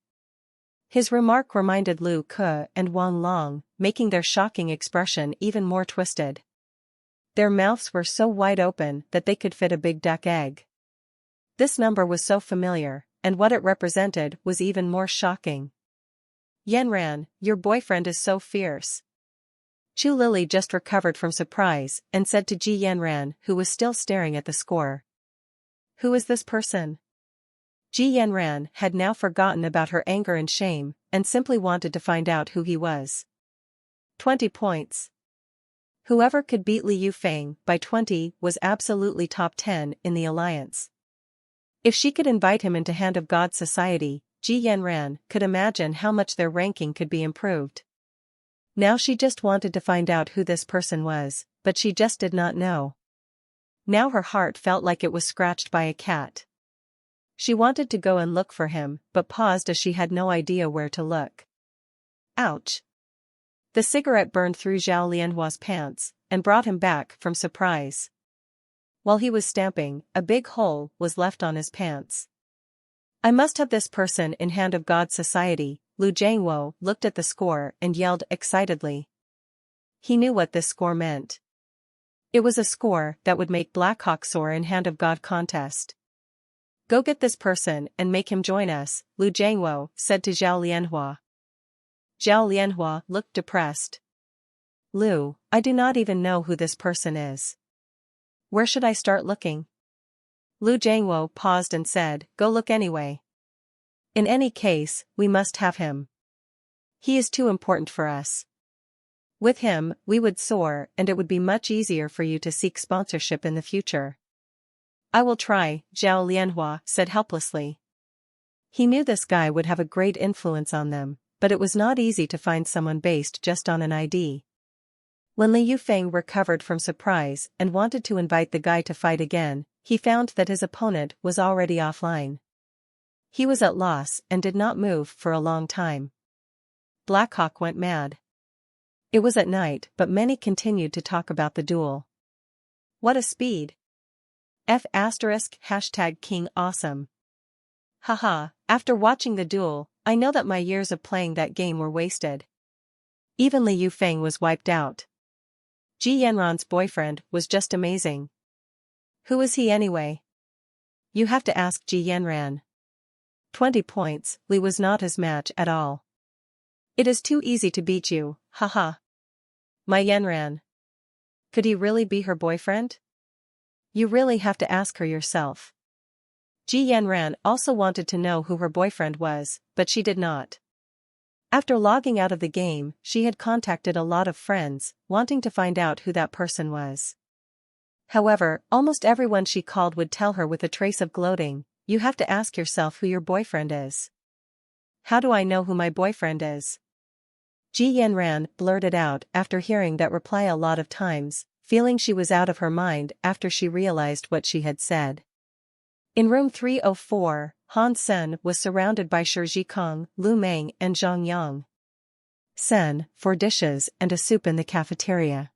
His remark reminded Lu Ke and Wang Long, making their shocking expression even more twisted. Their mouths were so wide open that they could fit a big duck egg. This number was so familiar, and what it represented was even more shocking. Yanran, your boyfriend is so fierce. Chu Lily just recovered from surprise and said to Ji Yanran, who was still staring at the score. Who is this person? Ji Yanran had now forgotten about her anger and shame, and simply wanted to find out who he was. 20 points. Whoever could beat Li Yufeng by 20 was absolutely top 10 in the alliance. If she could invite him into Hand of God society, Ji Yanran could imagine how much their ranking could be improved. Now she just wanted to find out who this person was, but she just did not know. Now her heart felt like it was scratched by a cat. She wanted to go and look for him, but paused as she had no idea where to look. Ouch! The cigarette burned through Zhao Lianhua's pants, and brought him back from surprise. While he was stamping, a big hole was left on his pants. I must have this person in Hand of God society. Lu Jiangwo looked at the score and yelled excitedly. He knew what this score meant. It was a score that would make Blackhawk soar in Hand of God contest. Go get this person and make him join us, Lu Jiangwo said to Zhao Lianhua. Zhao Lianhua looked depressed. Lu, I do not even know who this person is. Where should I start looking? Lu Jiangwo paused and said, go look anyway. In any case, we must have him. He is too important for us. With him, we would soar and it would be much easier for you to seek sponsorship in the future. I will try, Zhao Lianhua said helplessly. He knew this guy would have a great influence on them, but it was not easy to find someone based just on an ID. When Li Yufeng recovered from surprise and wanted to invite the guy to fight again, he found that his opponent was already offline. He was at loss and did not move for a long time. Blackhawk went mad. It was at night, but many continued to talk about the duel. What a speed! #King awesome. Haha, after watching the duel, I know that my years of playing that game were wasted. Even Li Yufeng was wiped out. Ji Yanran's boyfriend was just amazing. Who is he anyway? You have to ask Ji Yanran. 20 points, Li was not his match at all. It is too easy to beat you, haha. My Yanran. Could he really be her boyfriend? You really have to ask her yourself. Ji Yanran also wanted to know who her boyfriend was, but she did not. After logging out of the game, she had contacted a lot of friends, wanting to find out who that person was. However, almost everyone she called would tell her with a trace of gloating, you have to ask yourself who your boyfriend is. How do I know who my boyfriend is? Ji Yanran blurted out after hearing that reply a lot of times, feeling she was out of her mind after she realized what she had said. In room 304, Han Sen was surrounded by Shi Zhikong, Lu Meng and Zhang Yang. Sen, 4 dishes and a soup in the cafeteria.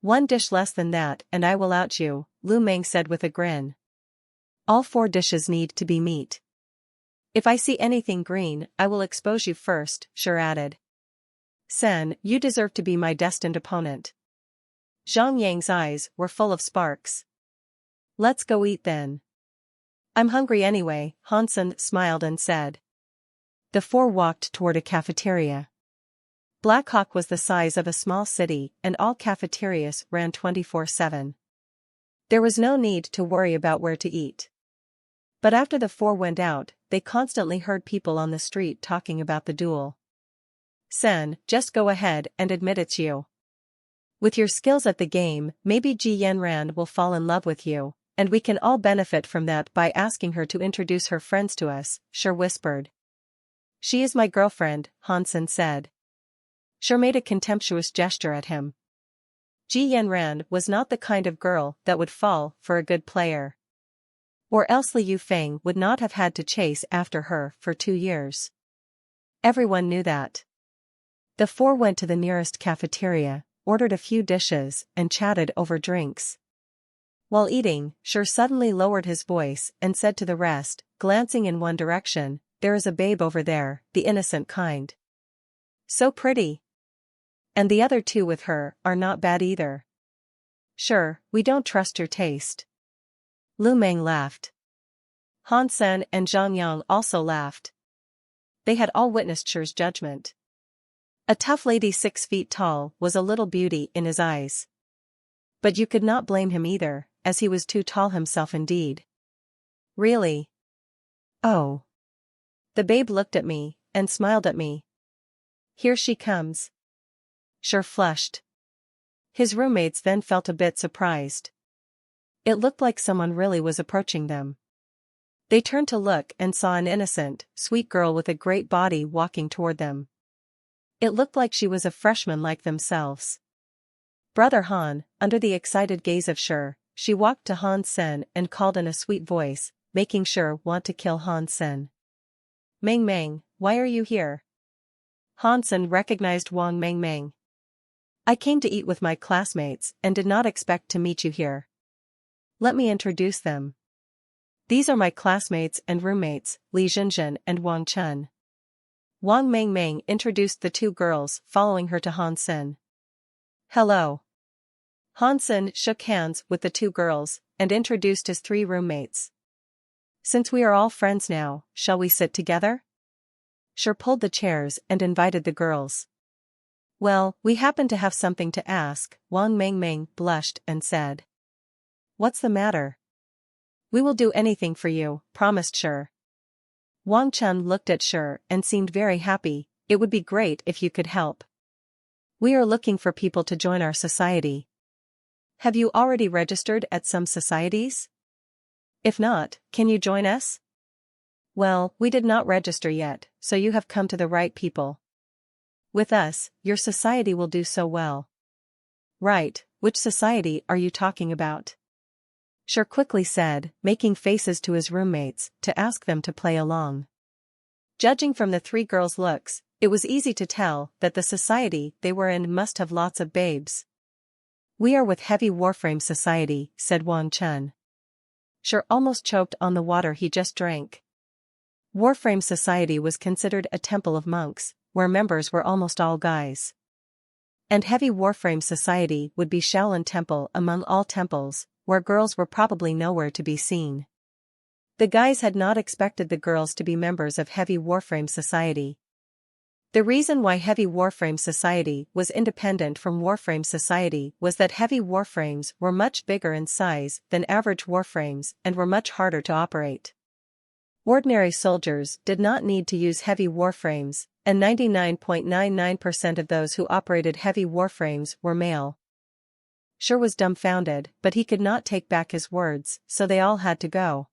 1 dish less than that and I will out you, Lu Meng said with a grin. All 4 dishes need to be meat. If I see anything green, I will expose you first, Shi added. Sen, you deserve to be my destined opponent. Zhang Yang's eyes were full of sparks. Let's go eat then. I'm hungry anyway, Han Sen smiled and said. The 4 walked toward a cafeteria. Black Hawk was the size of a small city and all cafeterias ran 24/7. There was no need to worry about where to eat. But after the 4 went out, they constantly heard people on the street talking about the duel. Sen, just go ahead and admit it's you. With your skills at the game, maybe Ji Yanran will fall in love with you, and we can all benefit from that by asking her to introduce her friends to us, Shi whispered. She is my girlfriend, Han Sen said. Shi made a contemptuous gesture at him. Ji Yanran was not the kind of girl that would fall for a good player. Or else Li Yufeng would not have had to chase after her for 2 years. Everyone knew that. The 4 went to the nearest cafeteria, ordered a few dishes, and chatted over drinks. While eating, Shi suddenly lowered his voice and said to the rest, glancing in one direction, there is a babe over there, the innocent kind. So pretty. And the other 2 with her are not bad either. Sure, we don't trust your taste. Lu Meng laughed. Han Sen and Zhang Yang also laughed. They had all witnessed Shi's judgment. A tough lady 6 feet tall was a little beauty in his eyes. But you could not blame him either, as he was too tall himself indeed. Really? Oh. The babe looked at me, and smiled at me. Here she comes. Shi flushed. His roommates then felt a bit surprised. It looked like someone really was approaching them. They turned to look and saw an innocent, sweet girl with a great body walking toward them. It looked like she was a freshman like themselves. Brother Han, under the excited gaze of Shi, she walked to Han Sen and called in a sweet voice, making Shi want to kill Han Sen. Meng Meng, why are you here? Han Sen recognized Wang Meng Meng. I came to eat with my classmates and did not expect to meet you here. Let me introduce them. These are my classmates and roommates, Li Zhenzhen and Wang Chen. Wang Meng Meng introduced the 2 girls, following her to Han Sen. Hello. Han Sen shook hands with the 2 girls, and introduced his 3 roommates. Since we are all friends now, shall we sit together? Shi pulled the chairs and invited the girls. Well, we happen to have something to ask, Wang Meng Meng blushed and said. What's the matter? We will do anything for you, promised Shi. Wang Chen looked at Shi and seemed very happy. It would be great if you could help. We are looking for people to join our society. Have you already registered at some societies? If not, can you join us? Well, we did not register yet, so you have come to the right people. With us, your society will do so well. Right, which society are you talking about? Shi quickly said, making faces to his roommates to ask them to play along. Judging from the 3 girls' looks, it was easy to tell that the society they were in must have lots of babes. We are with Heavy Warframe Society, said Wang Chen. Shi almost choked on the water he just drank. Warframe Society was considered a temple of monks, where members were almost all guys. And Heavy Warframe Society would be Shaolin Temple among all temples, where girls were probably nowhere to be seen. The guys had not expected the girls to be members of Heavy Warframe Society. The reason why Heavy Warframe Society was independent from Warframe Society was that heavy warframes were much bigger in size than average warframes and were much harder to operate. Ordinary soldiers did not need to use heavy warframes, and 99.99% of those who operated heavy warframes were male. Shi was dumbfounded, but he could not take back his words, so they all had to go.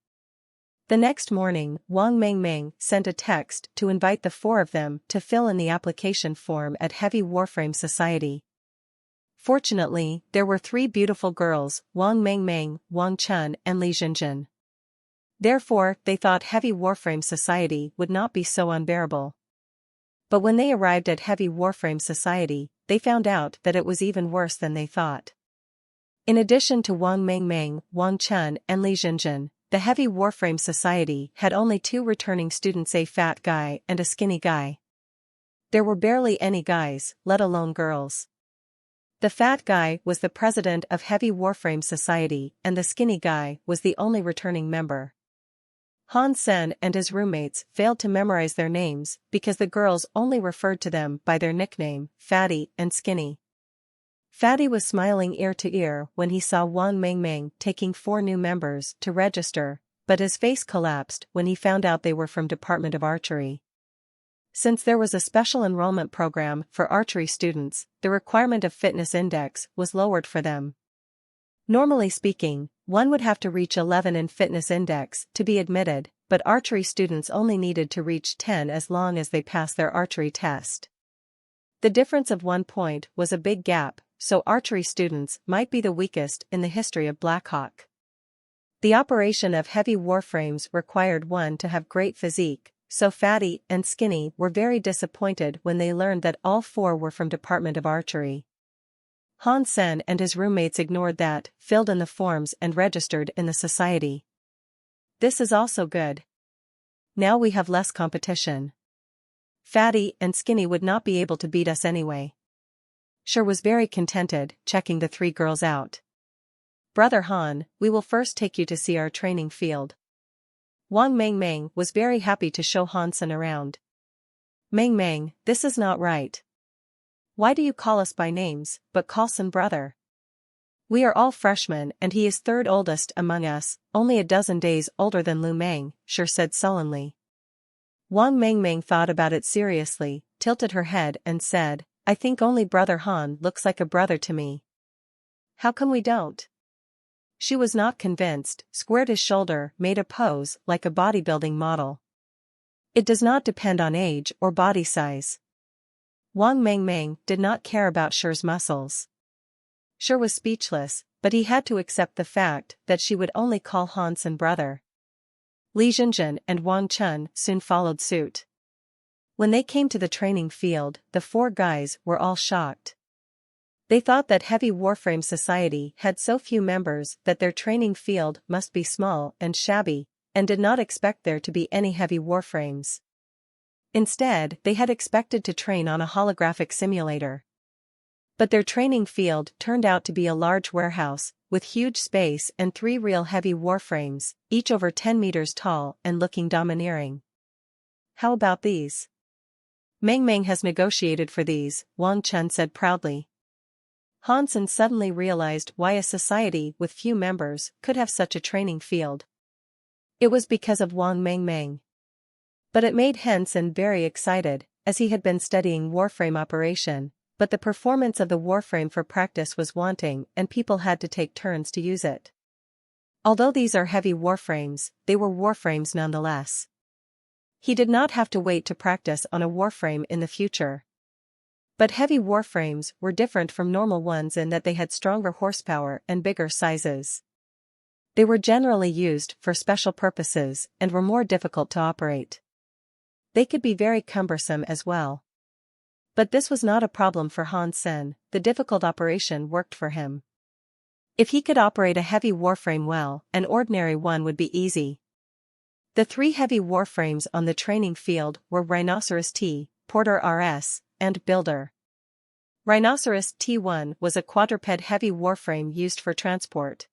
The next morning, Wang Meng Meng sent a text to invite the 4 of them to fill in the application form at Heavy Warframe Society. Fortunately, there were 3 beautiful girls, Wang Meng Meng, Wang Chen and Li Zhenzhen. Therefore, they thought heavy warframe society would not be so unbearable. But when they arrived at heavy warframe society, they found out that it was even worse than they thought. In addition to Wang Mengmeng, Wang Chun, and Li Jinjin, the heavy warframe society had only 2 returning students, a fat guy and a skinny guy. There were barely any guys, let alone girls. The fat guy was the president of heavy warframe society and the skinny guy was the only returning member. Han Sen and his roommates failed to memorize their names because the girls only referred to them by their nickname, Fatty and Skinny. Fatty was smiling ear to ear when he saw Wang Mengmeng taking 4 new members to register, but his face collapsed when he found out they were from Department of Archery. Since there was a special enrollment program for archery students, the requirement of fitness index was lowered for them. Normally speaking, one would have to reach 11 in fitness index to be admitted, but archery students only needed to reach 10 as long as they passed their archery test. The difference of 1 point was a big gap, so archery students might be the weakest in the history of Blackhawk. The operation of heavy warframes required one to have great physique, so Fatty and Skinny were very disappointed when they learned that all 4 were from Department of Archery. Han Sen and his roommates ignored that, filled in the forms and registered in the society. This is also good. Now we have less competition. Fatty and Skinny would not be able to beat us anyway. Sure was very contented, checking the 3 girls out. Brother Han, we will first take you to see our training field. Wang Mengmeng was very happy to show Han Sen around. Mengmeng, this is not right. Why do you call us by names, but call Sen brother? We are all freshmen and he is 3rd oldest among us, only a dozen days older than Lu Meng, Sure said sullenly. Wang Mengmeng thought about it seriously, tilted her head and said, I think only brother Han looks like a brother to me. How come we don't? She was not convinced, squared his shoulder, made a pose like a bodybuilding model. It does not depend on age or body size. Wang Mengmeng did not care about Sher's muscles. Sher was speechless, but he had to accept the fact that she would only call Han Sen brother. Li Jinjin and Wang Chun soon followed suit. When they came to the training field, the 4 guys were all shocked. They thought that heavy warframe society had so few members that their training field must be small and shabby, and did not expect there to be any heavy warframes. Instead, they had expected to train on a holographic simulator. But their training field turned out to be a large warehouse, with huge space and 3 real heavy warframes, each over 10 meters tall and looking domineering. How about these? Mengmeng has negotiated for these, Wang Chun said proudly. Han Sen suddenly realized why a society with few members could have such a training field. It was because of Wang Mengmeng. But it made Han Sen very excited, as he had been studying warframe operation, but the performance of the warframe for practice was wanting and people had to take turns to use it. Although these are heavy warframes, they were warframes nonetheless. He did not have to wait to practice on a warframe in the future. But heavy warframes were different from normal ones in that they had stronger horsepower and bigger sizes. They were generally used for special purposes and were more difficult to operate. They could be very cumbersome as well. But this was not a problem for Han Sen, the difficult operation worked for him. If he could operate a heavy warframe well, an ordinary one would be easy. The 3 heavy warframes on the training field were Rhinoceros T, Porter RS, and Builder. Rhinoceros T1 was a quadruped heavy warframe used for transport.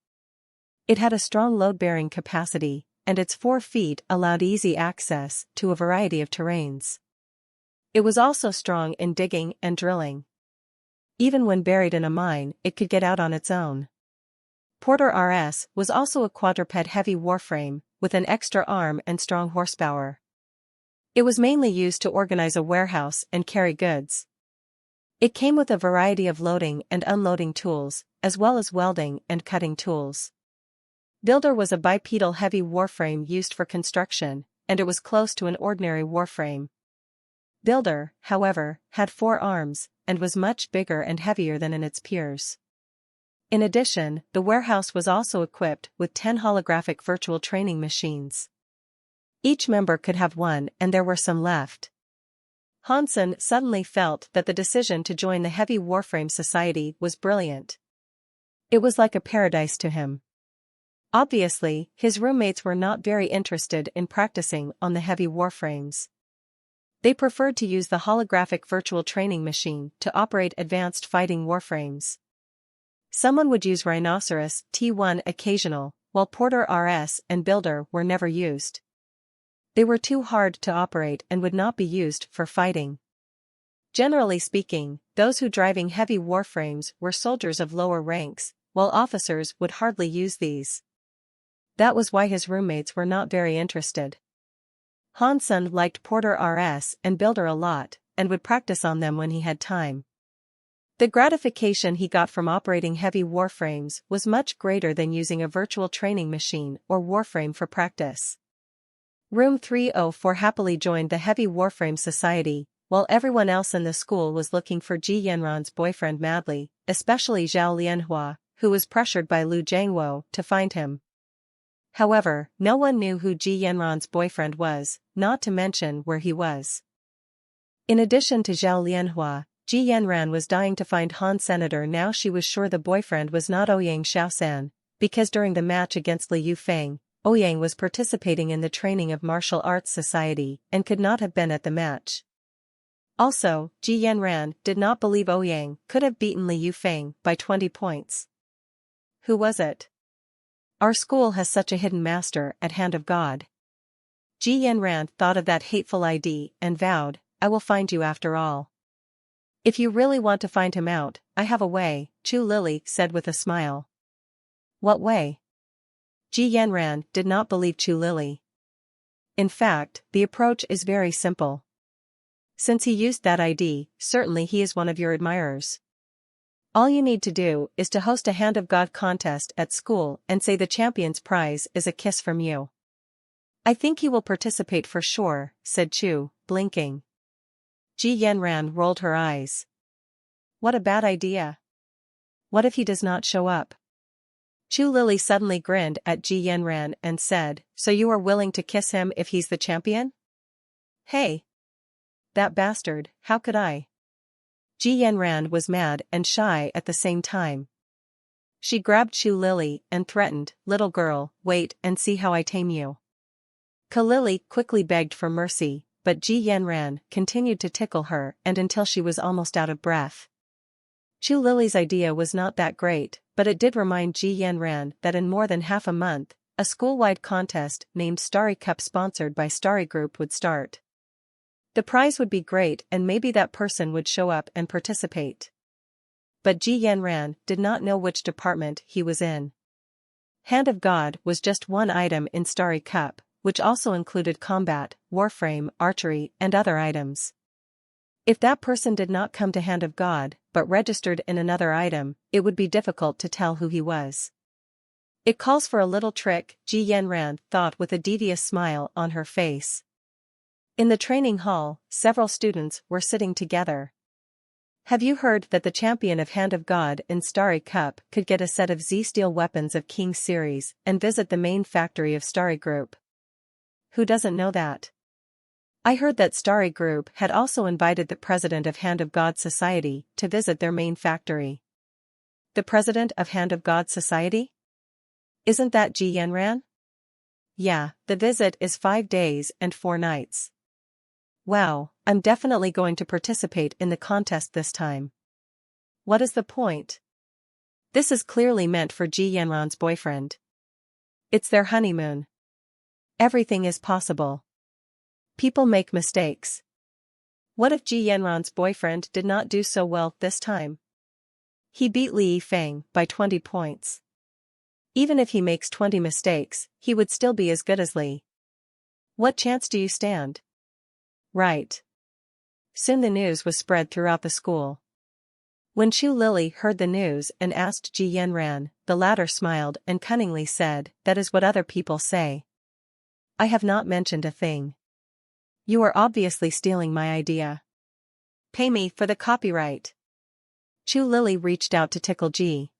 It had a strong load-bearing capacity, and its 4 feet allowed easy access to a variety of terrains. It was also strong in digging and drilling. Even when buried in a mine, it could get out on its own. Porter RS was also a quadruped heavy warframe, with an extra arm and strong horsepower. It was mainly used to organize a warehouse and carry goods. It came with a variety of loading and unloading tools, as well as welding and cutting tools. Builder was a bipedal heavy warframe used for construction, and it was close to an ordinary warframe. Builder, however, had 4 arms, and was much bigger and heavier than in its peers. In addition, the warehouse was also equipped with 10 holographic virtual training machines. Each member could have one, and there were some left. Hansen suddenly felt that the decision to join the Heavy Warframe Society was brilliant. It was like a paradise to him. Obviously, his roommates were not very interested in practicing on the heavy warframes. They preferred to use the holographic virtual training machine to operate advanced fighting warframes. Someone would use Rhinoceros T1 occasional, while Porter RS and Builder were never used. They were too hard to operate and would not be used for fighting. Generally speaking, those who driving heavy warframes were soldiers of lower ranks, while officers would hardly use these. That was why his roommates were not very interested. Hansen liked Porter RS and Builder a lot, and would practice on them when he had time. The gratification he got from operating heavy warframes was much greater than using a virtual training machine or warframe for practice. Room 304 happily joined the Heavy Warframe Society, while everyone else in the school was looking for Ji Yanran's boyfriend madly, especially Zhao Lianhua, who was pressured by Lu Jiangwo to find him. However, no one knew who Ji Yanran's boyfriend was, not to mention where he was. In addition to Zhao Lianhua, Ji Yanran was dying to find Han Senator. Now she was sure the boyfriend was not Ouyang Xiaosan, because during the match against Li Yufeng, Ouyang was participating in the training of Martial Arts Society and could not have been at the match. Also, Ji Yanran did not believe Ouyang could have beaten Li Yufeng by 20 points. Who was it? Our school has such a hidden master at Hand of God. Ji Yanran thought of that hateful ID and vowed, I will find you after all. If you really want to find him out, I have a way, Chu Lily said with a smile. What way? Ji Yanran did not believe Chu Lily. In fact, the approach is very simple. Since he used that ID, certainly he is one of your admirers. All you need to do is to host a Hand of God contest at school and say the champion's prize is a kiss from you. I think he will participate for sure, said Chu, blinking. Ji Yanran rolled her eyes. What a bad idea. What if he does not show up? Chu Lily suddenly grinned at Ji Yanran and said, so you are willing to kiss him if he's the champion? Hey! That bastard, how could I? Ji Yanran was mad and shy at the same time. She grabbed Chu Lily and threatened, little girl, wait and see how I tame you. Ka Lily quickly begged for mercy, but Ji Yanran continued to tickle her and until she was almost out of breath. Chu Lily's idea was not that great, but it did remind Ji Yanran that in more than half a month, a school-wide contest named Starry Cup sponsored by Starry Group would start. The prize would be great and maybe that person would show up and participate. But Ji Yanran did not know which department he was in. Hand of God was just one item in Starry Cup, which also included combat, warframe, archery, and other items. If that person did not come to Hand of God, but registered in another item, it would be difficult to tell who he was. It calls for a little trick, Ji Yanran thought with a devious smile on her face. In the training hall, several students were sitting together. Have you heard that the champion of Hand of God in Starry Cup could get a set of Z-Steel weapons of King series and visit the main factory of Starry Group? Who doesn't know that? I heard that Starry Group had also invited the president of Hand of God Society to visit their main factory. The president of Hand of God Society? Isn't that Ji Yanran? Yeah, the visit is 5 days and 4 nights. Wow, I'm definitely going to participate in the contest this time. What is the point? This is clearly meant for Ji Yanran's boyfriend. It's their honeymoon. Everything is possible. People make mistakes. What if Ji Yanran's boyfriend did not do so well this time? He beat Li Yifeng by 20 points. Even if he makes 20 mistakes, he would still be as good as Li. What chance do you stand? Right. Soon the news was spread throughout the school. When Chu Lily heard the news and asked Ji Yanran, the latter smiled and cunningly said, that is what other people say. I have not mentioned a thing. You are obviously stealing my idea. Pay me for the copyright. Chu Lily reached out to tickle Ji.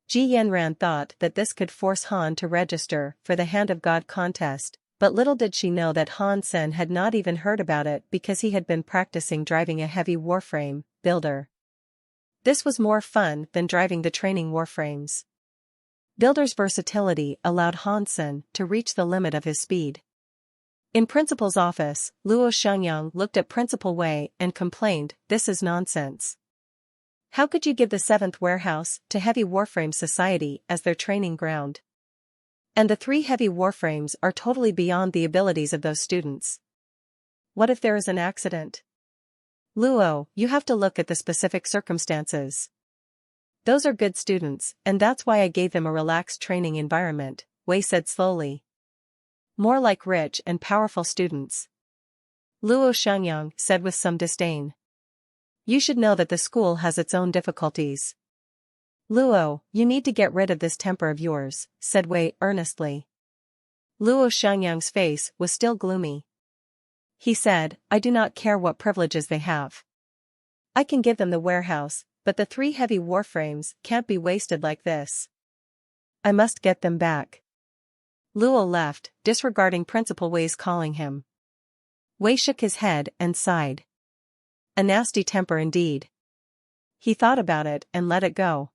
Ji Yanran thought that this could force Han to register for the Hand of God contest, but little did she know that Han Sen had not even heard about it because he had been practicing driving a heavy warframe builder. This was more fun than driving the training warframes. Builder's versatility allowed Han Sen to reach the limit of his speed. In Principal's office, Luo Shengyang looked at Principal Wei and complained, "This is nonsense. How could you give the 7th warehouse to Heavy Warframe Society as their training ground? And the 3 heavy warframes are totally beyond the abilities of those students. What if there is an accident? Luo, you have to look at the specific circumstances. Those are good students, and that's why I gave them a relaxed training environment," Wei said slowly. "More like rich and powerful students," Luo Shengyang said with some disdain. "You should know that the school has its own difficulties." "Luo, you need to get rid of this temper of yours," said Wei earnestly. Luo Shengyang's face was still gloomy. He said, "I do not care what privileges they have. I can give them the warehouse, but the 3 heavy warframes can't be wasted like this. I must get them back." Luo left, disregarding Principal Wei's calling him. Wei shook his head and sighed. A nasty temper indeed. He thought about it and let it go.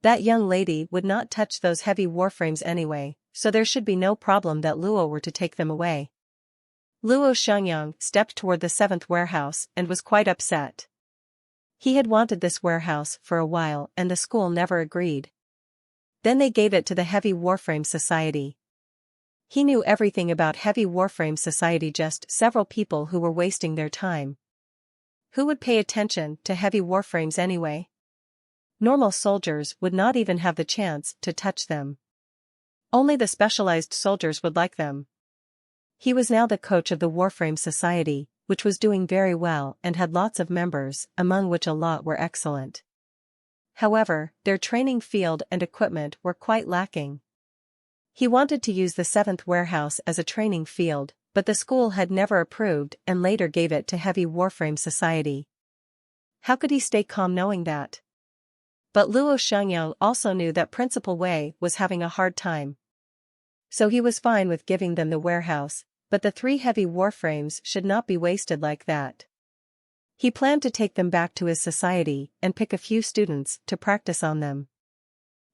That young lady would not touch those heavy warframes anyway, so there should be no problem that Luo were to take them away. Luo Shengyang stepped toward the 7th warehouse and was quite upset. He had wanted this warehouse for a while and the school never agreed. Then they gave it to the Heavy Warframe Society. He knew everything about Heavy Warframe Society, just several people who were wasting their time. Who would pay attention to heavy warframes anyway? Normal soldiers would not even have the chance to touch them. Only the specialized soldiers would like them. He was now the coach of the Warframe Society, which was doing very well and had lots of members, among which a lot were excellent. However, their training field and equipment were quite lacking. He wanted to use the 7th warehouse as a training field, but the school had never approved and later gave it to Heavy Warframe Society. How could he stay calm knowing that? But Luo Shengyang also knew that Principal Wei was having a hard time. So he was fine with giving them the warehouse, but the 3 heavy warframes should not be wasted like that. He planned to take them back to his society and pick a few students to practice on them.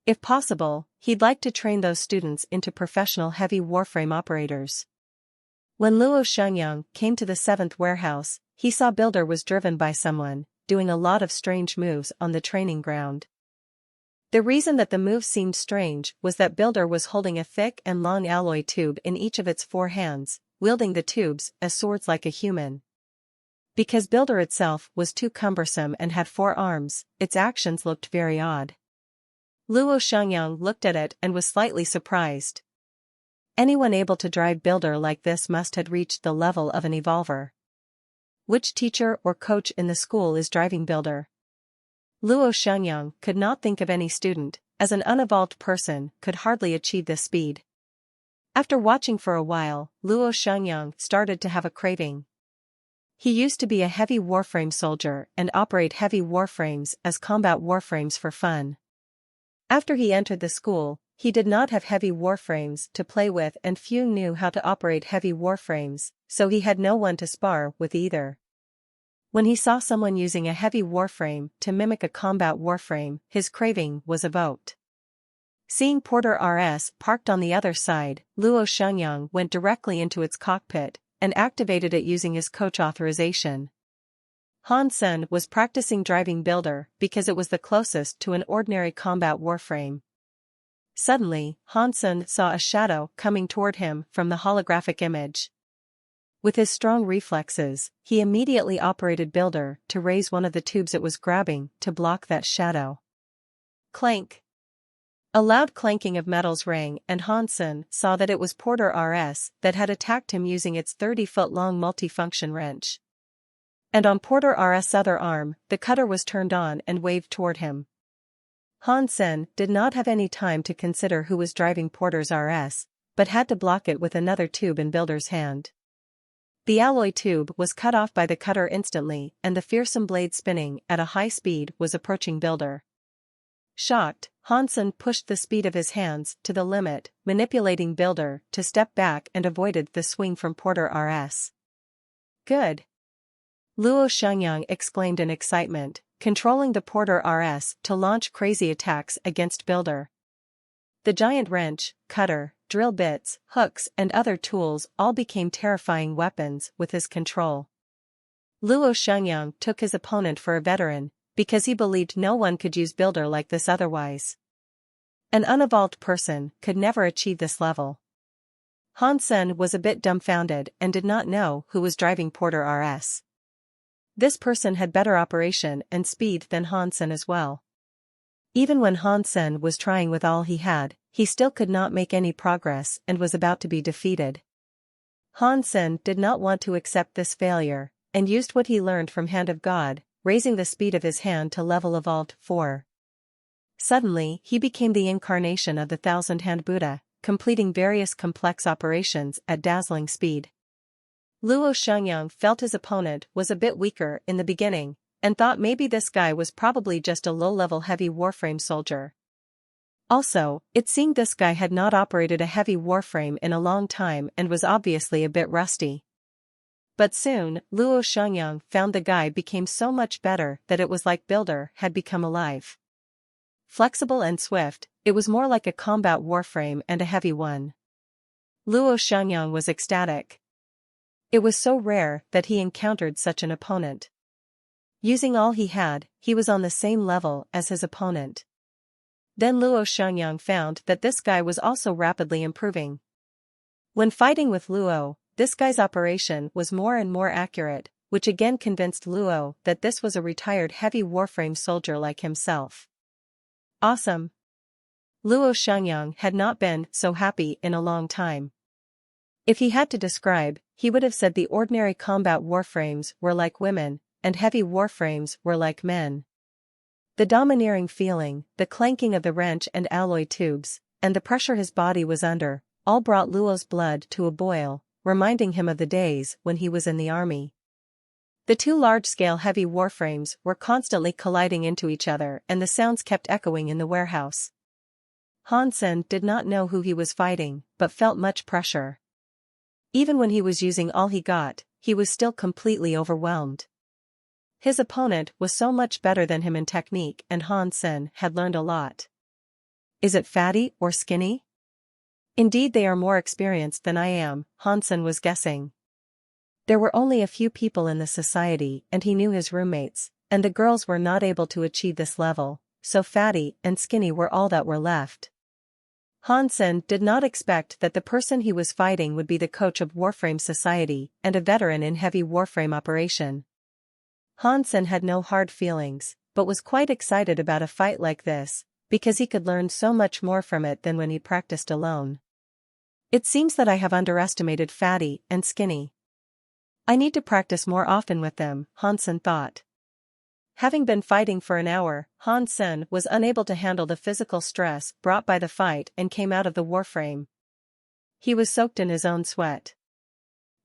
If possible, he'd like to train those students into professional heavy warframe operators. When Luo Shengyang came to the 7th warehouse, he saw Builder was driven by someone, doing a lot of strange moves on the training ground. The reason that the moves seemed strange was that Builder was holding a thick and long alloy tube in each of its 4 hands, wielding the tubes as swords like a human. Because Builder itself was too cumbersome and had 4 arms, its actions looked very odd. Luo Shengyang looked at it and was slightly surprised. Anyone able to drive Builder like this must have reached the level of an evolver. Which teacher or coach in the school is driving Builder? Luo Shengyang could not think of any student, as an unevolved person could hardly achieve this speed. After watching for a while, Luo Shengyang started to have a craving. He used to be a heavy warframe soldier and operate heavy warframes as combat warframes for fun. After he entered the school, he did not have heavy warframes to play with and few knew how to operate heavy warframes, so he had no one to spar with either. When he saw someone using a heavy warframe to mimic a combat warframe, his craving was evoked. Seeing Porter RS parked on the other side, Luo Shengyang went directly into its cockpit and activated it using his coach authorization. Han Sen was practicing driving Builder because it was the closest to an ordinary combat warframe. Suddenly, Han Sen saw a shadow coming toward him from the holographic image. With his strong reflexes, he immediately operated Builder to raise one of the tubes it was grabbing to block that shadow. Clank! A loud clanking of metals rang and Han Sen saw that it was Porter RS that had attacked him using its 30-foot-long multifunction wrench. And on Porter RS' other arm, the cutter was turned on and waved toward him. Han Sen did not have any time to consider who was driving Porter's RS, but had to block it with another tube in Builder's hand. The alloy tube was cut off by the cutter instantly and the fearsome blade spinning at a high speed was approaching Builder. Shocked, Hansen pushed the speed of his hands to the limit, manipulating Builder to step back and avoided the swing from Porter RS. Good. Luo Shengyang exclaimed in excitement, controlling the Porter RS to launch crazy attacks against Builder. The giant wrench, cutter, drill bits, hooks and other tools all became terrifying weapons with his control. Luo Shengyang took his opponent for a veteran, because he believed no one could use Builder like this otherwise. An unevolved person could never achieve this level. Hansen was a bit dumbfounded and did not know who was driving Porter RS. This person had better operation and speed than Hansen as well. Even when Hansen was trying with all he had, he still could not make any progress and was about to be defeated. Hansen did not want to accept this failure, and used what he learned from Hand of God, raising the speed of his hand to level evolved 4. Suddenly, he became the incarnation of the thousand-hand Buddha, completing various complex operations at dazzling speed. Luo Shengyang felt his opponent was a bit weaker in the beginning, and thought maybe this guy was probably just a low-level heavy warframe soldier. Also, it seemed this guy had not operated a heavy warframe in a long time and was obviously a bit rusty. But soon, Luo Shengyang found the guy became so much better that it was like Builder had become alive. Flexible and swift, it was more like a combat warframe and a heavy one. Luo Shengyang was ecstatic. It was so rare that he encountered such an opponent. Using all he had, he was on the same level as his opponent. Then Luo Shengyang found that this guy was also rapidly improving. When fighting with Luo, this guy's operation was more and more accurate, which again convinced Luo that this was a retired heavy warframe soldier like himself. Awesome! Luo Shengyang had not been so happy in a long time. If he had to describe, he would have said the ordinary combat warframes were like women, and heavy warframes were like men. The domineering feeling, the clanking of the wrench and alloy tubes, and the pressure his body was under, all brought Luo's blood to a boil, reminding him of the days when he was in the army. The two large-scale heavy warframes were constantly colliding into each other and the sounds kept echoing in the warehouse. Hansen did not know who he was fighting, but felt much pressure. Even when he was using all he got, he was still completely overwhelmed. His opponent was so much better than him in technique and Hansen had learned a lot. Is it fatty or skinny? Indeed they are more experienced than I am, Hansen was guessing. There were only a few people in the society and he knew his roommates, and the girls were not able to achieve this level, so fatty and skinny were all that were left. Hansen did not expect that the person he was fighting would be the coach of Warframe Society and a veteran in heavy warframe operation. Hansen had no hard feelings, but was quite excited about a fight like this, because he could learn so much more from it than when he practiced alone. It seems that I have underestimated fatty and skinny. I need to practice more often with them, Hansen thought. Having been fighting for an hour, Hansen was unable to handle the physical stress brought by the fight and came out of the warframe. He was soaked in his own sweat.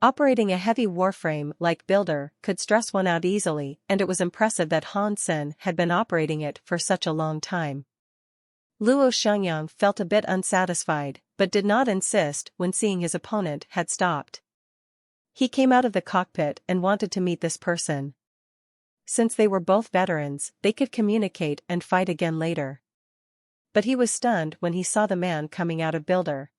Operating a heavy warframe like Builder could stress one out easily, and it was impressive that Hansen had been operating it for such a long time. Luo Shengyang felt a bit unsatisfied, but did not insist when seeing his opponent had stopped. He came out of the cockpit and wanted to meet this person. Since they were both veterans, they could communicate and fight again later. But he was stunned when he saw the man coming out of Builder.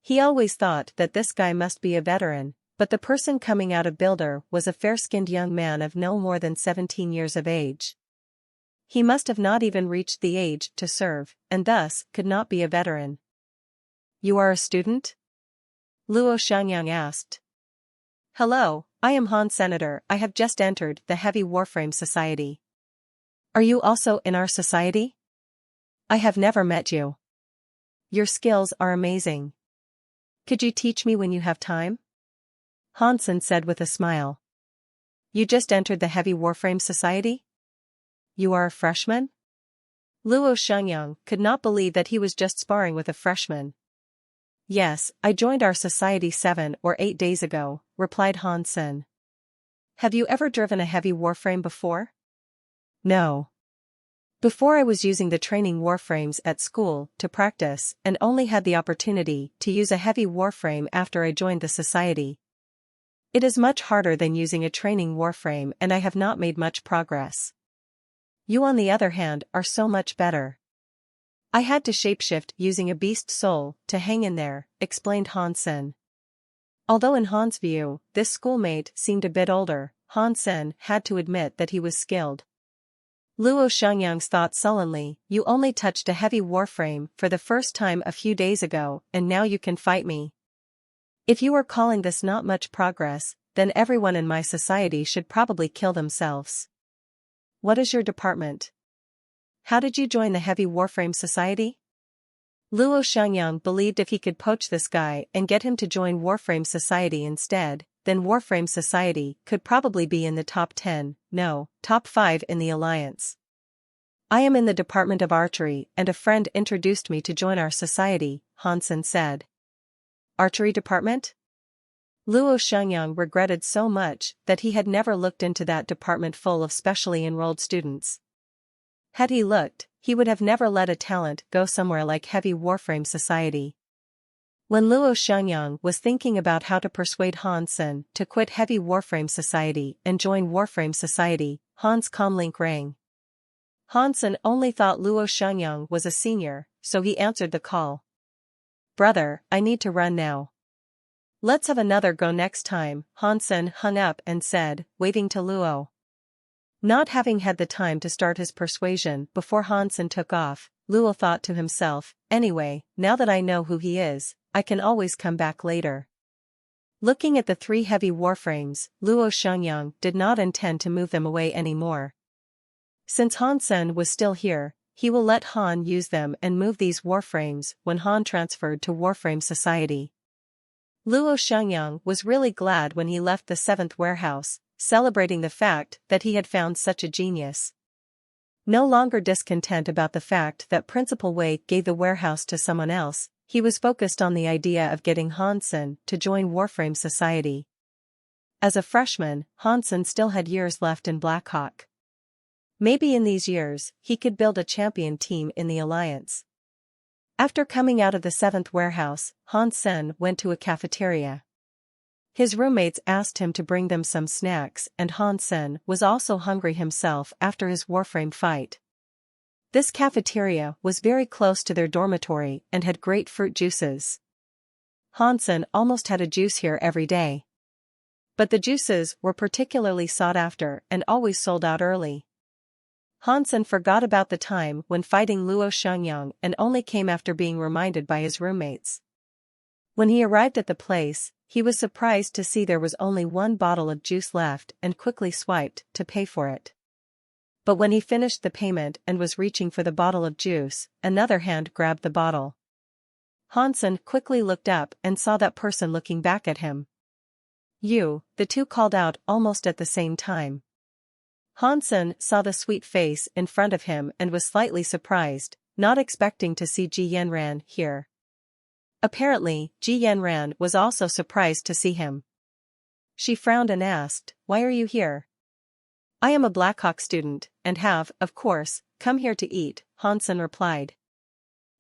He always thought that this guy must be a veteran, but the person coming out of Builder was a fair-skinned young man of no more than 17 years of age. He must have not even reached the age to serve, and thus could not be a veteran. You are a student? Luo Shengyang asked. Hello, I am Han Senator. I have just entered the Heavy Warframe Society. Are you also in our society? I have never met you. Your skills are amazing. Could you teach me when you have time? Hansen said with a smile. You just entered the Heavy Warframe Society? You are a freshman? Luo Shengyang could not believe that he was just sparring with a freshman. Yes, I joined our society 7 or 8 days ago, replied Hansen. Have you ever driven a heavy warframe before? No. Before I was using the training warframes at school to practice and only had the opportunity to use a heavy warframe after I joined the society. It is much harder than using a training warframe and I have not made much progress. You on the other hand are so much better. I had to shapeshift using a beast soul to hang in there, explained Hansen. Although in Han's view, this schoolmate seemed a bit older, Hansen had to admit that he was skilled. Luo Shengyang's thought sullenly, you only touched a heavy warframe for the first time a few days ago and now you can fight me. If you are calling this not much progress, then everyone in my society should probably kill themselves. What is your department? How did you join the heavy warframe society? Luo Shengyang believed if he could poach this guy and get him to join Warframe Society instead, then Warframe Society could probably be in the top 10, no, top 5 in the alliance. I am in the department of archery and a friend introduced me to join our society, Hansen said. Archery department? Luo Shengyang regretted so much that he had never looked into that department full of specially enrolled students. Had he looked, he would have never let a talent go somewhere like Heavy Warframe Society. When Luo Shengyang was thinking about how to persuade Hansen to quit Heavy Warframe Society and join Warframe Society, Han's comlink rang. Hansen only thought Luo Shengyang was a senior, so he answered the call. Brother, I need to run now. Let's have another go next time, Hansen hung up and said, waving to Luo. Not having had the time to start his persuasion before Hansen took off, Luo thought to himself, anyway, now that I know who he is, I can always come back later. Looking at the 3 heavy warframes, Luo Shengyang did not intend to move them away anymore. Since Hansen was still here, he will let Han use them and move these warframes when Han transferred to Warframe Society. Luo Shengyang was really glad when he left the 7th warehouse, celebrating the fact that he had found such a genius. No longer discontent about the fact that Principal Wei gave the warehouse to someone else, he was focused on the idea of getting Hansen to join Warframe Society. As a freshman, Hansen still had years left in Blackhawk. Maybe in these years, he could build a champion team in the Alliance. After coming out of the 7th warehouse, Hansen went to a cafeteria. His roommates asked him to bring them some snacks and Hansen was also hungry himself after his Warframe fight. This cafeteria was very close to their dormitory and had great fruit juices. Hansen almost had a juice here every day. But the juices were particularly sought after and always sold out early. Hansen forgot about the time when fighting Luo Shengyang and only came after being reminded by his roommates. When he arrived at the place, he was surprised to see there was only 1 bottle of juice left and quickly swiped to pay for it. But when he finished the payment and was reaching for the bottle of juice, another hand grabbed the bottle. Hansen quickly looked up and saw that person looking back at him. You, the two called out almost at the same time. Hansen saw the sweet face in front of him and was slightly surprised, not expecting to see Ji Yanran here. Apparently, Ji Yanran was also surprised to see him. She frowned and asked, "Why are you here?" "I am a Blackhawk student, and have, of course, come here to eat," Hansen replied.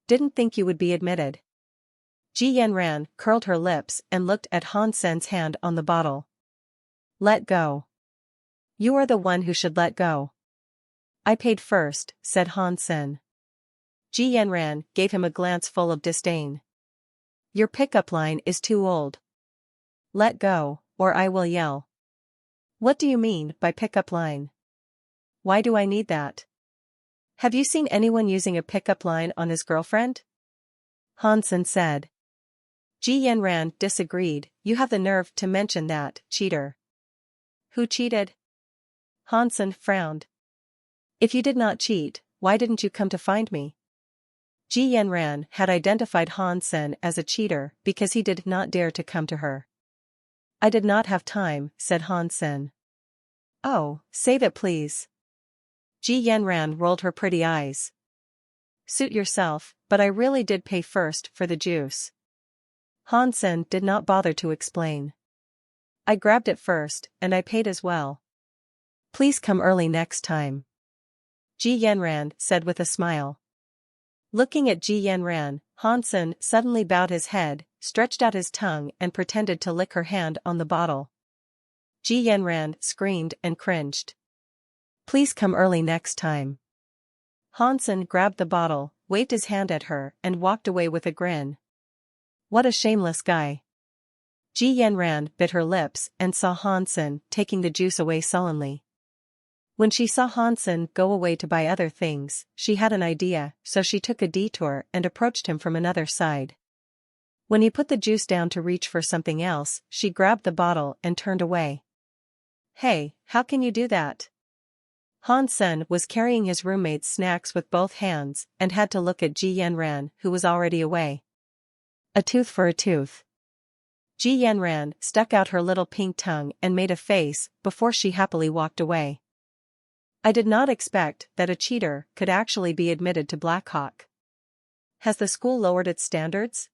"Didn't think you would be admitted." Ji Yanran curled her lips and looked at Hansen's hand on the bottle. "Let go. You are the one who should let go." "I paid first," said Hansen. Ji Yanran gave him a glance full of disdain. "Your pickup line is too old. Let go, or I will yell." "What do you mean by pickup line? Why do I need that? Have you seen anyone using a pickup line on his girlfriend?" Hansen said. Ji Yanran disagreed. "You have the nerve to mention that, cheater." "Who cheated?" Hansen frowned. "If you did not cheat, why didn't you come to find me?" Ji Yanran had identified Hansen as a cheater because he did not dare to come to her. "I did not have time," said Hansen. "Oh, save it please." Ji Yanran rolled her pretty eyes. "Suit yourself, but I really did pay first for the juice." Hansen did not bother to explain. "I grabbed it first, and I paid as well. Please come early next time." Ji Yanran said with a smile. Looking at Ji Yanran, Hansen suddenly bowed his head, stretched out his tongue and pretended to lick her hand on the bottle. Ji Yanran screamed and cringed. Please come early next time. Hansen grabbed the bottle, waved his hand at her and walked away with a grin. What a shameless guy. Ji Yanran bit her lips and saw Hansen taking the juice away sullenly. When she saw Hansen go away to buy other things, she had an idea, so she took a detour and approached him from another side. When he put the juice down to reach for something else, she grabbed the bottle and turned away. Hey, how can you do that? Hansen was carrying his roommate's snacks with both hands and had to look at Ji Yanran, who was already away. A tooth for a tooth. Ji Yanran stuck out her little pink tongue and made a face before she happily walked away. I did not expect that a cheater could actually be admitted to Blackhawk. Has the school lowered its standards?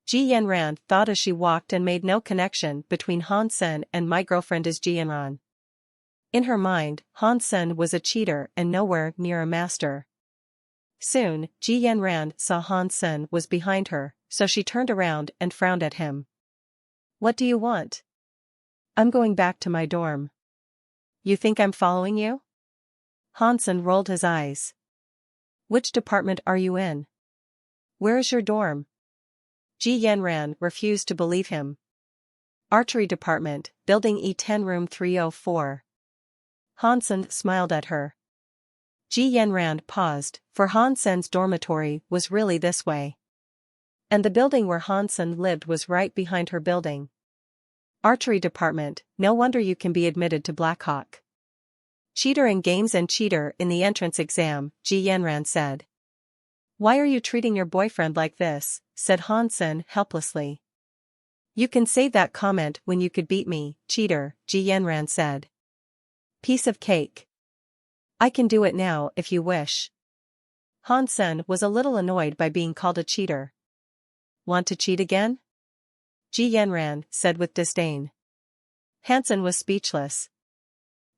Ji Yanran thought as she walked and made no connection between Hansen and my girlfriend is Ji Yanran. In her mind, Hansen was a cheater and nowhere near a master. Soon, Ji Yanran saw Hansen was behind her, so she turned around and frowned at him. What do you want? I'm going back to my dorm. You think I'm following you? Hansen rolled his eyes. Which department are you in? Where is your dorm? Ji Yanran refused to believe him. Archery department, building E10 room 304. Hansen smiled at her. Ji Yanran paused, for Hansen's dormitory was really this way. And the building where Hansen lived was right behind her building. Archery department, no wonder you can be admitted to Blackhawk. Cheater in games and cheater in the entrance exam, Ji Yanran said. Why are you treating your boyfriend like this? Said Hansen helplessly. You can say that comment when you could beat me, cheater, Ji Yanran said. Piece of cake. I can do it now if you wish. Hansen was a little annoyed by being called a cheater. Want to cheat again? Ji Yanran said with disdain. Hansen was speechless.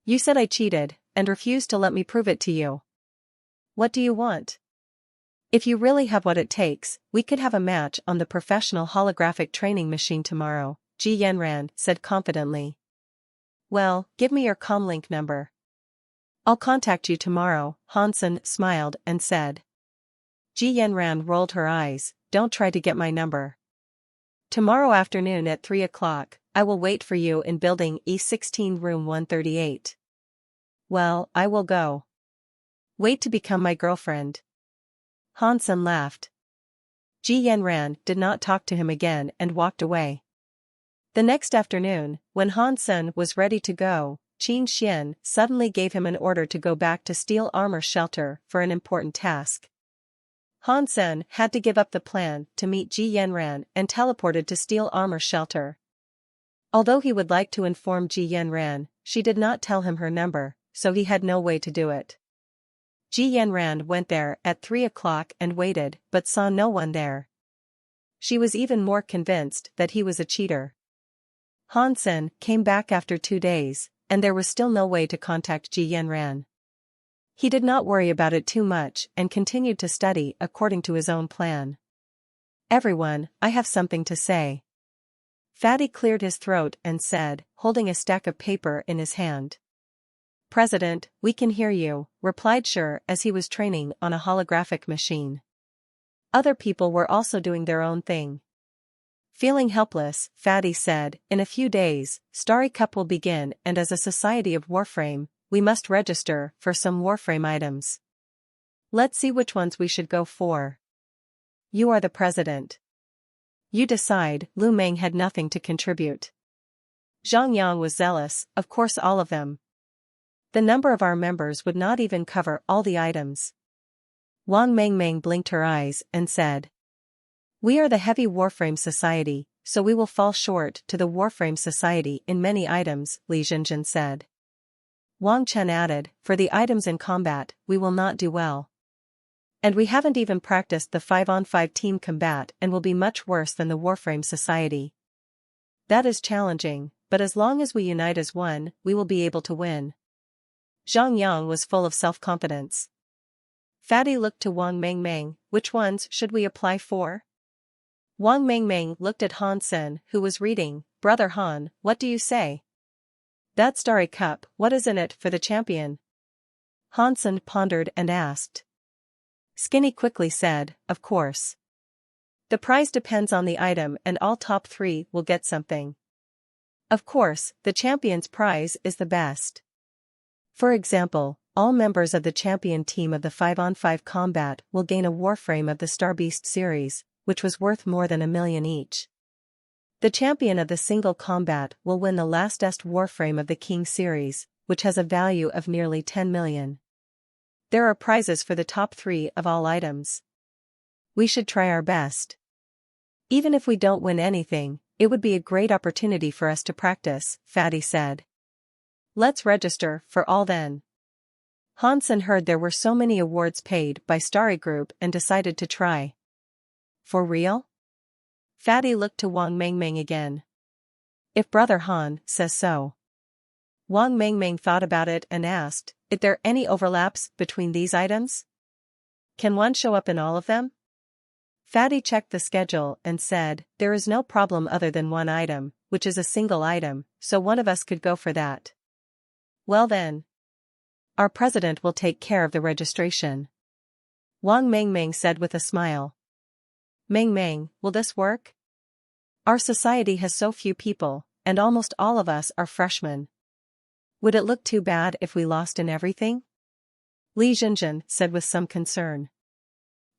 You said I cheated, and refused to let me prove it to you. What do you want? If you really have what it takes, we could have a match on the professional holographic training machine tomorrow, Ji Yanran said confidently. Well, give me your comlink number. I'll contact you tomorrow, Hansen smiled and said. Ji Yanran rolled her eyes, don't try to get my number. Tomorrow afternoon at 3 o'clock, I will wait for you in building E16 room 138. Well, I will go. Wait to become my girlfriend. Hansen laughed. Ji Yanran did not talk to him again and walked away. The next afternoon, when Hansen was ready to go, Qin Xian suddenly gave him an order to go back to Steel Armor Shelter for an important task. Hansen had to give up the plan to meet Ji Yanran and teleported to Steel Armor Shelter. Although he would like to inform Ji Yanran, she did not tell him her number, so he had no way to do it. Ji Yanran went there at 3 o'clock and waited but saw no one there. She was even more convinced that he was a cheater. Hansen came back after 2 days, and there was still no way to contact Ji Yanran. He did not worry about it too much and continued to study according to his own plan. Everyone, I have something to say. Fatty cleared his throat and said, holding a stack of paper in his hand. President, we can hear you, replied Sure as he was training on a holographic machine. Other people were also doing their own thing. Feeling helpless, Fatty said, in a few days, Starry Cup will begin and as a society of Warframe, we must register for some Warframe items. Let's see which ones we should go for. You are the president. You decide. Lu Meng had nothing to contribute. Zhang Yang was zealous, of course all of them. The number of our members would not even cover all the items. Wang Mengmeng blinked her eyes and said. We are the Heavy Warframe Society, so we will fall short to the Warframe Society in many items, Li Zhenjin said. Wang Chen added, for the items in combat, we will not do well. And we haven't even practiced the 5-on-5 team combat and will be much worse than the Warframe Society. That is challenging, but as long as we unite as one, we will be able to win. Zhang Yang was full of self-confidence. Fatty looked to Wang Mengmeng. Which ones should we apply for? Wang Mengmeng looked at Han Sen, who was reading. Brother Han, what do you say? That starry cup, what is in it for the champion? Han Sen pondered and asked. Skinny quickly said, of course. The prize depends on the item and all top 3 will get something. Of course, the champion's prize is the best. For example, all members of the champion team of the 5-on-5 combat will gain a Warframe of the Star Beast series, which was worth more than $1 million each. The champion of the single combat will win the lastest Warframe of the King series, which has a value of nearly $10 million. There are prizes for the top 3 of all items. We should try our best. Even if we don't win anything, it would be a great opportunity for us to practice, Fatty said. Let's register for all then. Han Sen heard there were so many awards paid by Starry Group and decided to try. For real? Fatty looked to Wang Mengmeng again. If Brother Han says so. Wang Mengmeng thought about it and asked, is there any overlaps between these items? Can one show up in all of them? Fatty checked the schedule and said, there is no problem other than one item, which is a single item, so one of us could go for that. Well then. Our president will take care of the registration. Wang Mengmeng said with a smile. Mengmeng, will this work? Our society has so few people, and almost all of us are freshmen. Would it look too bad if we lost in everything? Li Jinjin said with some concern.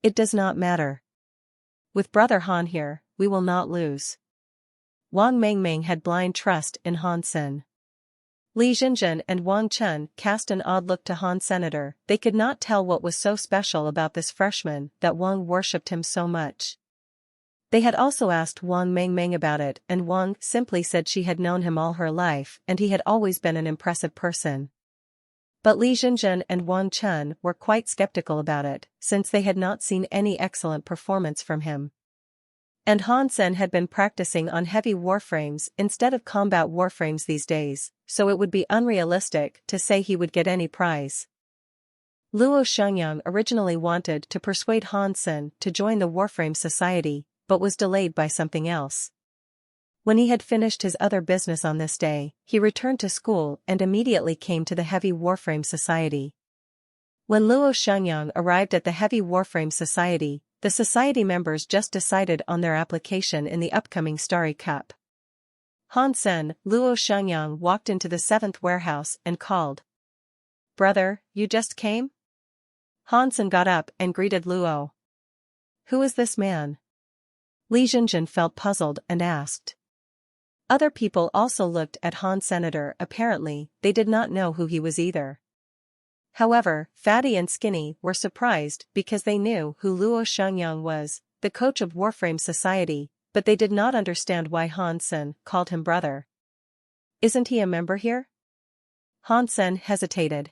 It does not matter. With Brother Han here, we will not lose. Wang Mengmeng had blind trust in Han Sen. Li Jinjin and Wang Chun cast an odd look to Han Senator. They could not tell what was so special about this freshman that Wang worshipped him so much. They had also asked Wang Mengmeng about it and Wang simply said she had known him all her life and he had always been an impressive person. But Li Jinjin and Wang Chun were quite skeptical about it, since they had not seen any excellent performance from him. And Han Sen had been practicing on heavy warframes instead of combat warframes these days, so it would be unrealistic to say he would get any prize. Luo Shengyang originally wanted to persuade Han Sen to join the Warframe Society, but was delayed by something else. When he had finished his other business on this day, he returned to school and immediately came to the Heavy Warframe Society. When Luo Shengyang arrived at the Heavy Warframe Society, the society members just decided on their application in the upcoming Starry Cup. Han Sen, Luo Shengyang walked into the 7th warehouse and called. Brother, you just came? Han Sen got up and greeted Luo. Who is this man? Li Jinjin felt puzzled and asked. Other people also looked at Han Senator. Apparently, they did not know who he was either. However, Fatty and Skinny were surprised because they knew who Luo Shengyang was, the coach of Warframe Society, but they did not understand why Han Sen called him brother. Isn't he a member here? Han Sen hesitated.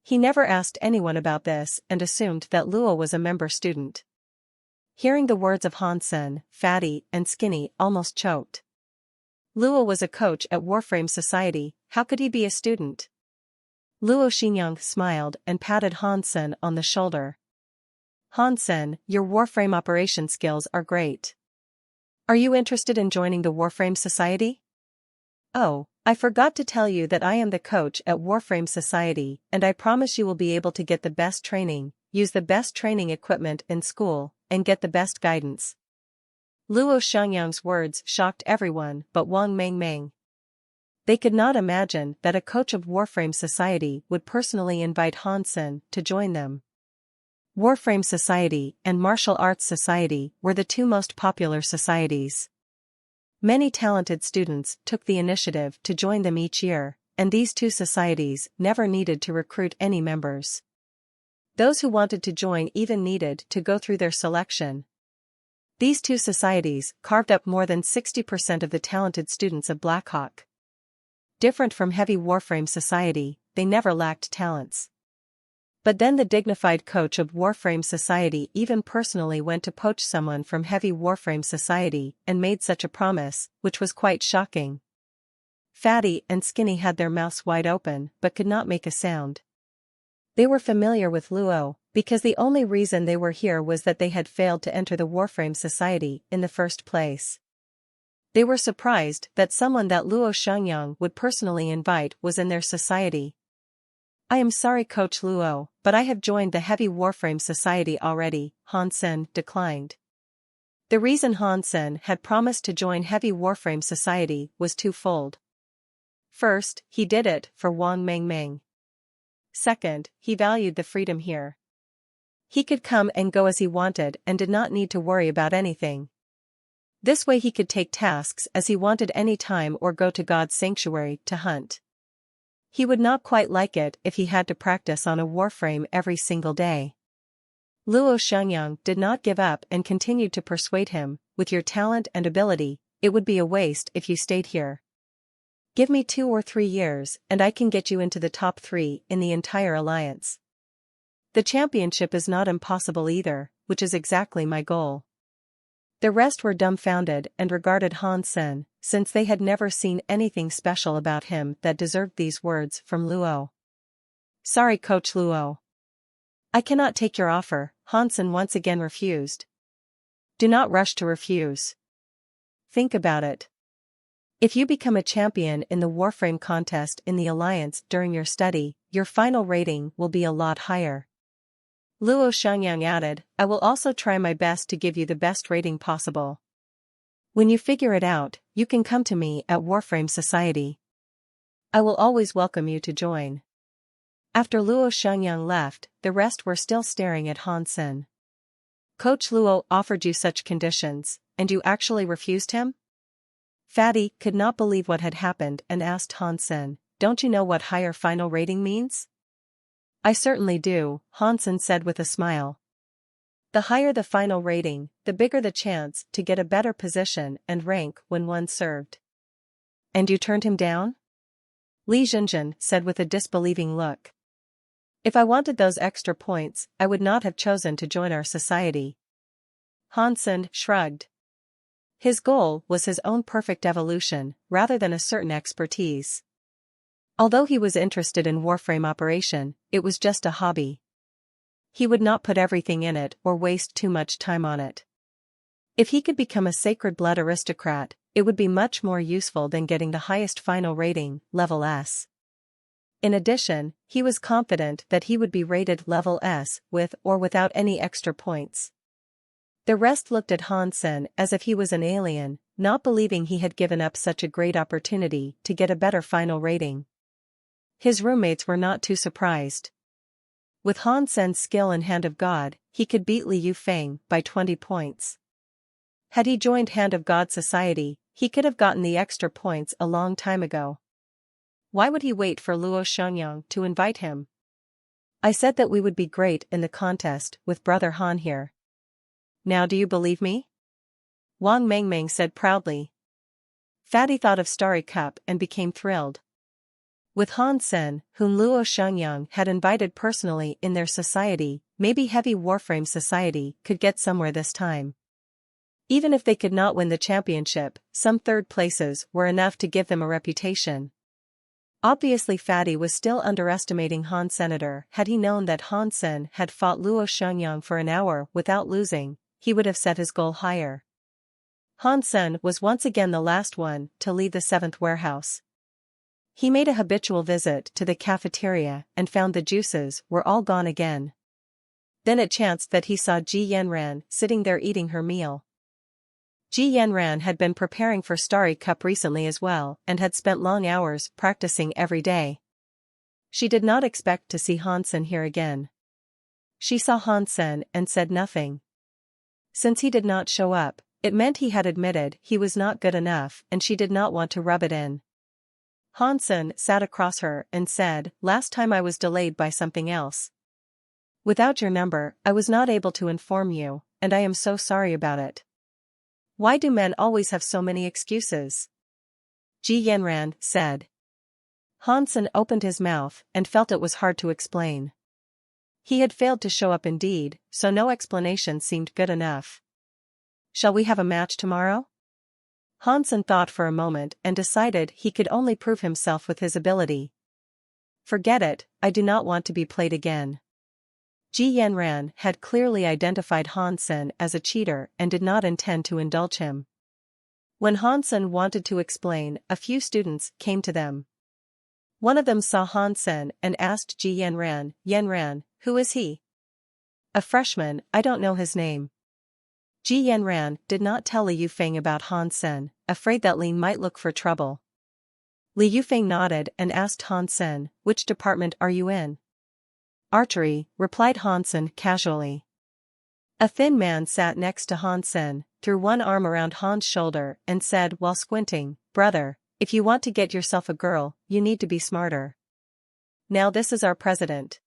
He never asked anyone about this and assumed that Luo was a member student. Hearing the words of Han Sen, Fatty and Skinny almost choked. Luo was a coach at Warframe Society, how could he be a student? Luo Xingyang smiled and patted Han Sen on the shoulder. Han Sen, your Warframe operation skills are great. Are you interested in joining the Warframe Society? Oh, I forgot to tell you that I am the coach at Warframe Society and I promise you will be able to get the best training, use the best training equipment in school, and get the best guidance. Luo Shengyang's words shocked everyone but Wang Mengmeng. They could not imagine that a coach of Warframe Society would personally invite Han Sen to join them. Warframe Society and Martial Arts Society were the two most popular societies. Many talented students took the initiative to join them each year, and these two societies never needed to recruit any members. Those who wanted to join even needed to go through their selection. These two societies carved up more than 60% of the talented students of Blackhawk. Different from Heavy Warframe Society, they never lacked talents. But then the dignified coach of Warframe Society even personally went to poach someone from Heavy Warframe Society and made such a promise, which was quite shocking. Fatty and Skinny had their mouths wide open but could not make a sound. They were familiar with Luo, because the only reason they were here was that they had failed to enter the Warframe Society in the first place. They were surprised that someone that Luo Shengyang would personally invite was in their society. "I am sorry Coach Luo, but I have joined the Heavy Warframe Society already," Han Sen declined. The reason Han Sen had promised to join Heavy Warframe Society was twofold. First, he did it for Wang Mengmeng. Second, he valued the freedom here. He could come and go as he wanted and did not need to worry about anything. This way he could take tasks as he wanted any time or go to God's sanctuary to hunt. He would not quite like it if he had to practice on a warframe every single day. Luo Shengyang did not give up and continued to persuade him, "With your talent and ability, it would be a waste if you stayed here. Give me 2 or 3 years and I can get you into the top 3 in the entire alliance. The championship is not impossible either, which is exactly my goal." The rest were dumbfounded and regarded Han Sen, since they had never seen anything special about him that deserved these words from Luo. "Sorry Coach Luo. I cannot take your offer," Han Sen once again refused. "Do not rush to refuse. Think about it. If you become a champion in the Warframe contest in the Alliance during your study, your final rating will be a lot higher." Luo Shengyang added, "I will also try my best to give you the best rating possible. When you figure it out, you can come to me at Warframe Society. I will always welcome you to join." After Luo Shengyang left, the rest were still staring at Han Sen. "Coach Luo offered you such conditions, and you actually refused him?" Fatty could not believe what had happened and asked Han Sen, "Don't you know what higher final rating means?" "I certainly do," Han Sen said with a smile. "The higher the final rating, the bigger the chance to get a better position and rank when one served." "And you turned him down?" Li Zhenjin said with a disbelieving look. "If I wanted those extra points, I would not have chosen to join our society." Han Sen shrugged. His goal was his own perfect evolution, rather than a certain expertise. Although he was interested in Warframe operation, it was just a hobby. He would not put everything in it or waste too much time on it. If he could become a sacred blood aristocrat, it would be much more useful than getting the highest final rating, level S. In addition, he was confident that he would be rated level S with or without any extra points. The rest looked at Han Sen as if he was an alien, not believing he had given up such a great opportunity to get a better final rating. His roommates were not too surprised. With Han Sen's skill in Hand of God, he could beat Li Yufeng by 20 points. Had he joined Hand of God Society, he could have gotten the extra points a long time ago. Why would he wait for Luo Shengyang to invite him? "I said that we would be great in the contest with Brother Han here. Now do you believe me?" Wang Mengmeng said proudly. Fatty thought of Starry Cup and became thrilled. With Han Sen, whom Luo Shengyang had invited personally in their society, maybe Heavy Warframe Society could get somewhere this time. Even if they could not win the championship, some third places were enough to give them a reputation. Obviously Fatty was still underestimating Han Senator. Had he known that Han Sen had fought Luo Shengyang for an hour without losing, he would have set his goal higher. Han Sen was once again the last one to leave the 7th warehouse. He made a habitual visit to the cafeteria and found the juices were all gone again. Then it chanced that he saw Ji Yanran sitting there eating her meal. Ji Yanran had been preparing for Starry Cup recently as well and had spent long hours practicing every day. She did not expect to see Han Sen here again. She saw Han Sen and said nothing. Since he did not show up, it meant he had admitted he was not good enough and she did not want to rub it in. Han Sen sat across her and said, "Last time I was delayed by something else. Without your number, I was not able to inform you, and I am so sorry about it. Why do men always have so many excuses?" Ji Yanran said. Han Sen opened his mouth and felt it was hard to explain. He had failed to show up indeed, so no explanation seemed good enough. "Shall we have a match tomorrow?" Hansen thought for a moment and decided he could only prove himself with his ability. Forget it, I do not want to be played again. Ji Yanran had clearly identified Hansen as a cheater and did not intend to indulge him. When Hansen wanted to explain, a few students came to them. One of them saw Hansen and asked Ji Yanran, "Yanran, who is he?" "A freshman, I don't know his name." Ji Yanran did not tell Li Yufeng about Hansen, afraid that Li might look for trouble. Li Yufeng nodded and asked Hansen, "Which department are you in?" "Archery," replied Hansen casually. A thin man sat next to Hansen, threw one arm around Han's shoulder and said while squinting, "Brother, if you want to get yourself a girl, you need to be smarter. Now this is our president.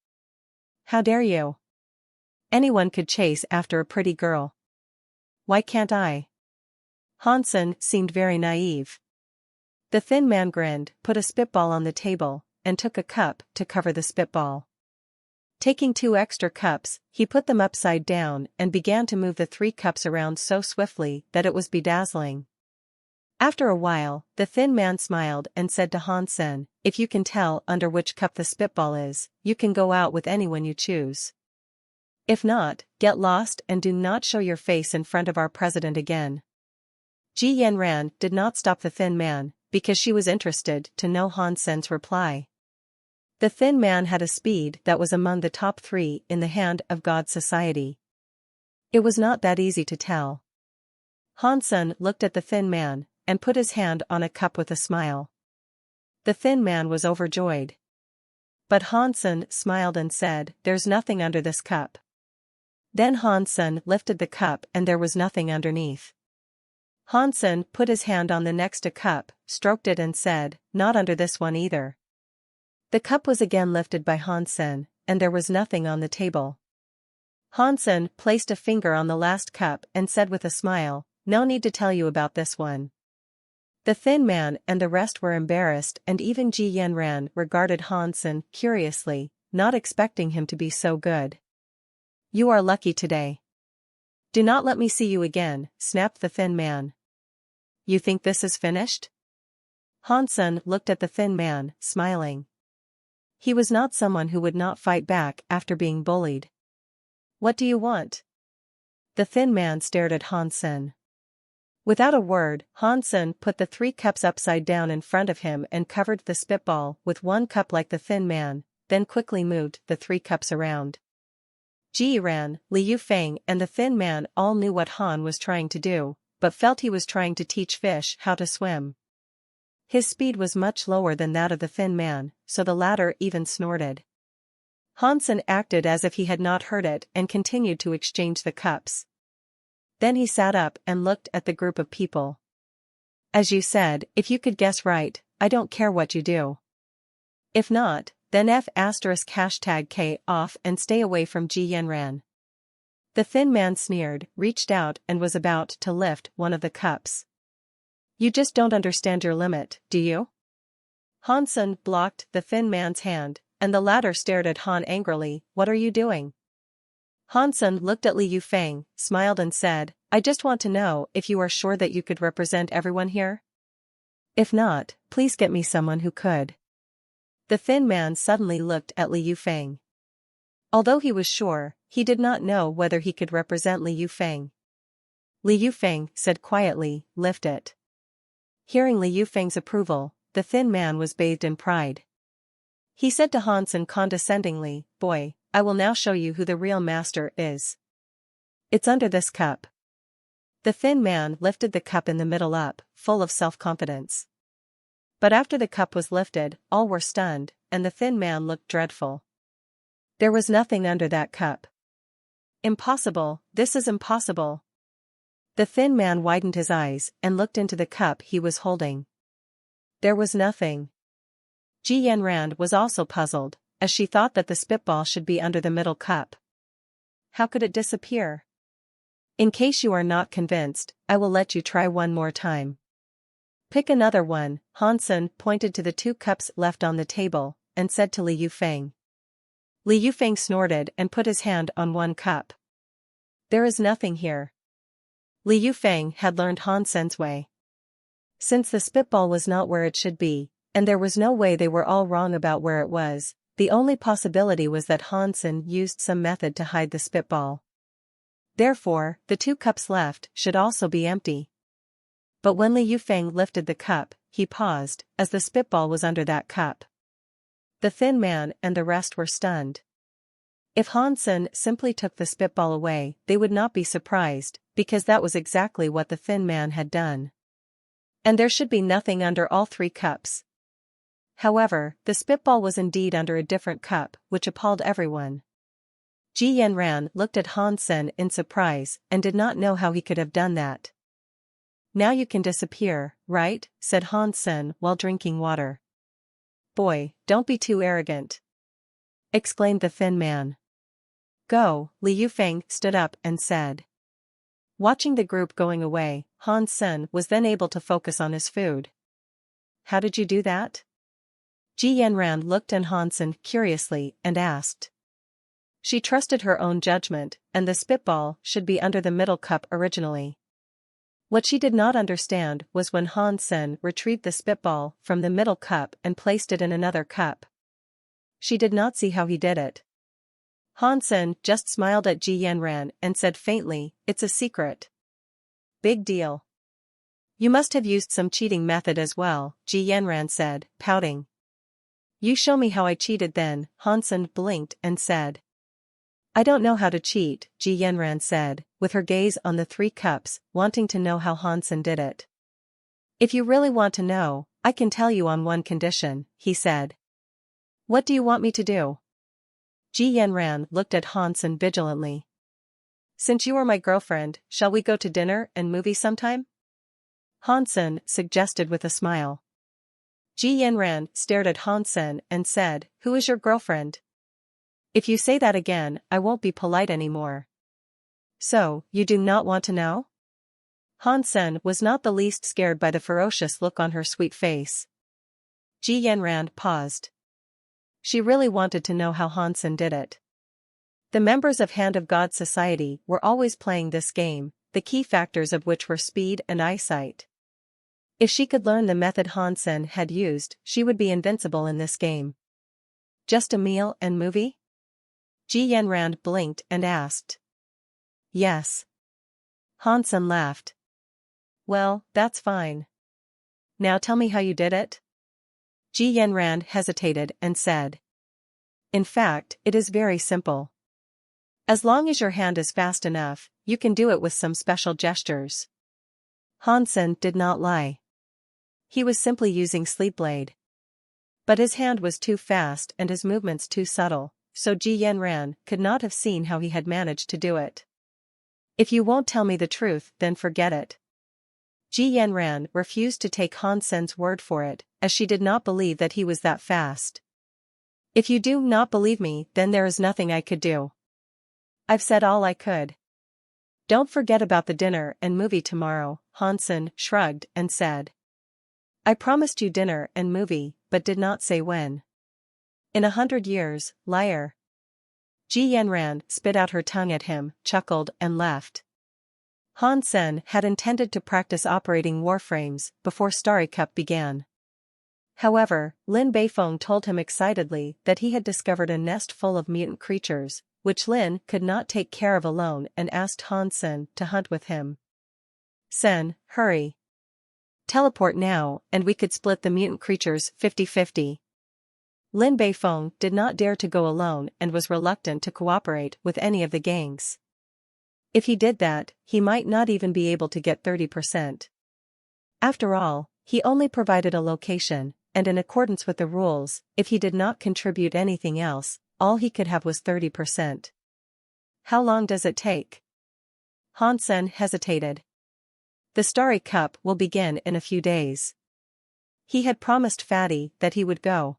How dare you? Anyone could chase after a pretty girl. Why can't I?" Hansen seemed very naive. The thin man grinned, put a spitball on the table, and took a cup to cover the spitball. Taking 2 extra cups, he put them upside down and began to move the 3 cups around so swiftly that it was bedazzling. After a while, the thin man smiled and said to Hansen, "If you can tell under which cup the spitball is, you can go out with anyone you choose. If not, get lost and do not show your face in front of our president again." Ji Yanran did not stop the thin man, because she was interested to know Hansen's reply. The thin man had a speed that was among the top 3 in the Hand of God Society. It was not that easy to tell. Hansen looked at the thin man, and put his hand on a cup with a smile. The thin man was overjoyed. But Hansen smiled and said, "There's nothing under this cup." Then Hansen lifted the cup and there was nothing underneath. Hansen put his hand on the next cup, stroked it and said, "Not under this one either." The cup was again lifted by Hansen, and there was nothing on the table. Hansen placed a finger on the last cup and said with a smile, "No need to tell you about this one." The thin man and the rest were embarrassed, and even Ji Yanran regarded Hansen curiously, not expecting him to be so good. "You are lucky today. Do not let me see you again," snapped the thin man. "You think this is finished?" Hansen looked at the thin man, smiling. He was not someone who would not fight back after being bullied. "What do you want?" The thin man stared at Hansen. Without a word, Hansen put the 3 cups upside down in front of him and covered the spitball with 1 cup like the thin man, then quickly moved the 3 cups around. Ji Ran, Li Yufeng and the thin man all knew what Han was trying to do, but felt he was trying to teach fish how to swim. His speed was much lower than that of the thin man, so the latter even snorted. Hansen acted as if he had not heard it and continued to exchange the cups. Then he sat up and looked at the group of people. "As you said, if you could guess right, I don't care what you do. If not, then #K off and stay away from Ji Yanran." The thin man sneered, reached out and was about to lift one of the cups. "You just don't understand your limit, do you?" Hansen blocked the thin man's hand, and the latter stared at Han angrily. "What are you doing?" Hansen looked at Li Yufeng, smiled and said, "I just want to know if you are sure that you could represent everyone here. If not, please get me someone who could." The thin man suddenly looked at Li Yufeng. Although he was sure, he did not know whether he could represent Li Yufeng. Li Yufeng said quietly, "Lift it." Hearing Li Yufeng's approval, the thin man was bathed in pride. He said to Hansen condescendingly, "Boy, I will now show you who the real master is. It's under this cup." The thin man lifted the cup in the middle up, full of self-confidence. But after the cup was lifted, all were stunned, and the thin man looked dreadful. There was nothing under that cup. "Impossible, this is impossible." The thin man widened his eyes and looked into the cup he was holding. There was nothing. Ji Yanran was also puzzled, as she thought that the spitball should be under the middle cup. How could it disappear? "In case you are not convinced, I will let you try one more time. Pick another one." Hansen pointed to the 2 cups left on the table, and said to Li Yufeng. Li Yufeng snorted and put his hand on 1 cup. "There is nothing here." Li Yufeng had learned Hansen's way. Since the spitball was not where it should be, and there was no way they were all wrong about where it was, the only possibility was that Hansen used some method to hide the spitball. Therefore, the 2 cups left should also be empty. But when Li Yufeng lifted the cup, he paused, as the spitball was under that cup. The thin man and the rest were stunned. If Hansen simply took the spitball away, they would not be surprised, because that was exactly what the thin man had done. And there should be nothing under all 3 cups. However, the spitball was indeed under a different cup, which appalled everyone. Ji Yanran looked at Hansen in surprise and did not know how he could have done that. "Now you can disappear, right?" said Hansen while drinking water. "Boy, don't be too arrogant," exclaimed the thin man. "Go," Li Yufeng stood up and said. Watching the group going away, Hansen was then able to focus on his food. "How did you do that?" Ji Yanran looked at Hansen curiously and asked. She trusted her own judgment, and the spitball should be under the middle cup originally. What she did not understand was when Hansen retrieved the spitball from the middle cup and placed it in another cup. She did not see how he did it. Hansen just smiled at Ji Yanran and said faintly, "It's a secret." "Big deal. You must have used some cheating method as well," Ji Yanran said, pouting. "You show me how I cheated then," Hansen blinked and said. "I don't know how to cheat," Ji Yanran said, with her gaze on the 3 cups, wanting to know how Hansen did it. "If you really want to know, I can tell you on one condition," he said. "What do you want me to do?" Ji Yanran looked at Hansen vigilantly. "Since you are my girlfriend, shall we go to dinner and movie sometime?" Hansen suggested with a smile. Ji Yanran stared at Hansen and said, "Who is your girlfriend? If you say that again, I won't be polite anymore." "So, you do not want to know?" Hansen was not the least scared by the ferocious look on her sweet face. Ji Yanran paused. She really wanted to know how Hansen did it. The members of Hand of God Society were always playing this game, the key factors of which were speed and eyesight. If she could learn the method Hansen had used, she would be invincible in this game. "Just a meal and movie?" Ji Yanran blinked and asked. "Yes." Hansen laughed. "Well, that's fine. Now tell me how you did it?" Ji Yanran hesitated and said. "In fact, it is very simple. As long as your hand is fast enough, you can do it with some special gestures." Hansen did not lie. He was simply using sleep blade. But his hand was too fast and his movements too subtle, so Ji Yanran could not have seen how he had managed to do it. "If you won't tell me the truth, then forget it." Ji Yanran refused to take Hansen's word for it, as she did not believe that he was that fast. "If you do not believe me, then there is nothing I could do. I've said all I could. Don't forget about the dinner and movie tomorrow," Hansen shrugged and said. "I promised you dinner and movie, but did not say when." "In 100 years, liar." Ji Yanran spit out her tongue at him, chuckled and left. Hansen had intended to practice operating warframes before Starry Cup began. However, Lin Beifeng told him excitedly that he had discovered a nest full of mutant creatures, which Lin could not take care of alone, and asked Hansen to hunt with him. "Sen, hurry. Teleport now, and we could split the mutant creatures 50-50. Lin Beifeng did not dare to go alone and was reluctant to cooperate with any of the gangs. If he did that, he might not even be able to get 30%. After all, he only provided a location, and in accordance with the rules, if he did not contribute anything else, all he could have was 30%. "How long does it take?" Hansen hesitated. "The Starry Cup will begin in a few days." He had promised Fatty that he would go.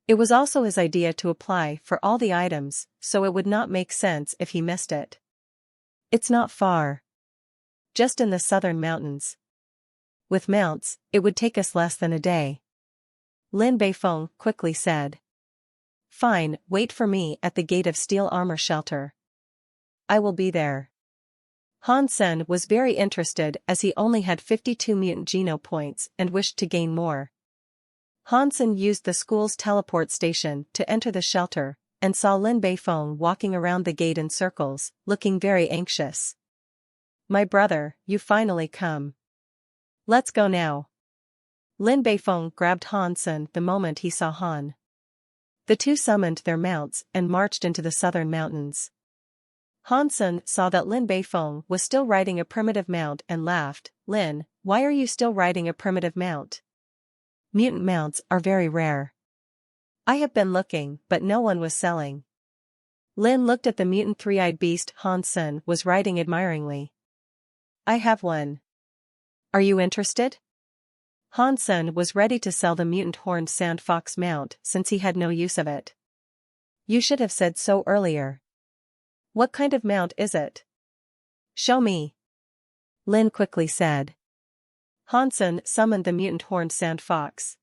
It was also his idea to apply for all the items, so it would not make sense if he missed it. "It's not far. Just in the southern mountains. With mounts, it would take us less than a day." Lin Beifeng quickly said. "Fine, wait for me at the gate of steel armor shelter. I will be there." Han Sen was very interested as he only had 52 mutant geno points and wished to gain more. Han Sen used the school's teleport station to enter the shelter, and saw Lin Beifeng walking around the gate in circles, looking very anxious. "My brother, you finally come. Let's go now." Lin Beifeng grabbed Han Sen the moment he saw Han. The two summoned their mounts and marched into the southern mountains. Han Sen saw that Lin Beifeng was still riding a primitive mount and laughed. "Lin, why are you still riding a primitive mount? Mutant mounts are very rare." "I have been looking, but no one was selling." Lin looked at the mutant three-eyed beast Han Sen was riding admiringly. "I have one. Are you interested?" Han Sen was ready to sell the mutant horned sand fox mount since he had no use of it. "You should have said so earlier." "What kind of mount is it?" "Show me," Lin quickly said. Han Sen summoned the mutant horned sand fox.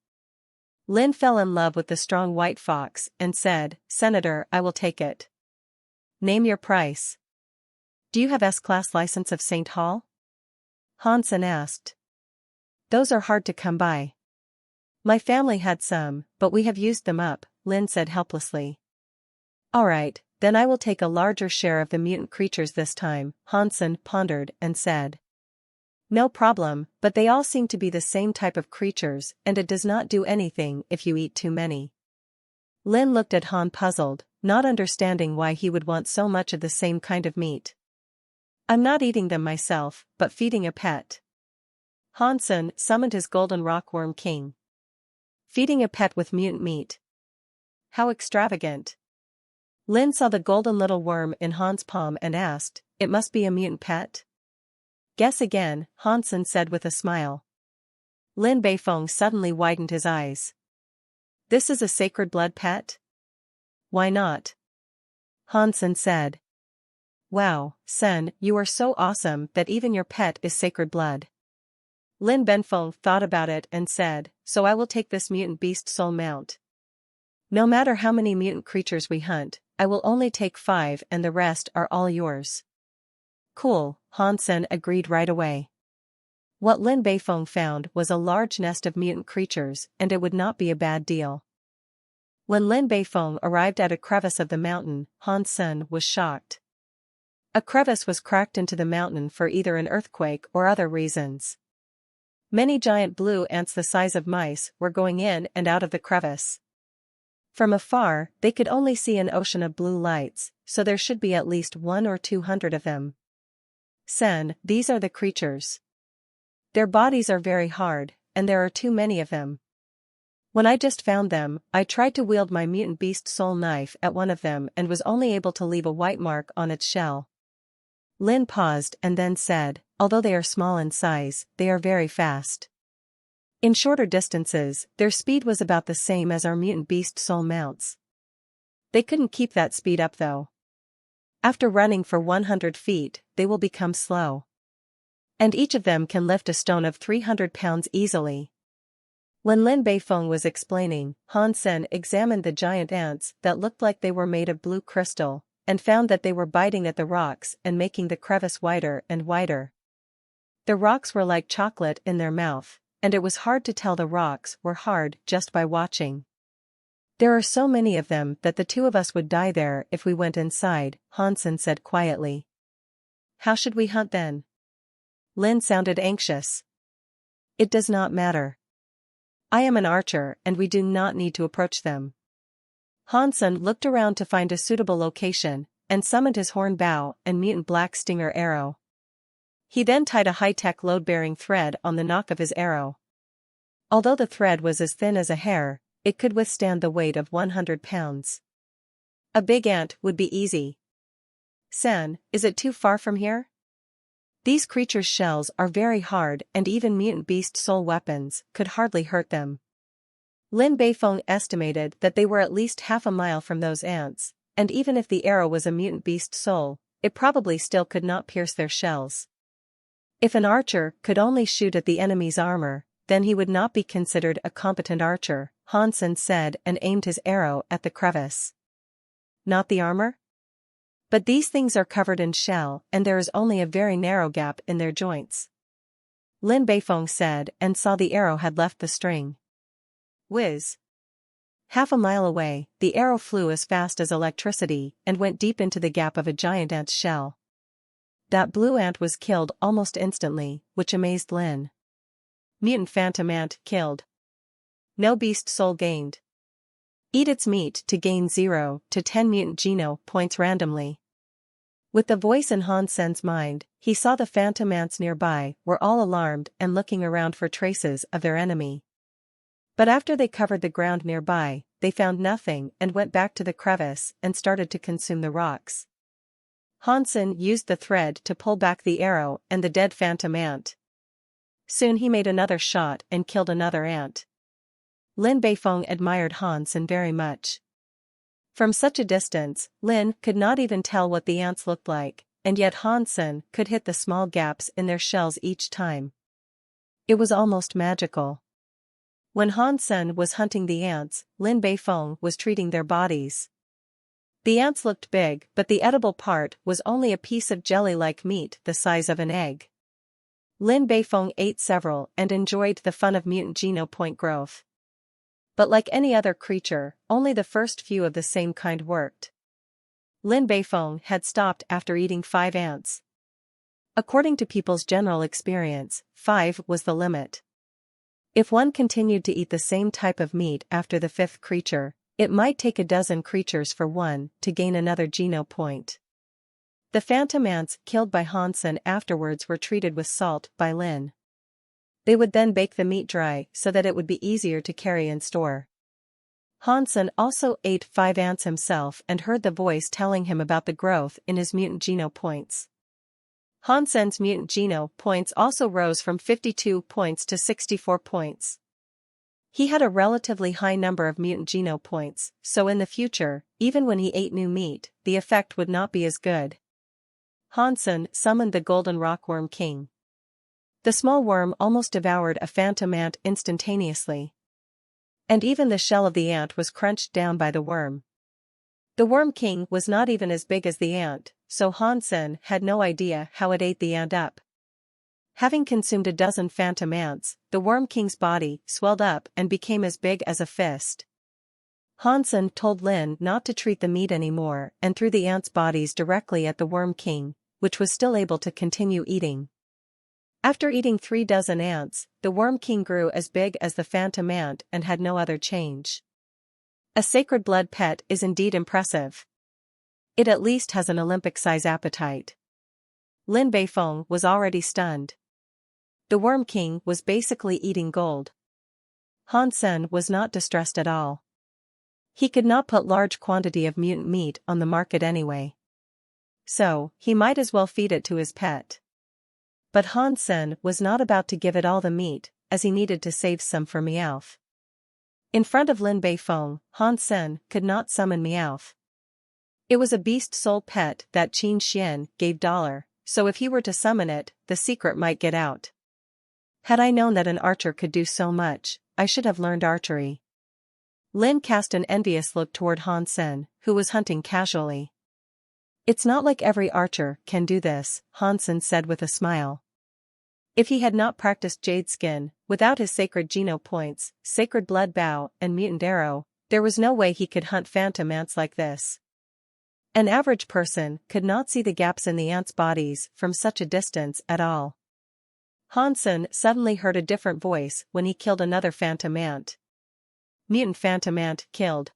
Lin fell in love with the strong white fox and said, "Senator, I will take it." "Name your price." "Do you have S-Class license of St. Hall?" Han Sen asked. "Those are hard to come by." "My family had some, but we have used them up," Lin said helplessly. "Alright, then I will take a larger share of the mutant creatures this time," Han Sen pondered and said. "No problem, but they all seem to be the same type of creatures and it does not do anything if you eat too many." Lin looked at Han puzzled, not understanding why he would want so much of the same kind of meat. "I'm not eating them myself, but feeding a pet." Han Sen summoned his golden rockworm king. Feeding a pet with mutant meat. How extravagant. Lin saw the golden little worm in Han's palm and asked, "It must be a mutant pet?" "Guess again," Han Sen said with a smile. Lin Beifeng suddenly widened his eyes. "This is a sacred blood pet?" "Why not?" Han Sen said. "Wow, Sen, you are so awesome that even your pet is sacred blood." Lin Beifeng thought about it and said, "So I will take this mutant beast soul mount. No matter how many mutant creatures we hunt, I will only take 5 and the rest are all yours." "Cool," Han Sen agreed right away. What Lin Beifeng found was a large nest of mutant creatures and it would not be a bad deal. When Lin Beifeng arrived at a crevice of the mountain, Han Sen was shocked. A crevice was cracked into the mountain for either an earthquake or other reasons. Many giant blue ants the size of mice were going in and out of the crevice. From afar, they could only see an ocean of blue lights, so there should be at least 100 or 200 of them. "Sen, these are the creatures. Their bodies are very hard, and there are too many of them. When I just found them, I tried to wield my mutant beast soul knife at one of them and was only able to leave a white mark on its shell." Lin paused and then said, "Although they are small in size, they are very fast. In shorter distances, their speed was about the same as our mutant beast soul mounts. They couldn't keep that speed up though. After running for 100 feet, they will become slow. And each of them can lift a stone of 300 pounds easily." When Lin Beifeng was explaining, Han Sen examined the giant ants that looked like they were made of blue crystal, and found that they were biting at the rocks and making the crevice wider and wider. The rocks were like chocolate in their mouth, and it was hard to tell the rocks were hard just by watching. "There are so many of them that the two of us would die there if we went inside," Han Sen said quietly. "How should we hunt then?" Lin sounded anxious. "It does not matter. I am an archer and we do not need to approach them." Han Sen looked around to find a suitable location, and summoned his horn bow and mutant black stinger arrow. He then tied a high-tech load-bearing thread on the nock of his arrow. Although the thread was as thin as a hair, it could withstand the weight of 100 pounds. A big ant would be easy. "Sen, is it too far from here?" These creatures' shells are very hard and even mutant beast soul weapons could hardly hurt them. Lin Beifeng estimated that they were at least half a mile from those ants, and even if the arrow was a mutant beast soul, it probably still could not pierce their shells. If an archer could only shoot at the enemy's armor, then he would not be considered a competent archer, Han Sen said and aimed his arrow at the crevice. "Not the armor?" But these things are covered in shell and there is only a very narrow gap in their joints. Lin Beifeng said and saw the arrow had left the string. Whiz. Half a mile away, the arrow flew as fast as electricity and went deep into the gap of a giant ant's shell. That blue ant was killed almost instantly, which amazed Lin. Mutant phantom ant killed. No beast soul gained. Eat its meat to gain 0 to 10 mutant geno points randomly. With the voice in Han Sen's mind, he saw the phantom ants nearby were all alarmed and looking around for traces of their enemy. But after they covered the ground nearby, they found nothing and went back to the crevice and started to consume the rocks. Han Sen used the thread to pull back the arrow and the dead phantom ant. Soon he made another shot and killed another ant. Lin Beifeng admired Han Sen very much. From such a distance, Lin could not even tell what the ants looked like, and yet Han Sen could hit the small gaps in their shells each time. It was almost magical. When Han Sen was hunting the ants, Lin Beifeng was treating their bodies. The ants looked big, but the edible part was only a piece of jelly-like meat the size of an egg. Lin Beifeng ate several and enjoyed the fun of mutant geno point growth. But like any other creature, only the first few of the same kind worked. Lin Beifeng had stopped after eating 5 ants. According to people's general experience, 5 was the limit. If one continued to eat the same type of meat after the 5th creature, it might take a dozen creatures for one to gain another geno point. The phantom ants killed by Han Sen afterwards were treated with salt by Lin. They would then bake the meat dry so that it would be easier to carry and store. Han Sen also ate 5 ants himself and heard the voice telling him about the growth in his mutant geno points. Han Sen's mutant geno points also rose from 52 points to 64 points. He had a relatively high number of mutant geno points, so in the future, even when he ate new meat, the effect would not be as good. Han Sen summoned the golden rockworm king. The small worm almost devoured a phantom ant instantaneously. And even the shell of the ant was crunched down by the worm. The worm king was not even as big as the ant, so Han Sen had no idea how it ate the ant up. Having consumed a dozen phantom ants, the Worm King's body swelled up and became as big as a fist. Han Sen told Lin not to treat the meat anymore and threw the ants' bodies directly at the Worm King, which was still able to continue eating. After eating 3 dozen ants, the Worm King grew as big as the phantom ant and had no other change. A sacred blood pet is indeed impressive. It at least has an Olympic-size appetite. Lin Beifeng was already stunned. The Worm King was basically eating gold. Han Sen was not distressed at all. He could not put large quantity of mutant meat on the market anyway. So, he might as well feed it to his pet. But Han Sen was not about to give it all the meat, as he needed to save some for Meowth. In front of Lin Beifeng, Han Sen could not summon Meowth. It was a beast soul pet that Qin Xian gave $, so if he were to summon it, the secret might get out. Had I known that an archer could do so much, I should have learned archery. Lin cast an envious look toward Han Sen, who was hunting casually. It's not like every archer can do this, Han Sen said with a smile. If he had not practiced Jade Skin, without his sacred geno points, sacred blood bow, and mutant arrow, there was no way he could hunt phantom ants like this. An average person could not see the gaps in the ants' bodies from such a distance at all. Han Sen suddenly heard a different voice when he killed another phantom ant. Mutant phantom ant killed.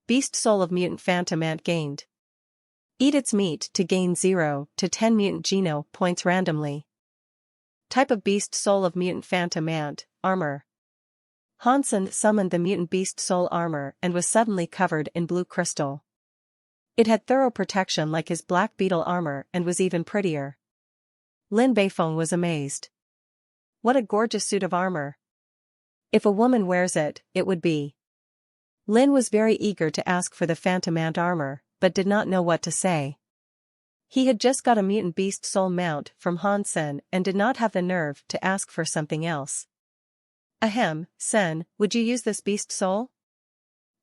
Beast soul of mutant phantom ant gained. Eat its meat to gain 0 to 10 mutant geno points randomly. Type of beast soul of mutant phantom ant, armor. Han Sen summoned the mutant beast soul armor and was suddenly covered in blue crystal. It had thorough protection like his black beetle armor and was even prettier. Lin Beifeng was amazed. What a gorgeous suit of armor. If a woman wears it, it would be. Lin was very eager to ask for the phantom ant armor, but did not know what to say. He had just got a mutant beast soul mount from Han Sen and did not have the nerve to ask for something else. Ahem, Sen, would you use this beast soul?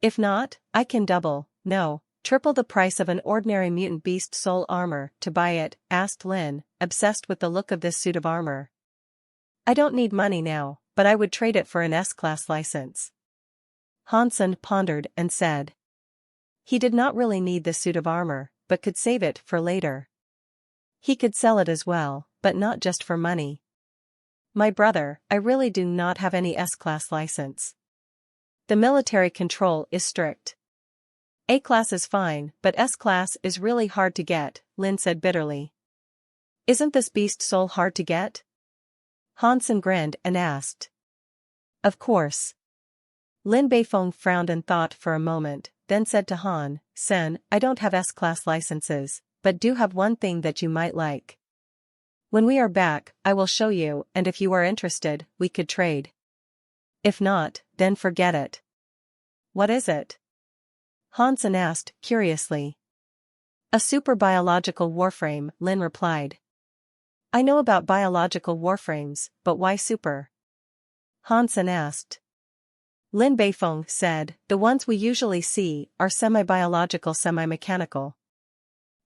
If not, I can double, no, Triple the price of an ordinary mutant beast soul armor to buy it, asked Lin, obsessed with the look of this suit of armor. I don't need money now, but I would trade it for an S-class license. Hansen pondered and said. He did not really need the suit of armor, but could save it for later. He could sell it as well, but not just for money. My brother, I really do not have any S-class license. The military control is strict. A-class is fine, but S-class is really hard to get, Lin said bitterly. Isn't this beast soul hard to get? Hansen grinned and asked. Of course. Lin Beifeng frowned and thought for a moment, then said to Han Sen, I don't have S-class licenses, but do have one thing that you might like. When we are back, I will show you, and if you are interested, we could trade. If not, then forget it. What is it? Hansen asked, curiously. A super biological warframe, Lin replied. I know about biological warframes, but why super? Hansen asked. Lin Beifeng said, the ones we usually see are semi-biological semi-mechanical.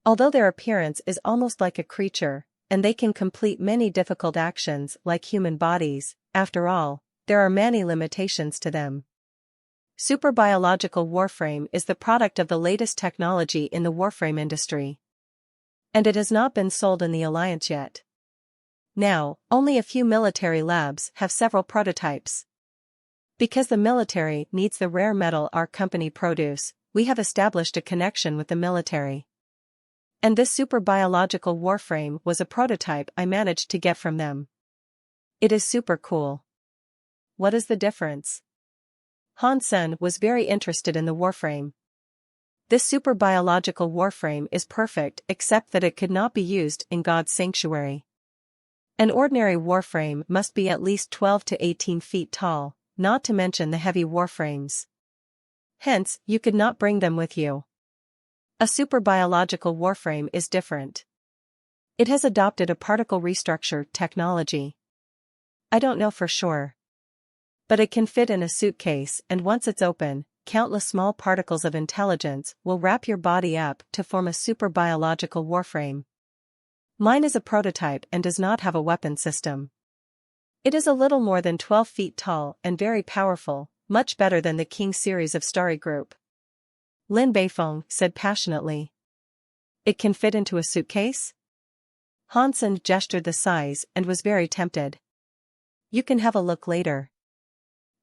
Although their appearance is almost like a creature, and they can complete many difficult actions like human bodies, after all, there are many limitations to them. Super biological warframe is the product of the latest technology in the warframe industry. And it has not been sold in the Alliance yet. Now, only a few military labs have several prototypes. Because the military needs the rare metal our company produce, we have established a connection with the military. And this super biological warframe was a prototype I managed to get from them. It is super cool. What is the difference? Hansen was very interested in the warframe. This super biological warframe is perfect except that it could not be used in God's sanctuary. An ordinary warframe must be at least 12 to 18 feet tall, not to mention the heavy warframes. Hence, you could not bring them with you. A super biological warframe is different. It has adopted a particle restructure technology. I don't know for sure. But it can fit in a suitcase, and once it's open, countless small particles of intelligence will wrap your body up to form a super biological warframe. Mine is a prototype and does not have a weapon system. It is a little more than 12 feet tall and very powerful, much better than the King series of Starry Group. Lin Beifeng said passionately. It can fit into a suitcase? Hansen gestured the size and was very tempted. You can have a look later.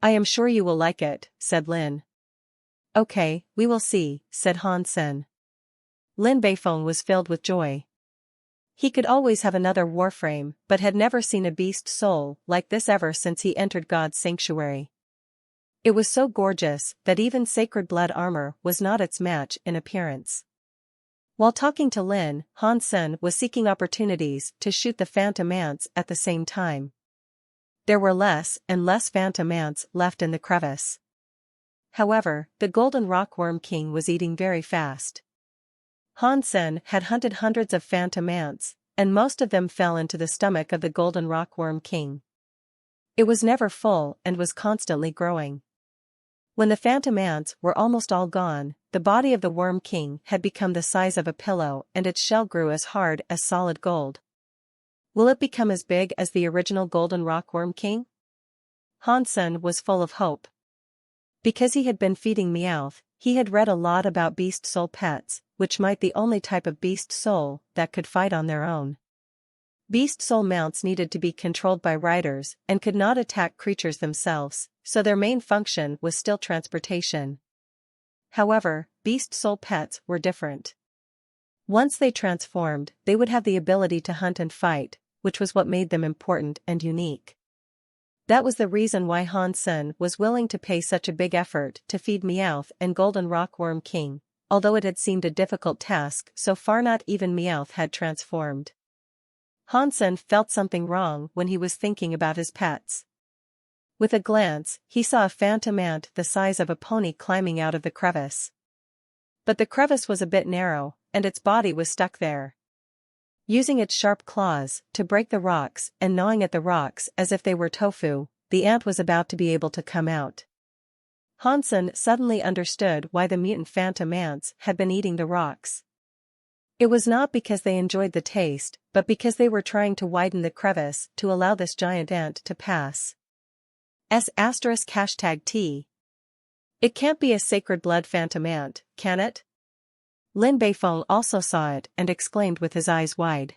I am sure you will like it, said Lin. Okay, we will see, said Hansen. Lin Beifeng was filled with joy. He could always have another warframe, but had never seen a beast soul like this ever since he entered God's sanctuary. It was so gorgeous that even sacred blood armor was not its match in appearance. While talking to Lin, Hansen was seeking opportunities to shoot the phantom ants at the same time. There were less and less phantom ants left in the crevice. However, the golden rockworm king was eating very fast. Hansen had hunted hundreds of phantom ants, and most of them fell into the stomach of the golden rockworm king. It was never full and was constantly growing. When the phantom ants were almost all gone, the body of the worm king had become the size of a pillow and its shell grew as hard as solid gold. Will it become as big as the original golden rockworm king? Hansen was full of hope. Because he had been feeding Meowth, he had read a lot about beast soul pets, which might be the only type of beast soul that could fight on their own. Beast soul mounts needed to be controlled by riders and could not attack creatures themselves, so their main function was still transportation. However, beast soul pets were different. Once they transformed, they would have the ability to hunt and fight, which was what made them important and unique. That was the reason why Hansen was willing to pay such a big effort to feed Meowth and Golden Rockworm King, although it had seemed a difficult task so far not even Meowth had transformed. Hansen felt something wrong when he was thinking about his pets. With a glance, he saw a phantom ant the size of a pony climbing out of the crevice. But the crevice was a bit narrow, and its body was stuck there. Using its sharp claws to break the rocks and gnawing at the rocks as if they were tofu, the ant was about to be able to come out. Hansen suddenly understood why the mutant phantom ants had been eating the rocks. It was not because they enjoyed the taste, but because they were trying to widen the crevice to allow this giant ant to pass. *T. It can't be a sacred blood phantom ant, can it? Lin Beifeng also saw it and exclaimed with his eyes wide.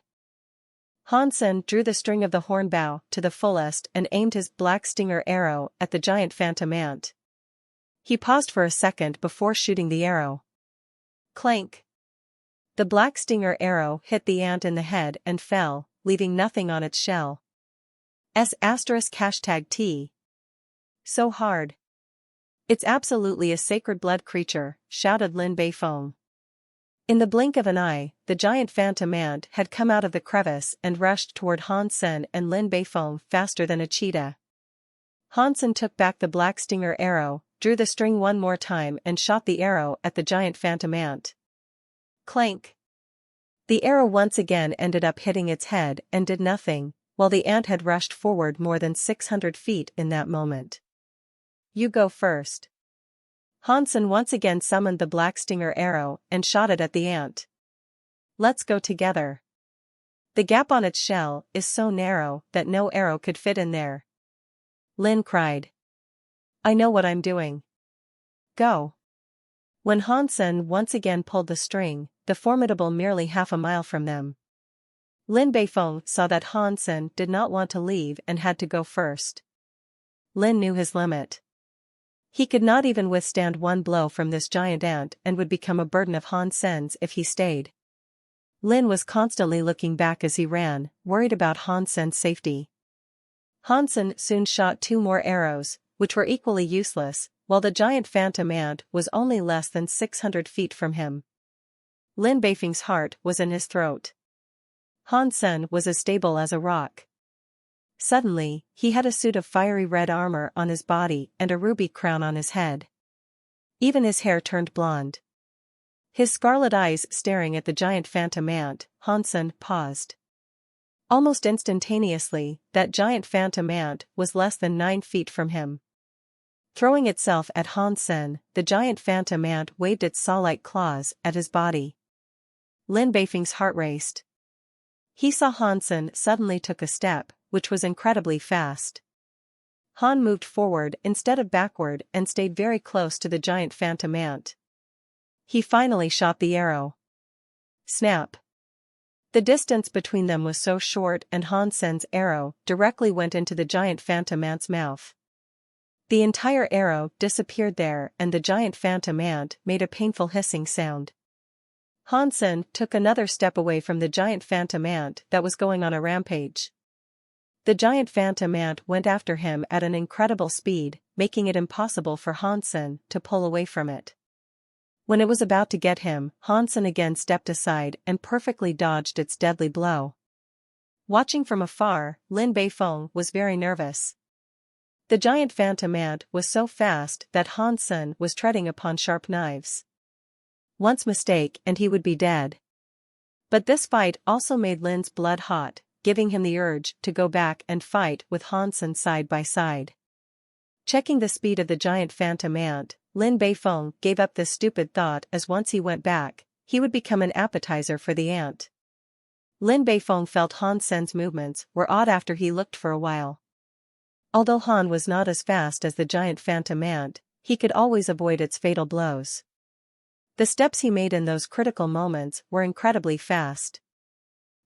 Hansen drew the string of the horn bow to the fullest and aimed his black stinger arrow at the giant phantom ant. He paused for a second before shooting the arrow. Clank! The black stinger arrow hit the ant in the head and fell, leaving nothing on its shell. *T. So hard. It's absolutely a sacred blood creature, shouted Lin Beifeng. In the blink of an eye, the giant phantom ant had come out of the crevice and rushed toward Hansen and Lin Beifeng faster than a cheetah. Hansen took back the black stinger arrow, drew the string one more time and shot the arrow at the giant phantom ant. Clank! The arrow once again ended up hitting its head and did nothing, while the ant had rushed forward more than 600 feet in that moment. You go first. Hansen once again summoned the black stinger arrow and shot it at the ant. Let's go together. The gap on its shell is so narrow that no arrow could fit in there. Lin cried. I know what I'm doing. Go. When Hansen once again pulled the string, the formidable merely half a mile from them. Lin Beifeng saw that Hansen did not want to leave and had to go first. Lin knew his limit. He could not even withstand one blow from this giant ant and would become a burden of Hansen's if he stayed. Lin was constantly looking back as he ran, worried about Hansen's safety. Hansen soon shot 2 more arrows, which were equally useless, while the giant phantom ant was only less than 600 feet from him. Lin Beifeng's heart was in his throat. Hansen was as stable as a rock. Suddenly, he had a suit of fiery red armor on his body and a ruby crown on his head. Even his hair turned blonde. His scarlet eyes staring at the giant phantom ant, Hansen paused. Almost instantaneously, that giant phantom ant was less than 9 feet from him. Throwing itself at Hansen, the giant phantom ant waved its saw-like claws at his body. Lin Beifeng's heart raced. He saw Hansen suddenly took a step, which was incredibly fast. Han moved forward instead of backward and stayed very close to the giant phantom ant. He finally shot the arrow. Snap! The distance between them was so short and Hansen's arrow directly went into the giant phantom ant's mouth. The entire arrow disappeared there and the giant phantom ant made a painful hissing sound. Hansen took another step away from the giant phantom ant that was going on a rampage. The giant phantom ant went after him at an incredible speed, making it impossible for Hansen to pull away from it. When it was about to get him, Hansen again stepped aside and perfectly dodged its deadly blow. Watching from afar, Lin Beifeng was very nervous. The giant phantom ant was so fast that Hansen was treading upon sharp knives. One mistake and he would be dead. But this fight also made Lin's blood hot, giving him the urge to go back and fight with Hansen side by side. Checking the speed of the giant phantom ant, Lin Beifeng gave up this stupid thought as once he went back, he would become an appetizer for the ant. Lin Beifeng felt Hansen's movements were odd after he looked for a while. Although Han was not as fast as the giant phantom ant, he could always avoid its fatal blows. The steps he made in those critical moments were incredibly fast.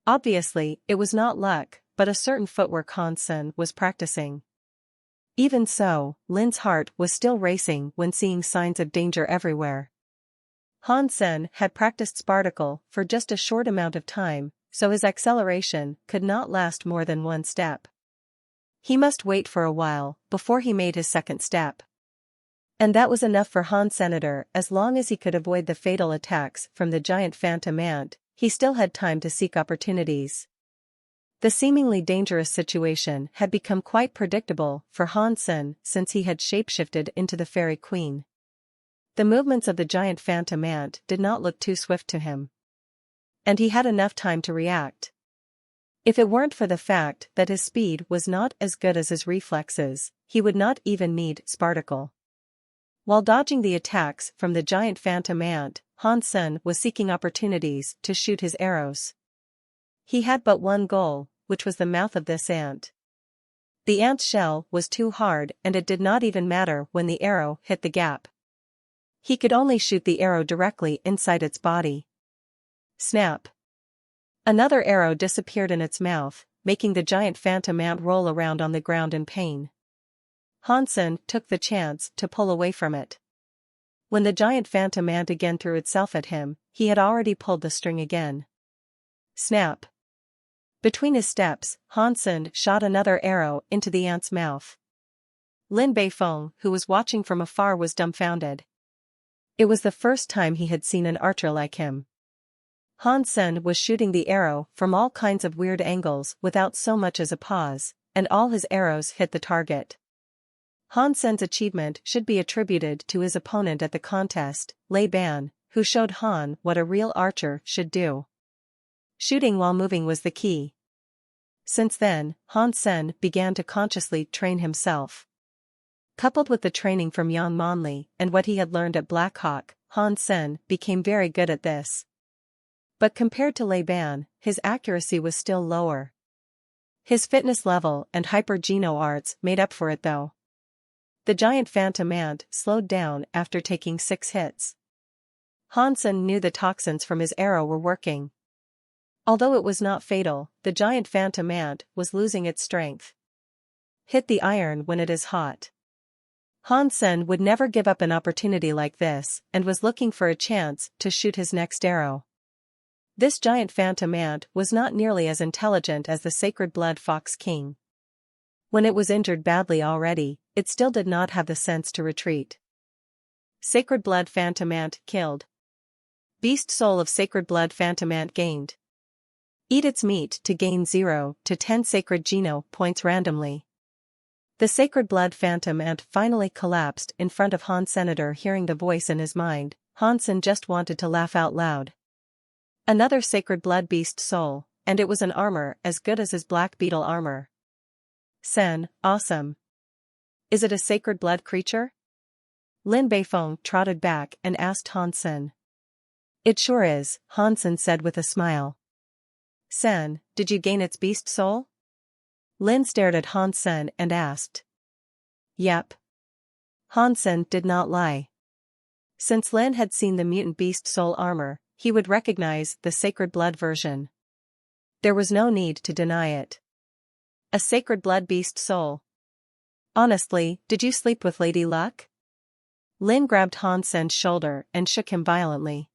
Obviously, it was not luck, but a certain footwork Hansen was practicing. Even so, Lin's heart was still racing when seeing signs of danger everywhere. Hansen had practiced Spartacle for just a short amount of time, so his acceleration could not last more than 1 step. He must wait for a while before he made his second step. And that was enough for Han Senator. As long as he could avoid the fatal attacks from the giant phantom ant, he still had time to seek opportunities. The seemingly dangerous situation had become quite predictable for Hansen since he had shapeshifted into the Fairy Queen. The movements of the giant phantom ant did not look too swift to him. And he had enough time to react. If it weren't for the fact that his speed was not as good as his reflexes, he would not even need Spartacle. While dodging the attacks from the giant phantom ant, Han Sen was seeking opportunities to shoot his arrows. He had but one goal, which was the mouth of this ant. The ant's shell was too hard and it did not even matter when the arrow hit the gap. He could only shoot the arrow directly inside its body. Snap! Another arrow disappeared in its mouth, making the giant phantom ant roll around on the ground in pain. Han Sen took the chance to pull away from it. When the giant phantom ant again threw itself at him, he had already pulled the string again. Snap! Between his steps, Han Sen shot another arrow into the ant's mouth. Lin Beifeng, who was watching from afar, was dumbfounded. It was the first time he had seen an archer like him. Han Sen was shooting the arrow from all kinds of weird angles without so much as a pause, and all his arrows hit the target. Han Sen's achievement should be attributed to his opponent at the contest, Lei Ban, who showed Han what a real archer should do. Shooting while moving was the key. Since then, Han Sen began to consciously train himself. Coupled with the training from Yang Monli and what he had learned at Black Hawk, Han Sen became very good at this. But compared to Lei Ban, his accuracy was still lower. His fitness level and hyper-geno arts made up for it though. The giant phantom ant slowed down after taking 6 hits. Han Sen knew the toxins from his arrow were working. Although it was not fatal, the giant phantom ant was losing its strength. Hit the iron when it is hot. Han Sen would never give up an opportunity like this and was looking for a chance to shoot his next arrow. This giant phantom ant was not nearly as intelligent as the Sacred Blood Fox King. When it was injured badly already, it still did not have the sense to retreat. Sacred Blood Phantom Ant killed. Beast Soul of Sacred Blood Phantom Ant gained. Eat its meat to gain 0 to 10 Sacred Geno points randomly. The Sacred Blood Phantom Ant finally collapsed in front of Han Senator. Hearing the voice in his mind, Han Sen just wanted to laugh out loud. Another Sacred Blood Beast Soul, and it was an armor as good as his Black Beetle armor. Sen, awesome. Is it a Sacred Blood creature? Lin Beifeng trotted back and asked Han Sen. It sure is, Han Sen said with a smile. Sen, did you gain its beast soul? Lin stared at Han Sen and asked. Yep. Han Sen did not lie. Since Lin had seen the mutant beast soul armor, he would recognize the Sacred Blood version. There was no need to deny it. A Sacred Blood beast soul. Honestly, did you sleep with Lady Luck? Lin grabbed Han Sen's shoulder and shook him violently.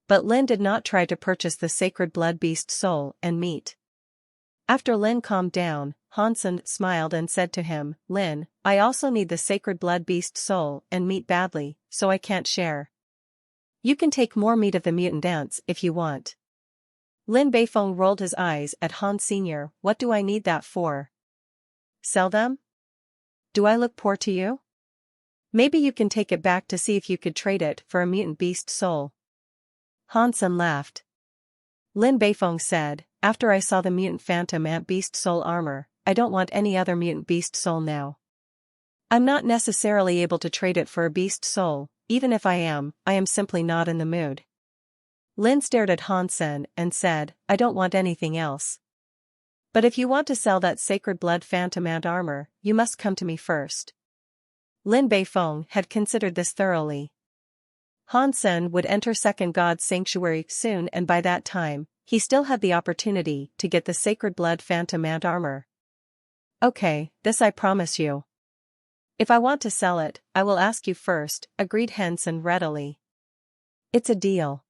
But Lin did not try to purchase the Sacred Blood Beast soul and meat. After Lin calmed down, Han Sen smiled and said to him, Lin, I also need the Sacred Blood Beast soul and meat badly, so I can't share. You can take more meat of the mutant ants if you want. Lin Beifeng rolled his eyes at Han Sr. What do I need that for? Sell them? Do I look poor to you? Maybe you can take it back to see if you could trade it for a mutant beast soul. Han Sen laughed. Lin Beifeng said, after I saw the mutant phantom ant beast soul armor, I don't want any other mutant beast soul now. I'm not necessarily able to trade it for a beast soul, even if I am simply not in the mood. Lin stared at Han Sen and said, I don't want anything else. But if you want to sell that Sacred Blood Phantom Ant armor, you must come to me first. Lin Beifeng had considered this thoroughly. Han Sen would enter Second God's Sanctuary soon, and by that time, he still had the opportunity to get the Sacred Blood Phantom Ant armor. Okay, this I promise you. If I want to sell it, I will ask you first, agreed Han Sen readily. It's a deal.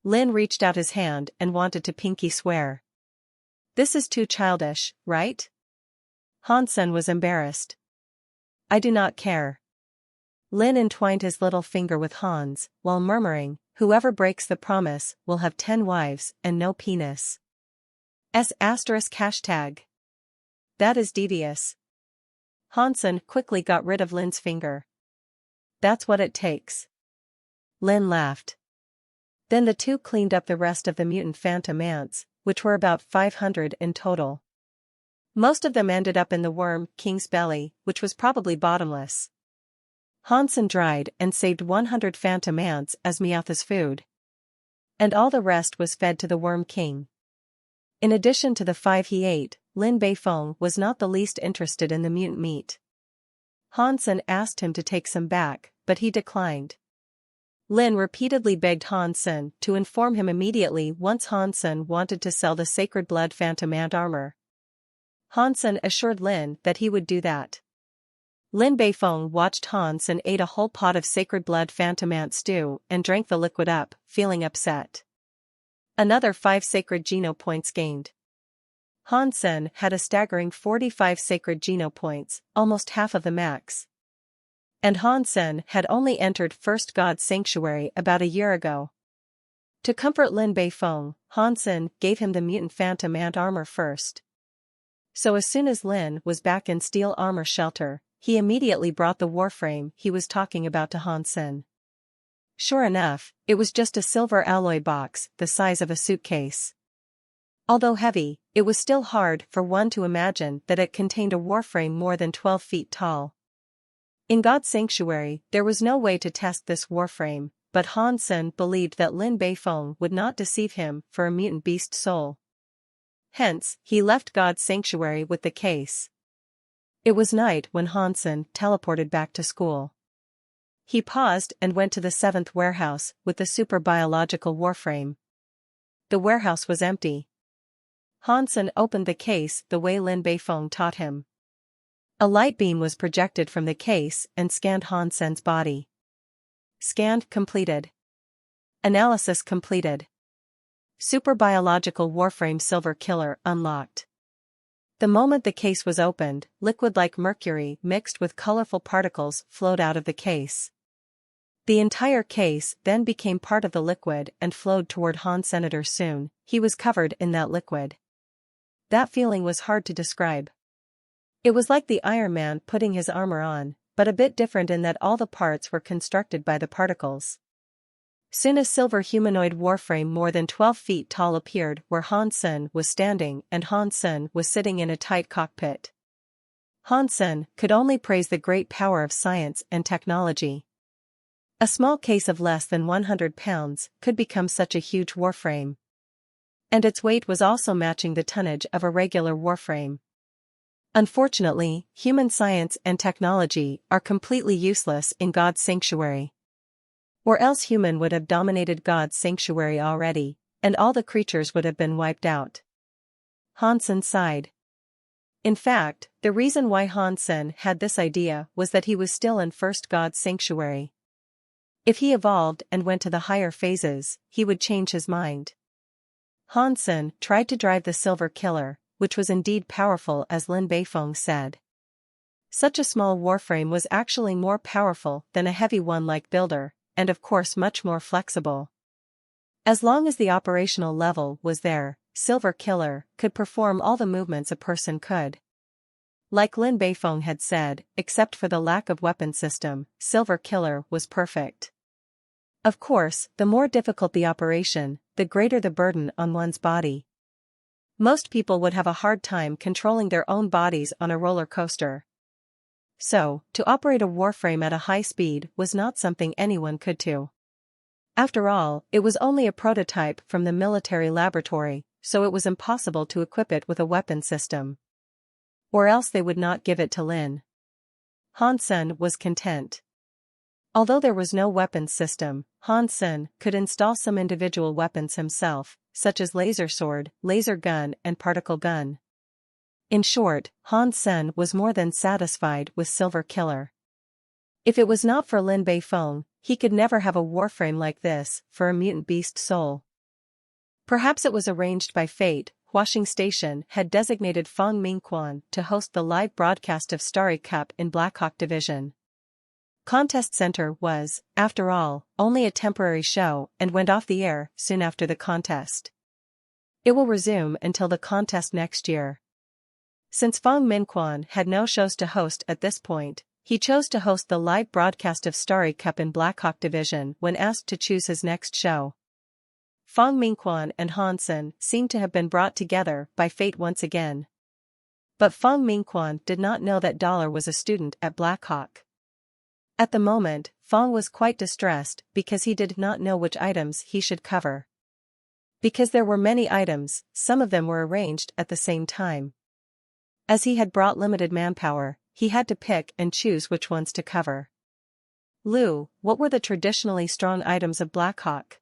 Lin reached out his hand and wanted to pinky swear. This is too childish, right? Han Sen was embarrassed. I do not care. Lin entwined his little finger with Han's, while murmuring, whoever breaks the promise will have 10 wives and no penis. *#. That is devious. Han Sen quickly got rid of Lin's finger. That's what it takes. Lin laughed. Then the two cleaned up the rest of the mutant phantom ants, which were about 500 in total. Most of them ended up in the Worm King's belly, which was probably bottomless. Hansen dried and saved 100 phantom ants as Meowth's food. And all the rest was fed to the Worm King. In addition to the 5 he ate, Lin Beifeng was not the least interested in the mutant meat. Hansen asked him to take some back, but he declined. Lin repeatedly begged Hansen to inform him immediately once Hansen wanted to sell the Sacred Blood Phantom Ant armor. Hansen assured Lin that he would do that. Lin Beifeng watched Hansen ate a whole pot of Sacred Blood Phantom Ant stew and drank the liquid up, feeling upset. Another 5 sacred Geno points gained. Hansen had a staggering 45 sacred Geno points, almost half of the max. And Hansen had only entered First God Sanctuary about a year ago. To comfort Lin Beifeng, Hansen gave him the mutant phantom ant armor first. So as soon as Lin was back in steel armor shelter, he immediately brought the warframe he was talking about to Hansen. Sure enough, it was just a silver alloy box the size of a suitcase. Although heavy, it was still hard for one to imagine that it contained a warframe more than 12 feet tall. In God's Sanctuary, there was no way to test this warframe, but Hansen believed that Lin Beifeng would not deceive him for a mutant beast soul. Hence, he left God's Sanctuary with the case. It was night when Hansen teleported back to school. He paused and went to the 7th warehouse with the super biological warframe. The warehouse was empty. Hansen opened the case the way Lin Beifeng taught him. A light beam was projected from the case and scanned Hansen's body. Scanned completed. Analysis completed. Super biological warframe Silver Killer unlocked. The moment the case was opened, liquid like mercury mixed with colorful particles flowed out of the case. The entire case then became part of the liquid and flowed toward Hansen. Soon, he was covered in that liquid. That feeling was hard to describe. It was like the Iron Man putting his armor on, but a bit different in that all the parts were constructed by the particles. Soon a silver humanoid warframe more than 12 feet tall appeared where Hansen was standing, and Hansen was sitting in a tight cockpit. Hansen could only praise the great power of science and technology. A small case of less than 100 pounds could become such a huge warframe. And its weight was also matching the tonnage of a regular warframe. Unfortunately, human science and technology are completely useless in God's Sanctuary. Or else human would have dominated God's Sanctuary already, and all the creatures would have been wiped out. Hansen sighed. In fact, the reason why Hansen had this idea was that he was still in First God's Sanctuary. If he evolved and went to the higher phases, he would change his mind. Hansen tried to drive the Silver Killer, which was indeed powerful as Lin Beifeng said. Such a small warframe was actually more powerful than a heavy one like Builder, and of course much more flexible. As long as the operational level was there, Silver Killer could perform all the movements a person could. Like Lin Beifeng had said, except for the lack of weapon system, Silver Killer was perfect. Of course, the more difficult the operation, the greater the burden on one's body. Most people would have a hard time controlling their own bodies on a roller coaster. So, to operate a warframe at a high speed was not something anyone could do. After all, it was only a prototype from the military laboratory, so it was impossible to equip it with a weapon system. Or else they would not give it to Lin. Hansen was content. Although there was no weapons system, Hansen could install some individual weapons himself, such as laser sword, laser gun and particle gun. In short, Hansen was more than satisfied with Silver Killer. If it was not for Lin Beifeng, he could never have a warframe like this for a mutant beast soul. Perhaps it was arranged by fate. Huaxing Station had designated Feng Mingquan to host the live broadcast of Starry Cup in Blackhawk Division. Contest Center was, after all, only a temporary show and went off the air soon after the contest. It will resume until the contest next year. Since Feng Mingquan had no shows to host at this point, he chose to host the live broadcast of Starry Cup in Blackhawk Division when asked to choose his next show. Feng Mingquan and Hansen seemed to have been brought together by fate once again. But Feng Mingquan did not know that Dollar was a student at Blackhawk. At the moment, Fong was quite distressed because he did not know which items he should cover. Because there were many items, some of them were arranged at the same time. As he had brought limited manpower, he had to pick and choose which ones to cover. Lu, what were the traditionally strong items of Blackhawk?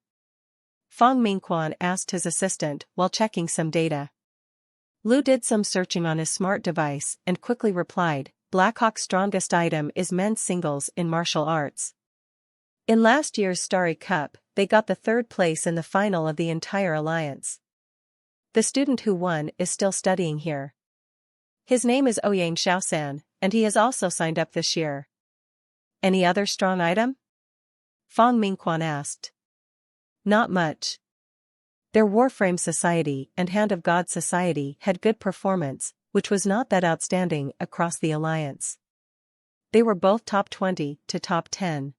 Fong Mingquan asked his assistant while checking some data. Lu did some searching on his smart device and quickly replied, Blackhawk's strongest item is men's singles in martial arts. In last year's Starry Cup, they got the third place in the final of the entire alliance. The student who won is still studying here. His name is Ouyang Xiaosan, and he has also signed up this year. Any other strong item? Fong Mingquan asked. Not much. Their Warframe Society and Hand of God Society had good performance, which was not that outstanding across the alliance. They were both top 20 to top 10.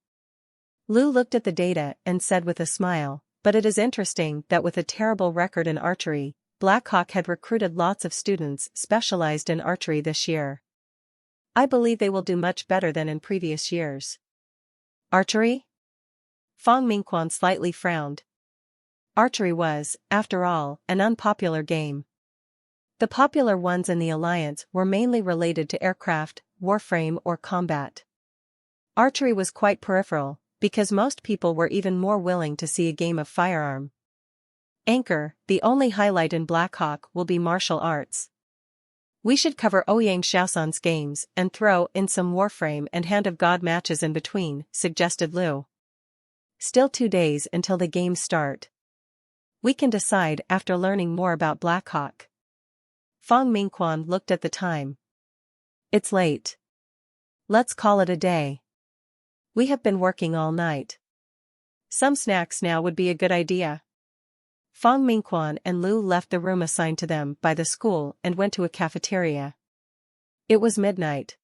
Lu looked at the data and said with a smile, but it is interesting that with a terrible record in archery, Blackhawk had recruited lots of students specialized in archery this year. I believe they will do much better than in previous years. Archery? Fong Mingquan slightly frowned. Archery was, after all, an unpopular game. The popular ones in the alliance were mainly related to aircraft, warframe or combat. Archery was quite peripheral, because most people were even more willing to see a game of firearm. Anchor, the only highlight in Blackhawk will be martial arts. We should cover Ouyang Xiaosan's games and throw in some Warframe and Hand of God matches in between, suggested Lu. Still 2 days until the games start. We can decide after learning more about Blackhawk. Fong Mingquan looked at the time. It's late. Let's call it a day. We have been working all night. Some snacks now would be a good idea. Fong Mingquan and Lu left the room assigned to them by the school and went to a cafeteria. It was midnight.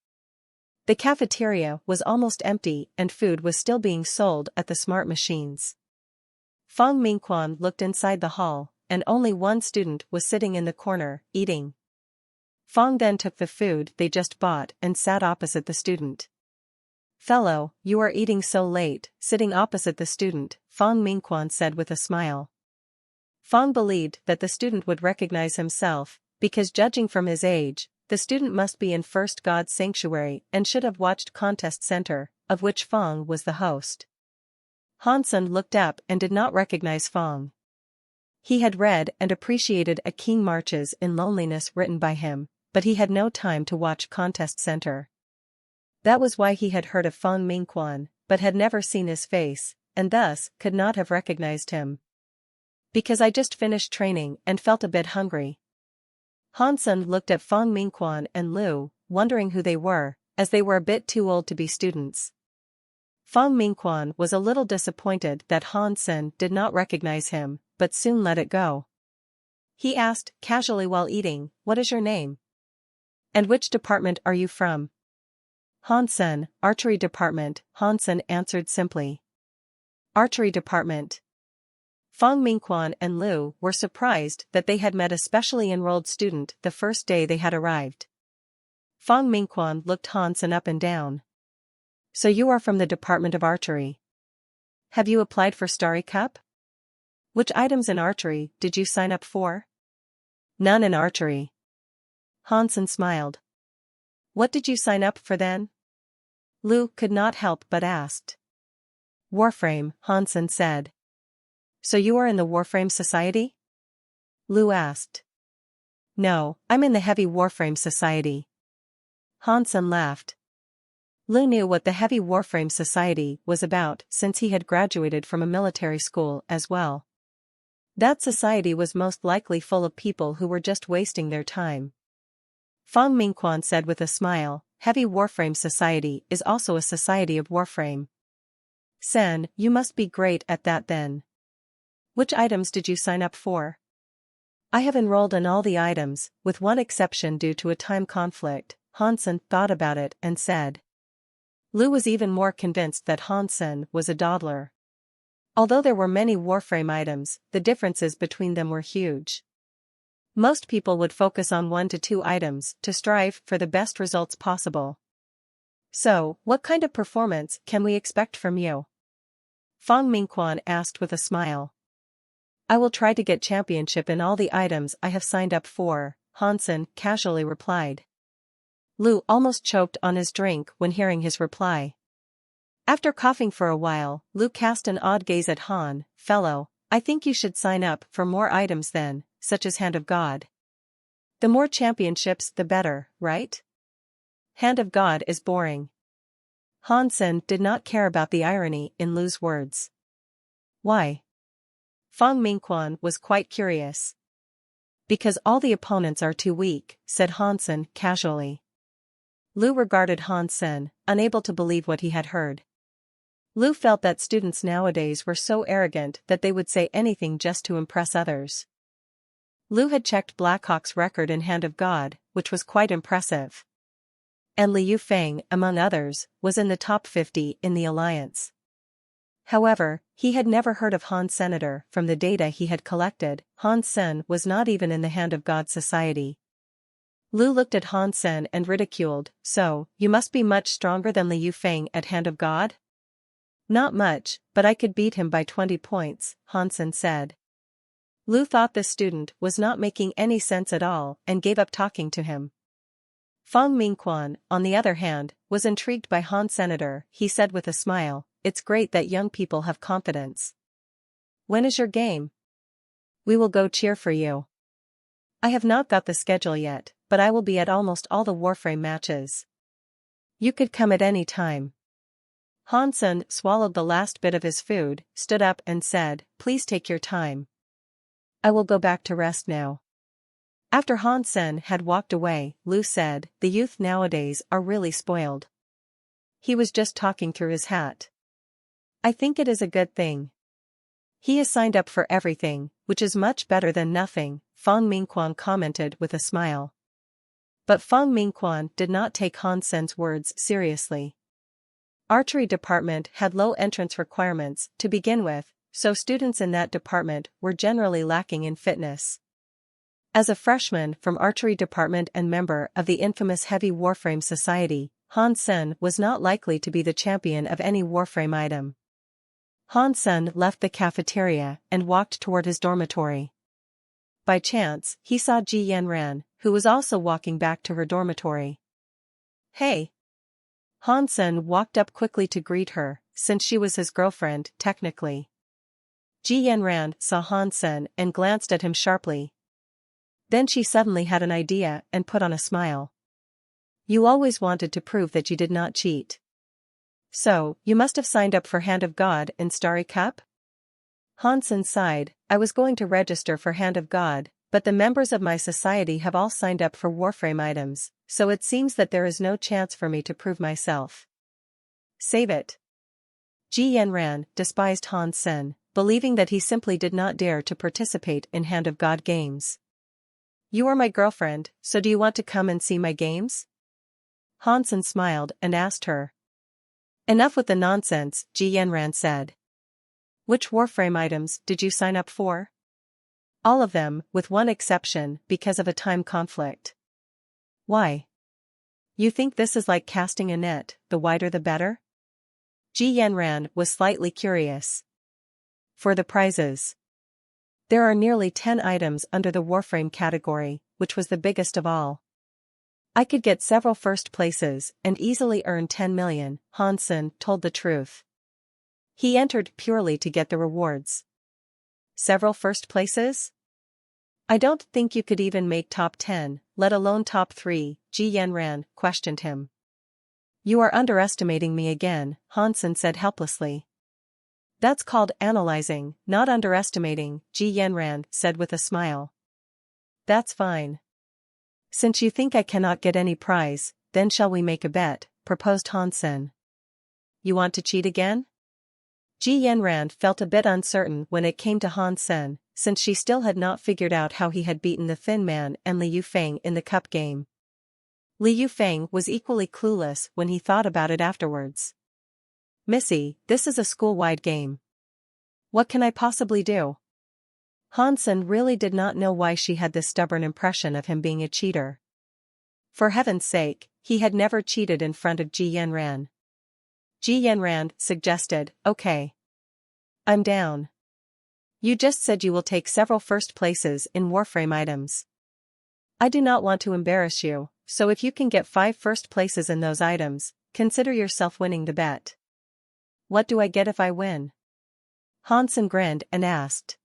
The cafeteria was almost empty and food was still being sold at the smart machines. Fong Mingquan looked inside the hall, and only one student was sitting in the corner, eating. Fong then took the food they just bought and sat opposite the student. Fellow, you are eating so late, sitting opposite the student, Fong Mingquan said with a smile. Fong believed that the student would recognize himself, because judging from his age, the student must be in First God's Sanctuary and should have watched Contest Center, of which Fong was the host. Hansen looked up and did not recognize Fong. He had read and appreciated A King Marches in Loneliness written by him, but he had no time to watch Contest Center. That was why he had heard of Fong Mingquan, but had never seen his face, and thus could not have recognized him. Because I just finished training and felt a bit hungry. Hansen looked at Fong Mingquan and Lu, wondering who they were, as they were a bit too old to be students. Fong Mingquan was a little disappointed that Hansen did not recognize him, but soon let it go. He asked, casually while eating, "What is your name? And which department are you from?" Hansen, Archery Department, Hansen answered simply. Archery Department. Fong Mingquan and Lu were surprised that they had met a specially enrolled student the first day they had arrived. Fong Mingquan looked Hansen up and down. So you are from the Department of Archery. Have you applied for Starry Cup? Which items in archery did you sign up for? None in archery. Hansen smiled. What did you sign up for then? Lu could not help but asked. Warframe, Hansen said. So you are in the Warframe Society? Lu asked. No, I'm in the Heavy Warframe Society. Hansen laughed. Lu knew what the Heavy Warframe Society was about since he had graduated from a military school as well. That society was most likely full of people who were just wasting their time. Fong Mingquan said with a smile, Heavy Warframe Society is also a society of Warframe. Sen, you must be great at that then. Which items did you sign up for? I have enrolled in all the items, with one exception due to a time conflict. Hansen thought about it and said. Lu was even more convinced that Hansen was a dawdler. Although there were many Warframe items, the differences between them were huge. Most people would focus on 1 to 2 items to strive for the best results possible. So, what kind of performance can we expect from you? Fang Mingquan asked with a smile. I will try to get championship in all the items I have signed up for, Hansen casually replied. Lu almost choked on his drink when hearing his reply. After coughing for a while, Lu cast an odd gaze at Han. Fellow, I think you should sign up for more items then, such as Hand of God. The more championships the better, right? Hand of God is boring. Hansen did not care about the irony in Lu's words. Why? Fang Mingquan was quite curious. Because all the opponents are too weak, said Hansen casually. Lu regarded Hansen, unable to believe what he had heard. Lu felt that students nowadays were so arrogant that they would say anything just to impress others. Lu had checked Blackhawk's record in Hand of God, which was quite impressive. And Li Yufeng, among others, was in the top 50 in the alliance. However, he had never heard of Han Senator. From the data he had collected, Han Sen was not even in the Hand of God society. Lu looked at Han Sen and ridiculed, so, you must be much stronger than Li Yufeng at Hand of God? Not much, but I could beat him by 20 points, Hansen said. Lu thought this student was not making any sense at all and gave up talking to him. Fang Mingquan, on the other hand, was intrigued by Han Senator. He said with a smile, it's great that young people have confidence. When is your game? We will go cheer for you. I have not got the schedule yet, but I will be at almost all the Warframe matches. You could come at any time. Hansen swallowed the last bit of his food, stood up and said, please take your time. I will go back to rest now. After Hansen had walked away, Lu said, the youth nowadays are really spoiled. He was just talking through his hat. I think it is a good thing. He has signed up for everything, which is much better than nothing, Fang Mingquan commented with a smile. But Fang Mingquan did not take Hansen's words seriously. Archery department had low entrance requirements to begin with, so students in that department were generally lacking in fitness. As a freshman from archery department and member of the infamous Heavy Warframe Society, Hansen was not likely to be the champion of any Warframe item. Hansen left the cafeteria and walked toward his dormitory. By chance, he saw Ji Yanran, who was also walking back to her dormitory. Hey! Hansen walked up quickly to greet her, since she was his girlfriend, technically. Ji Yanran saw Hansen and glanced at him sharply. Then she suddenly had an idea and put on a smile. You always wanted to prove that you did not cheat. So, you must have signed up for Hand of God in Starry Cup? Hansen sighed, I was going to register for Hand of God, but the members of my society have all signed up for Warframe items, so it seems that there is no chance for me to prove myself. Save it. Ji Yanran despised Hansen, believing that he simply did not dare to participate in Hand of God games. You are my girlfriend, so do you want to come and see my games? Hansen smiled and asked her. Enough with the nonsense, Ji Yanran said. Which Warframe items did you sign up for? All of them, with one exception, because of a time conflict. Why? You think this is like casting a net, the wider the better? Ji Yanran was slightly curious. For the prizes. There are nearly 10 items under the Warframe category, which was the biggest of all. I could get several first places and easily earn 10 million, Hansen told the truth. He entered purely to get the rewards. Several first places? I don't think you could even make top 10, let alone top 3, Ji Yanran questioned him. You are underestimating me again, Hansen said helplessly. That's called analyzing, not underestimating, Ji Yanran said with a smile. That's fine. Since you think I cannot get any prize, then shall we make a bet, proposed Hansen. You want to cheat again? Ji Yanran felt a bit uncertain when it came to Hansen, since she still had not figured out how he had beaten the Thin Man and Li Yufeng in the cup game. Li Yufeng was equally clueless when he thought about it afterwards. Missy, this is a school-wide game. What can I possibly do? Hansen really did not know why she had this stubborn impression of him being a cheater. For heaven's sake, he had never cheated in front of Ji Yanran. Ji Yanran suggested, okay. I'm down. You just said you will take several first places in Warframe items. I do not want to embarrass you, so if you can get 5 first places in those items, consider yourself winning the bet. What do I get if I win? Hansen grinned and asked.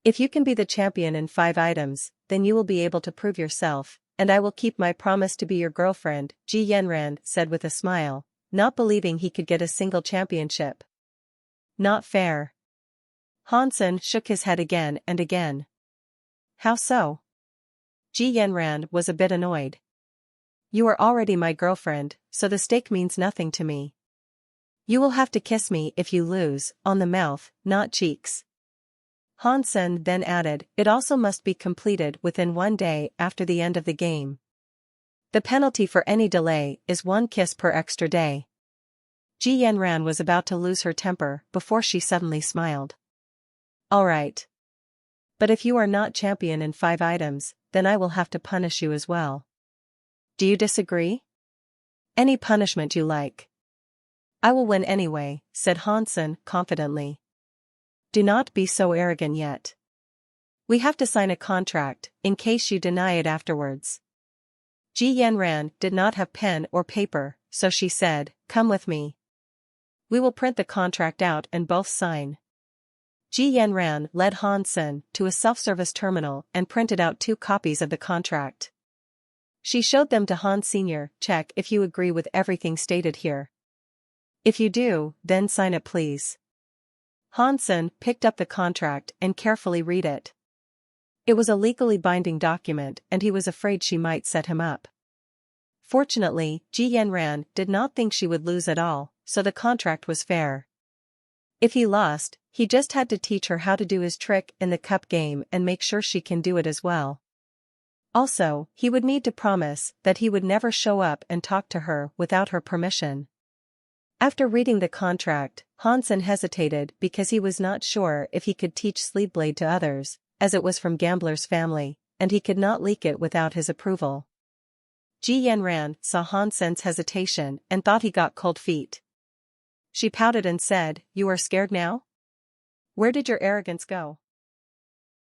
If you can be the champion in 5 items, then you will be able to prove yourself, and I will keep my promise to be your girlfriend, Ji Yanran said with a smile, not believing he could get a single championship. Not fair. Hansen shook his head again and again. How so? Ji Yanran was a bit annoyed. You are already my girlfriend, so the stake means nothing to me. You will have to kiss me if you lose, on the mouth, not cheeks. Hansen then added, it also must be completed within 1 day after the end of the game. The penalty for any delay is 1 kiss per extra day. Ji Yanran was about to lose her temper before she suddenly smiled. All right. But if you are not champion in 5 items, then I will have to punish you as well. Do you disagree? Any punishment you like. I will win anyway, said Hansen confidently. Do not be so arrogant yet. We have to sign a contract, in case you deny it afterwards. Ji Yanran did not have pen or paper, so she said, come with me. We will print the contract out and both sign. Ji Yanran led Hansen to a self-service terminal and printed out 2 copies of the contract. She showed them to Han Sr. Check if you agree with everything stated here. If you do, then sign it please. Hansen picked up the contract and carefully read it. It was a legally binding document and he was afraid she might set him up. Fortunately, Ji Yanran did not think she would lose at all, so the contract was fair. If he lost, he just had to teach her how to do his trick in the cup game and make sure she can do it as well. Also, he would need to promise that he would never show up and talk to her without her permission. After reading the contract, Hansen hesitated because he was not sure if he could teach Sleeveblade to others, as it was from Gambler's family, and he could not leak it without his approval. Ji Yanran saw Hansen's hesitation and thought he got cold feet. She pouted and said, "You are scared now? Where did your arrogance go?"